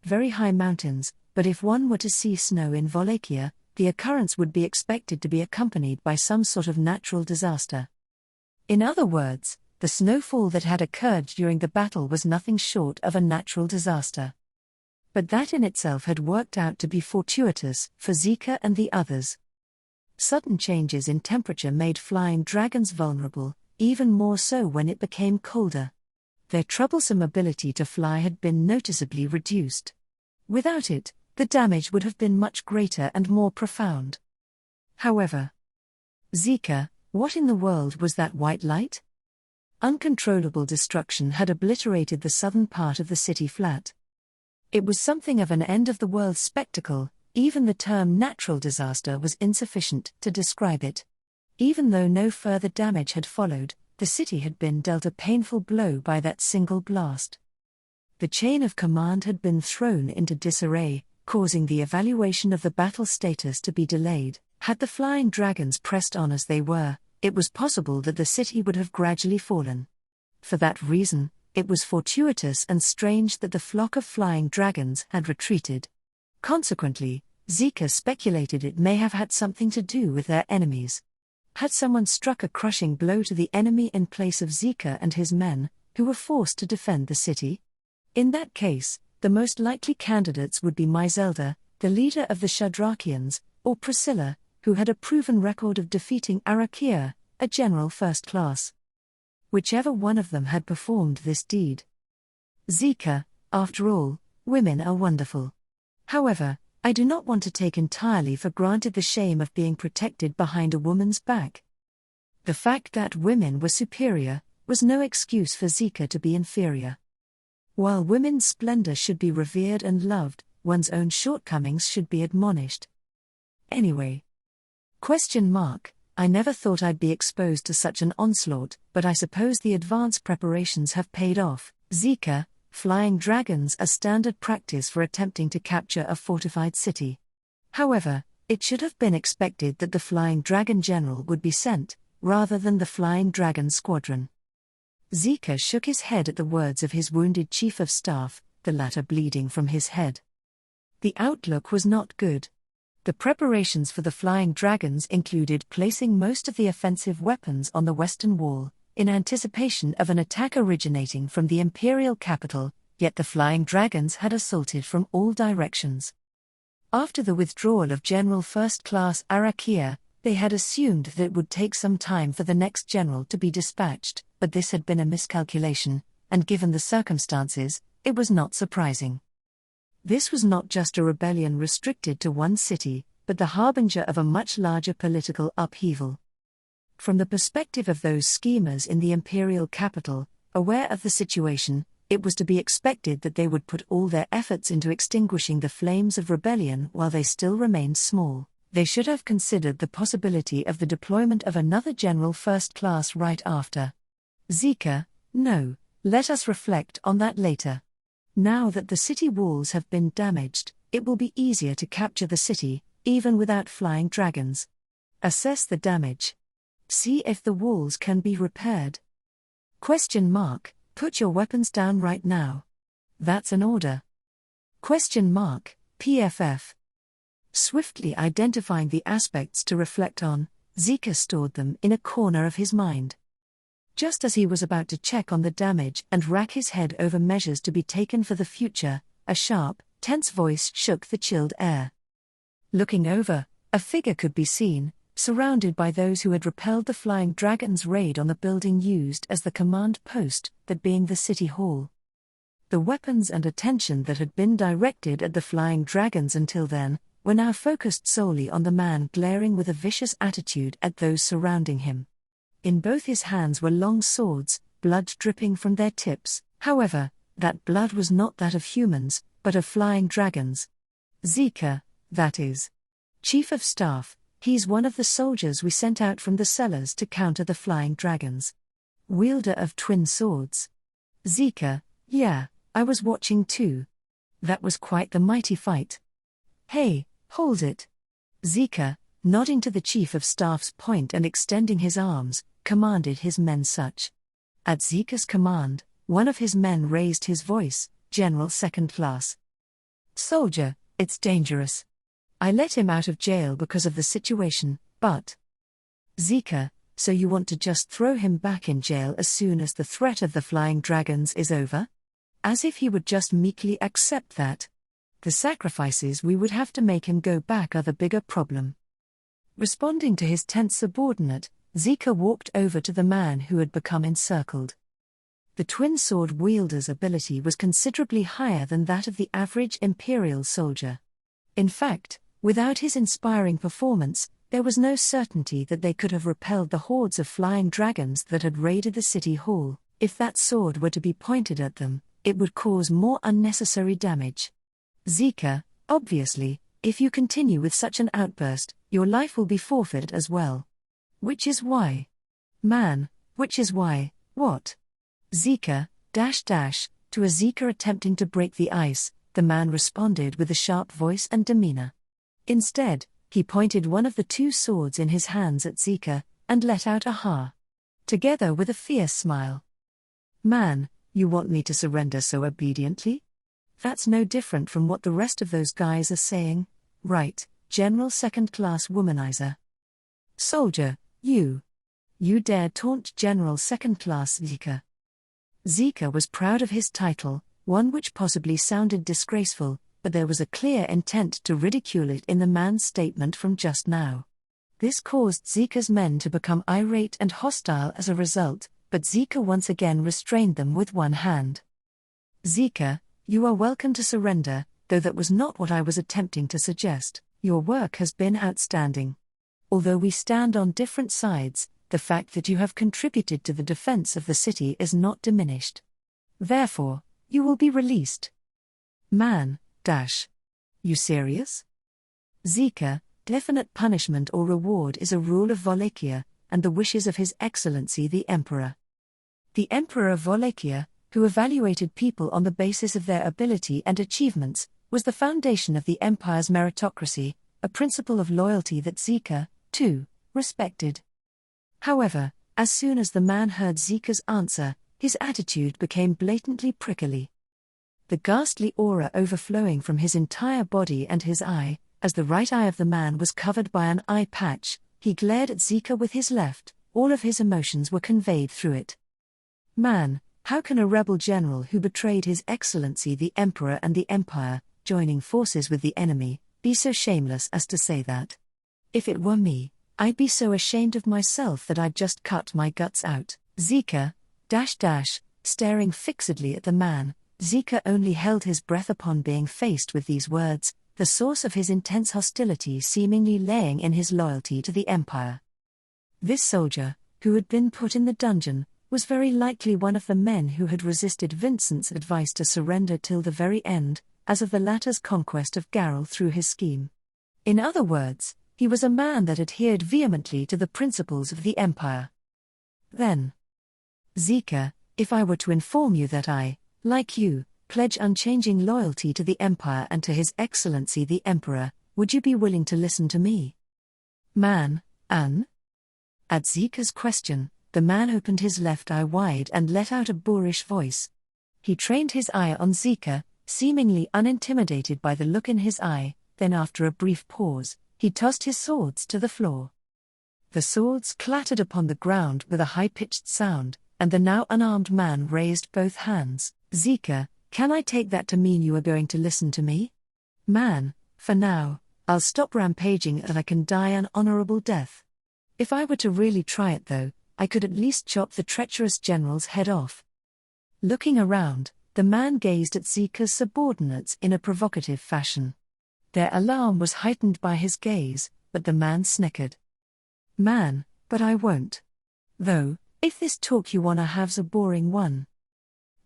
very high mountains, but if one were to see snow in Wallachia, the occurrence would be expected to be accompanied by some sort of natural disaster. In other words, the snowfall that had occurred during the battle was nothing short of a natural disaster. But that in itself had worked out to be fortuitous for Zika and the others. Sudden changes in temperature made flying dragons vulnerable, even more so when it became colder. Their troublesome ability to fly had been noticeably reduced. Without it, the damage would have been much greater and more profound. However, Zika, what in the world was that white light? Uncontrollable destruction had obliterated the southern part of the city flat. It was something of an end-of-the-world spectacle. Even the term natural disaster was insufficient to describe it. Even though no further damage had followed, the city had been dealt a painful blow by that single blast. The chain of command had been thrown into disarray, causing the evaluation of the battle status to be delayed. Had the flying dragons pressed on as they were, it was possible that the city would have gradually fallen. For that reason, it was fortuitous and strange that the flock of flying dragons had retreated. Consequently, Zika speculated it may have had something to do with their enemies. Had someone struck a crushing blow to the enemy in place of Zika and his men, who were forced to defend the city? In that case, the most likely candidates would be Myzelda, the leader of the Shadrachians, or Priscilla, who had a proven record of defeating Arakia, a general first class. Whichever one of them had performed this deed. Zika, after all, women are wonderful. However, I do not want to take entirely for granted the shame of being protected behind a woman's back. The fact that women were superior was no excuse for Zika to be inferior. While women's splendor should be revered and loved, one's own shortcomings should be admonished. Anyway. I never thought I'd be exposed to such an onslaught, but I suppose the advanced preparations have paid off. Zika, flying dragons are standard practice for attempting to capture a fortified city. However, it should have been expected that the flying dragon general would be sent, rather than the flying dragon squadron. Zika shook his head at the words of his wounded chief of staff, the latter bleeding from his head. The outlook was not good. The preparations for the flying dragons included placing most of the offensive weapons on the western wall, in anticipation of an attack originating from the imperial capital, yet the flying dragons had assaulted from all directions. After the withdrawal of General First Class Arakia, they had assumed that it would take some time for the next general to be dispatched, but this had been a miscalculation, and given the circumstances, it was not surprising. This was not just a rebellion restricted to one city, but the harbinger of a much larger political upheaval. From the perspective of those schemers in the imperial capital, aware of the situation, it was to be expected that they would put all their efforts into extinguishing the flames of rebellion while they still remained small. They should have considered the possibility of the deployment of another general first class right after. Zika, no, let us reflect on that later. Now that the city walls have been damaged, it will be easier to capture the city, even without flying dragons. Assess the damage. See if the walls can be repaired. Put your weapons down right now. That's an order. PFF. Swiftly identifying the aspects to reflect on, Zika stored them in a corner of his mind. Just as he was about to check on the damage and rack his head over measures to be taken for the future, a sharp, tense voice shook the chilled air. Looking over, a figure could be seen, surrounded by those who had repelled the flying dragon's raid on the building used as the command post, that being the city hall. The weapons and attention that had been directed at the flying dragons until then, were now focused solely on the man glaring with a vicious attitude at those surrounding him. In both his hands were long swords, blood dripping from their tips. However, that blood was not that of humans, but of flying dragons. Zika, that is. Chief of Staff, he's one of the soldiers we sent out from the cellars to counter the flying dragons. Wielder of twin swords. Zika, yeah, I was watching too. That was quite the mighty fight. Hey, hold it. Zika, nodding to the Chief of Staff's point and extending his arms, commanded his men such. At Zika's command, one of his men raised his voice, General Second Class. Soldier, it's dangerous. I let him out of jail because of the situation, but... Zika, so you want to just throw him back in jail as soon as the threat of the flying dragons is over? As if he would just meekly accept that. The sacrifices we would have to make him go back are the bigger problem. Responding to his tense subordinate, Zika walked over to the man who had become encircled. The twin sword wielder's ability was considerably higher than that of the average imperial soldier. In fact, without his inspiring performance, there was no certainty that they could have repelled the hordes of flying dragons that had raided the city hall. If that sword were to be pointed at them, it would cause more unnecessary damage. Zika, obviously, if you continue with such an outburst, your life will be forfeit as well. Which is why. Man, which is why, what? Zika, to a Zika attempting to break the ice, the man responded with a sharp voice and demeanor. Instead, he pointed one of the two swords in his hands at Zika, and let out a ha. Together with a fierce smile. Man, you want me to surrender so obediently? That's no different from what the rest of those guys are saying, right, General Second-Class Womanizer. Soldier, you dare taunt General Second-Class Zika. Zika was proud of his title, one which possibly sounded disgraceful, but there was a clear intent to ridicule it in the man's statement from just now. This caused Zika's men to become irate and hostile as a result, but Zika once again restrained them with one hand. Zika, you are welcome to surrender, though that was not what I was attempting to suggest. Your work has been outstanding. Although we stand on different sides, the fact that you have contributed to the defense of the city is not diminished. Therefore, you will be released. Man, you serious? Zika, definite punishment or reward is a rule of Wallachia, and the wishes of His Excellency the Emperor. The Emperor of Wallachia, who evaluated people on the basis of their ability and achievements, was the foundation of the empire's meritocracy, a principle of loyalty that Zika, too, respected. However, as soon as the man heard Zika's answer, his attitude became blatantly prickly. The ghastly aura overflowing from his entire body and his eye, as the right eye of the man was covered by an eye patch, he glared at Zika with his left, all of his emotions were conveyed through it. Man, how can a rebel general who betrayed His Excellency the Emperor and the Empire, joining forces with the enemy, be so shameless as to say that? If it were me, I'd be so ashamed of myself that I'd just cut my guts out. Zika, staring fixedly at the man, Zika only held his breath upon being faced with these words, the source of his intense hostility seemingly laying in his loyalty to the Empire. This soldier, who had been put in the dungeon, was very likely one of the men who had resisted Vincent's advice to surrender till the very end, as of the latter's conquest of Garrel through his scheme. In other words, he was a man that adhered vehemently to the principles of the Empire. Then, Zika, if I were to inform you that I, like you, pledge unchanging loyalty to the Empire and to His Excellency the Emperor, would you be willing to listen to me? Man, At Zika's question, the man opened his left eye wide and let out a boorish voice. He trained his eye on Zika, seemingly unintimidated by the look in his eye, then after a brief pause, he tossed his swords to the floor. The swords clattered upon the ground with a high-pitched sound, and the now unarmed man raised both hands. Zika, can I take that to mean you are going to listen to me? Man, for now, I'll stop rampaging and I can die an honorable death. If I were to really try it though, I could at least chop the treacherous general's head off. Looking around, the man gazed at Zika's subordinates in a provocative fashion. Their alarm was heightened by his gaze, but the man snickered. Man, but I won't. Though, if this talk you wanna have's a boring one.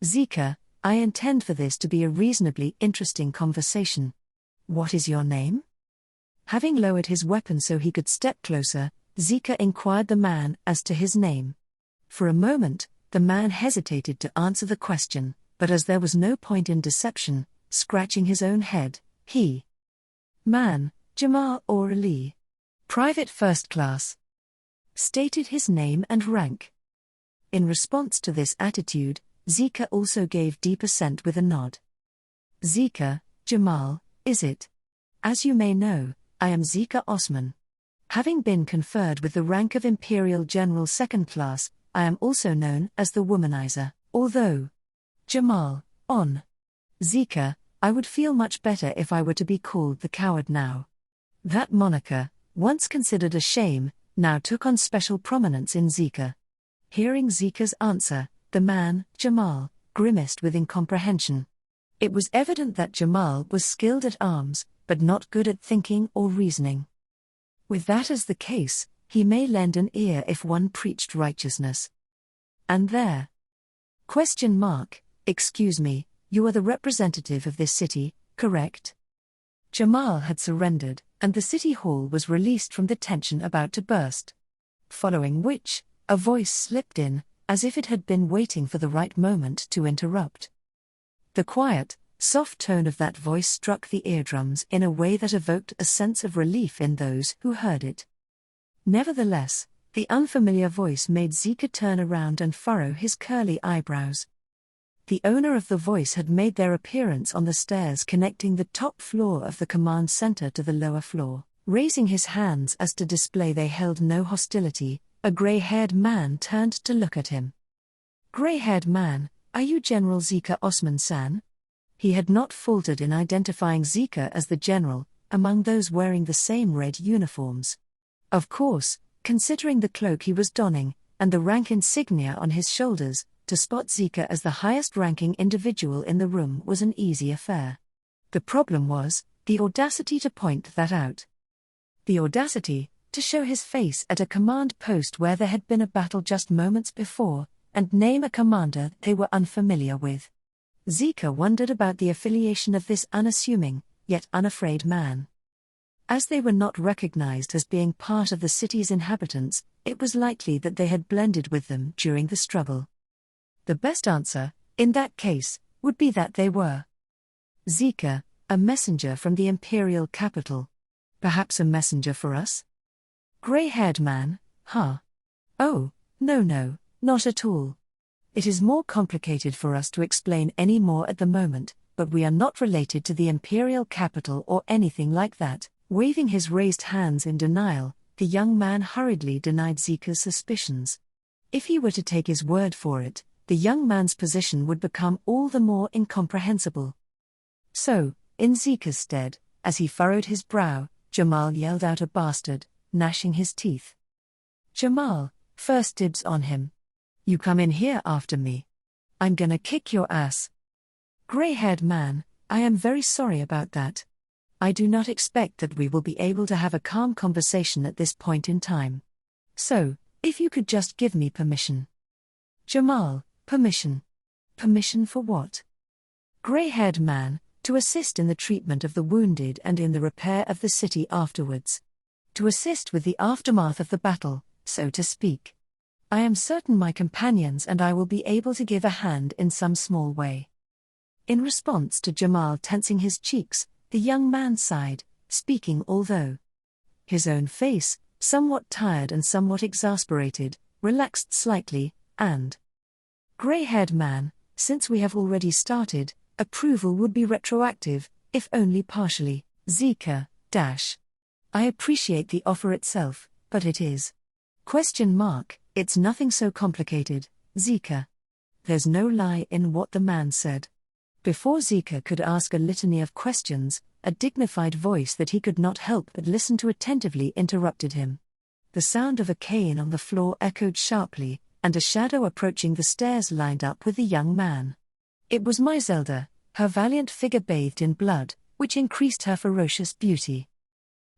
Zika, I intend for this to be a reasonably interesting conversation. What is your name? Having lowered his weapon so he could step closer, Zika inquired the man as to his name. For a moment, the man hesitated to answer the question, but as there was no point in deception, scratching his own head, he Man, Jamal or Ali. Private First Class. Stated his name and rank. In response to this attitude, Zika also gave deep assent with a nod. Zika, Jamal, is it? As you may know, I am Zika Osman. Having been conferred with the rank of Imperial General Second Class, I am also known as the Womanizer, although Jamal, on Zika, I would feel much better if I were to be called the Coward now. That moniker, once considered a shame, now took on special prominence in Zika. Hearing Zika's answer, the man, Jamal, grimaced with incomprehension. It was evident that Jamal was skilled at arms, but not good at thinking or reasoning. With that as the case, he may lend an ear if one preached righteousness. And there. Excuse me, you are the representative of this city, correct? Jamal had surrendered, and the city hall was released from the tension about to burst. Following which, a voice slipped in, as if it had been waiting for the right moment to interrupt. The quiet, soft tone of that voice struck the eardrums in a way that evoked a sense of relief in those who heard it. Nevertheless, the unfamiliar voice made Zika turn around and furrow his curly eyebrows. The owner of the voice had made their appearance on the stairs connecting the top floor of the command center to the lower floor. Raising his hands as to display they held no hostility, a gray-haired man turned to look at him. "Gray-haired man, are you General Zika Osman-san?" He had not faltered in identifying Zika as the general, among those wearing the same red uniforms. Of course, considering the cloak he was donning, and the rank insignia on his shoulders, to spot Zika as the highest-ranking individual in the room was an easy affair. The problem was the audacity to point that out. The audacity to show his face at a command post where there had been a battle just moments before, and name a commander they were unfamiliar with. Zika wondered about the affiliation of this unassuming, yet unafraid man. As they were not recognized as being part of the city's inhabitants, it was likely that they had blended with them during the struggle. The best answer, in that case, would be that they were. Zika, a messenger from the imperial capital. Perhaps a messenger for us? Gray-haired man, huh? Oh, no, not at all. It is more complicated for us to explain any more at the moment, but we are not related to the imperial capital or anything like that. Waving his raised hands in denial, the young man hurriedly denied Zika's suspicions. If he were to take his word for it, the young man's position would become all the more incomprehensible. So, in Zika's stead, as he furrowed his brow, Jamal yelled out a bastard, gnashing his teeth. "Jamal, first dibs on him. You come in here after me. I'm gonna kick your ass." "Gray-haired man, I am very sorry about that. I do not expect that we will be able to have a calm conversation at this point in time. So, if you could just give me permission." "Jamal, permission? Permission for what?" "Gray-haired man, to assist in the treatment of the wounded and in the repair of the city afterwards. To assist with the aftermath of the battle, so to speak. I am certain my companions and I will be able to give a hand in some small way." In response to Jamal tensing his cheeks, the young man sighed, speaking although his own face, somewhat tired and somewhat exasperated, relaxed slightly, and "Gray-haired man, since we have already started, approval would be retroactive, if only partially. Zika, I appreciate the offer itself, but it is. It's nothing so complicated, Zika. There's no lie in what the man said. Before Zika could ask a litany of questions, a dignified voice that he could not help but listen to attentively interrupted him. The sound of a cane on the floor echoed sharply, and a shadow approaching the stairs lined up with the young man. It was Myzelda, her valiant figure bathed in blood, which increased her ferocious beauty.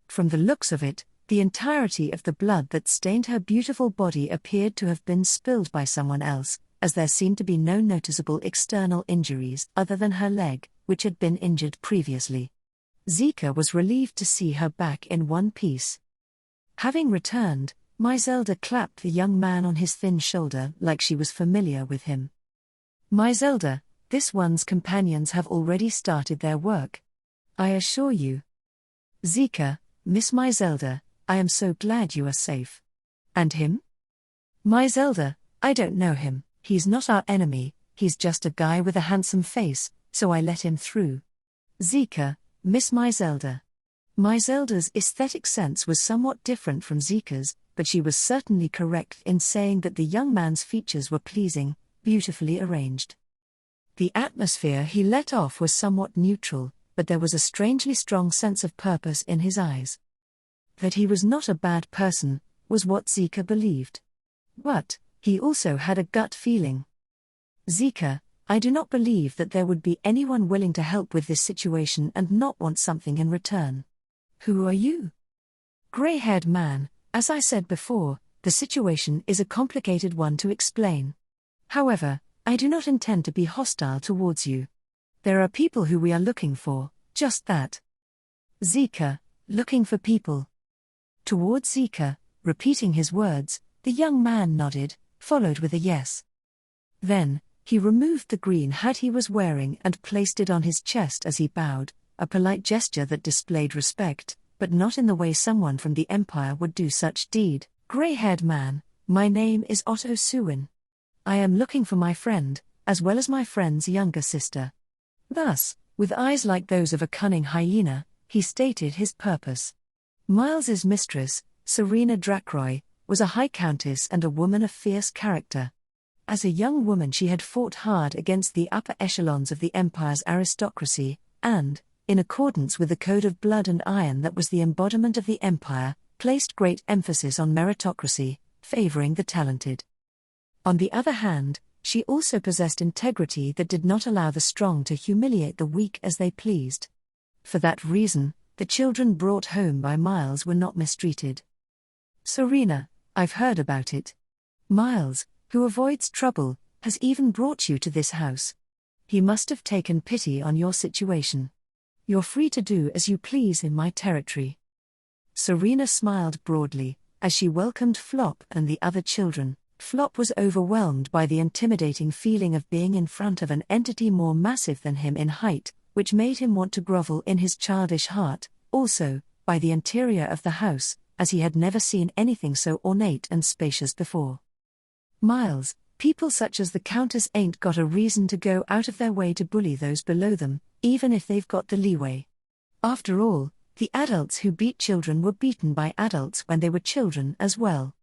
From the looks of it, the entirety of the blood that stained her beautiful body appeared to have been spilled by someone else, as there seemed to be no noticeable external injuries other than her leg, which had been injured previously. Zika was relieved to see her back in one piece. Having returned, Myzelda clapped the young man on his thin shoulder like she was familiar with him. "Myzelda, this one's companions have already started their work. I assure you." "Zika, Miss Myzelda, I am so glad you are safe." "And him?" "Myzelda, I don't know him. He's not our enemy, he's just a guy with a handsome face, so I let him through." "Zika, Miss Myzelda." Myzelda's aesthetic sense was somewhat different from Zika's, but she was certainly correct in saying that the young man's features were pleasing, beautifully arranged. The atmosphere he let off was somewhat neutral, but there was a strangely strong sense of purpose in his eyes. That he was not a bad person, was what Zika believed. But he also had a gut feeling. "Zika, I do not believe that there would be anyone willing to help with this situation and not want something in return." "Who are you?" "Gray-haired man, as I said before, the situation is a complicated one to explain. However, I do not intend to be hostile towards you. There are people who we are looking for, just that." "Zika, looking for people." Towards Zika, Repeating his words, the young man nodded, followed with a yes. Then, he removed the green hat he was wearing and placed it on his chest as he bowed, a polite gesture that displayed respect, but not in the way someone from the Empire would do such deed. "Grey-haired man, my name is Otto Suin. I am looking for my friend, as well as my friend's younger sister." Thus, with eyes like those of a cunning hyena, he stated his purpose. Miles's mistress, Serena Drakroy, was a high countess and a woman of fierce character. As a young woman she had fought hard against the upper echelons of the Empire's aristocracy, and, in accordance with the code of blood and iron that was the embodiment of the Empire, placed great emphasis on meritocracy, favoring the talented. On the other hand, she also possessed integrity that did not allow the strong to humiliate the weak as they pleased. For that reason, the children brought home by Miles were not mistreated. "Serena, I've heard about it. Miles, who avoids trouble, has even brought you to this house. He must have taken pity on your situation. You're free to do as you please in my territory." Serena smiled broadly, as she welcomed Flop and the other children. Flop was overwhelmed by the intimidating feeling of being in front of an entity more massive than him in height, which made him want to grovel in his childish heart, also, by the interior of the house, as he had never seen anything so ornate and spacious before. "Miles, people such as the Countess ain't got a reason to go out of their way to bully those below them, even if they've got the leeway. After all, the adults who beat children were beaten by adults when they were children as well."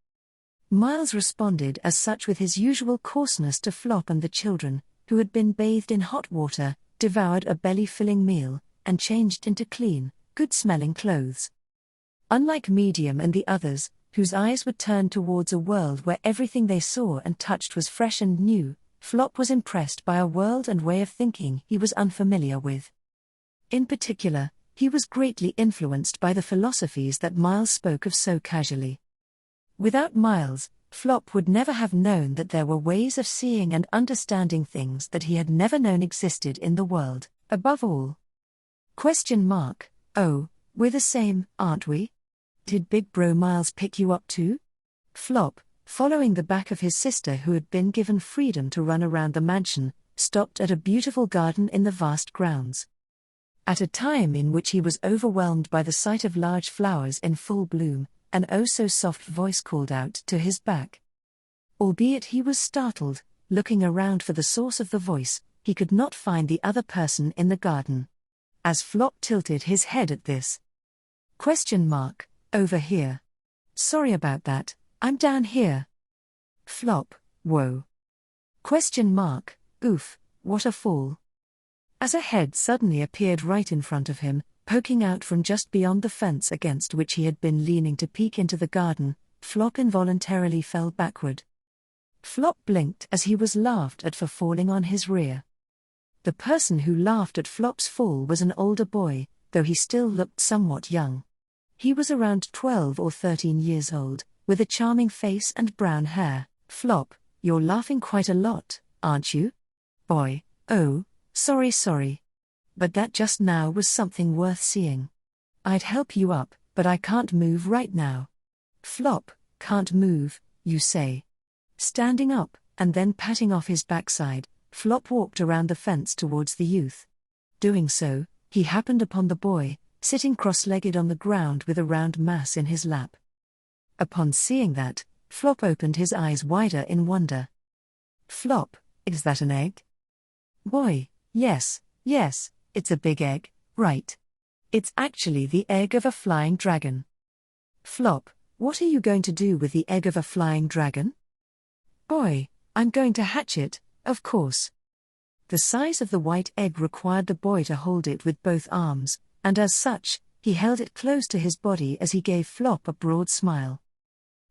Miles responded as such with his usual coarseness to Flop and the children, who had been bathed in hot water, devoured a belly-filling meal, and changed into clean, good-smelling clothes. Unlike Medium and the others, whose eyes were turned towards a world where everything they saw and touched was fresh and new, Flop was impressed by a world and way of thinking he was unfamiliar with. In particular, he was greatly influenced by the philosophies that Miles spoke of so casually. Without Miles, Flop would never have known that there were ways of seeing and understanding things that he had never known existed in the world. Above all, "Oh, we're the same, aren't we? Did Big Bro Miles pick you up too?" Flop, following the back of his sister who had been given freedom to run around the mansion, stopped at a beautiful garden in the vast grounds. At a time in which he was overwhelmed by the sight of large flowers in full bloom, an oh-so-soft voice called out to his back. Albeit he was startled, looking around for the source of the voice, he could not find the other person in the garden. As Flop tilted his head at this. "Over here. Sorry about that, I'm down here." Flop, whoa. Oof, what a fall. As a head suddenly appeared right in front of him, poking out from just beyond the fence against which he had been leaning to peek into the garden, Flop involuntarily fell backward. Flop blinked as he was laughed at for falling on his rear. The person who laughed at Flop's fall was an older boy, though he still looked somewhat young. He was around 12 or 13 years old, with a charming face and brown hair. "Flop, you're laughing quite a lot, aren't you?" "Boy, oh, sorry. But that just now was something worth seeing. I'd help you up, but I can't move right now." "Flop, can't move, you say?" Standing up, and then patting off his backside, Flop walked around the fence towards the youth. Doing so, he happened upon the boy, sitting cross-legged on the ground with a round mass in his lap. Upon seeing that, Flop opened his eyes wider in wonder. "Flop, is that an egg?" "Boy, yes, it's a big egg, right. It's actually the egg of a flying dragon." "Flop, what are you going to do with the egg of a flying dragon?" "Boy, I'm going to hatch it, of course." The size of the white egg required the boy to hold it with both arms, and as such, he held it close to his body as he gave Flop a broad smile.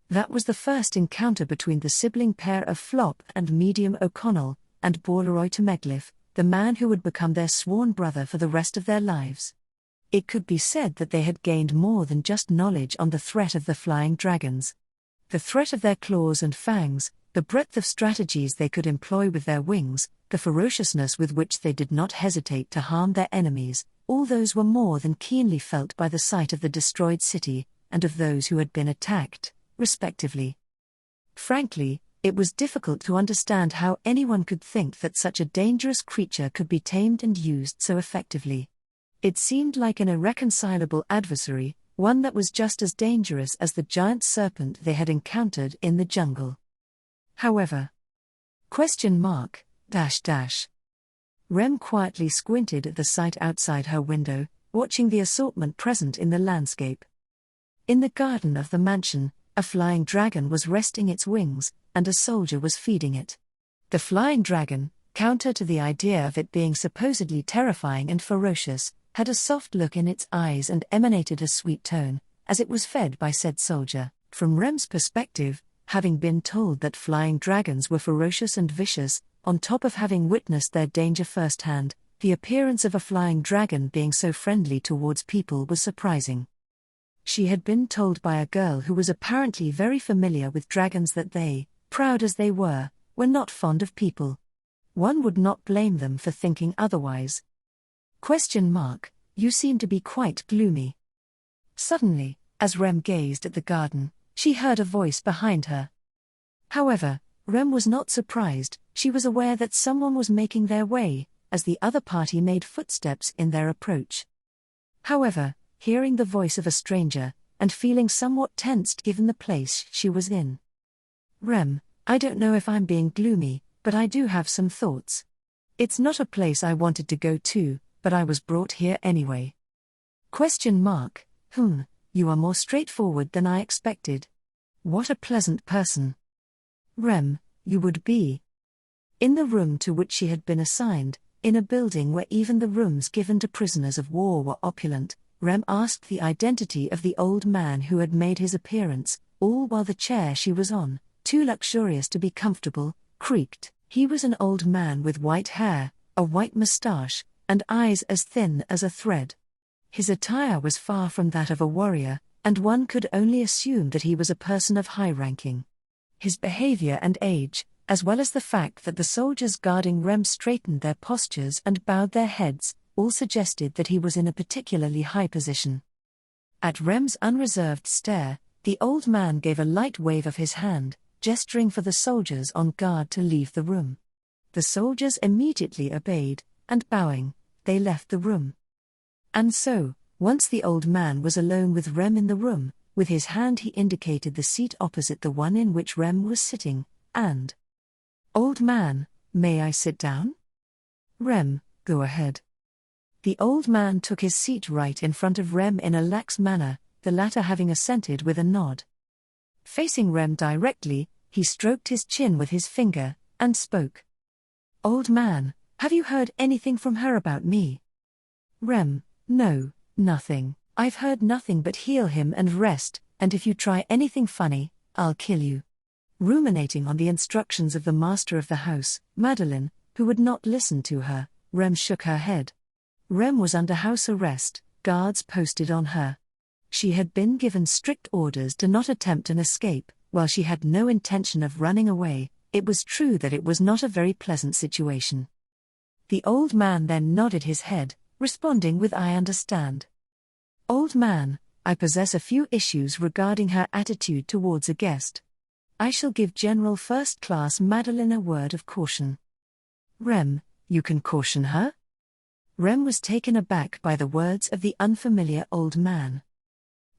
That was the first encounter between the sibling pair of Flop and Medium O'Connell, and Borleroy to Meglif, the man who would become their sworn brother for the rest of their lives. It could be said that they had gained more than just knowledge on the threat of the flying dragons. The threat of their claws and fangs, the breadth of strategies they could employ with their wings, the ferociousness with which they did not hesitate to harm their enemies, all those were more than keenly felt by the sight of the destroyed city, and of those who had been attacked, respectively. Frankly, it was difficult to understand how anyone could think that such a dangerous creature could be tamed and used so effectively. It seemed like an irreconcilable adversary, one that was just as dangerous as the giant serpent they had encountered in the jungle. However, Rem quietly squinted at the sight outside her window, watching the assortment present in the landscape. In the garden of the mansion, a flying dragon was resting its wings, and a soldier was feeding it. The flying dragon, counter to the idea of it being supposedly terrifying and ferocious, had a soft look in its eyes and emanated a sweet tone, as it was fed by said soldier. From Rem's perspective, having been told that flying dragons were ferocious and vicious, on top of having witnessed their danger firsthand, the appearance of a flying dragon being so friendly towards people was surprising. She had been told by a girl who was apparently very familiar with dragons that they, proud as they were not fond of people. One would not blame them for thinking otherwise. You seem to be quite gloomy. Suddenly, as Rem gazed at the garden, she heard a voice behind her. However, Rem was not surprised. She was aware that someone was making their way, as the other party made footsteps in their approach. However, hearing the voice of a stranger, and feeling somewhat tensed given the place she was in. Rem, I don't know if I'm being gloomy, but I do have some thoughts. It's not a place I wanted to go to, but I was brought here anyway. You are more straightforward than I expected. What a pleasant person. Rem, you would be in the room to which she had been assigned, in a building where even the rooms given to prisoners of war were opulent. Rem asked the identity of the old man who had made his appearance, all while the chair she was on, too luxurious to be comfortable, creaked. He was an old man with white hair, a white moustache, and eyes as thin as a thread. His attire was far from that of a warrior, and one could only assume that he was a person of high ranking. His behavior and age, as well as the fact that the soldiers guarding Rem straightened their postures and bowed their heads, all suggested that he was in a particularly high position. At Rem's unreserved stare, the old man gave a light wave of his hand, gesturing for the soldiers on guard to leave the room. The soldiers immediately obeyed, and bowing, they left the room. And so, once the old man was alone with Rem in the room, with his hand he indicated the seat opposite the one in which Rem was sitting, and, "Old man, may I sit down?" "Rem, go ahead." The old man took his seat right in front of Rem in a lax manner, the latter having assented with a nod. Facing Rem directly, he stroked his chin with his finger, and spoke. "Old man, have you heard anything from her about me?" Rem, "No, nothing. I've heard nothing but heal him and rest, and if you try anything funny, I'll kill you." Ruminating on the instructions of the master of the house, Madeline, who would not listen to her, Rem shook her head. Rem was under house arrest, guards posted on her. She had been given strict orders to not attempt an escape. While she had no intention of running away, it was true that it was not a very pleasant situation. The old man then nodded his head, responding with "I understand." "Old man, I possess a few issues regarding her attitude towards a guest. I shall give General First Class Madeline a word of caution." "Rem, you can caution her?" Rem was taken aback by the words of the unfamiliar old man.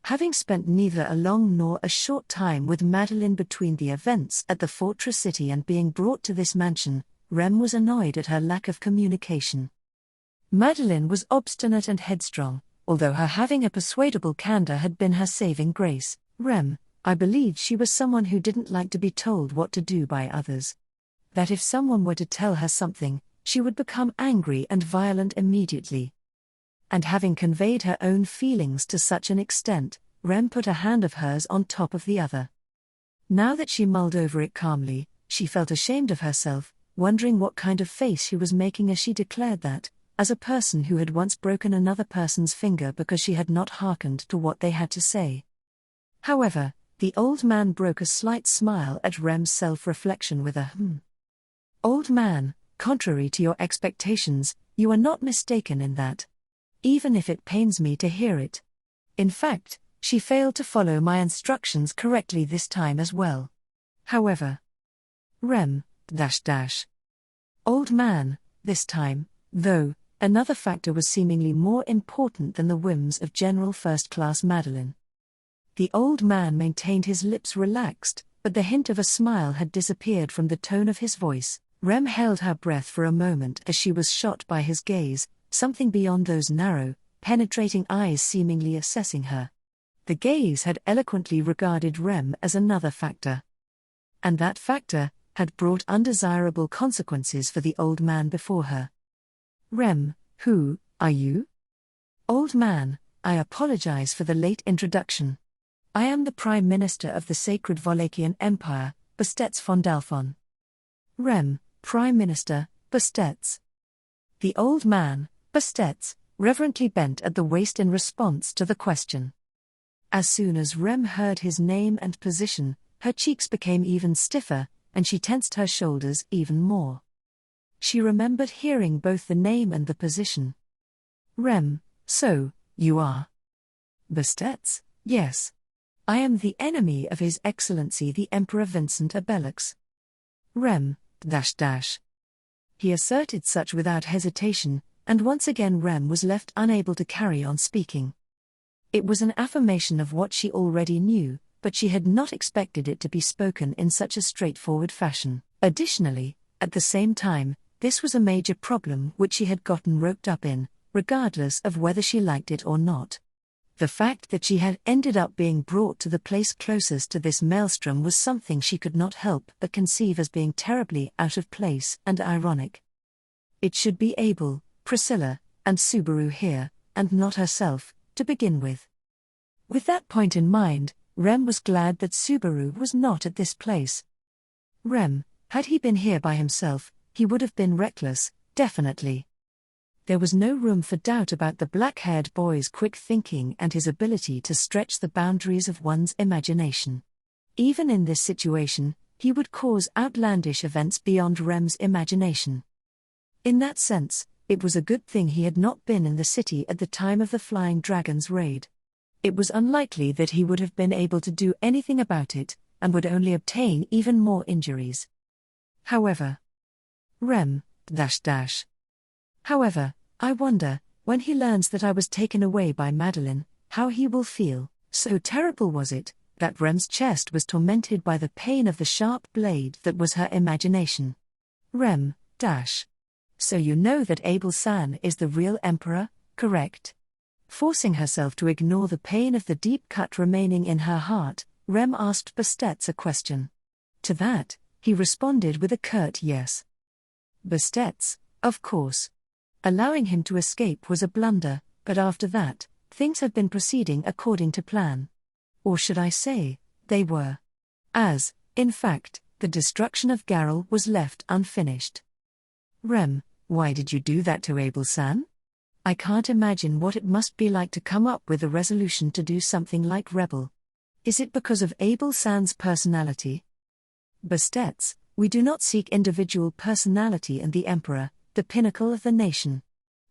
Having spent neither a long nor a short time with Madeline between the events at the fortress city and being brought to this mansion, Rem was annoyed at her lack of communication. Madeline was obstinate and headstrong, although her having a persuadable candor had been her saving grace. Rem, I believed she was someone who didn't like to be told what to do by others. That if someone were to tell her something, she would become angry and violent immediately. And having conveyed her own feelings to such an extent, Rem put a hand of hers on top of the other. Now that she mulled over it calmly, she felt ashamed of herself, wondering what kind of face she was making as she declared that, as a person who had once broken another person's finger because she had not hearkened to what they had to say. However, the old man broke a slight smile at Rem's self-reflection with a "Old man, contrary to your expectations, you are not mistaken in that. Even if it pains me to hear it. In fact, She failed to follow my instructions correctly this time as well. However, Rem, Old man, this time, though, another factor was seemingly more important than the whims of General First Class Madeline. The old man maintained his lips relaxed, but the hint of a smile had disappeared from the tone of his voice. Rem held her breath for a moment as she was shot by his gaze, something beyond those narrow, penetrating eyes seemingly assessing her. The gaze had eloquently regarded Rem as another factor. And that factor had brought undesirable consequences for the old man before her. Rem, who are you? Old man, I apologize for the late introduction. I am the Prime Minister of the Sacred Wallachian Empire, Bastetz von Dalphon. Rem, Prime Minister, Bastetz. The old man, Bastetz, reverently bent at the waist in response to the question. As soon as Rem heard his name and position, her cheeks became even stiffer, and she tensed her shoulders even more. She remembered hearing both the name and the position. Rem, so, you are? Bastetz, yes. I am the enemy of His Excellency the Emperor Vincent Abelux. Rem, He asserted such without hesitation, and once again Rem was left unable to carry on speaking. It was an affirmation of what she already knew, but she had not expected it to be spoken in such a straightforward fashion. Additionally, at the same time, this was a major problem which she had gotten roped up in, regardless of whether she liked it or not. The fact that she had ended up being brought to the place closest to this maelstrom was something she could not help but conceive as being terribly out of place and ironic. It should be Abel, Priscilla, and Subaru here, and not herself, to begin with. With that point in mind, Rem was glad that Subaru was not at this place. Rem, had he been here by himself, he would have been reckless, definitely. There was no room for doubt about the black-haired boy's quick thinking and his ability to stretch the boundaries of one's imagination. Even in this situation, he would cause outlandish events beyond Rem's imagination. In that sense, it was a good thing he had not been in the city at the time of the Flying Dragon's raid. It was unlikely that he would have been able to do anything about it, and would only obtain even more injuries. However, Rem, However, I wonder, when he learns that I was taken away by Madeline, how he will feel. So terrible was it, that Rem's chest was tormented by the pain of the sharp blade that was her imagination. Rem, So you know that Abel-san is the real emperor, correct? Forcing herself to ignore the pain of the deep cut remaining in her heart, Rem asked Bastetz a question. To that, he responded with a curt yes. Bastetz, of course. Allowing him to escape was a blunder, but after that, things have been proceeding according to plan. Or should I say, they were. As, in fact, the destruction of Garrel was left unfinished. Rem, why did you do that to Abel-san? I can't imagine what it must be like to come up with a resolution to do something like rebel. Is it because of Abel-san's personality? Bastetz, we do not seek individual personality in the emperor, the pinnacle of the nation.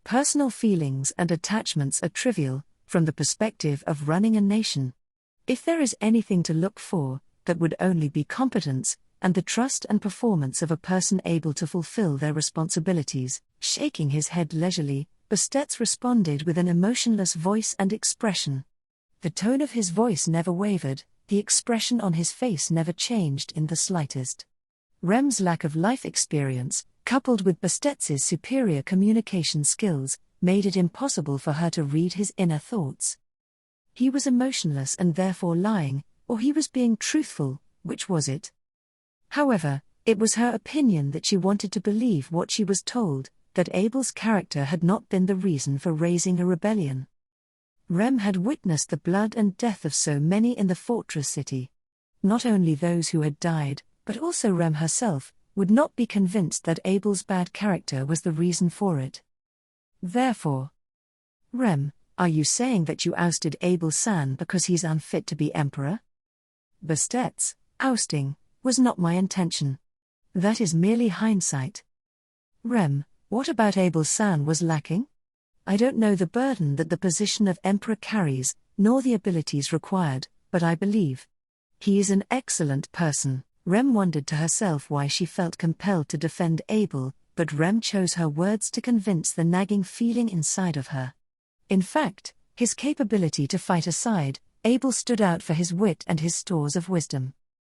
Personal feelings and attachments are trivial, from the perspective of running a nation. If there is anything to look for, that would only be competence, and the trust and performance of a person able to fulfill their responsibilities. Shaking his head leisurely, Bastetz responded with an emotionless voice and expression. The tone of his voice never wavered, the expression on his face never changed in the slightest. Rem's lack of life experience, coupled with Bastetz's superior communication skills, made it impossible for her to read his inner thoughts. He was emotionless and therefore lying, or he was being truthful, which was it? However, it was her opinion that she wanted to believe what she was told, that Abel's character had not been the reason for raising a rebellion. Rem had witnessed the blood and death of so many in the fortress city. Not only those who had died, but also Rem herself, would not be convinced that Abel's bad character was the reason for it. Therefore, Rem, are you saying that you ousted Abel-san because he's unfit to be emperor? Bastetz, ousting was not my intention. That is merely hindsight. Rem, what about Abel-san was lacking? I don't know the burden that the position of emperor carries, nor the abilities required, but I believe he is an excellent person. Rem wondered to herself why she felt compelled to defend Abel, but Rem chose her words to convince the nagging feeling inside of her. In fact, his capability to fight aside, Abel stood out for his wit and his stores of wisdom.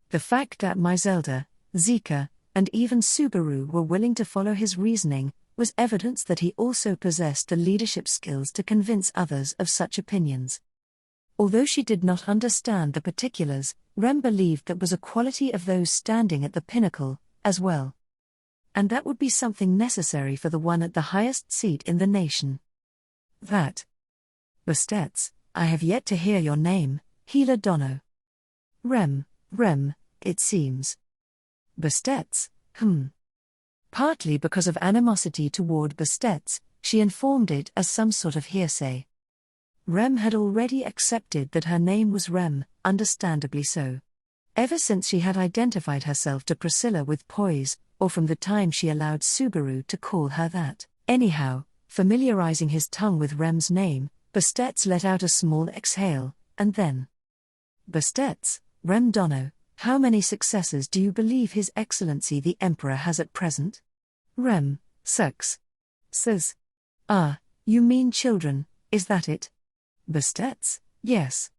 The fact that Zelda, Zika, and even Subaru were willing to follow his reasoning was evidence that he also possessed the leadership skills to convince others of such opinions. Although she did not understand the particulars, Rem believed that was a quality of those standing at the pinnacle, as well. And that would be something necessary for the one at the highest seat in the nation. That. Bastetts, I have yet to hear your name, Healer Dono. Rem, it seems. Bastetts, Partly because of animosity toward Bastetts, she informed it as some sort of hearsay. Rem had already accepted that her name was Rem, understandably so. Ever since she had identified herself to Priscilla with poise, or from the time she allowed Subaru to call her that. Anyhow, familiarizing his tongue with Rem's name, Bastetts let out a small exhale, and then. Bastetts, Rem Dono, how many successors do you believe His Excellency the Emperor has at present? Rem, 6. Says. Ah, you mean children, is that it? Bastetts, yes.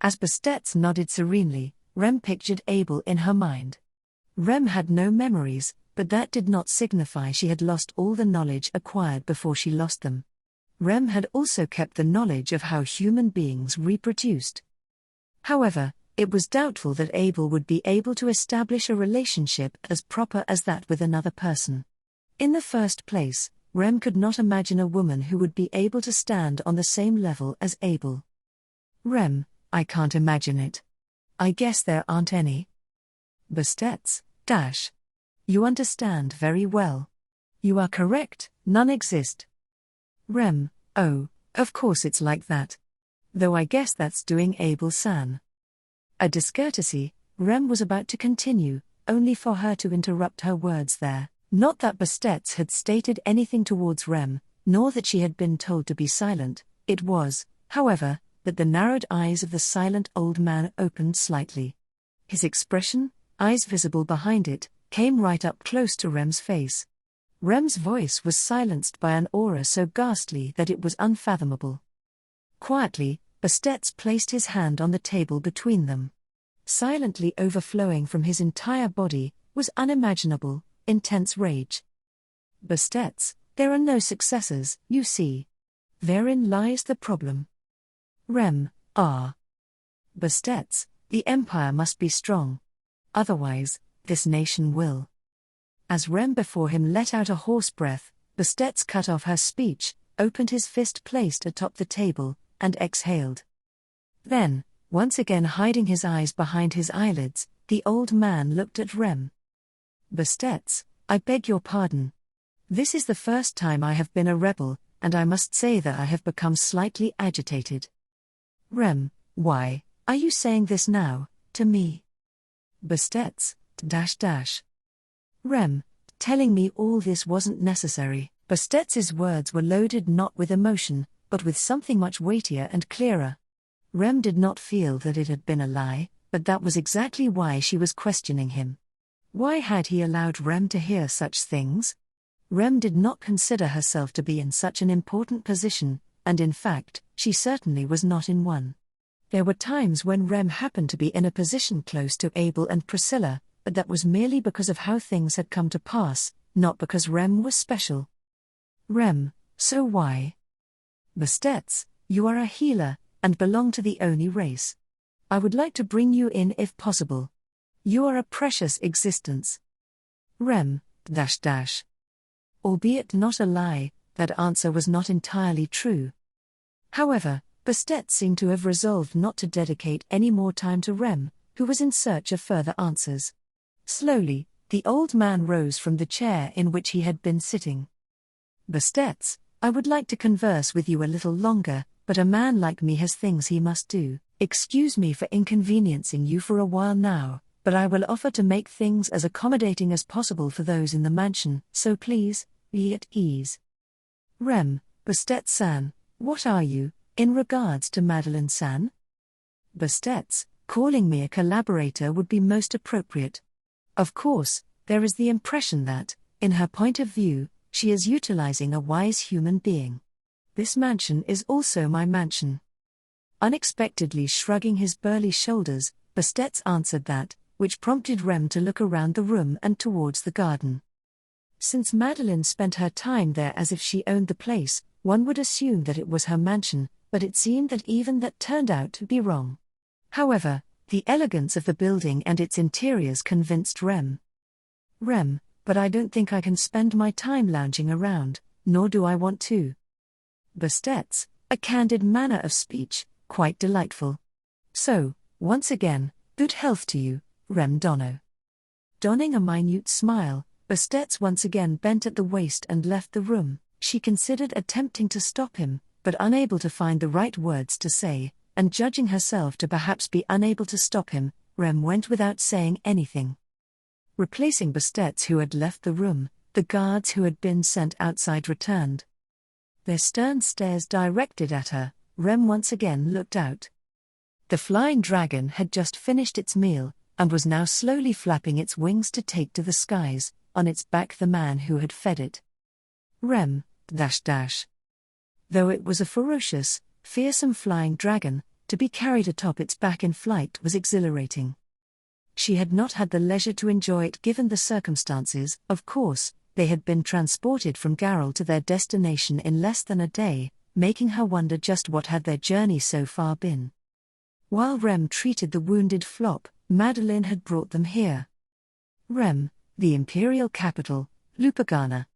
As Bastetts nodded serenely, Rem pictured Abel in her mind. Rem had no memories, but that did not signify she had lost all the knowledge acquired before she lost them. Rem had also kept the knowledge of how human beings reproduced. However, it was doubtful that Abel would be able to establish a relationship as proper as that with another person. In the first place, Rem could not imagine a woman who would be able to stand on the same level as Abel. Rem, I can't imagine it. I guess there aren't any. Bastetts, You understand very well. You are correct, none exist. Rem, oh, of course it's like that. Though I guess that's doing Abel-san a discourtesy. Rem was about to continue, only for her to interrupt her words there. Not that Bastetts had stated anything towards Rem, nor that she had been told to be silent. It was, however, that the narrowed eyes of the silent old man opened slightly. His expression, eyes visible behind it, came right up close to Rem's face. Rem's voice was silenced by an aura so ghastly that it was unfathomable. Quietly, Bastetts placed his hand on the table between them. Silently overflowing from his entire body was unimaginable, intense rage. Bastetts, there are no successors, you see. Therein lies the problem. Rem, Bastetts, the empire must be strong. Otherwise, this nation will. As Rem before him let out a hoarse breath, Bastetts cut off her speech, opened his fist placed atop the table, and exhaled. Then, once again hiding his eyes behind his eyelids, the old man looked at Rem. Bastetts, I beg your pardon. This is the first time I have been a rebel, and I must say that I have become slightly agitated. Rem, why are you saying this now, to me? Bastetts, Rem, telling me all this wasn't necessary. Bastetts's words were loaded not with emotion, but with something much weightier and clearer. Rem did not feel that it had been a lie, but that was exactly why she was questioning him. Why had he allowed Rem to hear such things? Rem did not consider herself to be in such an important position, and in fact, she certainly was not in one. There were times when Rem happened to be in a position close to Abel and Priscilla, but that was merely because of how things had come to pass, not because Rem was special. Rem, so why? Bastetts, you are a healer, and belong to the Oni race. I would like to bring you in if possible. You are a precious existence. Rem, Albeit not a lie, that answer was not entirely true. However, Bastetts seemed to have resolved not to dedicate any more time to Rem, who was in search of further answers. Slowly, the old man rose from the chair in which he had been sitting. Bastetts, I would like to converse with you a little longer, but a man like me has things he must do. Excuse me for inconveniencing you for a while now, but I will offer to make things as accommodating as possible for those in the mansion, so please, be at ease. Rem, Bastetts-san, what are you, In regards to Madeline-san? Bastet's, calling me a collaborator would be most appropriate. Of course, there is the impression that, in her point of view, she is utilizing a wise human being. This mansion is also my mansion. Unexpectedly shrugging his burly shoulders, Bastet's answered that, which prompted Rem to look around the room and towards the garden. Since Madeline spent her time there as if she owned the place, one would assume that it was her mansion, but it seemed that even that turned out to be wrong. However, the elegance of the building and its interiors convinced Rem. But I don't think I can spend my time lounging around, nor do I want to. Bastet's, a candid manner of speech, quite delightful. So, once again, good health to you, Rem Dono. Donning a minute smile, Bastet's once again bent at the waist and left the room. She considered attempting to stop him, but unable to find the right words to say, and judging herself to perhaps be unable to stop him, Rem went without saying anything. Replacing Bastet's, who had left the room, the guards who had been sent outside returned. Their stern stares directed at her, Rem once again looked out. The flying dragon had just finished its meal, and was now slowly flapping its wings to take to the skies, on its back the man who had fed it. Rem, Though it was a ferocious, fearsome flying dragon, to be carried atop its back in flight was exhilarating. She had not had the leisure to enjoy it given the circumstances. Of course, they had been transported from Garrel to their destination in less than a day, making her wonder just what had their journey so far been. While Rem treated the wounded Flop, Madeline had brought them here. Rem, the imperial capital, Lupagana.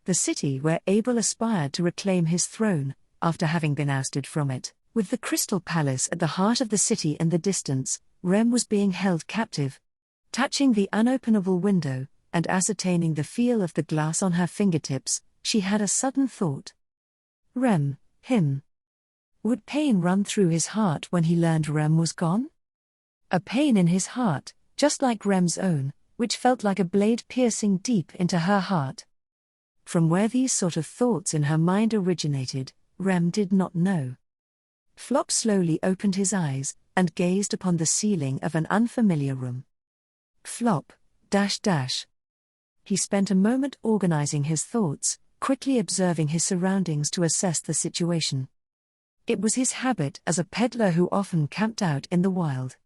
The city where Abel aspired to reclaim his throne, after having been ousted from it. With the Crystal Palace at the heart of the city in the distance, Rem was being held captive. Touching the unopenable window, and ascertaining the feel of the glass on her fingertips, she had a sudden thought. Rem, him. Would pain run through his heart when he learned Rem was gone? A pain in his heart, just like Rem's own, which felt like a blade piercing deep into her heart. From where these sort of thoughts in her mind originated, Rem did not know. Flop slowly opened his eyes, and gazed upon the ceiling of an unfamiliar room. Flop, He spent a moment organizing his thoughts, quickly observing his surroundings to assess the situation. It was his habit as a peddler who often camped out in the wild.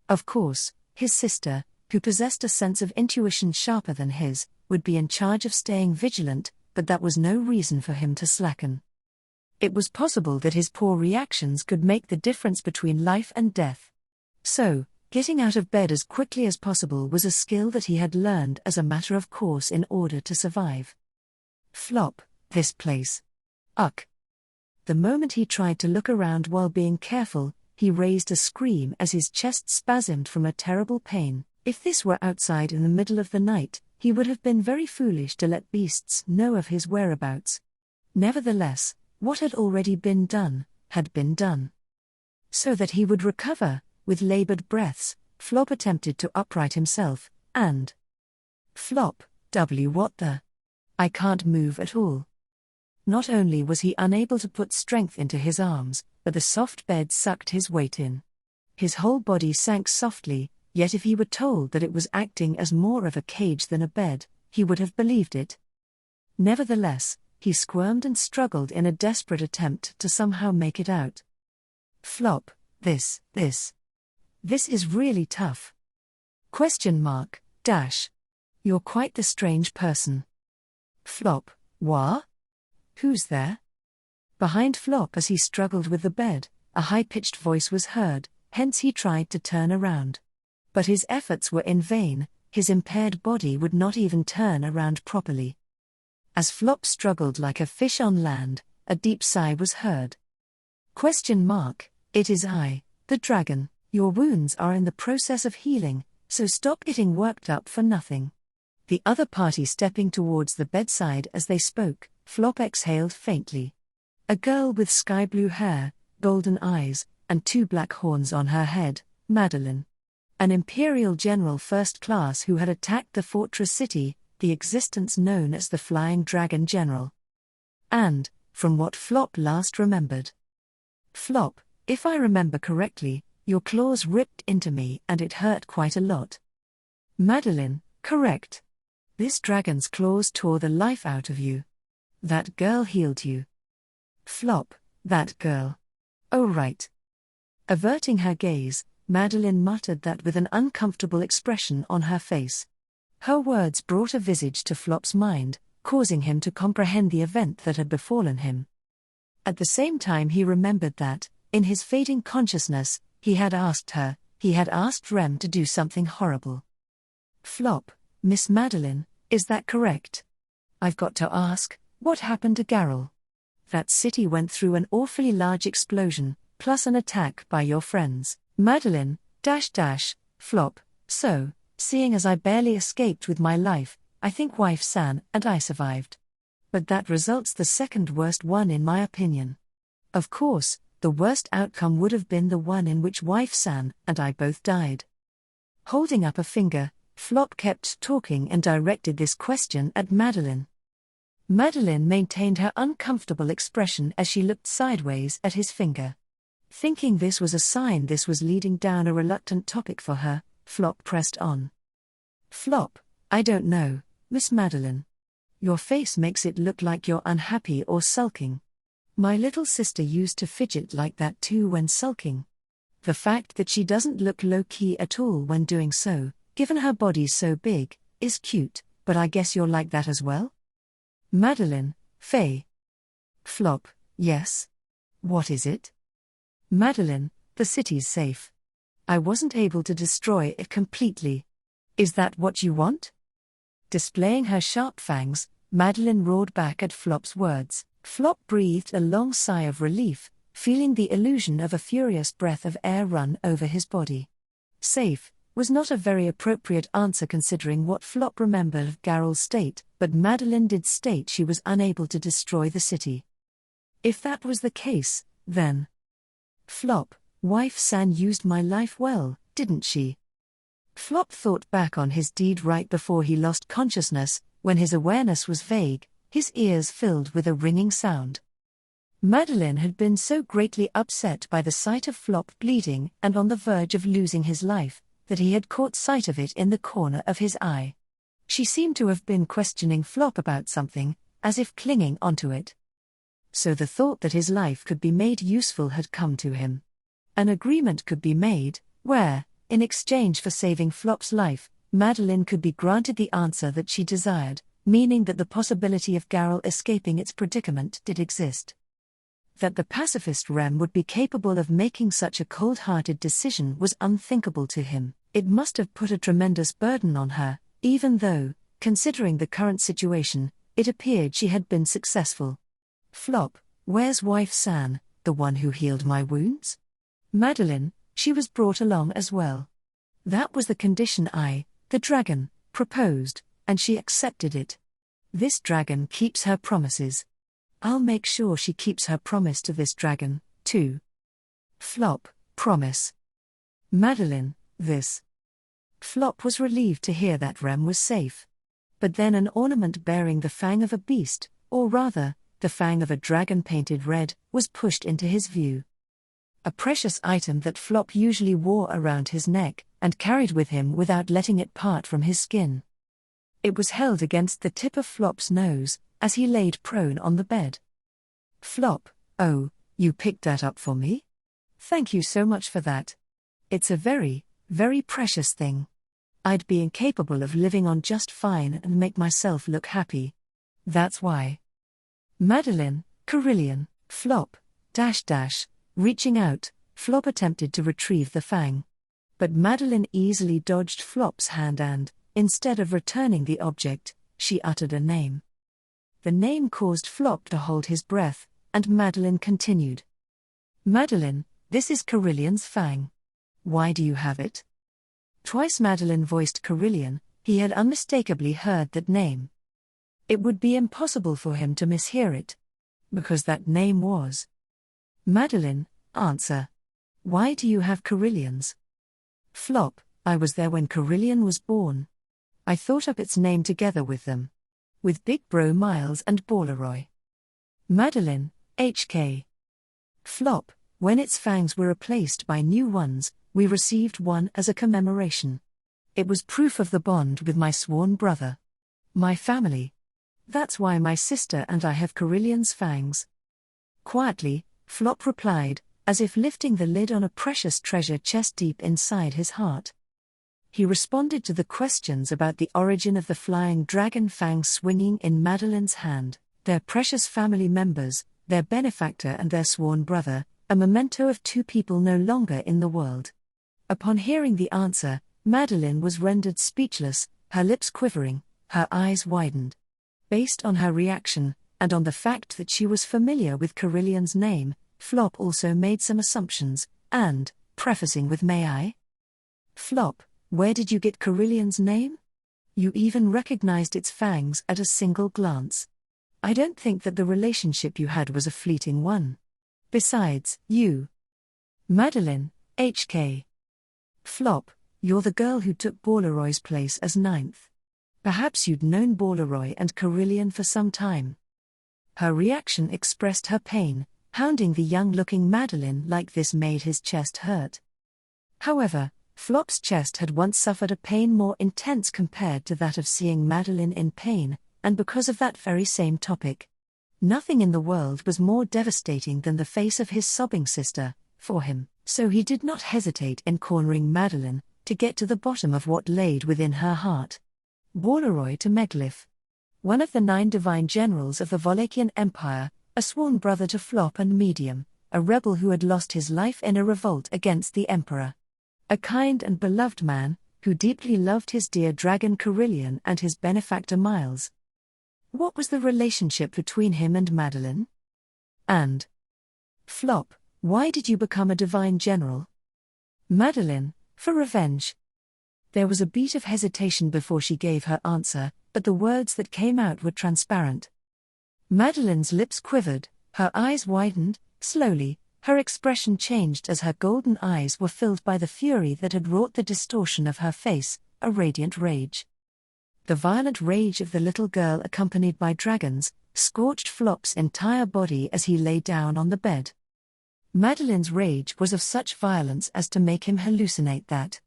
Of course, his sister, who possessed a sense of intuition sharper than his, would be in charge of staying vigilant, but that was no reason for him to slacken. It was possible that his poor reactions could make the difference between life and death. So, getting out of bed as quickly as possible was a skill that he had learned as a matter of course in order to survive. Flop, this place. Uck. The moment he tried to look around while being careful, he raised a scream as his chest spasmed from a terrible pain. If this were outside in the middle of the night, he would have been very foolish to let beasts know of his whereabouts. Nevertheless, what had already been done, had been done. So that he would recover, with labored breaths, Flop attempted to upright himself, and... Flop, what the? I can't move at all. Not only was he unable to put strength into his arms, but the soft bed sucked his weight in. His whole body sank softly, yet if he were told that it was acting as more of a cage than a bed, he would have believed it. Nevertheless, he squirmed and struggled in a desperate attempt to somehow make it out. Flop, this is really tough. ? You're quite the strange person. Flop, what? Who's there? Behind Flop as he struggled with the bed, a high-pitched voice was heard, hence he tried to turn around. But his efforts were in vain, his impaired body would not even turn around properly. As Flop struggled like a fish on land, a deep sigh was heard. ? It is I, the dragon. Your wounds are in the process of healing, so stop getting worked up for nothing. The other party stepping towards the bedside as they spoke, Flop exhaled faintly. A girl with sky-blue hair, golden eyes, and 2 black horns on her head, Madeline. An imperial general first class who had attacked the fortress city, the existence known as the Flying Dragon General. And, from what Flop last remembered, Flop, if I remember correctly, your claws ripped into me and it hurt quite a lot. Madeline, correct. This dragon's claws tore the life out of you. That girl healed you. Flop, that girl. Oh right. Averting her gaze, Madeline muttered that with an uncomfortable expression on her face. Her words brought a visage to Flop's mind, causing him to comprehend the event that had befallen him. At the same time he remembered that, in his fading consciousness, he had asked Rem to do something horrible. Flop, Miss Madeline, is that correct? I've got to ask, what happened to Garrel? That city went through an awfully large explosion, plus an attack by your friends. Madeline, Flop, so, seeing as I barely escaped with my life, I think Wife San and I survived. But that result's the second worst one in my opinion. Of course, the worst outcome would have been the one in which Wife San and I both died. Holding up a finger, Flop kept talking and directed this question at Madeline. Madeline maintained her uncomfortable expression as she looked sideways at his finger. Thinking this was a sign this was leading down a reluctant topic for her, Flop pressed on. Flop, I don't know, Miss Madeline. Your face makes it look like you're unhappy or sulking. My little sister used to fidget like that too when sulking. The fact that she doesn't look low-key at all when doing so, given her body's so big, is cute, but I guess you're like that as well? Madeline, Faye. Flop, yes. What is it? Madeline, the city's safe. I wasn't able to destroy it completely. Is that what you want? Displaying her sharp fangs, Madeline roared back at Flop's words. Flop breathed a long sigh of relief, feeling the illusion of a furious breath of air run over his body. Safe was not a very appropriate answer considering what Flop remembered of Garrel's state, but Madeline did state she was unable to destroy the city. If that was the case, then... Flop, Wife San used my life well, didn't she? Flop thought back on his deed right before he lost consciousness, when his awareness was vague, his ears filled with a ringing sound. Madeline had been so greatly upset by the sight of Flop bleeding and on the verge of losing his life, that he had caught sight of it in the corner of his eye. She seemed to have been questioning Flop about something, as if clinging onto it. So the thought that his life could be made useful had come to him. An agreement could be made, where, in exchange for saving Flop's life, Madeline could be granted the answer that she desired, meaning that the possibility of Garrel escaping its predicament did exist. That the pacifist Rem would be capable of making such a cold-hearted decision was unthinkable to him. It must have put a tremendous burden on her, even though, considering the current situation, it appeared she had been successful. Flop, where's Wife San, the one who healed my wounds? Madeline, she was brought along as well. That was the condition I, the dragon, proposed, and she accepted it. This dragon keeps her promises. I'll make sure she keeps her promise to this dragon, too. Flop, promise. Madeline, this. Flop was relieved to hear that Rem was safe. But then an ornament bearing the fang of a beast, or rather, the fang of a dragon painted red, was pushed into his view. A precious item that Flop usually wore around his neck, and carried with him without letting it part from his skin. It was held against the tip of Flop's nose, as he laid prone on the bed. Flop, oh, you picked that up for me? Thank you so much for that. It's a very, very precious thing. I'd be incapable of living on just fine and make myself look happy. That's why. Madeline, Carillion, Flop, reaching out, Flop attempted to retrieve the fang. But Madeline easily dodged Flop's hand and, instead of returning the object, she uttered a name. The name caused Flop to hold his breath, and Madeline continued. Madeline, this is Carillion's fang. Why do you have it? Twice Madeline voiced Carillion, he had unmistakably heard that name. It would be impossible for him to mishear it. Because that name was. Madeline, answer. Why do you have Carillion's? Flop, I was there when Carillion was born. I thought up its name together with them. With Big Bro Miles and Balleroy. Madeline, HK. Flop, When its fangs were replaced by new ones, we received one as a commemoration. It was proof of the bond with my sworn brother. My family. That's why my sister and I have Carillion's fangs. Quietly, Flop replied, as if lifting the lid on a precious treasure chest deep inside his heart. He responded to the questions about the origin of the flying dragon fangs swinging in Madeline's hand, their precious family members, their benefactor and their sworn brother, a memento of two people no longer in the world. Upon hearing the answer, Madeline was rendered speechless, her lips quivering, her eyes widened. Based on her reaction, and on the fact that she was familiar with Carillion's name, Flop also made some assumptions, and, prefacing with "May I?" "Flop, where did you get Carillion's name? You even recognized its fangs at a single glance. I don't think that the relationship you had was a fleeting one. Besides, you..." Madeline, HK. "Flop, you're the girl who took Bauleroy's place as ninth. Perhaps you'd known Bauleroy and Carillion for some time." Her reaction expressed her pain. Hounding the young-looking Madeline like this made his chest hurt. However, Flop's chest had once suffered a pain more intense compared to that of seeing Madeline in pain, and because of that very same topic. Nothing in the world was more devastating than the face of his sobbing sister, for him, so he did not hesitate in cornering Madeline, to get to the bottom of what laid within her heart. Bauleroy to Meglith. One of the 9 divine generals of the Wallachian Empire, a sworn brother to Flop and Medium, a rebel who had lost his life in a revolt against the emperor. A kind and beloved man, who deeply loved his dear dragon Carillion and his benefactor Miles. What was the relationship between him and Madeline? And Flop, why did you become a divine general? Madeline, for revenge. There was a beat of hesitation before she gave her answer, but the words that came out were transparent. Madeline's lips quivered, her eyes widened, slowly, her expression changed as her golden eyes were filled by the fury that had wrought the distortion of her face, a radiant rage. The violent rage of the little girl accompanied by dragons, scorched Flop's entire body as he lay down on the bed. Madeline's rage was of such violence as to make him hallucinate that.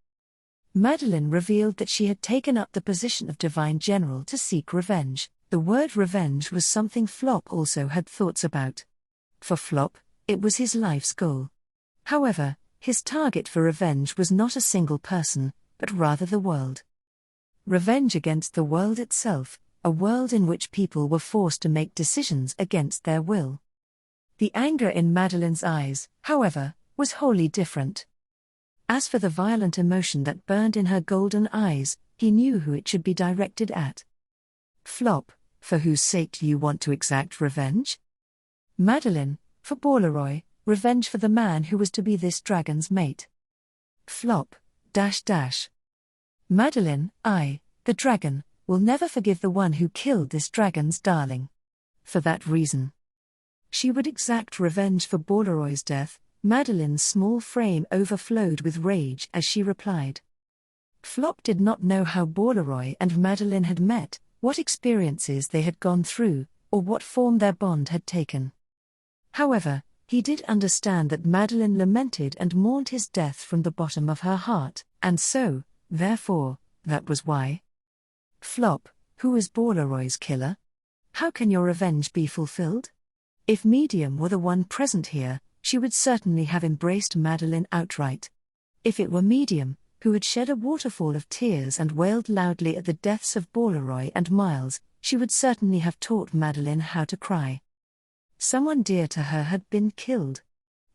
Madeline revealed that she had taken up the position of divine general to seek revenge. The word revenge was something Flop also had thoughts about. For Flop, it was his life's goal. However, his target for revenge was not a single person, but rather the world. Revenge against the world itself, a world in which people were forced to make decisions against their will. The anger in Madeline's eyes, however, was wholly different. As for the violent emotion that burned in her golden eyes, he knew who it should be directed at. Flop, for whose sake do you want to exact revenge? Madeline, for Bauleroy, revenge for the man who was to be this dragon's mate. Flop, Madeline, I, the dragon, will never forgive the one who killed this dragon's darling. For that reason. She would exact revenge for Bauleroy's death. Madeline's small frame overflowed with rage as she replied. Flop did not know how Bauleroy and Madeline had met, what experiences they had gone through, or what form their bond had taken. However, he did understand that Madeline lamented and mourned his death from the bottom of her heart, and so, therefore, that was why. Flop, who is Bauleroy's killer? How can your revenge be fulfilled? If Medium were the one present here, she would certainly have embraced Madeline outright. If it were Medium, who had shed a waterfall of tears and wailed loudly at the deaths of Bauleroy and Miles, she would certainly have taught Madeline how to cry. Someone dear to her had been killed.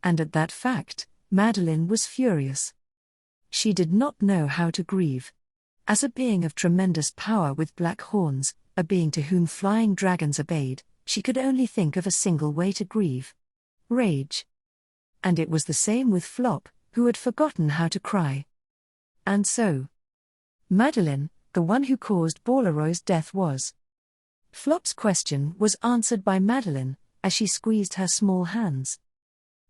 And at that fact, Madeline was furious. She did not know how to grieve. As a being of tremendous power with black horns, a being to whom flying dragons obeyed, she could only think of a single way to grieve. Rage. And it was the same with Flop, who had forgotten how to cry. And so, Madeline, the one who caused Bauleroy's death was. Flop's question was answered by Madeline, as she squeezed her small hands.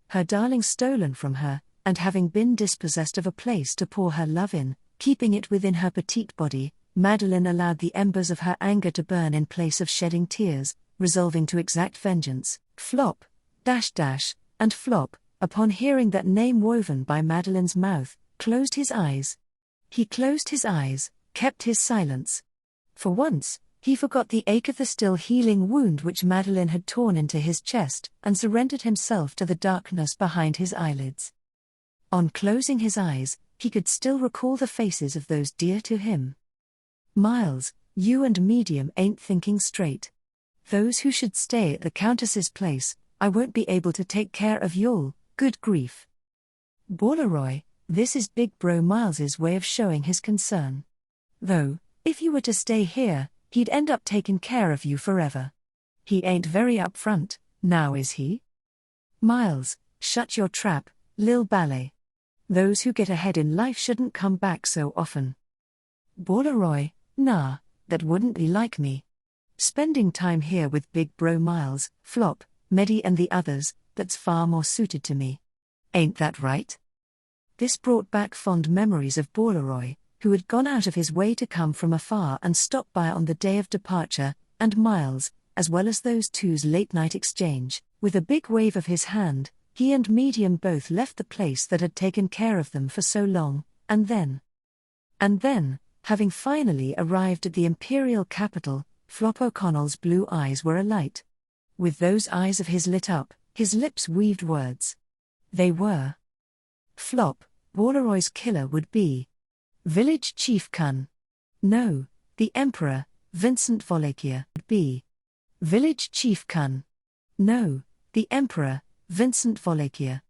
Her darling stolen from her, and having been dispossessed of a place to pour her love in, keeping it within her petite body, Madeline allowed the embers of her anger to burn in place of shedding tears, resolving to exact vengeance. Flop, and Flop, upon hearing that name woven by Madeline's mouth, closed his eyes. He closed his eyes, kept his silence. For once, he forgot the ache of the still healing wound which Madeline had torn into his chest, and surrendered himself to the darkness behind his eyelids. On closing his eyes, he could still recall the faces of those dear to him. Miles, you and Medium ain't thinking straight. Those who should stay at the Countess's place, I won't be able to take care of y'all, good grief. Bauleroy, this is Big Bro Miles's way of showing his concern. Though, if you were to stay here, he'd end up taking care of you forever. He ain't very upfront, now is he? Miles, shut your trap, Lil Ballet. Those who get ahead in life shouldn't come back so often. Bauleroy, nah, that wouldn't be like me. Spending time here with Big Bro Miles, Flop, Medi and the others, that's far more suited to me. Ain't that right? This brought back fond memories of Bauleroy, who had gone out of his way to come from afar and stop by on the day of departure, and Miles, as well as those two's late-night exchange. With a big wave of his hand, he and Medium both left the place that had taken care of them for so long, and then, having finally arrived at the imperial capital, Flop O'Connell's blue eyes were alight. With those eyes of his lit up, his lips weaved words. They were. Flop, Bauleroy's killer would be Village Chief Kun. No, the Emperor, Vincent Volakia, would be Village Chief Kun. No, the Emperor, Vincent Volakia.